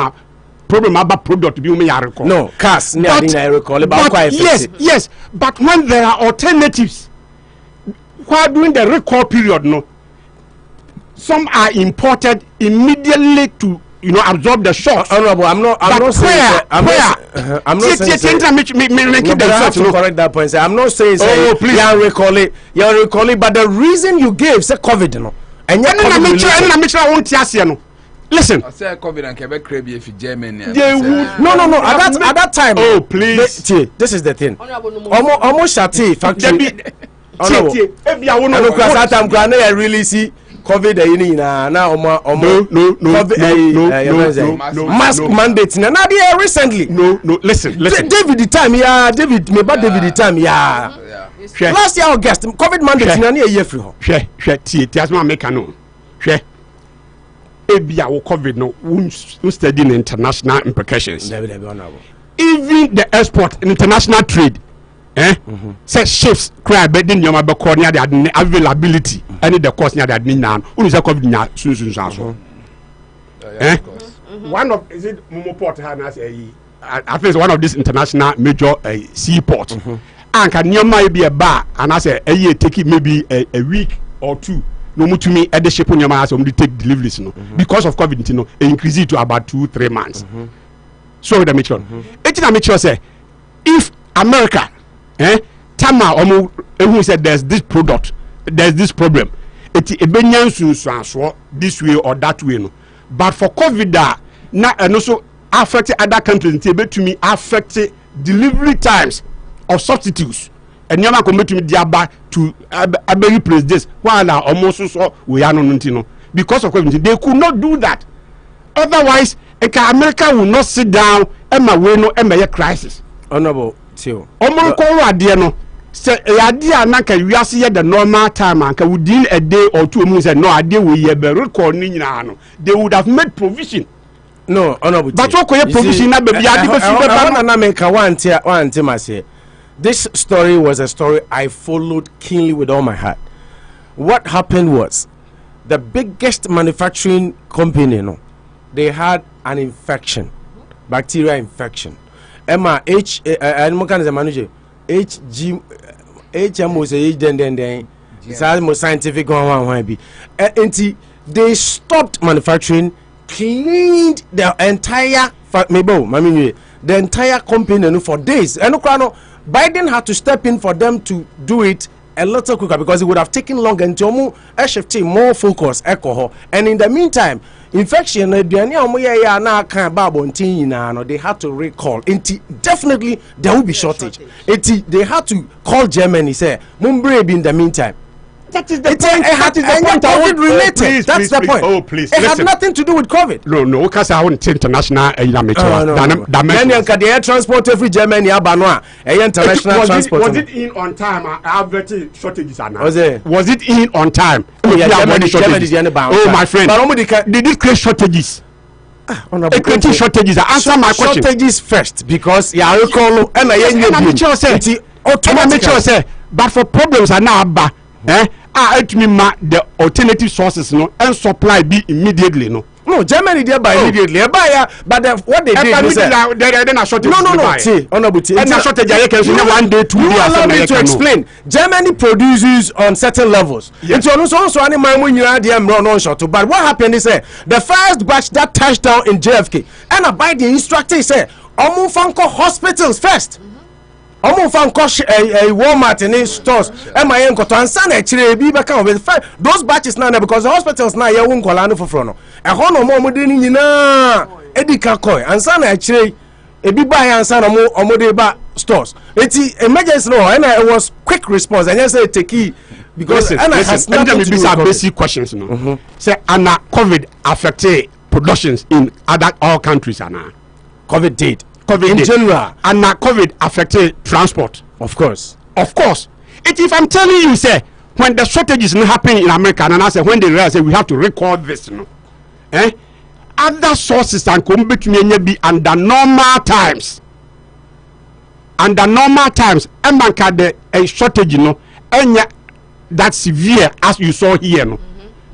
problem about product to be me? No, cars. Yes. But when there are alternatives, while during the recall period, no, some are imported immediately to absorb the shock. Honorable, I'm not saying. I'm not saying. Correct that point. I'm not saying. Oh, please. You recall it. But the reason you gave say COVID, no. And I won't listen. I said COVID and Quebec crave if Germany. No. At that time. Oh, please. This is the thing. Almost shati factory. I really see. COVID mask mandate now recently. No, listen. David the time, David the time, last year August, COVID mandate na year free ho. Hwe, make no. Hwe. Ebia COVID no, we studying international implications. Even the export in international trade. Say shifts cry bedding your mabako near the availability and the cost near the admin now. Who COVID nya soon. One of is it Momoport has I think one of these international major seaports. And can you might be a bar and I say a year take it maybe a week or two. No to me at the ship on your mass to take deliveries because of COVID increase it to about 2-3 months. So the mature. It's say if America Tama who said there's this product, there's this problem. It's a this way or that way. No. But for COVID, and also affected other countries, to me affected delivery times of substitutes. And you're not going to diaba to replace this. While almost so we are no because of COVID, they could not do that. Otherwise, America will not sit down and make a crisis. Honorable. No say idea na ka wiase ye the normal time and within a day or two months no idea we ye be record ni nyina no they would have made provision. No, honorable. But what provision na baby na make one I say. This story was a story I followed keenly with all my heart. What happened was the biggest manufacturing company, they had an infection, bacteria infection. Emma animal manager HMO say then it's almost scientific one be they stopped manufacturing, cleaned the entire the entire company for days. And Biden had to step in for them to do it a little quicker because it would have taken longer until more focus alcohol. And in the meantime, infection they had to recall. Definitely there will be shortage. They had to call Germany say Mumbre in the meantime. That is the point. COVID related. That's the point. Oh, please. It had nothing to do with COVID. No, because I want international the air transport every Germany international transport. Was it in on time? I have very shortages now. Was it in on time? Oh, my friend. Did it create shortages? Creating shortages. Answer my question. Shortages first because but for problems are now the alternative sources and supply be immediately No, Germany they buy immediately. But what they did is then a shortage. No. See, honorable. And a shortage. One day, 2 days. You allow me to explain. Germany produces on certain levels. It's also any man when you are the run short. But what happened is the first batch that touched down in JFK and by the instructor said, "Omu fanko hospitals first." Omo fan kosh Walmart in stores. MIN koto ansa na chire bi be kan with those batches now because the hospitals now ya won kola no foforo no. E ho no mo de ni nyina edika koi ansa na chire ebi ba ya ansa na omo de ba stores. Eti emergency no and it was quick response and you say take because and has nothing to do with basic questions no. Say ana COVID affected productions in all countries ana. COVID did. COVID in general, and now COVID affected transport. Of course. If I'm telling you, say when the shortage is not happening in America, and I say when they realize we have to record this, other sources and come between be under normal times. Under normal times, the a shortage, and that severe as you saw here,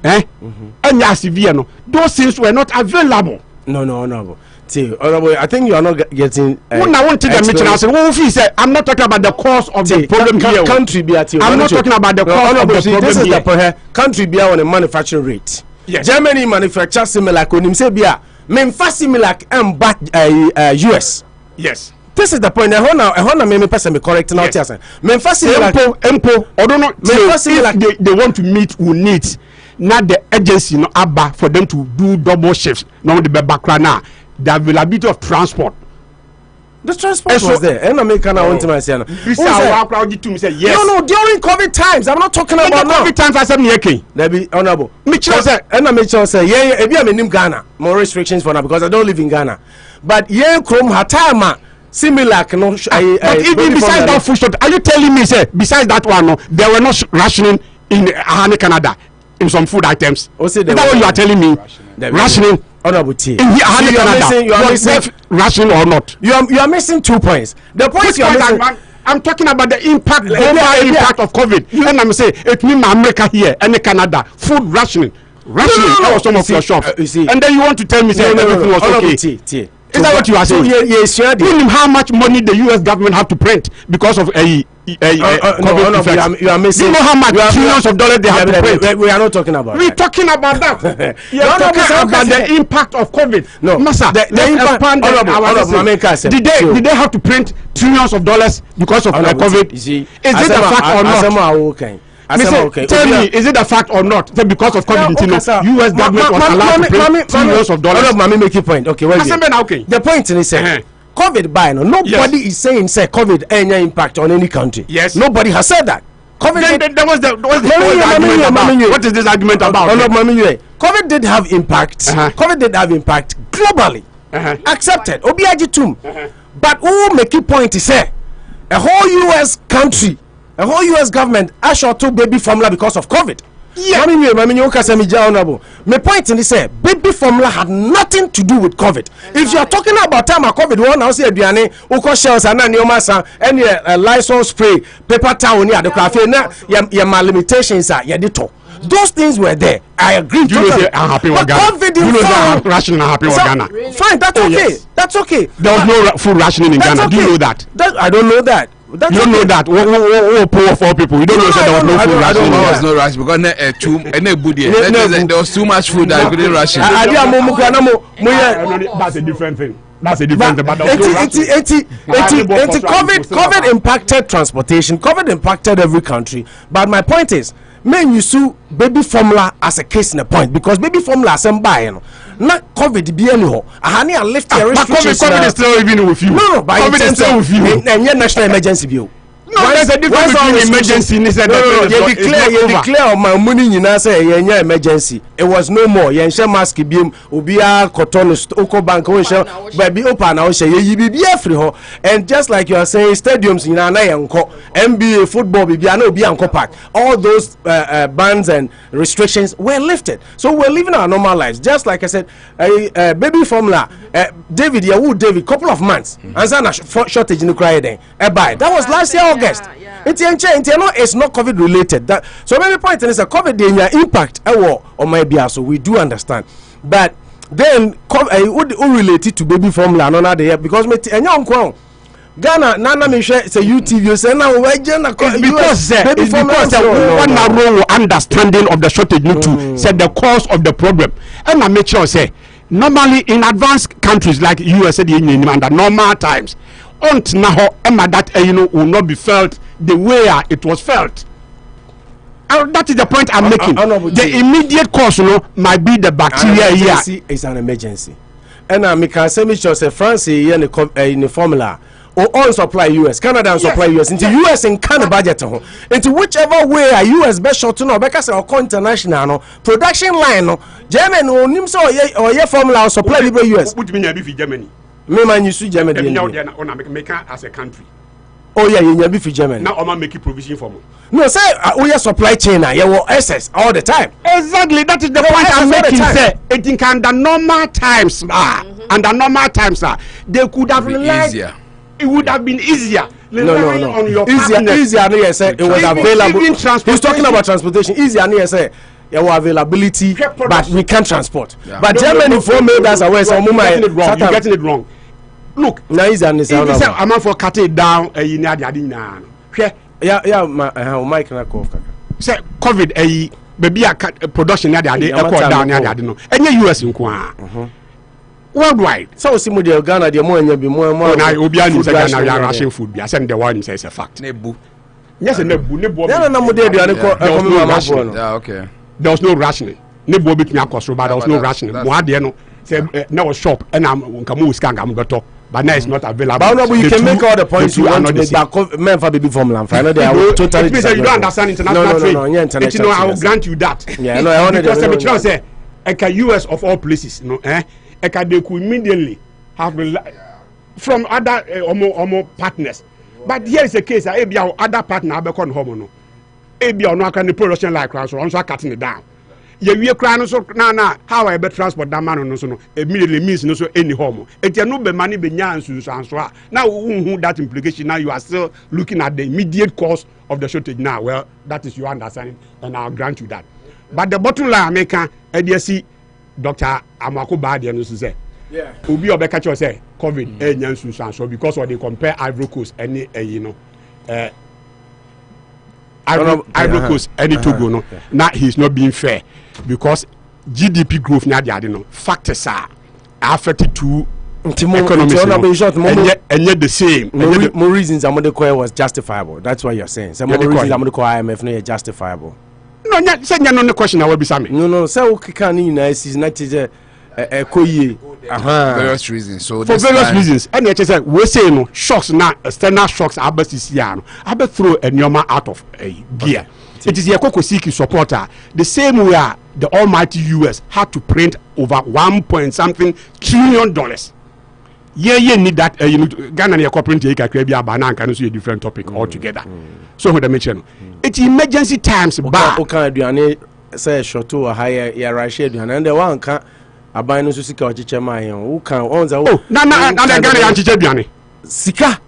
and severe, those things were not available. No. See, I think you are not getting. I'm not talking about the cause of the problem here. Country I'm not talking about the cause of the problem this is here. The country be on a manufacturing rate. Yes. Germany manufacture similar. Similar US. Yes. This is the point. I want me person be correct now. Yes. Empo. I don't know. If they want to meet who needs. Not the agency no abba for them to do double shifts. Now the background now. The availability of transport. The transport was there. And American want to say no. Yes. No, during COVID times. I'm not talking about now. COVID times I said me There be honorable. Mitchell said, and Mitchell say, yeah, if I'm in Ghana, more restrictions for now because I don't live in Ghana. But yeah, Chrome Hatama similar no. But even besides that food short, are you telling me say besides that one no, there were not rationing in Canada in some food items? Is that what you are telling me? Rationing. Honorable T. You are missing rationing or not? You are missing 2 points. The point you are missing. I'm talking about the impact, global impact of COVID. And I'm saying it means America here and Canada food rationing. That was some of your shops. And then you want to tell me everything was okay. Is that what you are saying? Yes, sure. Tell him how much money the U.S. government have to print because of COVID effects. You are missing. You know how much trillions of dollars they have to print? We are not talking about We're talking about that. You're talking about the impact of COVID. No, Massa, the impact. Did they have to print trillions of dollars because of COVID? Is it a fact or not? Tell me, is it a fact or not? Because of COVID, U.S. government was allowed to print trillions of dollars. Let me make a point. Okay, the point is COVID by no. Nobody is saying COVID any impact on any country. Yes. Nobody has said that. COVID. There was the argument about. What is this argument about? COVID did have impact. COVID did have impact globally. Accepted. Obiajitum. But who make a point to say a whole U.S. country. A whole U.S. government actually took baby formula because of COVID. Yeah. My point in this baby formula had nothing to do with COVID. If you are talking about time of COVID, one now say Diane, Uko shells and Neomasa, any Lysol spray, paper towel near the cafe, your limitations are Yadito. Those things were there. I agree. You know they are happy with Ghana. You know they are rationing and happy with Ghana. Fine, that's okay. Yes. That's okay. There was no food rationing in Ghana. Do you know that? I don't know that. You don't know that. Poor people. You don't know that there was no food rationing. There was no ration because there was too much food that you couldn't ration. That's a different thing. That's a different thing. But COVID impacted transportation. COVID impacted every country. But my point is, men you sue baby formula as a case in a point because baby formula is buying. Not COVID be anyhow. I lift your restrictions. COVID is still even with you. No, but COVID is still with you. And your national emergency bill. No, there's a difference between emergency and you declare my money in answer emergency. It was no more. You share mask beam, Ubia, Cotton, Oko Bank, but be open now. You be free. And just like you are saying, stadiums in Anayanko, NBA football, Bianco Park, all those bans and restrictions were lifted. So we're living our normal lives. Just like I said, baby formula, David, couple of months, and shortage in the cry then. That was last year, August. It's not COVID related. So many points is a COVID impact on my so we do understand. But then who related to baby formula another day because me enyo nko Ghana nana me share say UTV say now we because one narrow understanding of the shortage need to say the cause of the problem and I make sure say normally in advanced countries like USA under normal times aunt now that will not be felt the way it was felt. That is the point I'm making. The immediate cause might be the bacteria here. It's an emergency. And I can say me say France here in the formula or all supply US, Canada and supply US into US and Canada budget into whichever way a US best shot to know because or international production line German or nimso or your formula or supply US. What do you mean if Germany? Me man you see Germany as a country. Oh yeah, you be for Germany. Now I'm making provision for me. No, say we are supply chain now. You will access all the time. Exactly, that is the point I'm making. Say it can under normal times, under normal times, they could have easier. It would have been easier. No. On your easier. No, say it was available. He's talking about transportation. Easier. No, say your availability, but we can't transport. Yeah. But Germany for made us aware. So you're getting it wrong. Look, now is an I'm for cut it down. Yeah, Mike na call. Say COVID baby production na dey down na dey no. Enye US nko worldwide. So see mo dey Ghana dey mo anya bi mo na obi ani say Ghana ya ration food bi asem the one say it's a fact. Nebu. Yes, nebu. Na mo dey aduane ko yeah, okay. There was no rationing. Nebu betumi akosro but there was no rationing. Mo ade no say na was shop and am nka mo scan am beto. But now it's not available. But no, you can make all the points you want to make back men for baby formula. I know they are totally. It means you don't understand international trade. No, international. I will grant you that. Yeah, no, I want to because say, US of all places, they could immediately have from other partners. But here is the case. Other partner have become home. No, no can the production like so also cutting it down. You crying so na how I be transport that man no so no immediately means no so any home. It no be money be nyansu so now who that implication now you are still looking at the immediate cause of the shortage now. Well, that is your understanding and I'll grant you that. But the bottom line America see Dr. Amako Badi no so say obi obeka cho say COVID nyansu so because when they compare Ivory Coast any Ivory Coast any Togo no now he's not being fair because GDP growth na dey no factors are affected to economy and yet the same more reasons Amade Koya was justifiable. That's what you're saying. Some more reasons Amade Koya IMF no justifiable. No, say no question I will be same. No, say o kan ni na is not Koye. Various reasons. So for various reasons, and you say we say no shocks now external shocks abesisiano. Abe throw a nyoma out of gear. Okay. It is Yakoko Siki supporter. The same way the almighty US had to print over $1.something trillion. Yeah, need that. Ghana and corporate take a banana can see a different topic altogether. So what I mention, it's emergency times. But okay, say short or higher, and the one can abandon Sika or Chichema. Who can own the Ghana Sika.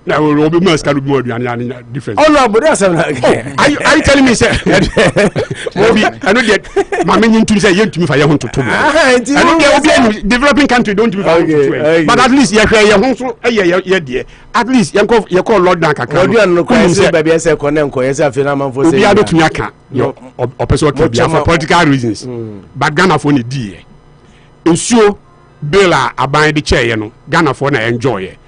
Now will be more different. Oh no, but that's are you telling me, sir? I don't get my minion to say to me if I want to. I don't get developing country don't be but at least dear. At least you call Lord Nanka. Baby, I say Konenko, yes, I feel I'm for for political reasons. But Ghana for dear. Ensure Bella abide the chair, Ghana for enjoy.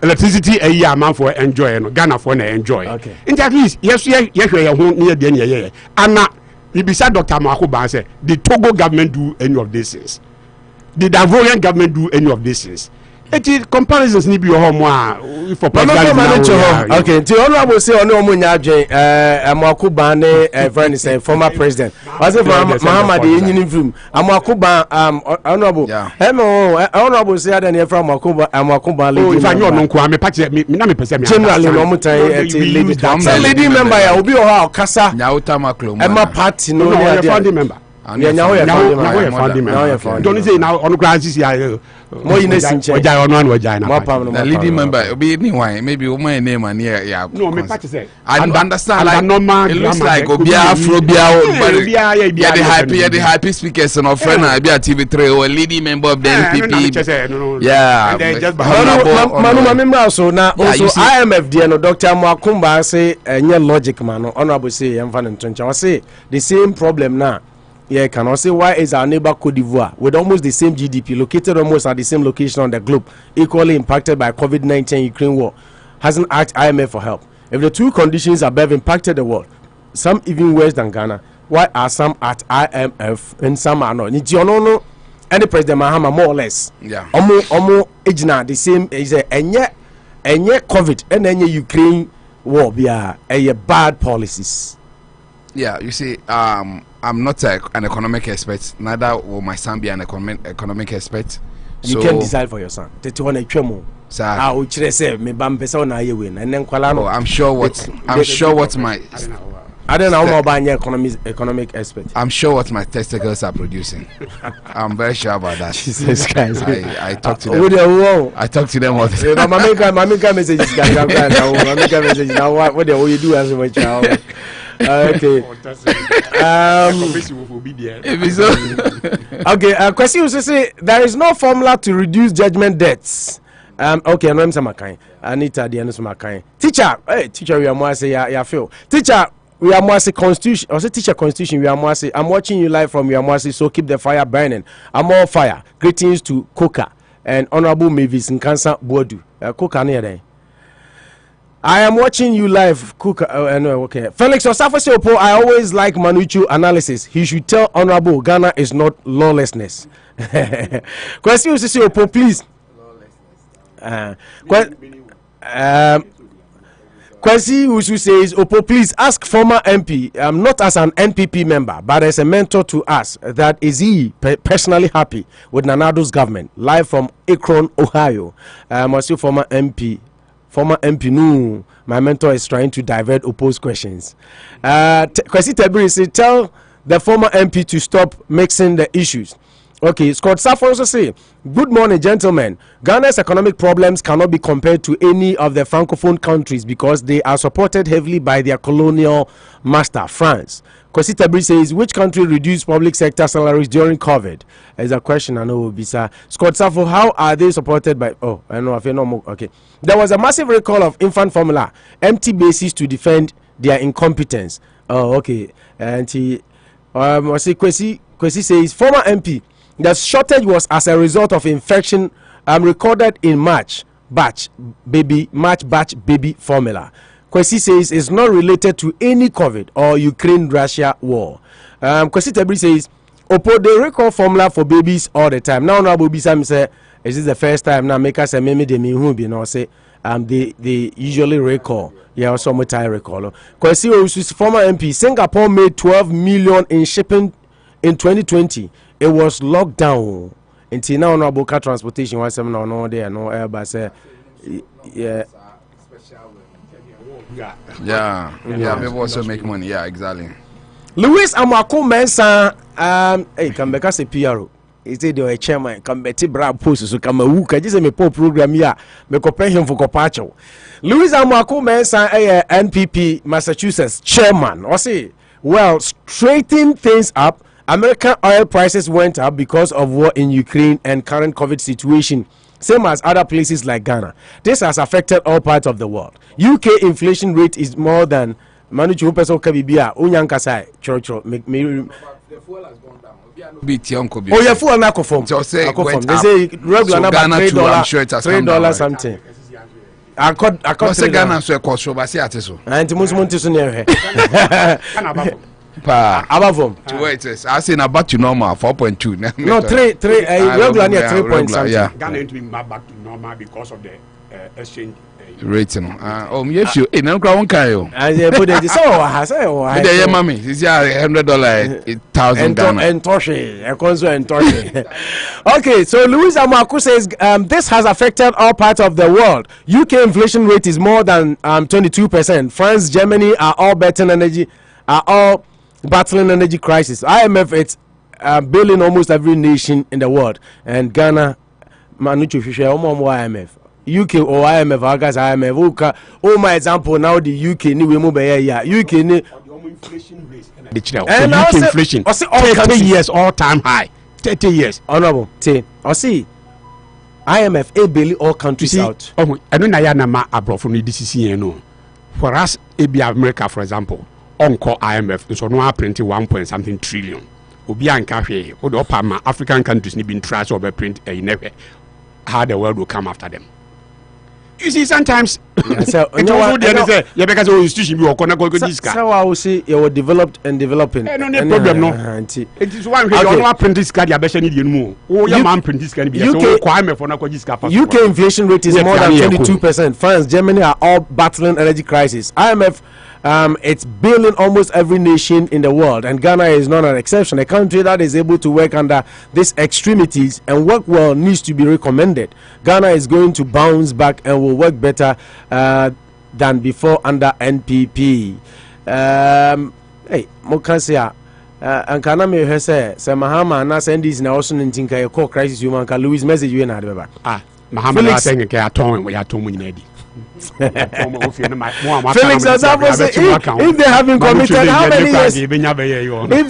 Electricity a year man for enjoy Ghana for enjoy. Okay. In at least yes near the end and now we beside Dr. Makuba say the Togo government do any of these things. The Ivorian government do any of these things. It is comparisons need be home for okay, to honorable say on Munya Amakuba friend is a former president. Was it Muhammad in film? Amakuba honorable. Honorable say that from Amakuba. Oh, if I know no Kwame Pache me na me person generally no mutai lady member ya obi o ha okasa Nyauta Maklom. Emma party no family member. Yeah, now you're founding man. Don't say now on grounds here. More innocent. The leading member be anyway. Maybe my name and yeah. No, me party say. I understand. Like it looks like Obia Afrobia, but the happy speakers and our friend I be at TV3 or leading member of the NPP. Yeah. Manu so now also IMF there no Dr. Mwakumba say any logic man honorable say Mfan Ntoncha I say the same problem now. Yeah, can I say why is our neighbor Cote d'Ivoire with almost the same GDP located almost at the same location on the globe, equally impacted by COVID-19 Ukraine war, hasn't asked IMF for help? If the two conditions above impacted the world, some even worse than Ghana, why are some at IMF and some are not? No, any President Mahama more or less. Yeah. Almost the same is and yet COVID and then Ukraine war be a bad policies. Yeah, you see, I'm not an economic expert. Neither will my son be an economic expert. You can decide for your son. I'm sure what my I don't know about your economic expert. I'm sure what my testicles are producing. I'm very sure about that. Jesus Christ. I talk to them. I talk to them all the time. My messages. Now what do you do as a child? Okay. Okay. Question is to say there is no formula to reduce judgment debts. Okay, I'm Samakai. Anita, the end of Samakai. Teacher, teacher, we are more say ya feel. Teacher, we are more say constitution. I say teacher constitution. We are more say. I'm watching you live from we are more say. So keep the fire burning. I'm all fire. Greetings to Coca and Honorable Mavis in Cancer Bodu. Coca near there. I am watching you live, Cook. No, okay. Felix Osafo Seopo, I always like Manuchu analysis. He should tell Honorable Ghana is not lawlessness. Question is Seopo, please. Kwesi Usu says, Opo, please ask former MP, not as an NPP member, but as a mentor to us, that is he personally happy with Nanado's government? Live from Akron, Ohio. Also former MP. No, my mentor is trying to divert opposed questions. Kwesi Tebiri says, tell the former MP to stop mixing the issues. Okay, Scott Saffo also say, good morning, gentlemen. Ghana's economic problems cannot be compared to any of the Francophone countries because they are supported heavily by their colonial master, France. Kwesi Tebiri says, which country reduced public sector salaries during COVID? Is a question I know will be, sir. Scott Saffo, how are they supported by... Oh, I know, I feel no more. Okay. There was a massive recall of infant formula, empty bases to defend their incompetence. Oh, okay. And he... Kwesi says, former MP... The shortage was as a result of infection recorded in March batch baby formula. Kwesi says it's not related to any COVID or Ukraine-Russia war. Kwesi Tebri says, Opo, they recall formula for babies all the time. Now Bisa say, is this the first time now make us a meme de me who be no say they usually recall. Yeah, also multi recall. Kwesi Owusu's former MP, Singapore made 12 million in shipping in 2020. It was locked down until now. No about transportation. One seven no there no Airbus. Yeah. People also make money. Yeah, exactly. Louis Amako Mensa. Hey, come back as a PRO. He said you're a chairman. Come back to Brad Post. So come a wook. I just say me poor program here. Me compare him for Copacho. Louis Amako Mensa, NPP Massachusetts chairman. I say, well, straighten things up. American oil prices went up because of war in Ukraine and current COVID situation, same as other places like Ghana. This has affected all parts of the world. UK inflation rate is more than Manu Chupeso Kabibia, Unyankasai, Churchill. The fuel has gone down. Oh, yeah, fuel now conform. They say regular number $3 something. I say Ghana so cost so basi ateso. And Muslim to near above to wait is I say na back to normal 4.2 no 3 regular near 3 point something. Yeah, Ghana to be back to normal because of the exchange rate no me if you na nkra won kan yo and they put it so say dey mami is $100 1,000 Ghana and toshe and toshe. Okay, so Louis Amaku says this has affected all parts of the world. UK inflation rate is more than 22%. France, Germany are all battling energy crisis. IMF, it's bailing almost every nation in the world, and Ghana, Manuchu Fisher, IMF. UK or IMF, I guess IMF. Oh, my example now the UK ni we move UK ni inflation rate. And UK inflation 30 years all time high. 30 years. Honorable, I see IMF a bail all countries out. I don't know na ma abroad from the DCC no. For us, America, for example, on-call IMF, so no printing 1 point something trillion. Obi anka hwe, o do pa African countries ni been try so be print how the world will come after them. You see, sometimes so institution be so I will say you were developed and developing. No problem no. It is one way you print this card you be share need no. Oh your man print this card be so IMF for na ko UK inflation rate is more than 22%. France, Germany are all battling energy crisis. IMF it's bailing almost every nation in the world, and Ghana is not an exception. A country that is able to work under these extremities and work well needs to be recommended. Ghana is going to bounce back and will work better than before under NPP. Hey, Mokansia, and Kana me he say Mahama na send this na also ntinka e call crisis human ka Louis message you na de Mahama na saying ke aton we aton mu nyina di. Felix Asafo say if they have been committed how many years? If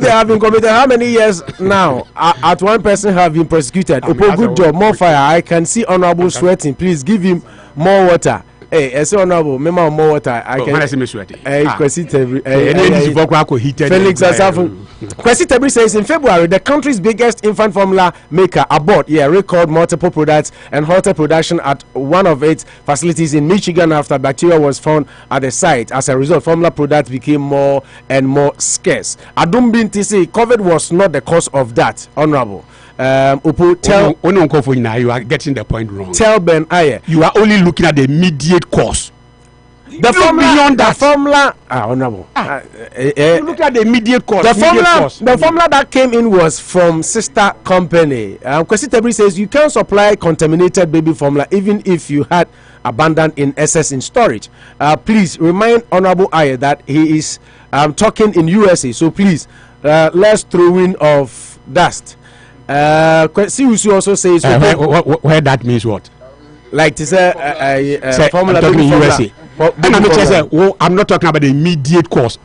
they have been committed how many years now? At one person have been prosecuted. Opo, good job, more fire. I can see Honorable sweating. Please give him more water. Hey, I say Honorable, more water. I can. See me sweating. Felix Asafo. Kwesi Tebri says in February the country's biggest infant formula maker abort recorded multiple products and halted production at one of its facilities in Michigan after bacteria was found at the site. As a result, formula products became more and more scarce. Adum Binti say COVID was not the cause of that. Honorable. Upu, tell you are getting the point wrong. Tell Ben Aye. You are only looking at the immediate cause. The formula, beyond that. The formula, honorable. You look at the immediate cause. The formula that came in was from sister company. Kwesi Tebri says you can supply contaminated baby formula even if you had abandoned in excess in storage. Please remind Honorable Aye that he is talking in USA. So please, let's throw in of dust. Kwesi also says where that means what? Like to say formula baby formula. USA. I'm not talking about the immediate cause.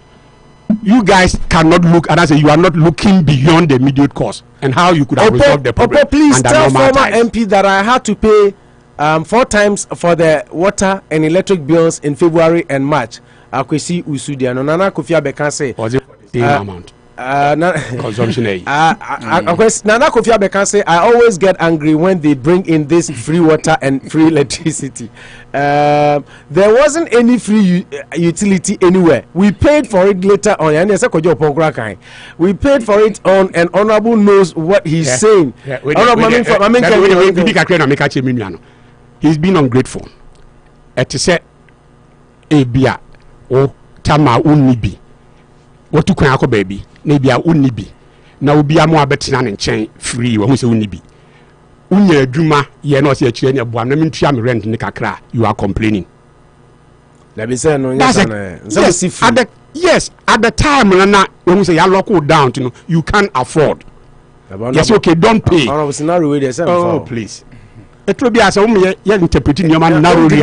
You guys cannot look, and I say you are not looking beyond the immediate cause and how you could have resolved the problem. Please tell former MP that I had to pay 4 times for the water and electric bills in February and March. Akwesi Usudia no Nana Kofi Abeka say was it for the same amount? Consumption Nana Kofi Abeka say I always get angry when they bring in this free water and free electricity. There wasn't any free utility anywhere. We paid for it later on. We paid for it on, and Honorable knows what he's saying. He's been ungrateful. It said, Ebia, oh, Tama unibi. What to cry, baby? Nebia unibi. Now be a more better than chain free when we say unibi. Unye Juma, ye no see a chain of 1 million rent in the Kakra. You are complaining. Let me say, no, yes, at the time when we say you lock down, you can't afford. Yes, okay, don't pay. Oh, please. It will be as a woman interpreting your man narrowly.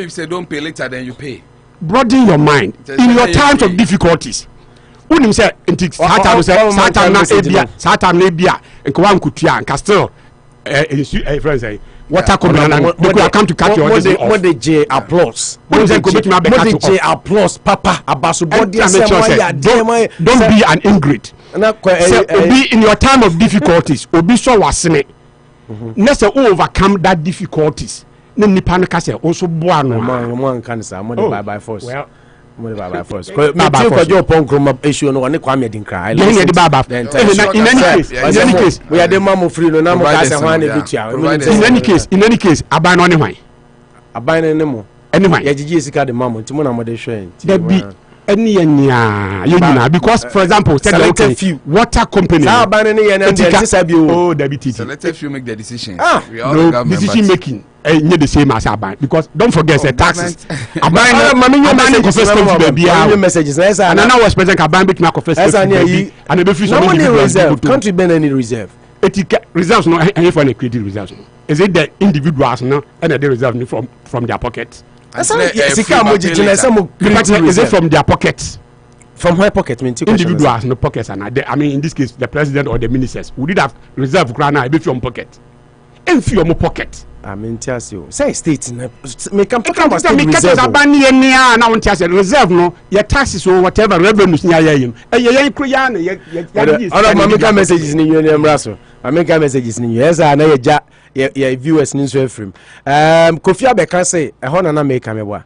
Say don't pay later, then you pay. Broaden your mind in your times of difficulties. Unim say inti Satan Nebia and Kwan Kutia and Castle friends say water could come to cut your what the J applause. What the J applause Papa Abasu body. Don't be an ingrate. Be in your time of difficulties. Obi so wasene. Let's overcome that difficulties. Nipa ka say also boa no man kan say mo dey by force. Well mo dey by force. Ko jo pon kroma issue no one kwa me din cry. In any case we are the mamo free no na mo ka say hwan na bitua. In any case aban no ne hwan. Aban ne mo. Any hwan. Ya gigi esika de mamo ntimo na mo dey hwe. That be because for example selected few water company selected few make the decisions. No decision making ain't the same as Aban, because don't forget the taxes. Aban messages and now was president Aban bit mark of first and the reserve country been any reserve reserves no any for any creative reserves. Is it the individuals now and the reserve from their pocket? Is it from their pockets? From her pocket? Individuals no pockets, and I mean in this case the president or the ministers who did have reserve grana a bit from pocket. In few more pocket. I mean, tell you, say state. Me come reserve. Reserve no. Your taxes or whatever revenues near you. Messages in your name, Russell. I make messages in you. Yes, I know your viewers in Israel film. Kofi Abeka say, I want to make a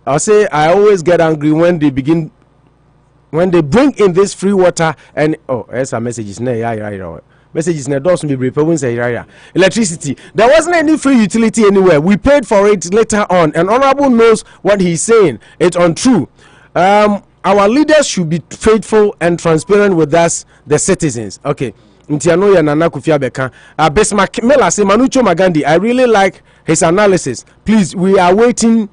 I'll say I always get angry when they bring in this free water and yes, our messages. Messages na doesn't be repairing electricity. There wasn't any free utility anywhere. We paid for it later on, and Honorable knows what he's saying. It's untrue. Our leaders should be faithful and transparent with us, the citizens. Okay. Ntiano ya Nana Kofi Abeka. Besma Mela say Manucho Magandi. I really like his analysis. Please, we are waiting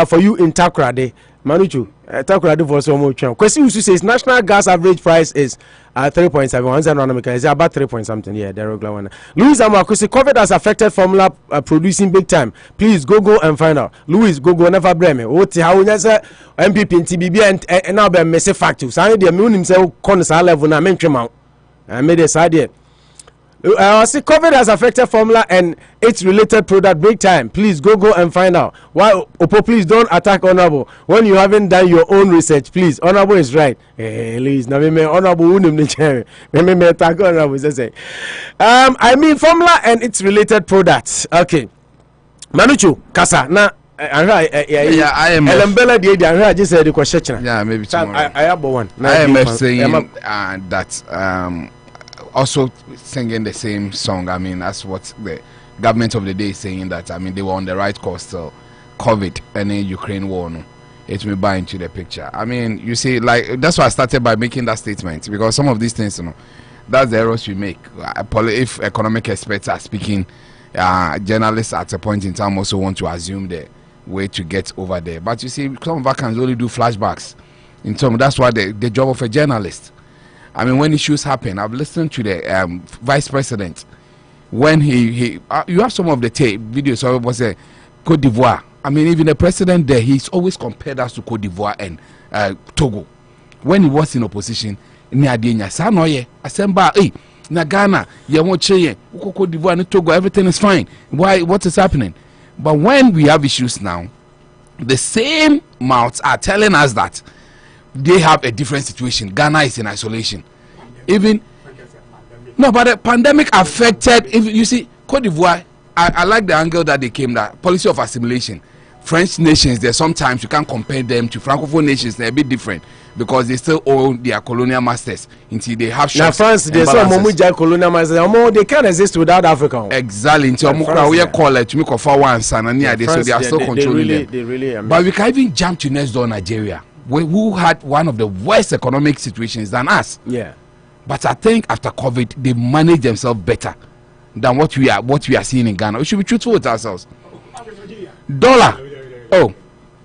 for you in Takoradi. Manucho, Takoradi for so much. Question Usu says national gas average price is 3.7. Is about 3 point something. Yeah, the regular one. Louis Amakusi, COVID has affected formula producing big time. Please go and find out. Louis, go never blame me. What how you say MPP and TBB and now be messy fact. So I the moon himself consa level na mention out. I made this idea. I see COVID has affected formula and its related product big time. Please go and find out. Why Opo, please don't attack Honorable when you haven't done your own research. Please, Honorable is right. Please, now me Honorable wouldn't me attack Honorable. I mean formula and its related products. Okay, Manucho Kasa na. I am Elembela the just said the question. Yeah, maybe tomorrow. I have one. I am saying that also singing the same song. I mean, that's what the government of the day is saying, that I mean they were on the right course till COVID and then Ukraine war. No, it will buy into the picture. I mean, you see, like that's why I started by making that statement, because some of these things, you know, that's the errors we make. If economic experts are speaking, journalists at a point in time also want to assume the way to get over there. But you see, some of us can only do flashbacks. In terms, that's why the job of a journalist. I mean, when issues happen, I've listened to the vice president when he you have some of the videos. So it was a Cote d'Ivoire. I mean, even the president there, he's always compared us to Cote d'Ivoire and Togo. When he was in opposition, na Ghana, Cote d'Ivoire and Togo, everything is fine. Why? What is happening? But when we have issues now, the same mouths are telling us that they have a different situation. Ghana is in isolation. Even no, but the pandemic affected. If you see Cote d'Ivoire, I like the angle that they came, that policy of assimilation. French nations, there sometimes you can't compare them to Francophone nations. They're a bit different because they still own their colonial masters until they have. Now France, there's some colonial masters. They can't exist without Africa. Exactly. Until we call it to make of one son and yeah, so they are still controlling them. They really but we can even jump to next door Nigeria, who had one of the worst economic situations than us. Yeah. But I think after COVID, they manage themselves better than what we are seeing in Ghana. We should be truthful with ourselves. Dollar. Oh,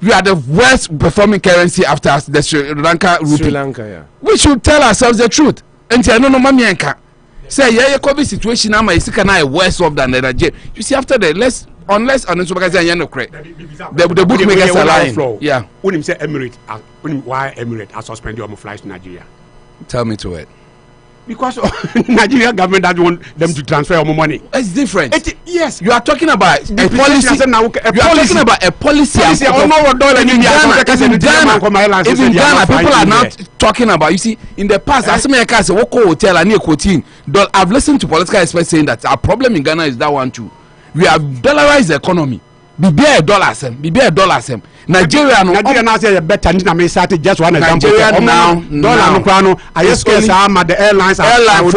we are the worst performing currency after the Sri Lanka rupee. Sri Lanka, yeah. We should tell ourselves the truth. And I don't know, Mami Anka. Say, yeah, COVID situation now is worse off than the Nigeria. You see, after the unless the bookmakers are lying. Yeah. When him say Emirates, why Emirates are suspended your flights to Nigeria? Tell me to it. Because Nigeria government doesn't want them to transfer more money. It's different. Yes, you are talking about a policy. You are talking about a policy. Even Ghana, people are now talking about. You see, in the past, as America say, "Woko hotel and near I've listened to political experts saying that our problem in Ghana is that one too. We have dollarized the economy. Bibia $1. Nigeria now say better than me started just one example. Nigeria now dollar I just guess the airlines airline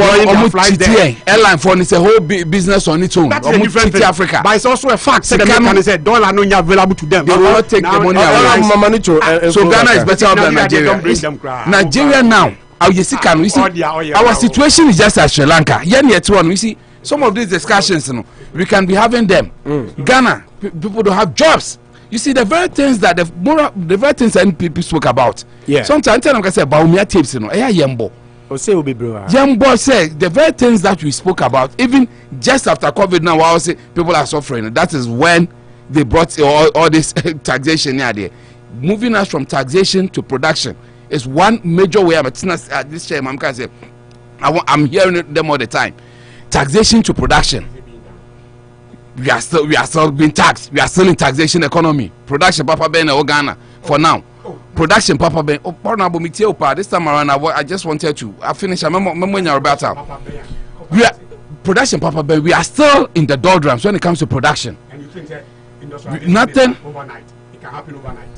for it's a whole business on its own. That's a different thing. Africa. But it's also a fact that Americans say dollar no available to them. They will not take the money away. So Ghana is better than Nigeria. Nigeria now, you see, our situation is just as Sri Lanka. You see, some of these discussions, we can be having them. Ghana, people don't have jobs. You see, the very things that the very things that people spoke about. Yeah. Sometimes I can say Baumia tapes, Yembo. Yembo said the very things that we spoke about, even just after COVID now, I say people are suffering. That is when they brought all this taxation there. Moving us from taxation to production is one major way. This chair, I'm hearing them all the time. Taxation to production. We are still being taxed. We are still in taxation economy. Production Papa Ben Ghana for now. Production Papa Ben. This time around, I just wanted to. I finish. We are production Papa Ben. We are still in the doldrums when it comes to production. And you think that nothing overnight? It can happen overnight.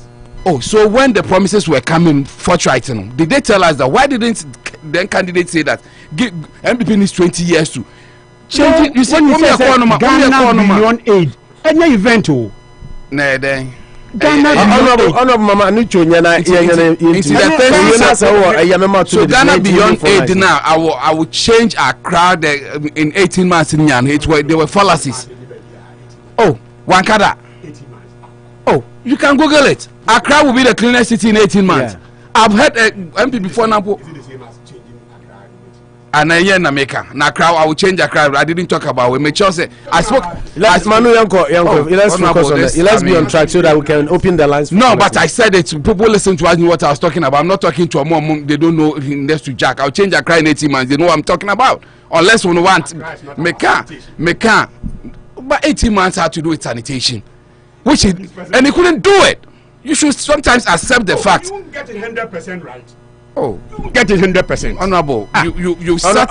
Oh, so when the promises were coming forthright, did they tell us that? Why didn't then candidates say that MPP needs 20 years to? You see, Ghana beyond aid. Any event, nah, then. So Ghana beyond aid now. I will change our crowd in 18 months. They were fallacies. Oh, Wankada. Oh, you can Google it. Accra will be the cleanest city in 18 months. Yeah. I've heard MP before now. And I will change Accra. I didn't talk about it. Make sure say I spoke. Let's focus on that. Let's be on track so that we can open the lines. No, but I said it. People listen to what I was talking about. I'm not talking to a mom. They don't know next to Jack. I'll change Accra in 18 months. They know what I'm talking about. Unless we want Meka. But 18 months had to do with sanitation, which is, and he couldn't do it. You should sometimes accept the fact. You won't get it 100% right. Oh, you get it 100%. Honorable, you sat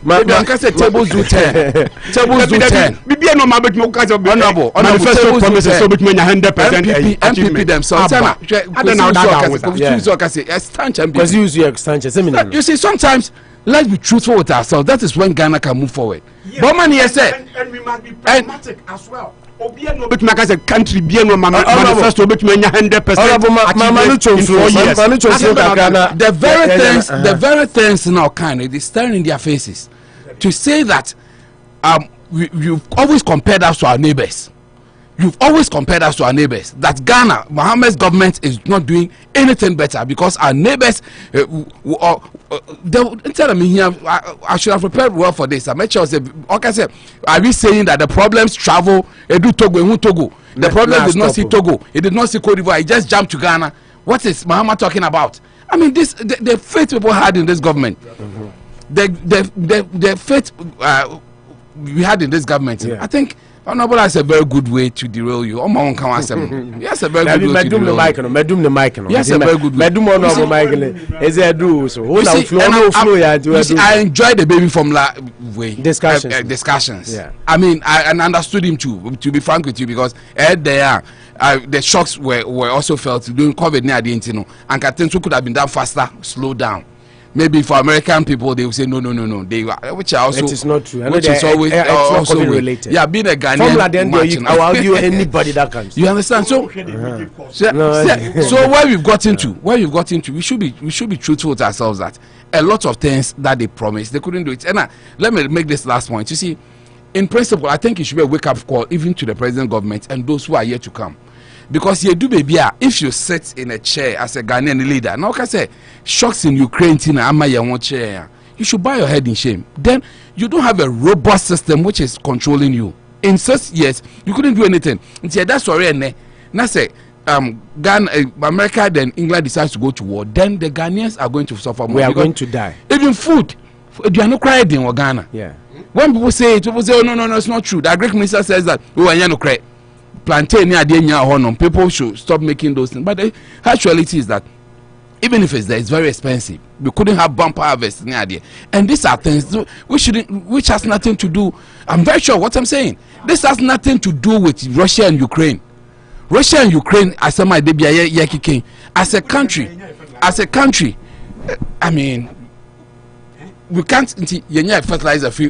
maybe I can say tables do 10. Tables do 10. Honorable, manifesto promises so between 100% MPP themselves. You see, sometimes let's be truthful with ourselves. That is when Ghana can move forward. But man, yes, and we must be pragmatic as well. The country manifesto 100%. The very things now kind of staring in their faces to say that you've always compared us to our neighbors. That Ghana, Mohammed's government is not doing anything better because our neighbors, tell me here, I should have prepared well for this. I make sure, okay, say, are we saying that the problems travel, do Togo, Togo? The problem did not see Togo, it did not see Cote d'Ivoire, it just jumped to Ghana. What is Mohammed talking about? I mean, the faith people had in this government, the faith we had in this government, I think. Honorable, that's a very good way to derail you. Yes, a very good way to derail you. Yes, a very good way. I enjoy the baby formula way. Discussions. Yeah. I mean, I understood him too, to be frank with you, because the shocks were also felt during COVID near the internet, and things could have been done faster, slow down. Maybe for American people, they will say no. They, which are also, it is not true. Which is always also related. Yeah, being a Ghanaian, I will argue anybody that comes. You understand? So, so where you've gotten to, we should be truthful to ourselves that a lot of things that they promised they couldn't do it. And let me make this last point. You see, in principle, I think it should be a wake-up call even to the present government and those who are yet to come. Because you do baby, if you sit in a chair as a Ghanaian leader, now can say shocks in Ukraine, you should bow your head in shame. Then you don't have a robust system which is controlling you. In 6 years, you couldn't do anything. That's already now say Ghana, America, then England decides to go to war. Then the Ghanaians are going to suffer more. We are going to die. Even food, they are not crying in Ghana. Yeah. When people say it, people say, oh no, it's not true. The Greek minister says that we are not crying. Plantain people should stop making those things. But the actuality is that Even if it's there, it's very expensive. We couldn't have bumper harvest near there. And these are things which has nothing to do. I'm very sure what I'm saying. This has nothing to do with Russia and Ukraine. Russia and Ukraine, as a country, I mean, we can't fertilizer for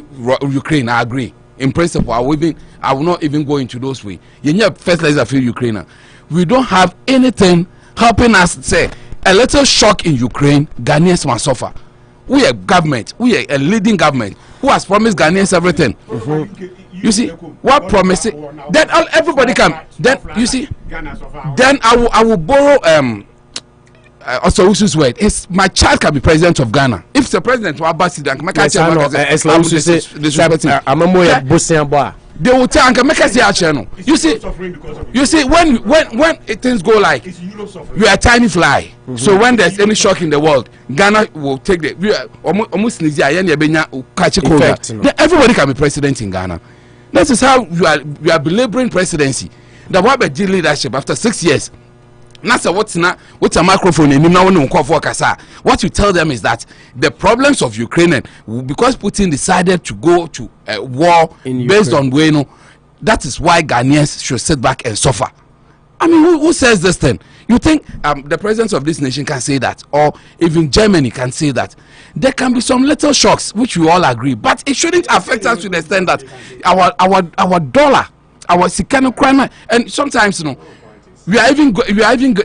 Ukraine. I agree. In principle, I will not even go into those ways. Fertilizer for Ukraine. We don't have anything helping us say a little shock in Ukraine, Ghanaians must suffer. We are government, we are a leading government who has promised Ghanaians everything. You see, what promise? Then everybody can. Then you see, then I will borrow also Usu's word. It's my child can be president of Ghana. If the president will pass it, they will tell Uncle make us channel. You see, when things go like you are a tiny fly. So when there's any shock in the world, Ghana will take the almost catch a cold. Everybody can be president in Ghana. That is how you are belaboring presidency. The Wabedi leadership after 6 years. What's a microphone and what you tell them is that the problems of Ukraine, because Putin decided to go to a war based on Bueno, that is why Ghanaians should sit back and suffer. I mean, who says this thing? You think the presidents of this nation can say that, or even Germany can say that? There can be some little shocks which we all agree, but it shouldn't affect us to the extent that our dollar, our Sikano crime, and sometimes we are even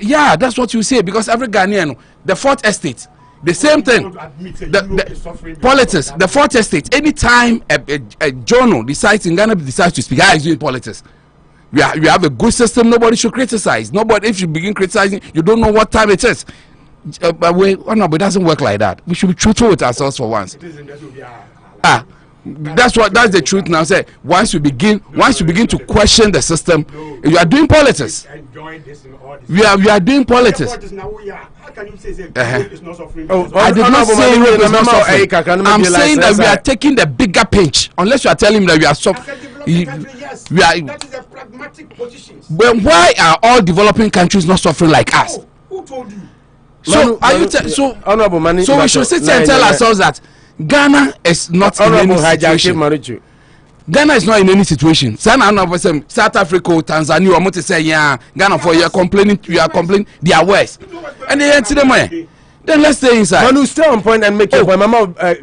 yeah, that's what you say, because every Ghanaian, the fourth estate, the same thing. The politics, the fourth estate. Anytime a journal decides in Ghana decides to speak, how is doing politics? We have a good system. Nobody should criticize. Nobody, if you begin criticizing, you don't know what time it is. But it doesn't work like that. We should be truthful with ourselves for once. That's the truth now. Say once you begin to question the system, you are doing politics. We are doing politics. I did not say Europe is not suffering. I'm saying that we are taking the bigger pinch. Unless you are telling me that we are suffering. That is a pragmatic position. But why are all developing countries not suffering like us? Who told you? So so we should sit and tell ourselves that Ghana is not in any situation. Ghana is not in any situation. South Africa, Tanzania, I'm to say Ghana for you are complaining, they are worse. And they answer them. Then let's stay inside. Manu, stay on point and make your point. Mama, I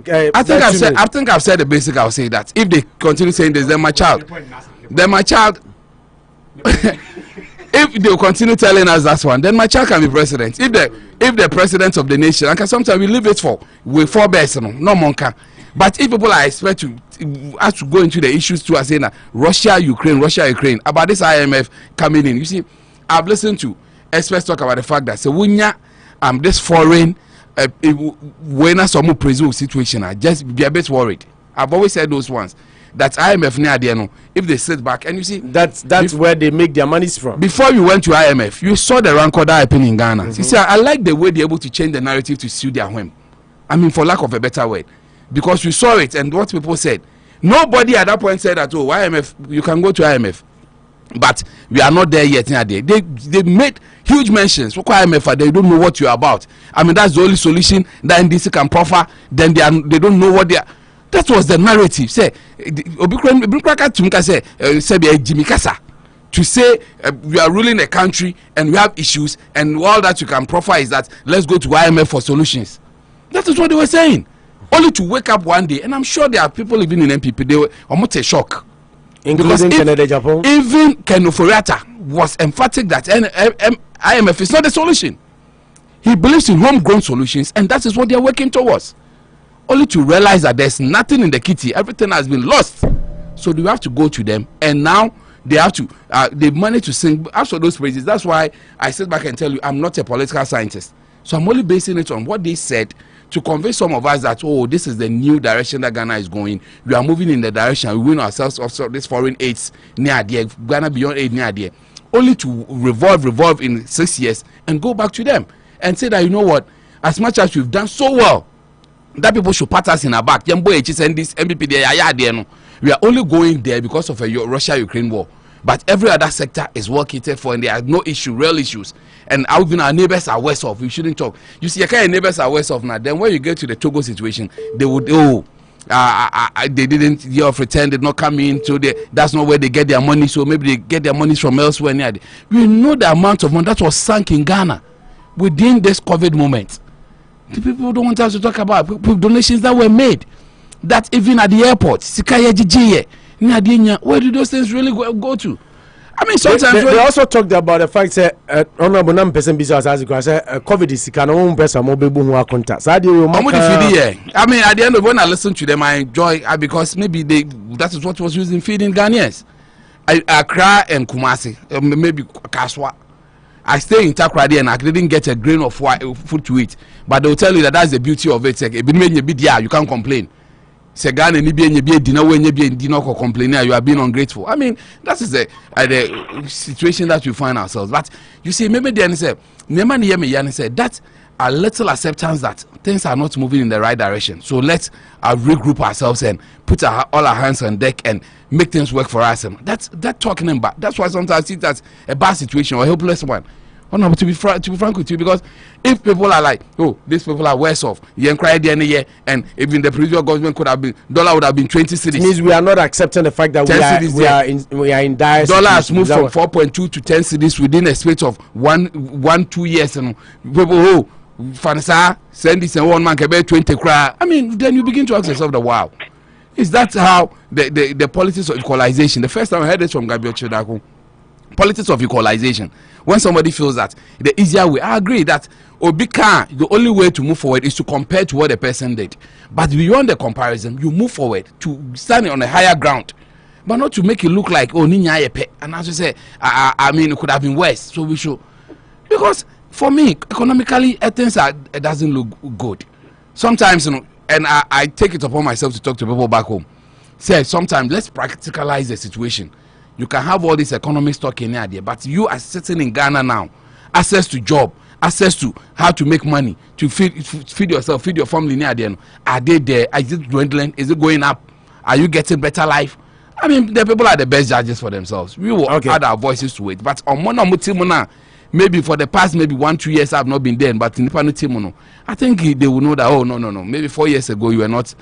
think I've said the basic. I'll say that if they continue saying this, then my child. If they continue telling us that one, then my child can be president. If the president of the nation, and sometimes we leave it for with 4 best, no monka. But if people are expect to have to go into the issues too, as saying that Russia, Ukraine, about this IMF coming in. You see, I've listened to experts talk about the fact that so this foreign when some present situation, I just be a bit worried. I've always said those ones. That IMF near there, if they sit back and you see that's where they make their monies from. Before you went to IMF, you saw the rancor that happened in Ghana. You see, I like the way they're able to change the narrative to suit their whim. I mean, for lack of a better word, because you saw it and what people said. Nobody at that point said that IMF, you can go to IMF, but we are not there yet. They made huge mentions. For IMF, they don't know what you're about. I mean, that's the only solution that NDC can proffer. Then they don't know what they are. That was the narrative. Say, to say we are ruling a country and we have issues and all that you can proffer is that let's go to IMF for solutions. That is what they were saying. Only to wake up one day, and I'm sure there are people living in MPP. They were almost a shock. Including Canada, Japan. Even Ken Oforiatta was emphatic that IMF is not the solution. He believes in homegrown solutions, and that is what they are working towards. Only to realize that there's nothing in the kitty, everything has been lost. So we have to go to them, and now they have to they manage to sing after those praises. That's why I sit back and tell you I'm not a political scientist, so I'm only basing it on what they said to convince some of us that this is the new direction that Ghana is going. We are moving in the direction. We win ourselves of this foreign aids near there, Ghana beyond aid near there, only to revolve in 6 years and go back to them and say that, you know what, as much as we've done so well, that people should pat us in our back. We are only going there because of a Russia-Ukraine war. But every other sector is well catered for, and there are no real issues. And even our neighbors are worse off. We shouldn't talk. You see, your kind of neighbors are worse off now. Then when you get to the Togo situation, they would they didn't year of return did not come in, so that's not where they get their money. So maybe they get their money from elsewhere. We know the amount of money that was sunk in Ghana within this COVID moment. The people don't want us to talk about donations that were made. That even at the airport, where do those things really go to? I mean, sometimes they also talked about the fact that honorable number person business as COVID is kind of person mobile who are contact. I mean, at the end of when I listen to them, I enjoy because maybe that is what was used in feeding Ghanaians. Accra and Kumasi, maybe Kaswa. I stay in Takrady and I didn't get a grain of food to eat, but they'll tell you that that's the beauty of it. You can't complain. Segan and Nibi dinner when you be dinner complaining, you are being ungrateful. I mean, that is the situation that we find ourselves. But you see, maybe then say, Neman said that a little acceptance that things are not moving in the right direction. So let's regroup ourselves and put all our hands on deck and make things work for us. And that's talking about. That's why sometimes I see that's a bad situation or a helpless one. Oh no, but to be frank with you, because if people are like, oh, these people are worse off, and even the previous government could have been, dollar would have been 20 cedis. It means we are not accepting the fact that we are in dire. Dollar has moved from 4.2 to 10 cedis within a space of 2 years. And people, Fanasa, send this and one man can bear 20 cry. I mean, then you begin to ask yourself, wow, is that how the politics of equalization? The first time I heard this from Gabriel Chodako, politics of equalization. When somebody feels that the easier way, I agree that Obika, the only way to move forward is to compare to what the person did. But beyond the comparison, you move forward to stand on a higher ground, but not to make it look like, oh, Ninya Yepe. And as you say, I mean, it could have been worse. So we should, because for me, economically, things it doesn't look good. Sometimes, and I take it upon myself to talk to people back home. Say, sometimes let's practicalize the situation. You can have all this economic stock in there, but you are sitting in Ghana now, access to job, access to how to make money, to feed yourself, feed your family near there. Are they there? Is it dwindling? Is it going up? Are you getting better life? I mean, the people are the best judges for themselves. We will add our voices to it. But on Mona, maybe for the past 1-2 years I've not been there, but in the I think they will know that, oh, no. Maybe 4 years ago you were not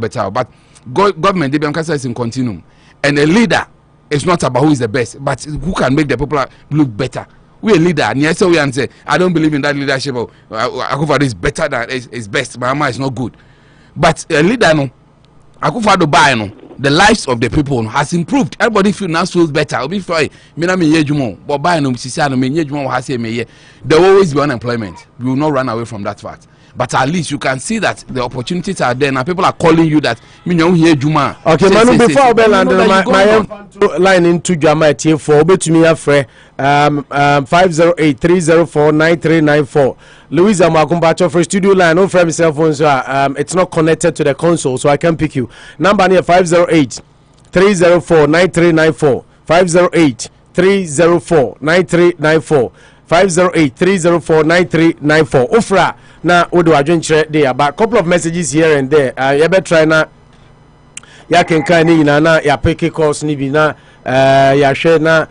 better. But government, they is in continuum. And a leader, it's not about who is the best, but who can make the people look better. We're a leader, and yes, we say, I don't believe in that leadership. Akufo-Addo is better than is best. Mahama is not good. But a leader, no, Akufo-Addo buy, no, the lives of the people has improved. Everybody feels better. I'll be fine. But buy no, there will always be unemployment. We will not run away from that fact. But at least you can see that the opportunities are there and people are calling you that hear Juma. Okay, Manu, before I land my line into Jama for obey to me afre 508-304-9394. Louisa Makumbacho for studio line, no from cell phone, so it's not connected to the console, so I can pick you. Number near 508-304-9394. 508-304-9394. 508-304-9394. Ofra na odo adwenkyerɛ dey about couple of messages here and there. You better try na ya kenkan ni na ya pick calls ni bi na ya hwɛ na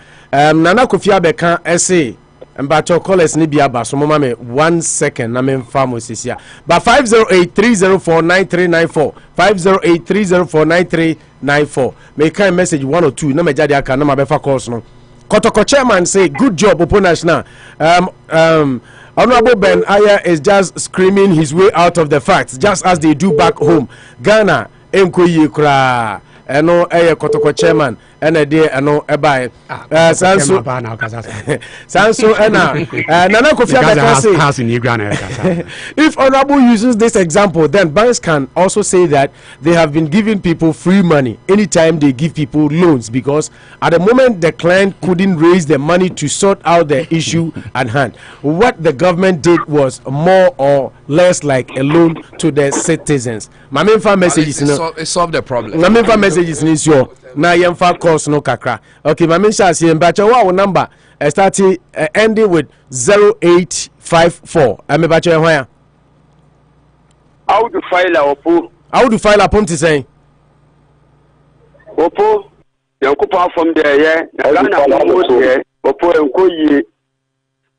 Nana Kofi Abeka essay mbacho callers ni bi aba so mama me 1 second na me mfa mo sisia. But 508-304-9394. 508-304-9394. Me kind message 1 or 2 na me jade aka na mabefa calls no. Kotoko chairman say good job Opo National. Honorable Ben Aya is just screaming his way out of the facts, just as they do back home. Ghana enkoyi kra eno Kotoko chairman ene de eno ebai sanso ena Nana Kofi Abeka say if honorable uses this example, then banks can also say that they have been giving people free money anytime they give people loans, because at the moment the client couldn't raise the money to sort out the issue at hand. What the government did was more or less like a loan to the citizens. My main messages it solved the problem. My main messages is your na yemfa course no kakra. Okay, my main shall say mbacha wa number starting ending with 0854. I'm about to where? How to file a Opo? How to file a ponti say? Opo Yankupa from there, yeah. Ghana almost here. Opo enkoyi.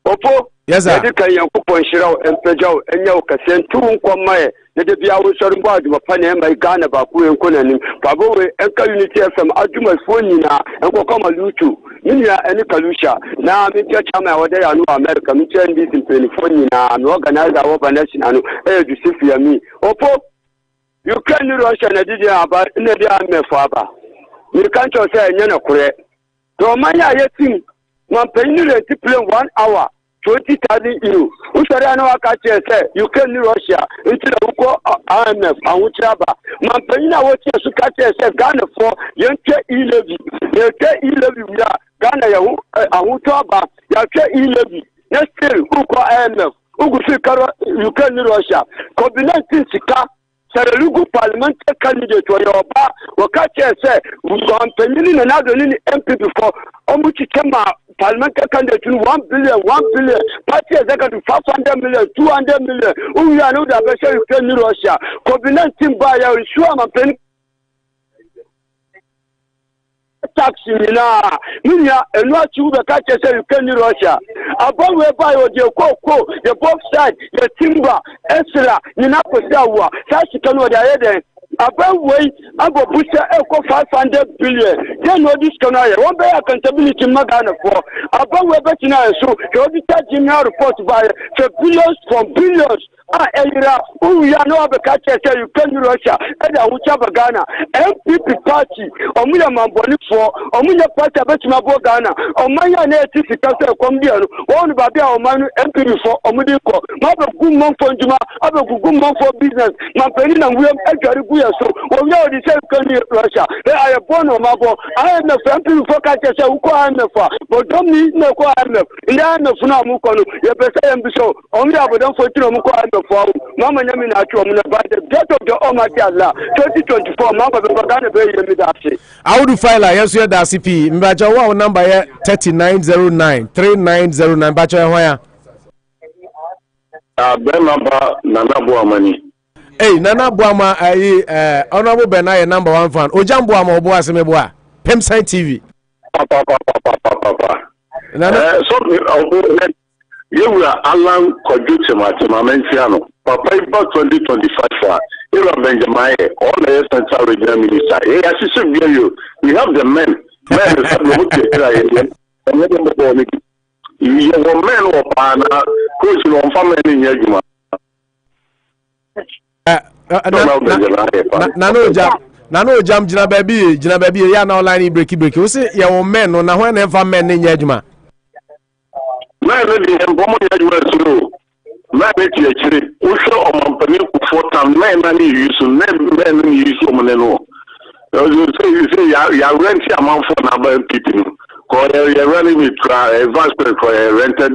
Opo. Yes, sir. Edika Yankupa nshira empejao enya okasentu nkwamae. Nede bia wo sori mbo aduma pane mai Ghana ba ku enkonanim. Pabo we enka Unity FM aduma phone na enkokoma lutu. Minia eni kalusha na mitia chama wode ya no America mitia ndisi mpeni phone na no organizer wo national no Joseph Yami. Opo you can Russia na didi aba na dia mefo aba. You can't say nyana kure. To manya yetim man pay you play 1 hour 20,000 euro. Usari na wakati say you can Russia until uko IMF awuchaba. Man pay na wote sukati say Ghana for yenke e-levy. Yenke e-levy ya Ghana ya awuchaba yake e-levy. Next still uko IMF. Ugu fikaro you can Russia. COVID-19 sika Saralugu parliamentary candidate wa yoba wakati say uzampeni na nado nini MP before omuchi kema parliamentary candidate 1 billion party executive 500 million 200 million uya no da besha Ukraine Russia COVID-19 ba ya issue mampeni taxi na minya enu achi ube kache say Ukraine Russia abon we buy o de koko the both side the timber esra ni na kosawa sashi kanu da yede abon we abo busa eko 500 billion then no this kanu ya one be accountability magana for abon we betina so the auditor general report by billions from billions era uya no abekache say Ukraine Russia eda uchaba Ghana MPP party omuya mamboni for omuya party abetima bo Ghana omanya na etisi kase kwambia no wonu babia omanu MPP for omudi ko mabe gumon for njuma abe gumon for business mampeni na wem edwari guya so omuya odi say Ukraine Russia I born o mabo I am the MPP for kache say uko IMF but don't need no ko IMF ina IMF na mu ko no ye be say mbiso omuya bodon for tiro mu ko for mama nyami na atu omuna by the death of the Almighty Allah 2024 mama be bagana be yemi dafi Audu file yes you da CP mbacha wa number ya 3909 bacha ya hoya ben number Nana Boamani Nana Boama honorable Benaye number 1 fan Ojambo ama obo aseme boa Pemside TV papa Nana so you are Alan Kojutima Menziano. Papa about 2025 Era Benjamin, all the central regional minister. Hey, as you said, we have the men. Men is you are men or partner, who's on family in Yajuma. Nano jam jina baby ya na online break o se ye wo men no na ho na fa men nya adwuma man the embomo ya jura suru man eti akire wo hwe omampani ku 4 time man na ni yusu men ni yusu omoneno you say ya rent ya man for na ba MPP no ko ya running with vice president for rented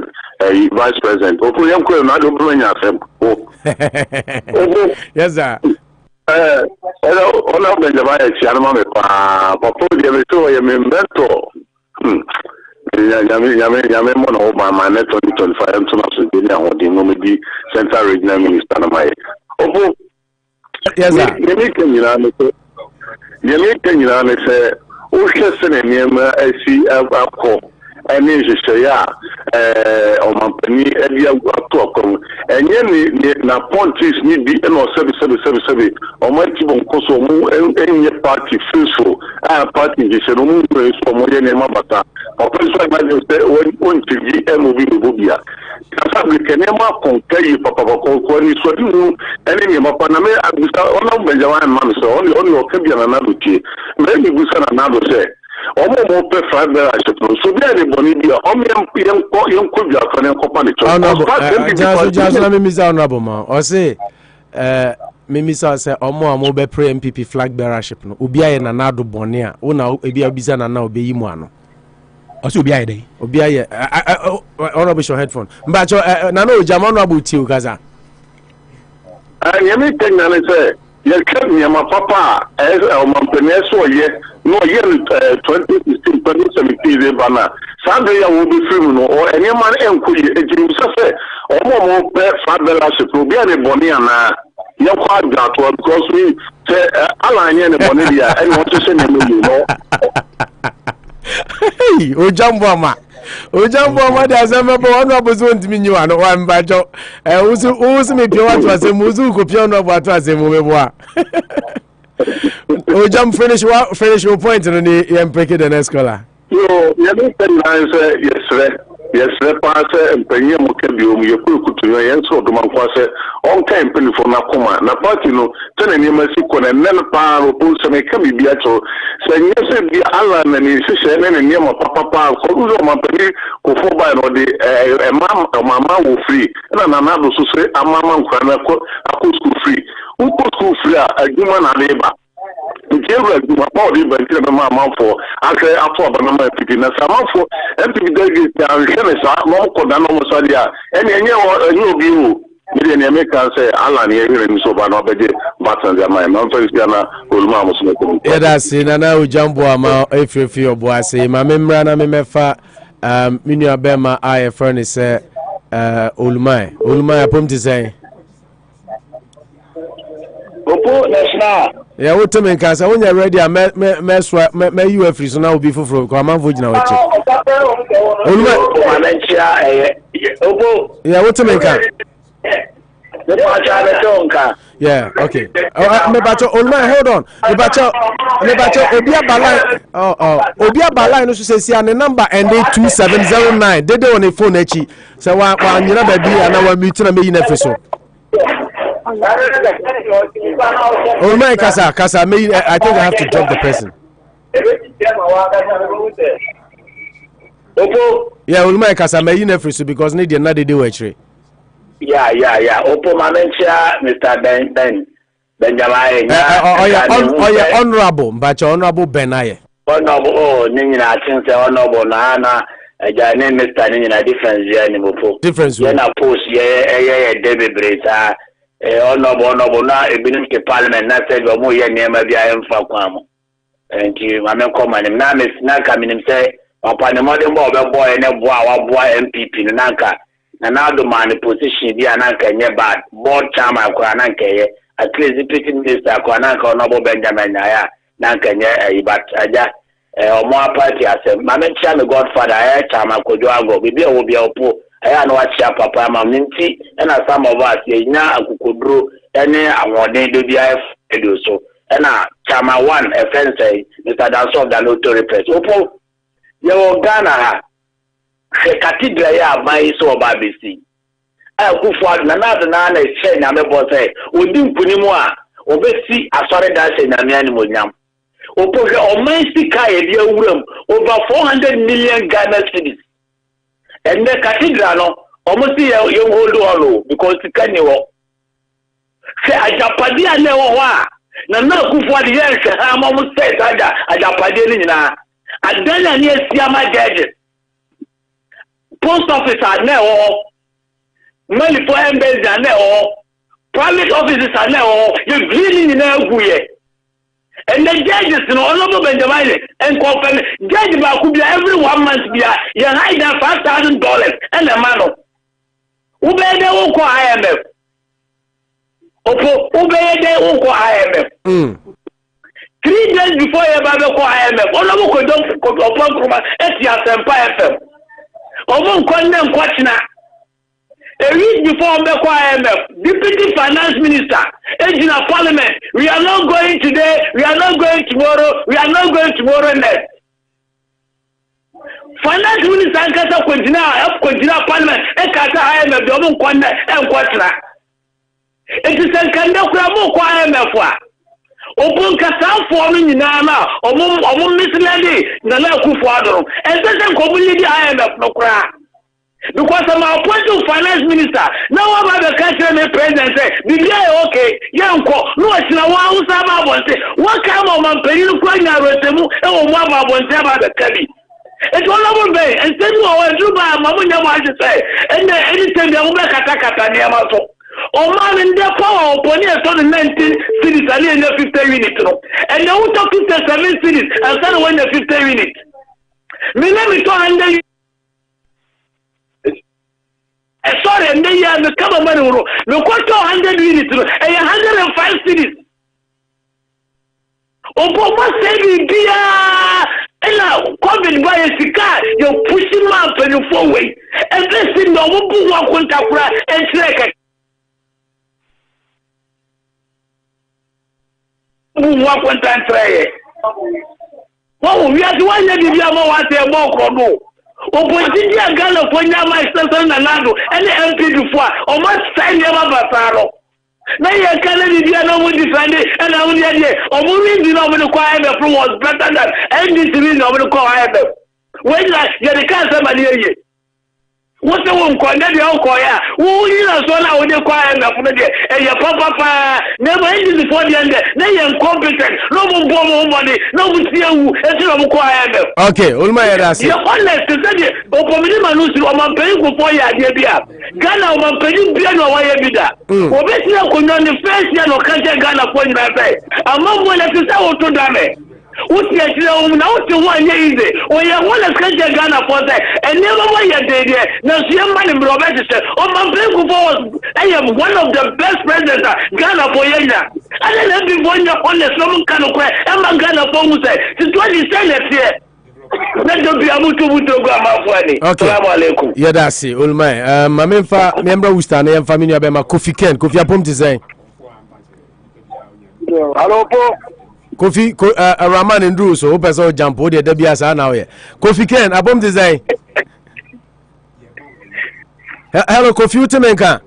vice president opo yam ko na do bro nya afem yes sir ona Benjamin eti anama me pa papa de so ye me mentor Yame mono Obama net 2025 and so Sudan or the Nomadi Central Regional Minister Namai. Opo yes sir. Yemi say Oshesen and Yema SC and Nisha or Mampani Elia Talkom and Yemi na Pontis need be no 777 or my Tibon Koso and party fruitful party is a room for Moyenne Mabata or President when TV movie Bubia. Kasabi Kenema compare Papa Koni so you any Mapaname Abusa Benjamin Mamso only Okabian and Nabuti. Maybe Busan and Nado say. Omo mo pe 5 naira so be any money dia o me yam ko bia fa ne company to just na me misa honorable ma o say me misa say omo amo be pre MPP flag bearership no obi aye na nado bone a wo na ebi abisa na na obeyi mu ano o say obi aye dey obi aye honorable show headphone mba cho na no jama no abuti o gaza yemi tenna say ye kan me ma papa o mampene so ye no year 2016 2017 bana Sunday will be free no or any man enkuyi ejim say omo pe federalship no be any boni ana ye kwa that because we say alanye ne boni dia and want to say no Hey, Ojamboma. Ojamboma, there's a member one of us won't mean you are one bajo. Who's me pure was a muzu copion of what was a movie. Ojam finish your point and then break it in a scholar. Yo, yes, the passer and Penny Mokabium, you could to your answer to my passer on time penny for Nakoma. Napatino, turning you must equal and then a power of Bulls and a cabby beato. Saying yes, the Alan and his sister and near my papa, who's on my penny, who for by a mamma will free, and another to say a mamma could school free. Who could school free a human and labor? My body, but my mouth for after Banama picking us a mouth for empty delegates and Kenesa, Monko, Danomosadia, and a new view. Million Americans say, Alan, here in Sobano, Batan, my non-face Ghana, Ulma. Yeah, that's in an hour jumbo amount if you feel bossy. My membrana, Mefa, Minia Bema, I furnace, Ulma, Pum to say. Yeah, what to make us? When you're ready, I may you a free, so now be for come on, Vujina. Yeah, what to make us? Yeah, okay. Hold on. Obia Balai, no, say, see, and the number ending 2709. They don't on the phone, Echi. So, one, you know, baby, and our meeting a million episode. Oh my Casa, I think I have to drop the person. Yeah, Ulma Casa may you never because need another do actually. Yeah. Opo Mamencia, Mr. Ben Benjamin. Honorable, but honorable Benaye. Honorable, Nina, since honorable Nana. Name Mr. Nina difference, difference. When I post, David Brita. Honorable na ebinim ke parliament na said we mo ye niam bia emfa kwa mo enti ma men come na mes na ka minim say papa ne modern boy be boy ne boa wa boa MPP ne nanka na do man position bia nanka nye bad board chairman kwa nanka ye at least deputy minister kwa nanka honorable Benjamin ya nanka nye ibat aja omo party asem ma men chia me godfather chairman kojo ago bibia wo bia opo I know what papa mamnti and some of us na akukodro ene awode do bia edo so na chama one offense Mr. Danso of the Lottery Press opo ye Ghana ha cathedral ya mai so babisi akufo na na che na mebo say odi nkunimu a obesi asore da se na me animonyam opo o man sika e dia wuram over 400 million Ghana cedis. And the cathedral, almost you hold on because you can't know. Say, I Japadi and never wa. Now, who for the years, I'm almost said, I Japadi na. And then I near Siama gadget. Post office are now. Money for embassies are now. Private offices are now. You're bleeding in a and the judges, Honorable Benjamin, and company, judge could be every 1 month, you hide $5,000 and a man. Obey the Oko IMF. Obey the Oko IMF. 3 days before you have the IMF, Honorable Kodon, Etia Sempa FM. Over condemn Quachina. A week before Beko IMF, Deputy Finance Minister, Agent of Parliament, we are not going today, we are not going tomorrow, we are not going tomorrow next. Finance Minister Ankasa Continua Parliament, Ekata IMF, the Omun Kwana, and Quatra. It is a Kandakura IMF. Open Kasa forming in Nama, Omun Misslady, Nana Kufuadro, and then community IMF no cry. Because I'm appointed finance minister. Now I'm the country president say, "Bibia okay, yanko, no it's na wa usaba bonse. What kind of man pay you kwa nya retemu e o mo ba bonse ba the kabi." It's all over bay and say no we do ba mamu nya ma say. And anything they will kata near my so. O man in the power upon here so the 19 cities and the 50 units no. And they will talk to 7 cities and start when the 50 units. Me name is 200. Sorry, and then you have the cover money. We got 200 units and 105 cities. Opo mo say be dia ela COVID by sika you're pushing my penny forward. And this thing, no one who walk on Takura and Trek. Who walk on Tantra? Oh, we are the one that you have more more. Opposition Ghana for Yama Station and Nado, and the MP before, or must sign Yama Bataro. Now you can't be defend it, and I only idea, or moving the novel choir was better than any civilian of the choir. When you're the cancer, somebody here. What's the one called the choir? Who is a son of the choir and your papa never ended before the end. They are incompetent, no more money, no one see who is choir. Okay, Ulma, you're honest to say it. Opomini Manusi, or my paying for your idea. Ghana, or my paying piano, why you did that? Obviously, I could not the first year of country Ghana point my pay. Among one that is out to damn. What's your now to 1 year easy? Or you want to country Ghana for that, and never why you did it. Now, see a man in Robert said, oh, my paying for I am one of the best presidents Ghana for Yena. And then every one you're on the Solomon kind of way, and my Ghana for who said, since 20 here. Okay. Yeah, that's it. All my member who stand and family about my Kofi Ken. Kofi Apom design. Hello, Kofi Raman and Drew. So open so jump. Oh, the Debiasa now here. Kofi Ken Apom design. Hello, Kofi Utemenka.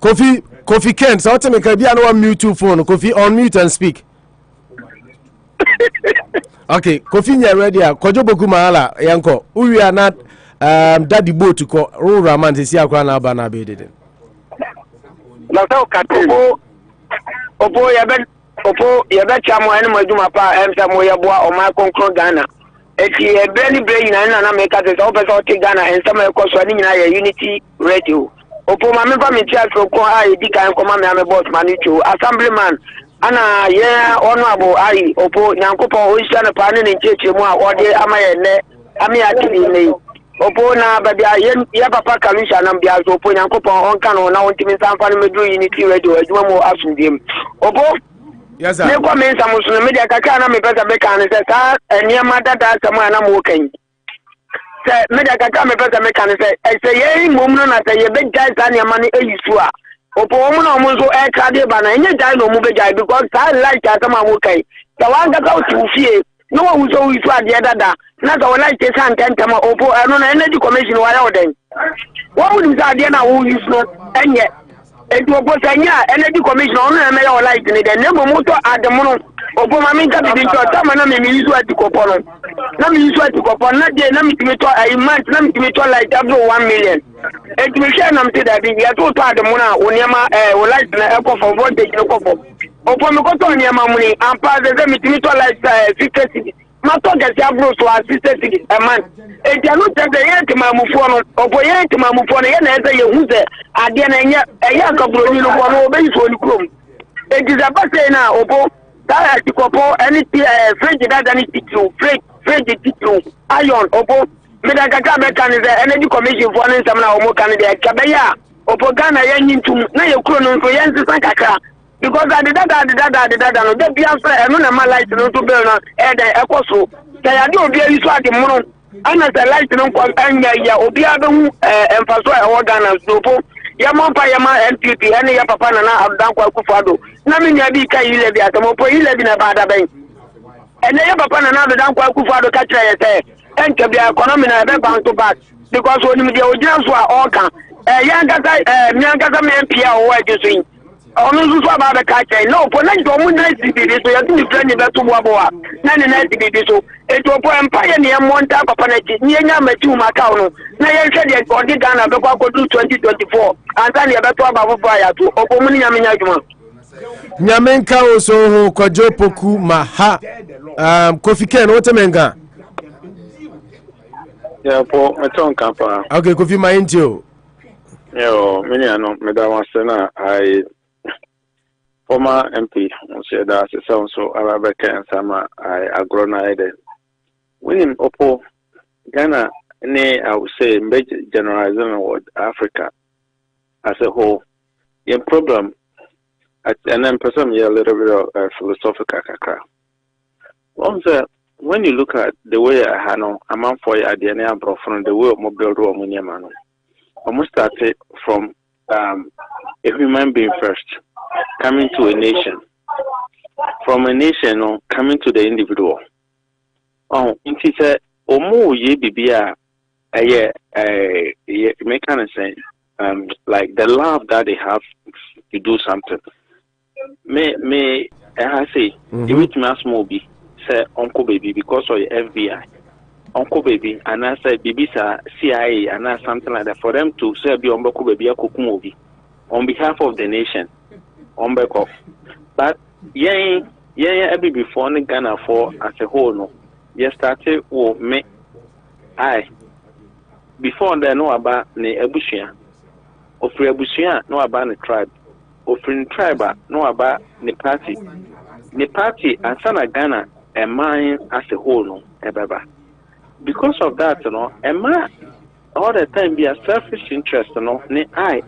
Kofi Ken. So Utemenka, be on mute two phone. Kofi on mute and speak. Okay, Kofi nya ready a kojo boku mahala yanko. We are not daddy boat to ko ro Raman to see akwa na aba na be dede. Na so kato opo ya be chamo ene maduma pa emsa mo ya boa o ma konkro Ghana. Eti e be ni bre nyina na make say o person o ti Ghana ensa ma ko so ni nyina ya Unity Radio. Opo ma me fa me tia so ko a edi kan ko ma me ame boss manicho assemblyman ana ye honorable ai opo nyankopo oisha na pa ne ncheche mu a ode amaye ne ame atini ne opo na babia ye papa kalusha na bia so opo nyankopo onka no na wontimi sanfa no medu Unity Radio adwuma mu asundiem opo yes sir ne kwa me nsamuso no media kaka na me pesa be kan se sa eniema dada samu ana mu kan se media kaka me pesa me kan se ye mum no na se ye be jai sa eniema no eyisu a opo omo na omo so e krade ba na enye jai no mu be jai because sa like asama mu kai sa wanga ka ofie no wa wuso wisu ade dada na sa wala ke san tantama opo eno na energy commission wa ya oden wa mu sa ade na wo wisu no enye edu opo sanya energy commission ono na me ya wala it ni de ne mo to ademo no opo ma mi ka bi to tama na me wisu atikopo no na me wisu atikopo na de na mi timi to a month na mi timi to like abro 1 million etimi share na mte da bi ya to ademo na oniema o light na eco for voltage no ko opo mi ko to oniema mu ni ampa ze mi timi to like 50 ma to get abro so assistant a man enti anu tete ye timamufu no opo ye timamufu no ye na eze ye hu ze ade na enye eya akabro ni no no obe so ni krom enti za base na opo ta atikopo any fridge that any titru fridge titru iron opo meda kaka be kan ze energy commission for no nsam na omo kan de kabeya opo Ghana ye nyintum na ye kro no so ye nsisan kaka because the dada no de bia so eno na ma light no to bill no e de ekoso ta ya de obi ayi so ade mono ana the light no kwa anya ya obi abehu emfaso e wo Ghana so po ya mompa ya ma NPP ene ya papa na na abdan kwa kufado na me nya bi kai ile bi atamo po ile bi na bada ben ene ya papa na na abdan kwa kufado ka kire ye se enke bia economy na be bounce back because oni me de ogira so a oka ya ngata mi ngata me MP a wo ajesu onu zuzu aba be ka chai no po na do mu na CBD so ya tuni plan be to bo abo na ne na CBD so eto po empire ne monta papa na chi nye nya mati u maka no na ye hwe de odi Ghana be kwa kodu 2024 anta ne be to aba fofo aya to opo mu nya menya adwuma nyamenka oso ho kwajo poku maha Kofi Ken otemenga ya po meton kampa okay Kofi maintio yo meni ano meda wasena ai former MP said that so Arabic and Sama I agrona ede. Winning Oppo Ghana I would say major generalizing with Africa as a whole. Your problem and then person a little bit of philosophical kakra. Once when you look at the way I know a man for a DNA from the way of mobile room in Yamano, almost started from a human being first, coming to a nation. From a nation, coming to the individual. Oh, it is a omo ye bibia make kind of sense. Like the love that they have to do something. Me I say, you with me small be say Uncle Baby because of the FBI. Uncle Baby and I said baby CIA and something like that for them to say be Uncle Baby on behalf of the nation. But yeah, every before the Ghana for as a whole no. You started me I before they know about the Ebushia. Of Ebushia know about the tribe. Of tribe know about the party. The party and Sana Ghana and mine as a whole no ebeba. Because of that, and my all the time be a selfish interest, I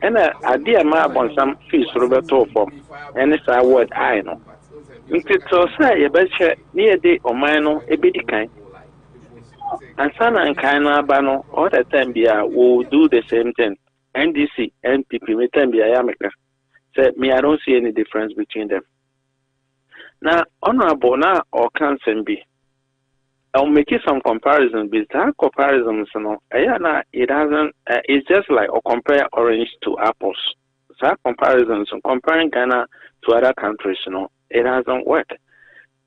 and I dear my on some fees Roberto from and it's a word I know. So say a better near day or mine a bit kind. And Sana and Kaina Bano all the time be will do the same thing. NDC, NPP, me time be America. Say me, I don't see any difference between them. Now, honorable now or cancer be. I'll make you some comparisons, but that comparisons, it hasn't. It's just like or compare orange to apples. So comparisons, comparing Ghana to other countries, it hasn't worked.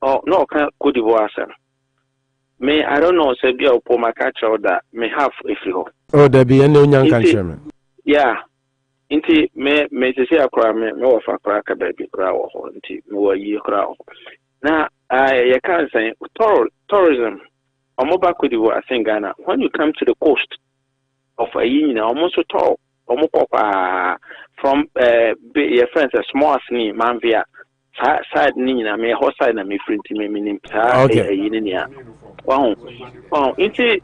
Oh no, could you me? I don't know. Say be a my catcher that may have if you. Oh, there be any young country. Yeah. Inti me say akra me of akra ka baby kra wo ho inti me wa yi kra ho na you can say tourism omoba kodi wo asen Ghana when you come to the coast of ayina almost to omokopa from your friends a small sni manvia side ni na me ho side na me frinti me nim sa ayina ni a wow inti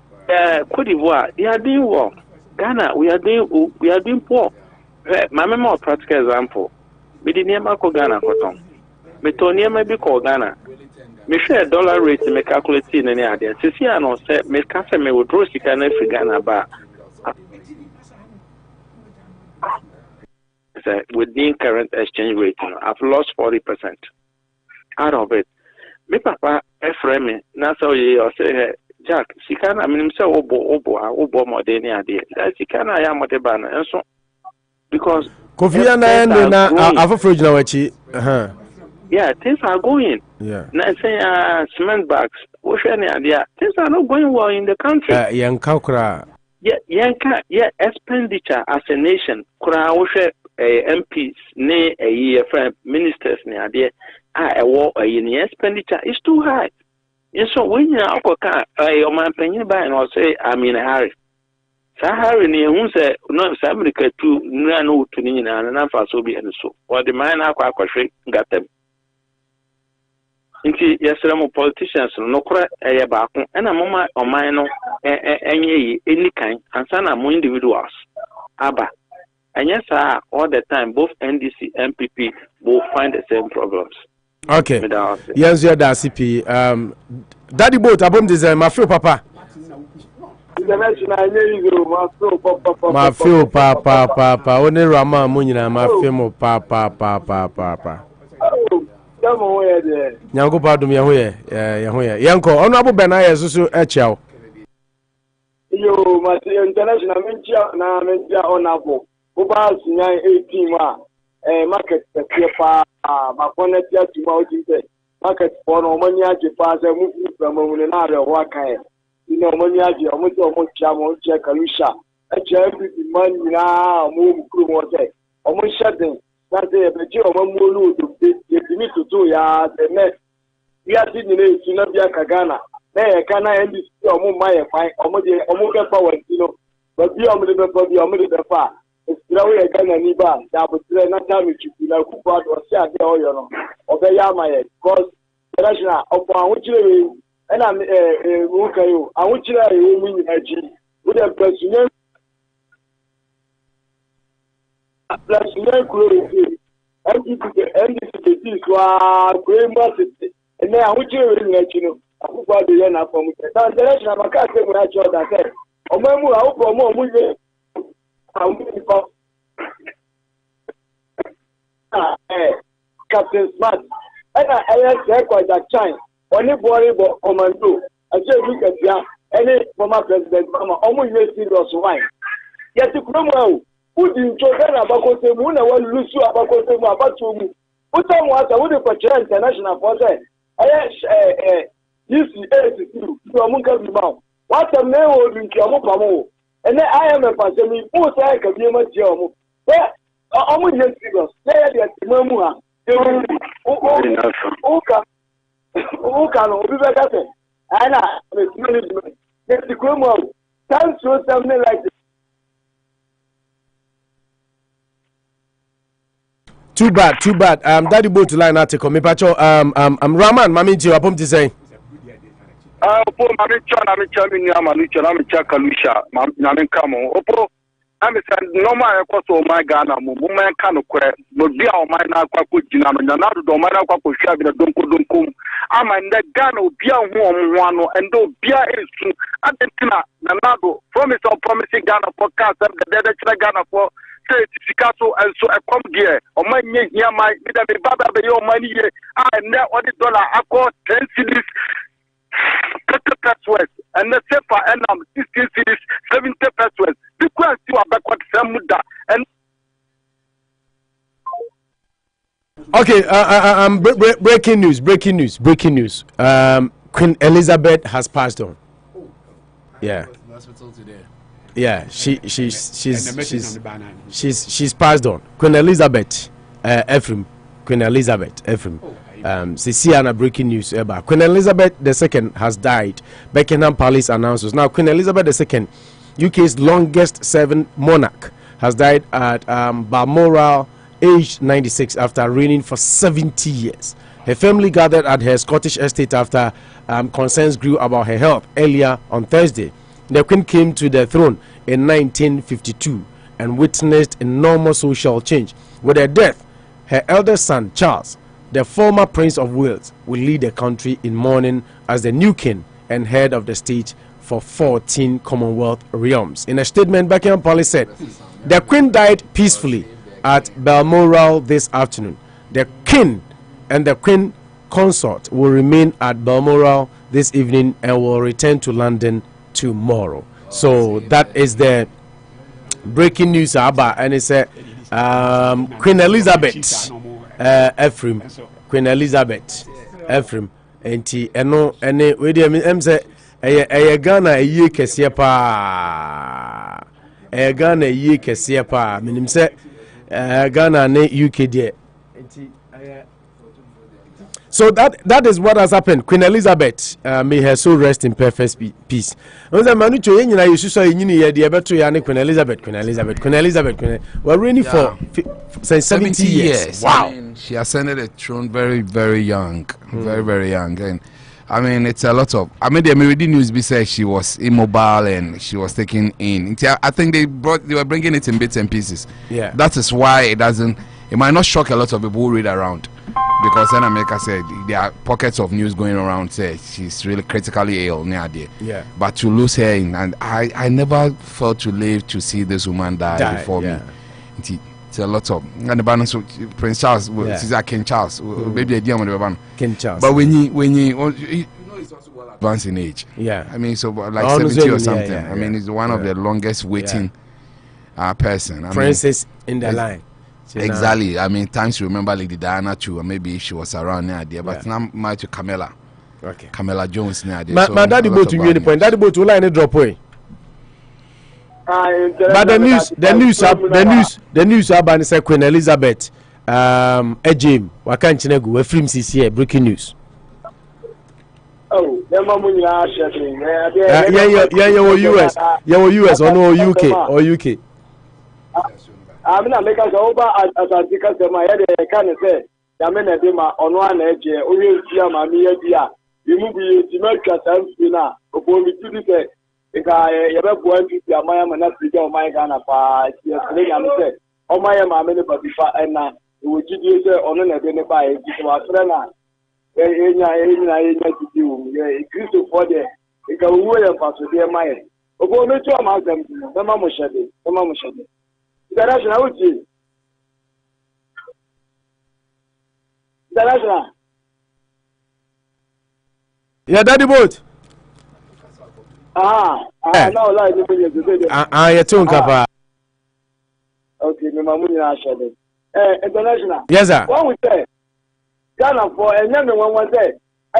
kodi wo they are doing well Ghana we are doing poor. My more practical example. Me di niema ko Ghana koton. Me to niema bi ko Ghana. Me share dollar rate me calculate in any ade. Sisi ano say me ka say me withdraw sika na free Ghana ba. Say within current exchange rate, I've lost 40% out of it. Me papa Efrem me na so ye o say Jack, sika na minim say obo more than any ade. Sika na ya mo de ba na enso because Kofi and yeah, things are going. Yeah. Now say cement bags, things are not going well in the country. Yeah, expenditure as a nation. MPs, ministers, expenditure is too high. And so when you are my opinion by and say I'm in a hurry. Sahara ni who say no America to no to Nina and Nafa be and so. Or the man got them. Inti yesterday politicians no cry a back and a moment or minor any kind and some are more individuals. Abba. And yes, all the time both NDC and MPP will find the same problems. Okay. Yes, you're the CP. Daddy boat abom this my feel papa. Ma feel papa only Rama Munina ma feel papa. Yanko pardon me yahoye yanko honorable benaya susu echiao yo ma international mentia honorable oba sunya 18 ma market pa ma connect ya to ma ojinte market for no mani aje pa se mu from mu na re wa kan ino mani aje o mo cha kalusha eche every man na mu kru mo se o mo shaden that's the beji o mo lu do me to do ya the next we are sitting in Sunabia Kagana na kana NDC o mo ma ye fine o mo ke fa wantino but bi o mo de fa Israel we Ghana ni ba da butre na ta mi chuku na ku ba do se ade o yo no o be ya ma ye because international of awon chire we na mu kayo awon chire we mu nyina ji we dem president kuro NDC so a great massive and now we chire we nyina ji no Akufo-Addo yɛ na from the international maka say we actually that say omamu a wo omo ye Captain Smart and I say quite that time only boy commando I say look at ya any former president mama omo ye serious why yet the promo who didn't children about say mu na wa lusu about say mu abatu mu uta mu asa wo de kwa international for say this is you omo ka bi ma what am na o bi ki omo pamo and I am a person who say ka bi ma ti omo omo ye serious say ya de mamu ha Uka no obi beka say ana management get the promo thanks to something like this. Too bad. Daddy boat to line article. Me pacho Raman, mami ji wapom ti say. Opo mami cha mi nyama cha kalusha mami kamo. Opo I'm normal so my Ghana woman can but be our mind now Jina no do my share the donkum. I'm in the Ghana be one and do beer is Argentina Nanado promise Ghana podcast the Ghana for say Picasso and so I come here on my near my baba be your money and now on the dollar I got 10 cities 30 pesos and the sefer and 16 cities 70 pesos. The question you are backward Samuda and okay, breaking news. Queen Elizabeth has passed on. Yeah. Yeah, she's passed on. Queen Elizabeth Ephraim. Sisiana breaking news about Queen Elizabeth II has died. Buckingham Palace announces. Now Queen Elizabeth II, UK's longest serving monarch, has died at Balmoral, aged 96, after reigning for 70 years. Her family gathered at her Scottish estate after concerns grew about her health earlier on Thursday. The Queen came to the throne in 1952 and witnessed enormous social change. With her death, her eldest son, Charles, the former Prince of Wales, will lead the country in mourning as the new king and head of the state for 14 Commonwealth realms. In a statement, Buckingham Palace said, the Queen died peacefully at Balmoral this afternoon. The King and the Queen consort will remain at Balmoral this evening and will return to London tomorrow. So that is the breaking news about, and it's Queen Elizabeth Ephraim, Queen Elizabeth Ephraim, and we say Ghana ye kesiye pa Ghana ye kesiye pa minim say Ghana ne UK there. So that is what has happened. Queen Elizabeth, may her soul rest in perfect peace. We're reigning for since 70 years. Wow. I mean, she ascended the throne very, very young. Very, very young. And I mean, it's a lot of. I mean, the Meridian News be said she was immobile and she was taken in. I think they were bringing it in bits and pieces. Yeah. That is why it doesn't. It might not shock a lot of people who read around, because then America said there are pockets of news going around say she's really critically ill near there. Yeah. But to lose her in, and I never felt to live to see this woman die before me. It's a lot of, and the balance of Prince Charles, King Charles, maybe a dear one, King Charles. But when you know, he's also well advanced in age. Yeah. I mean, so like 70 or something. I mean, he's one of the longest waiting person. Princess in the line. Exactly. I mean, times you remember Lady Diana too, or maybe she was around near there, but now married to Camilla. Okay. Camilla Jones near there. My daddy boat to the point. Daddy boat to line drop away. But the news about say Queen Elizabeth Ejim Wakanchinego we film CC breaking news. Oh, US or no UK. I'm not making over as I because my head can say, Yamena Dema on one edge, always dear mammy, dear. You move to make us spinner, upon me to the if I ever want to see a Maya and not to my Ghana, yes, oh, my mamma, but before and now, you would give you on an identify to our friend. Kristo for the Ikawu for the Maya. Obo me to am them, the Mamma Shade, the Mamma Shade. International would you? International. Yeah, daddy boat. No, like you too, Kapa. Okay, my mama Shade. International. Yes, sir. What we say? Ghana for a young one say, I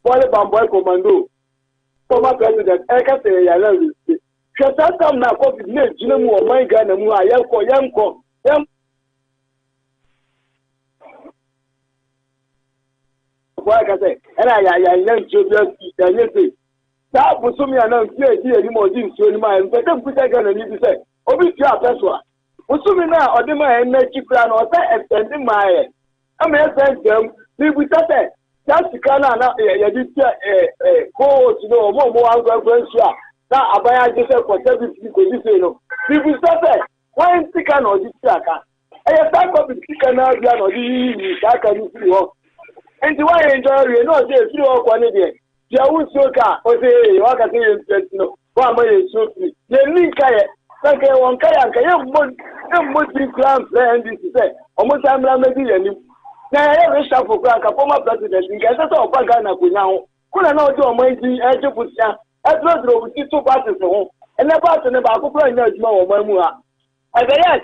Boy Commando. Former president, I can say, I love you. Because I come now, COVID, you know, my Ghana, young. Why can say, and I young children, that was so me announced here anymore, didn't show my and then put again and you say, Obi, that's what. Usumi now, or the man make you plan or extending my. I may thank them. We said that's the kind of go to know more friends. Now, I just said for service because you know. We said, why is the kind of this track? I have that of the chicken now, or the that can you see. And the way enjoy you know, there's no one idea. The old soka, or say, what can you say? No, one way is so free. The link I Sanke one kaya multi clans and this is almost I'm maybe any. Now I wish for Crank, a former president, in Gazette of Pagana now. Could I not do a mighty edge of Pusia? As well as with 2 parties home, and about an about no more. I very a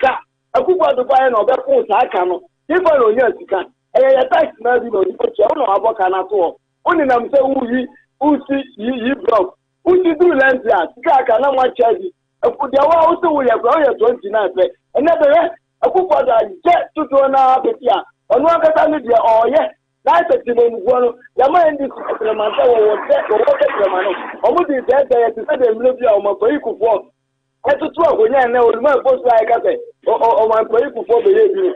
cook out the fire of that phone, I cannot. If I know yes, you can. I attack maybe no, but you don't know about Canato. Only I'm saying who see ye broke. Who did do land there? Kaka, no one charity. There were also we have 29, and never a cook was a jet to do an apetia. On one media, or yes, that's a Timon one. Yaman this Clemente or what Clemano. Almost dead there to say them live your Mapoiku walk. I to 12 when I know my post like I say, or my Poiku for the lady.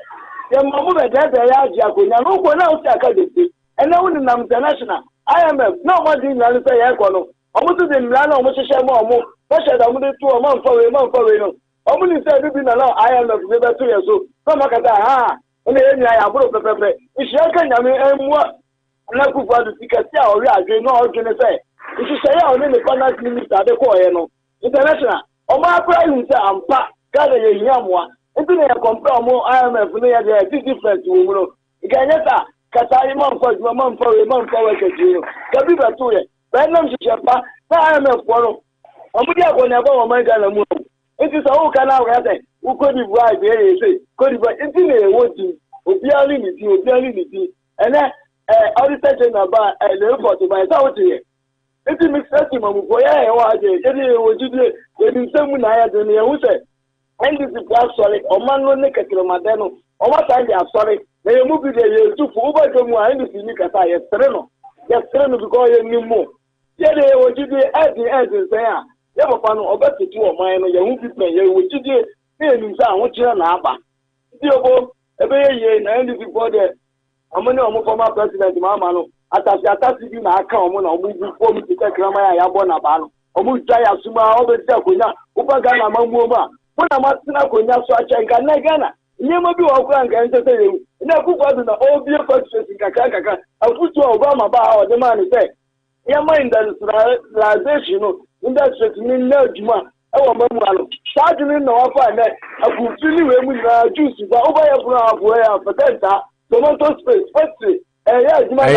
Your mamma dead there, Jaconia, no one else academy, and now in the international. IMF, no one didn't say Econo. Almost the Milano, almost a share more. What should I want to do a month for a month for a almost said you've been allowed IMF never 2 years old. Come back at that. And then I have brought the paper. If you can, I mean, what? I'm not going to see a or no, I'm going to say. If you say, I'm in the finance minister, the Koyano International. On my price, I'm packed, gather a young one. Into a compare more IMF, they are different. You can get that. Katari month for a month for a month for a year. Kabiba to it. Random to Japan, IMF one. I'm going to go on my Ghana. It is a whole canal. Who could be right there? Say, could be it's in a voting. Obiali niti, and then all the section about the report to my south here. It is Mr. Simon for any someone I had in the who said, and this is sorry, or man no naked Madeno, or what time they are sorry. They are moving the two for over to more and the Nicata, yes, Treno. Yes, Treno because you knew more. Yeah, they were to do as the end is there. Never found or better to a mine or young people, you would do it. What you are now. Every year, and before the Amano former president Mamano, attacking my account when I move before me to take Ramaya Yabonabano, or Mujaya Suma, all the Sakuna, Upagana Mamuma, when I'm asking Akuna Swatch and Ganagana, never be all grand and say, never wasn't the old dear purchase in Kakaka, I put to Obama about the man say, your mind that realization in that certain Juma. Oh, Mamma, starting in the offer, I could feel when juices are over a brown way of potato, tomato space, firstly, and yes, my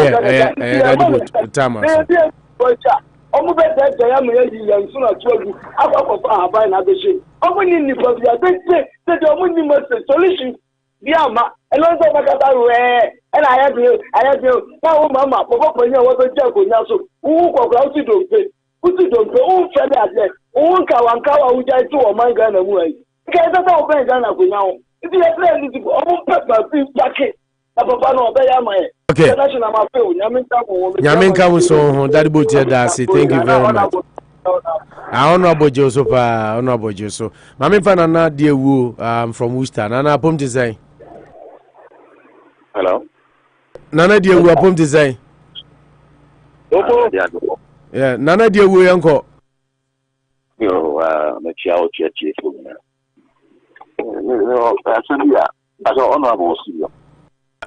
almost that I am ready and soon as well. I got for buying another ship. Only in the body, I think that the only solution, Yama, and also Macata, and I have you, now, Mamma, for when you was a joke with Nasu, who got out to do it. Put it on the old feather there. Oh, Kawankawa, which I saw my Ghana way. Because that's all very Ghana now. If you have plenty to own pepper, please jacket. Okay. Yaminka was so that boot Dasi. Thank you very much. Honorable Joseph, Honorable Joseph. Mammy Fanana, dear Woo, from Worcester. Nana Pom Design. Hello. Nana, dear Woo, Pom Design. Yeah, Nana, dear Woo, Uncle. Yo, make you out your chief. That's honorable.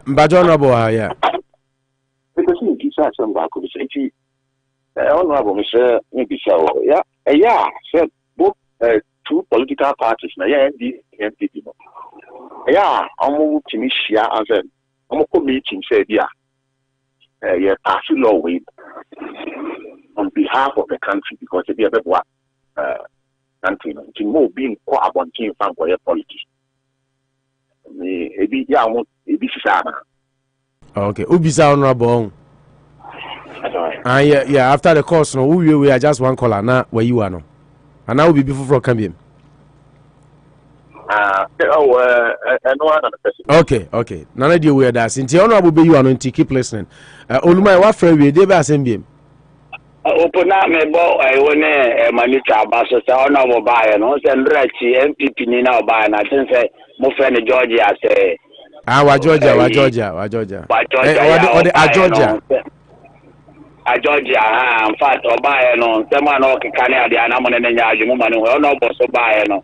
But honorable, yeah. because you decide some back to say, honorable Mr. Maybe so, yeah, said both two political parties, NPP. Yeah, I'm moving to Michia and said, I'm a meeting, said, passing law with on behalf of the country because if you have what country, to more being quite one team from politics. Okay, Ubisa honorable. Yeah, after the course, no, we are just one caller now where you are no. And now we be before Cambium. Okay. None of you were that. Since the honorable be you are to keep listening. Olumai, what friend we did by SMBM? Open up my boy, I want a Manucha Basso, honorable buyer, no, and Rechi, MPP Nina buy, and I didn't say, my friend Georgia say. Georgia. Georgia, in fact, or buy no, someone or Canada, and I'm on an energy woman who are not also buy no.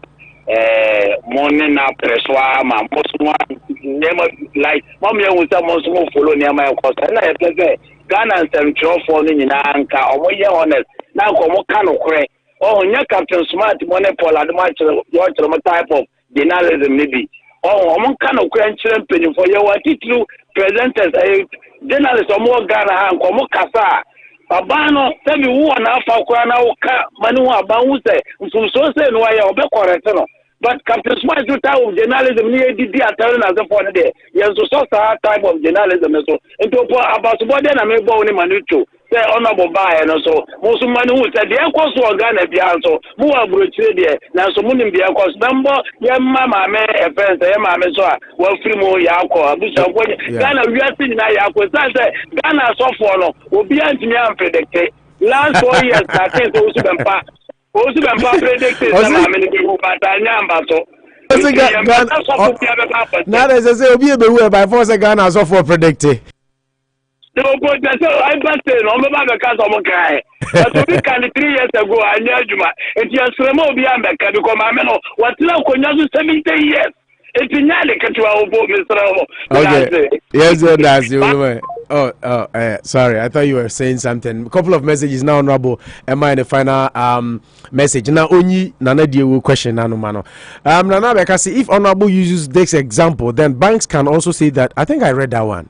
Morning up, Preswa, my most one, never like, Mommy was almost more follow near my cost. And I say, Ghana and some troll falling in Anka, or more year on it. Now, come on, kind of cray. Oh, your Captain Smart, money for a much type of journalism, maybe. Oh, I'm kind of cray champion for your what it through presenters, journalists or more Ghana and come on, Casa. Abano, tell me who and Alpha Krana, Manu Abause, so say no, I obey correct. But Captain Smart to type of journalism near the telling us for the day. Yes, so type of journalism. So, into about what then I may go in Manucho, say honorable buy and so most money who said the cost was Ghana Bianco, who are brutally there. Now, so Munim Biancos number, Mamma, a friend, Mamma, so well, free more Yako, Ghana, we are seeing Yako, Ghana so follow, will be anti me unpredicted. Last 4 years, I think those who can pass. Also, I'm predicting people, but I am so. Now, as I say, be able by force a gun as for predicting. So, I bet no matter because of a guy. But we can 3 years ago, I knew you, and you are remote beyond the because I know what's now 70 years. It's nearly to our boat, Mr. Okay. Yes, that's you. Sorry, I thought you were saying something. A couple of messages now, Honorable. Am I in the final message? Now, only Nana deal question, Nano Mano. Nana Bekasi, if Honorable uses this example, then banks can also say that. I think I read that one.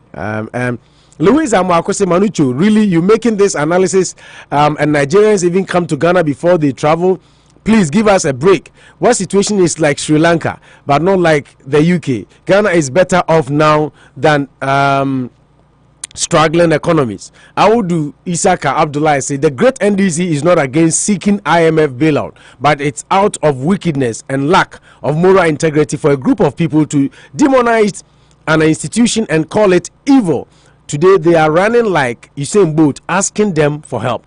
Louis Amakose Manucho, really, you making this analysis, and Nigerians even come to Ghana before they travel? Please give us a break. What situation is like Sri Lanka, but not like the UK? Ghana is better off now than struggling economies. How do Isaka Abdullah say the great NDC is not against seeking IMF bailout, but it's out of wickedness and lack of moral integrity for a group of people to demonize an institution and call it evil. Today they are running like Usain Bolt, asking them for help.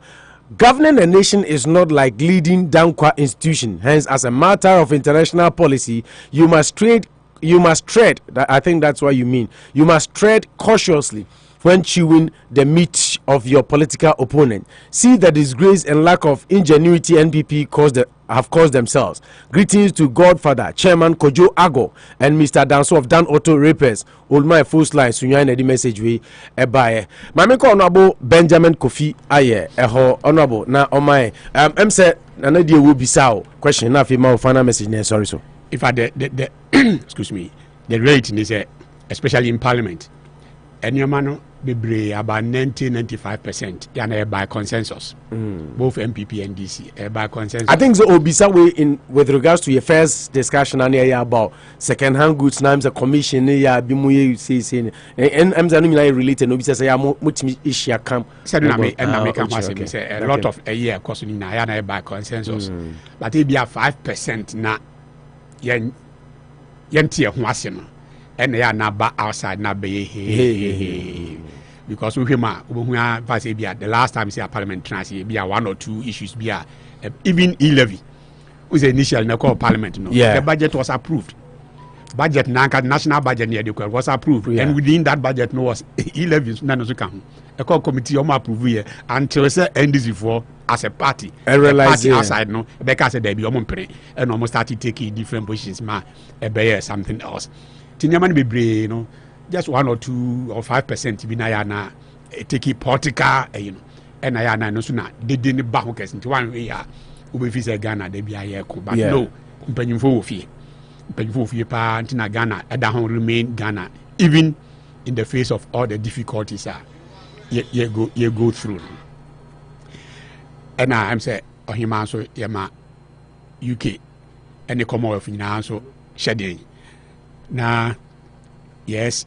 Governing a nation is not like leading down institution. Hence, as a matter of international policy, you must tread. I think that's what you mean. You must tread cautiously when chewing the meat of your political opponent. See the disgrace and lack of ingenuity NPP have caused themselves. Greetings to Godfather, Chairman Kojo Ago, and Mr. Danso of Dan Auto Repairs. Old my first line, Sunya the message we ebaye. Mamiko Honorable Benjamin Kofi Aye, Honorable, na my say, Nanadia will be sao. Question enough, my final message, sorry, so. If I the excuse me, the rating is especially in Parliament, and your man be about 90-95%. They are by consensus. Both MPP and DC by consensus. I think the Obisa way in with regards to your first discussion about second-hand goods. Now, the commission bimuye say and I'm related. Obisa say much issue come. Said na me say a lot of a year cost in na by consensus, but it be a 5% na yen tie ho asem. And they are not outside now be because we the last time see a parliament trans be 1 or 2 issues be even e-levy was the initial in the parliament. No, the budget was approved. Budget national budget near the was approved, and within that budget no was e-levies none of the come. A committee approve here until say NDC for as a party. Party outside no because they be and almost started taking different positions a something else. Tinyaman be brave, just 1 or 2 or 5% be na take political you know and I no so na de ne ba ho kesi nti wan we ya obefi say Ghana de bia ye ko but no mpanyimfo wo fie pa nti na Ghana eda ho remain Ghana even in the face of all the difficulties you go through and I'm say ohima so yema UK and the Commonwealth nyina so shedding na yes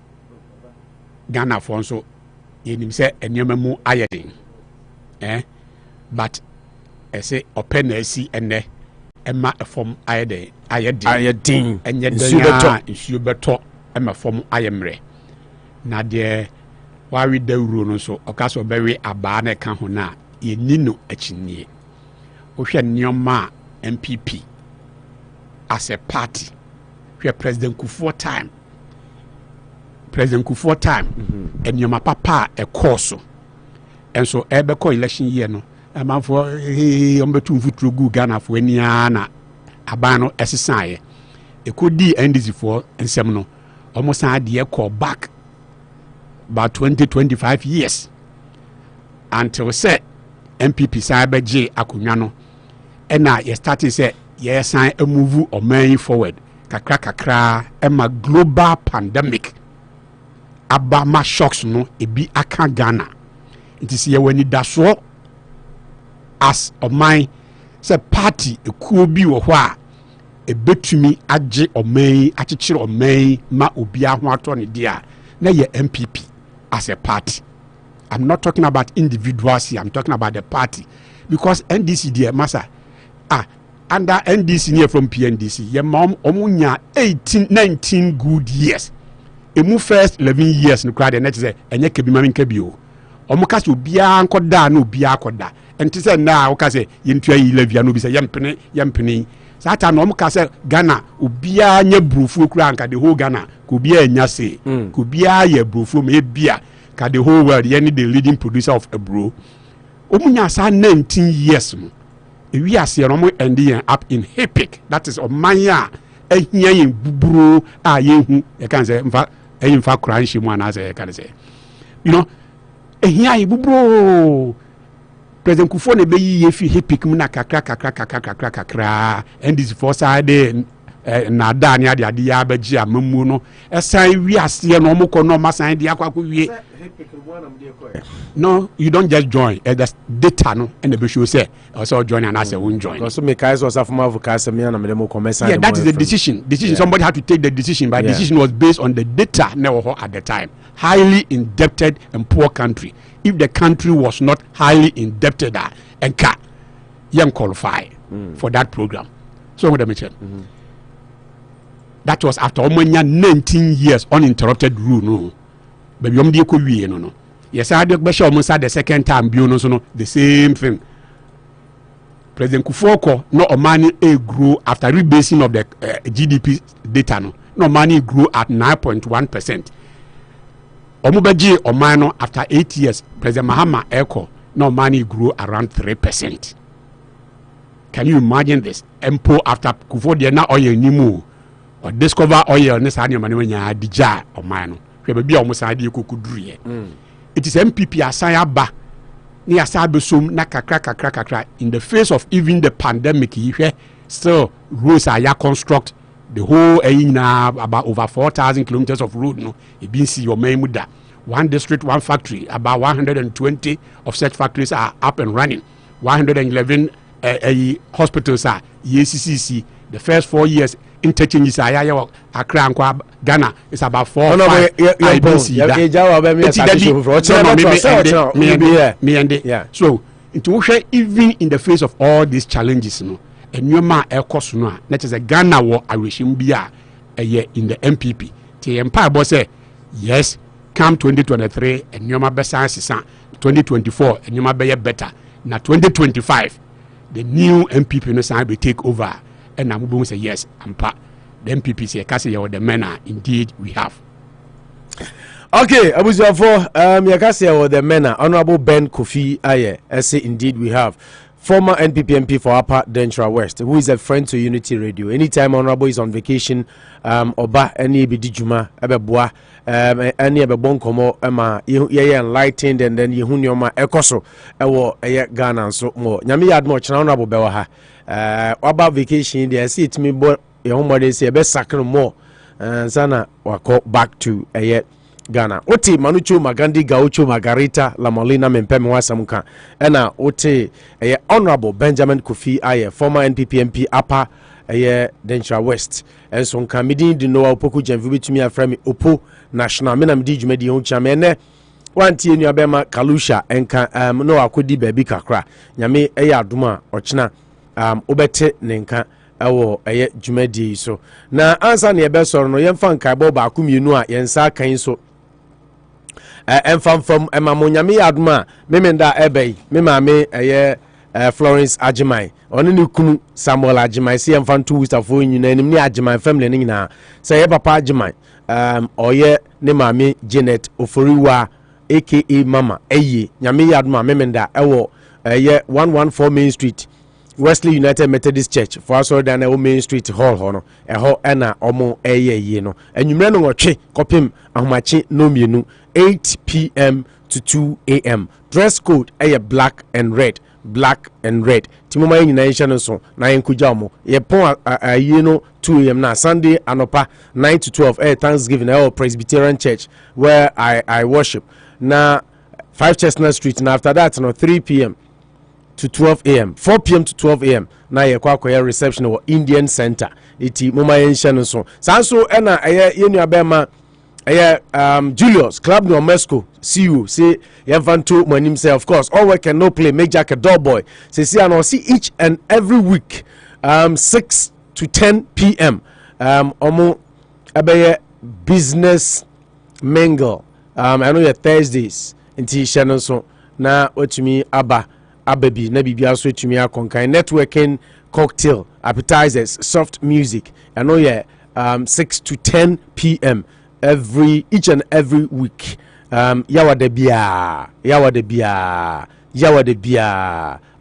Ghana for so yenim say enema mu ayedin but I say open na si ene ema form ayedin enye nsuo beto ema form ayemre na de wari dawuro no so okaso bewe aba na ka ho na yenni no achinie ohwe nneoma MPP as a party where President Kufuor time nneoma papa e course and so ebeko election year no man for ombetu mfuturo gu Ghana for ania na aban no esesaaye e kodi NDC for ensem no almost had the call back about 20-25 years until say MPP cyber J akunwa no and now you started say yes I move or man forward kakra ema global pandemic abama shocks no ebi aka Ghana it is here when it does so as of my say party ekuo bi wo ho a ebetumi age oman akekere oman ma obi aho ato ne dia na ye MPP as a party. I'm not talking about individuals here, I'm talking about the party because NDC dear massa under NDC near from PNDC your mom omunya 19 good years emu first 11 years no crowd and say enye kebi mami nkebio omuka so bia nkoda na obia akoda enti say na oka say yentua yi levia no bi say yempene sata no omuka say Ghana obia nya brufu kura nka the whole Ghana ko bia nya say ko bia ye brufu me bia ka the whole world ye ni the leading producer of ebro omunya sa 19 years no we are seeing ending up in Epic. That is Omanya ehia yin buburo a yehu you can say in fact crying shimwana as I can say you know ehia yin buburo President Kufuor ne be yi fi Epic mu na kakra and this for side na da ne ade ya baji amamu no esan we are seeing no moko no masan de akwa wie. No, you don't just join. There's data no, and the show say also join and I say won't join. So me guys was from Avocasa me and I'm the comments. Yeah, that is the decision. Somebody had to take the decision, but the decision was based on the data never at the time. Highly indebted and poor country. If the country was not highly indebted and young qualify for that program. So what I mentioned. That was after almost 19 years uninterrupted rule. No, but you no. Yes, I did the second time the same thing. President Kufuor no money grew after rebasing of the GDP data no money grew at 9.1%. Omubaji Omano after 8 years, President Mahama Eko no money grew around 3%. Can you imagine this? Empo after Kufuor de na oil nimu or discover oil nesanya manwenya dija Omano. Baby almost idea kukudrie. It is MPP asaya ba ni asabe sum na kakra in the face of even the pandemic still roads are ya construct the whole about over 4,000 kilometers of road no it been see your memuda one district one factory about 120 of such factories are up and running 111 hospitals are EACCC the first 4 yeyears interchanges are Accra and Ghana is about 4 or 5 so even in the face of all these challenges no and your man air cost no that is a Ghana war I wish him be a year in the MPP the empire boss say yes come 2023 and your man best 2024 and your man be better now 2025 the new MPP no sign will take over. And I'm going to say yes, the MPP say the men indeed we have. Okay, I was for Yakasia or the men Honorable Ben Kofi Aye. I say indeed we have. former NPP MP for Upper Dentra West, who is a friend to Unity Radio. Anytime Honorable is on vacation, Oba, any Bidijuma, Ebeboa, any Ebebonkomo, Emma, ye enlightened, and then Yehunyoma Ekoso, Ewo, Ghana, and so more. Yami had much, Honorable Bewaha. About vacation, they see it me, but your home say, best sacred more, and Sana, wako back to Ghana. Ote Manucho Magandi Gaucho Margarita La Molina Mempeme Wasamuka. Ena ote Honorable Benjamin Kofi Aye, former NPP MP Upper Dentra West. And so Kamidi di no opoku janvibi tumi aframi Opo National. Mena mdi jumedi honcha mene. Wanti enu abema Kalusha enka no akodi baby kakra. Nyame aduma ochina obete nenka ewo jumedi so. Na ansa ne ebe soro no yemfa nkai bo ba akumienu a yensa kan so. From Emamonyami Adma, Memenda Ebe, Memame, Florence Ajimai, Only Kunu Samuel Ajimai, see and fan 2 weeks of unanimity Ajimai family Nina, say Papa Ajimai, Oye Nemami Janet Oforiwa, aka Mama, Eye, Yami Adma, Memenda, Ewo, 114 Main Street, Wesley United Methodist Church, for us all than Main Street Hall, Hono, a ho Anna, Omo, Eye, no, and you ran on che, copim, Amachi, no menu. 8 p.m. to 2 a.m. Dress code black and red. Timoma in nation so na enkujamo. Ye pon 2 a.m. na Sunday Anopa 9 to 12 Thanksgiving Presbyterian Church where I worship. Na 5 Chestnut Street, and after that 3 p.m. to 12 a.m. 4 p.m. to 12 a.m. na ye kwa reception or Indian Center. Iti moma nation so. Sanso ena yenu abema Julius Club no Mesco see you say Yanfanto Manim say of course all work and no play make Jack a door boy say and see each and every week 6 to 10 p.m. Omo abeye business mingle I know your Thursdays inti channel so na otumi ababi na bibia so otumi akonkan networking cocktail appetizers soft music I know your 6 to 10 p.m. each and every week yawa de bia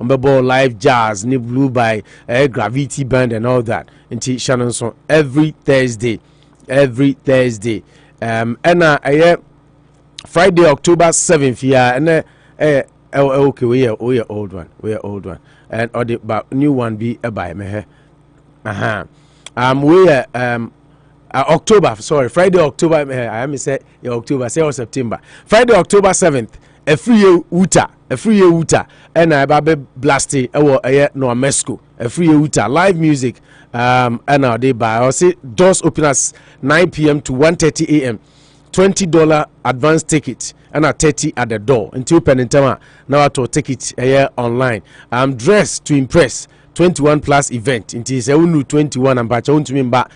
ombebo live jazz ni blue by gravity band and all that inti Shannon so every Thursday and Friday October 7th yeah and okay we are old one and or the new one be by me we are October, sorry, Friday, October, I am say October, say or September. Friday, October 7th, a free Uta, and I babe blasty, no Mesco, a free Uta, live music, and now they buy, I'll say doors open at 9 p.m. to 1:30 a.m. $20 advance ticket, and a 30 at the door until Penintama. Now to take it online. I'm dressed to impress 21 plus event, it is a 21 and batch on to me back.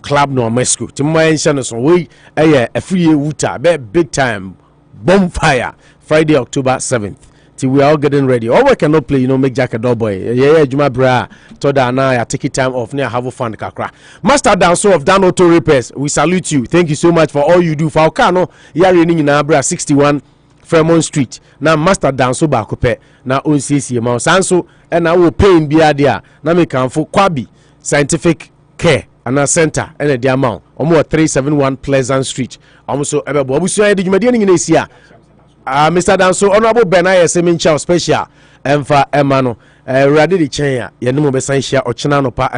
Club no Mesco. Timma Shannon so we a free Uta big time bonfire Friday October 7th. Till we are all getting ready. All we cannot play, make Jack a door boy. Yeah, Juma Bra, Toda na I take time off near have fun kakra. Master Danso of Dan Auto Repairs. We salute you. Thank you so much for all you do for Okano. Yari in Abra 61 Fremont Street. Now Master Danso Bakope. Now OCC amount Sanso and I will pay in Biadia. Now me can for Kwabi Scientific Care. And a center and a diamond almost 371 Pleasant Street almost so Bosuo edumadian in Asia Mr. Danso Honorable Benaya Semincha special Emfa Emano Radi di Chenya Yanumo Besanshia or Chinanopa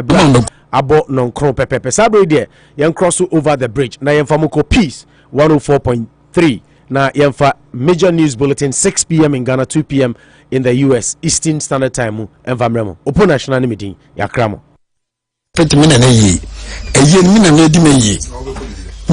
Abo non cron pepe sabre there yan cross over the bridge na yemfa peace 104.3 na yemfa major news bulletin 6 p.m. in Ghana 2 p.m. in the US Eastern Standard Time emfa mremo Opo national meeting yakramo Pet mina na yi. Eyi mina na di me yi.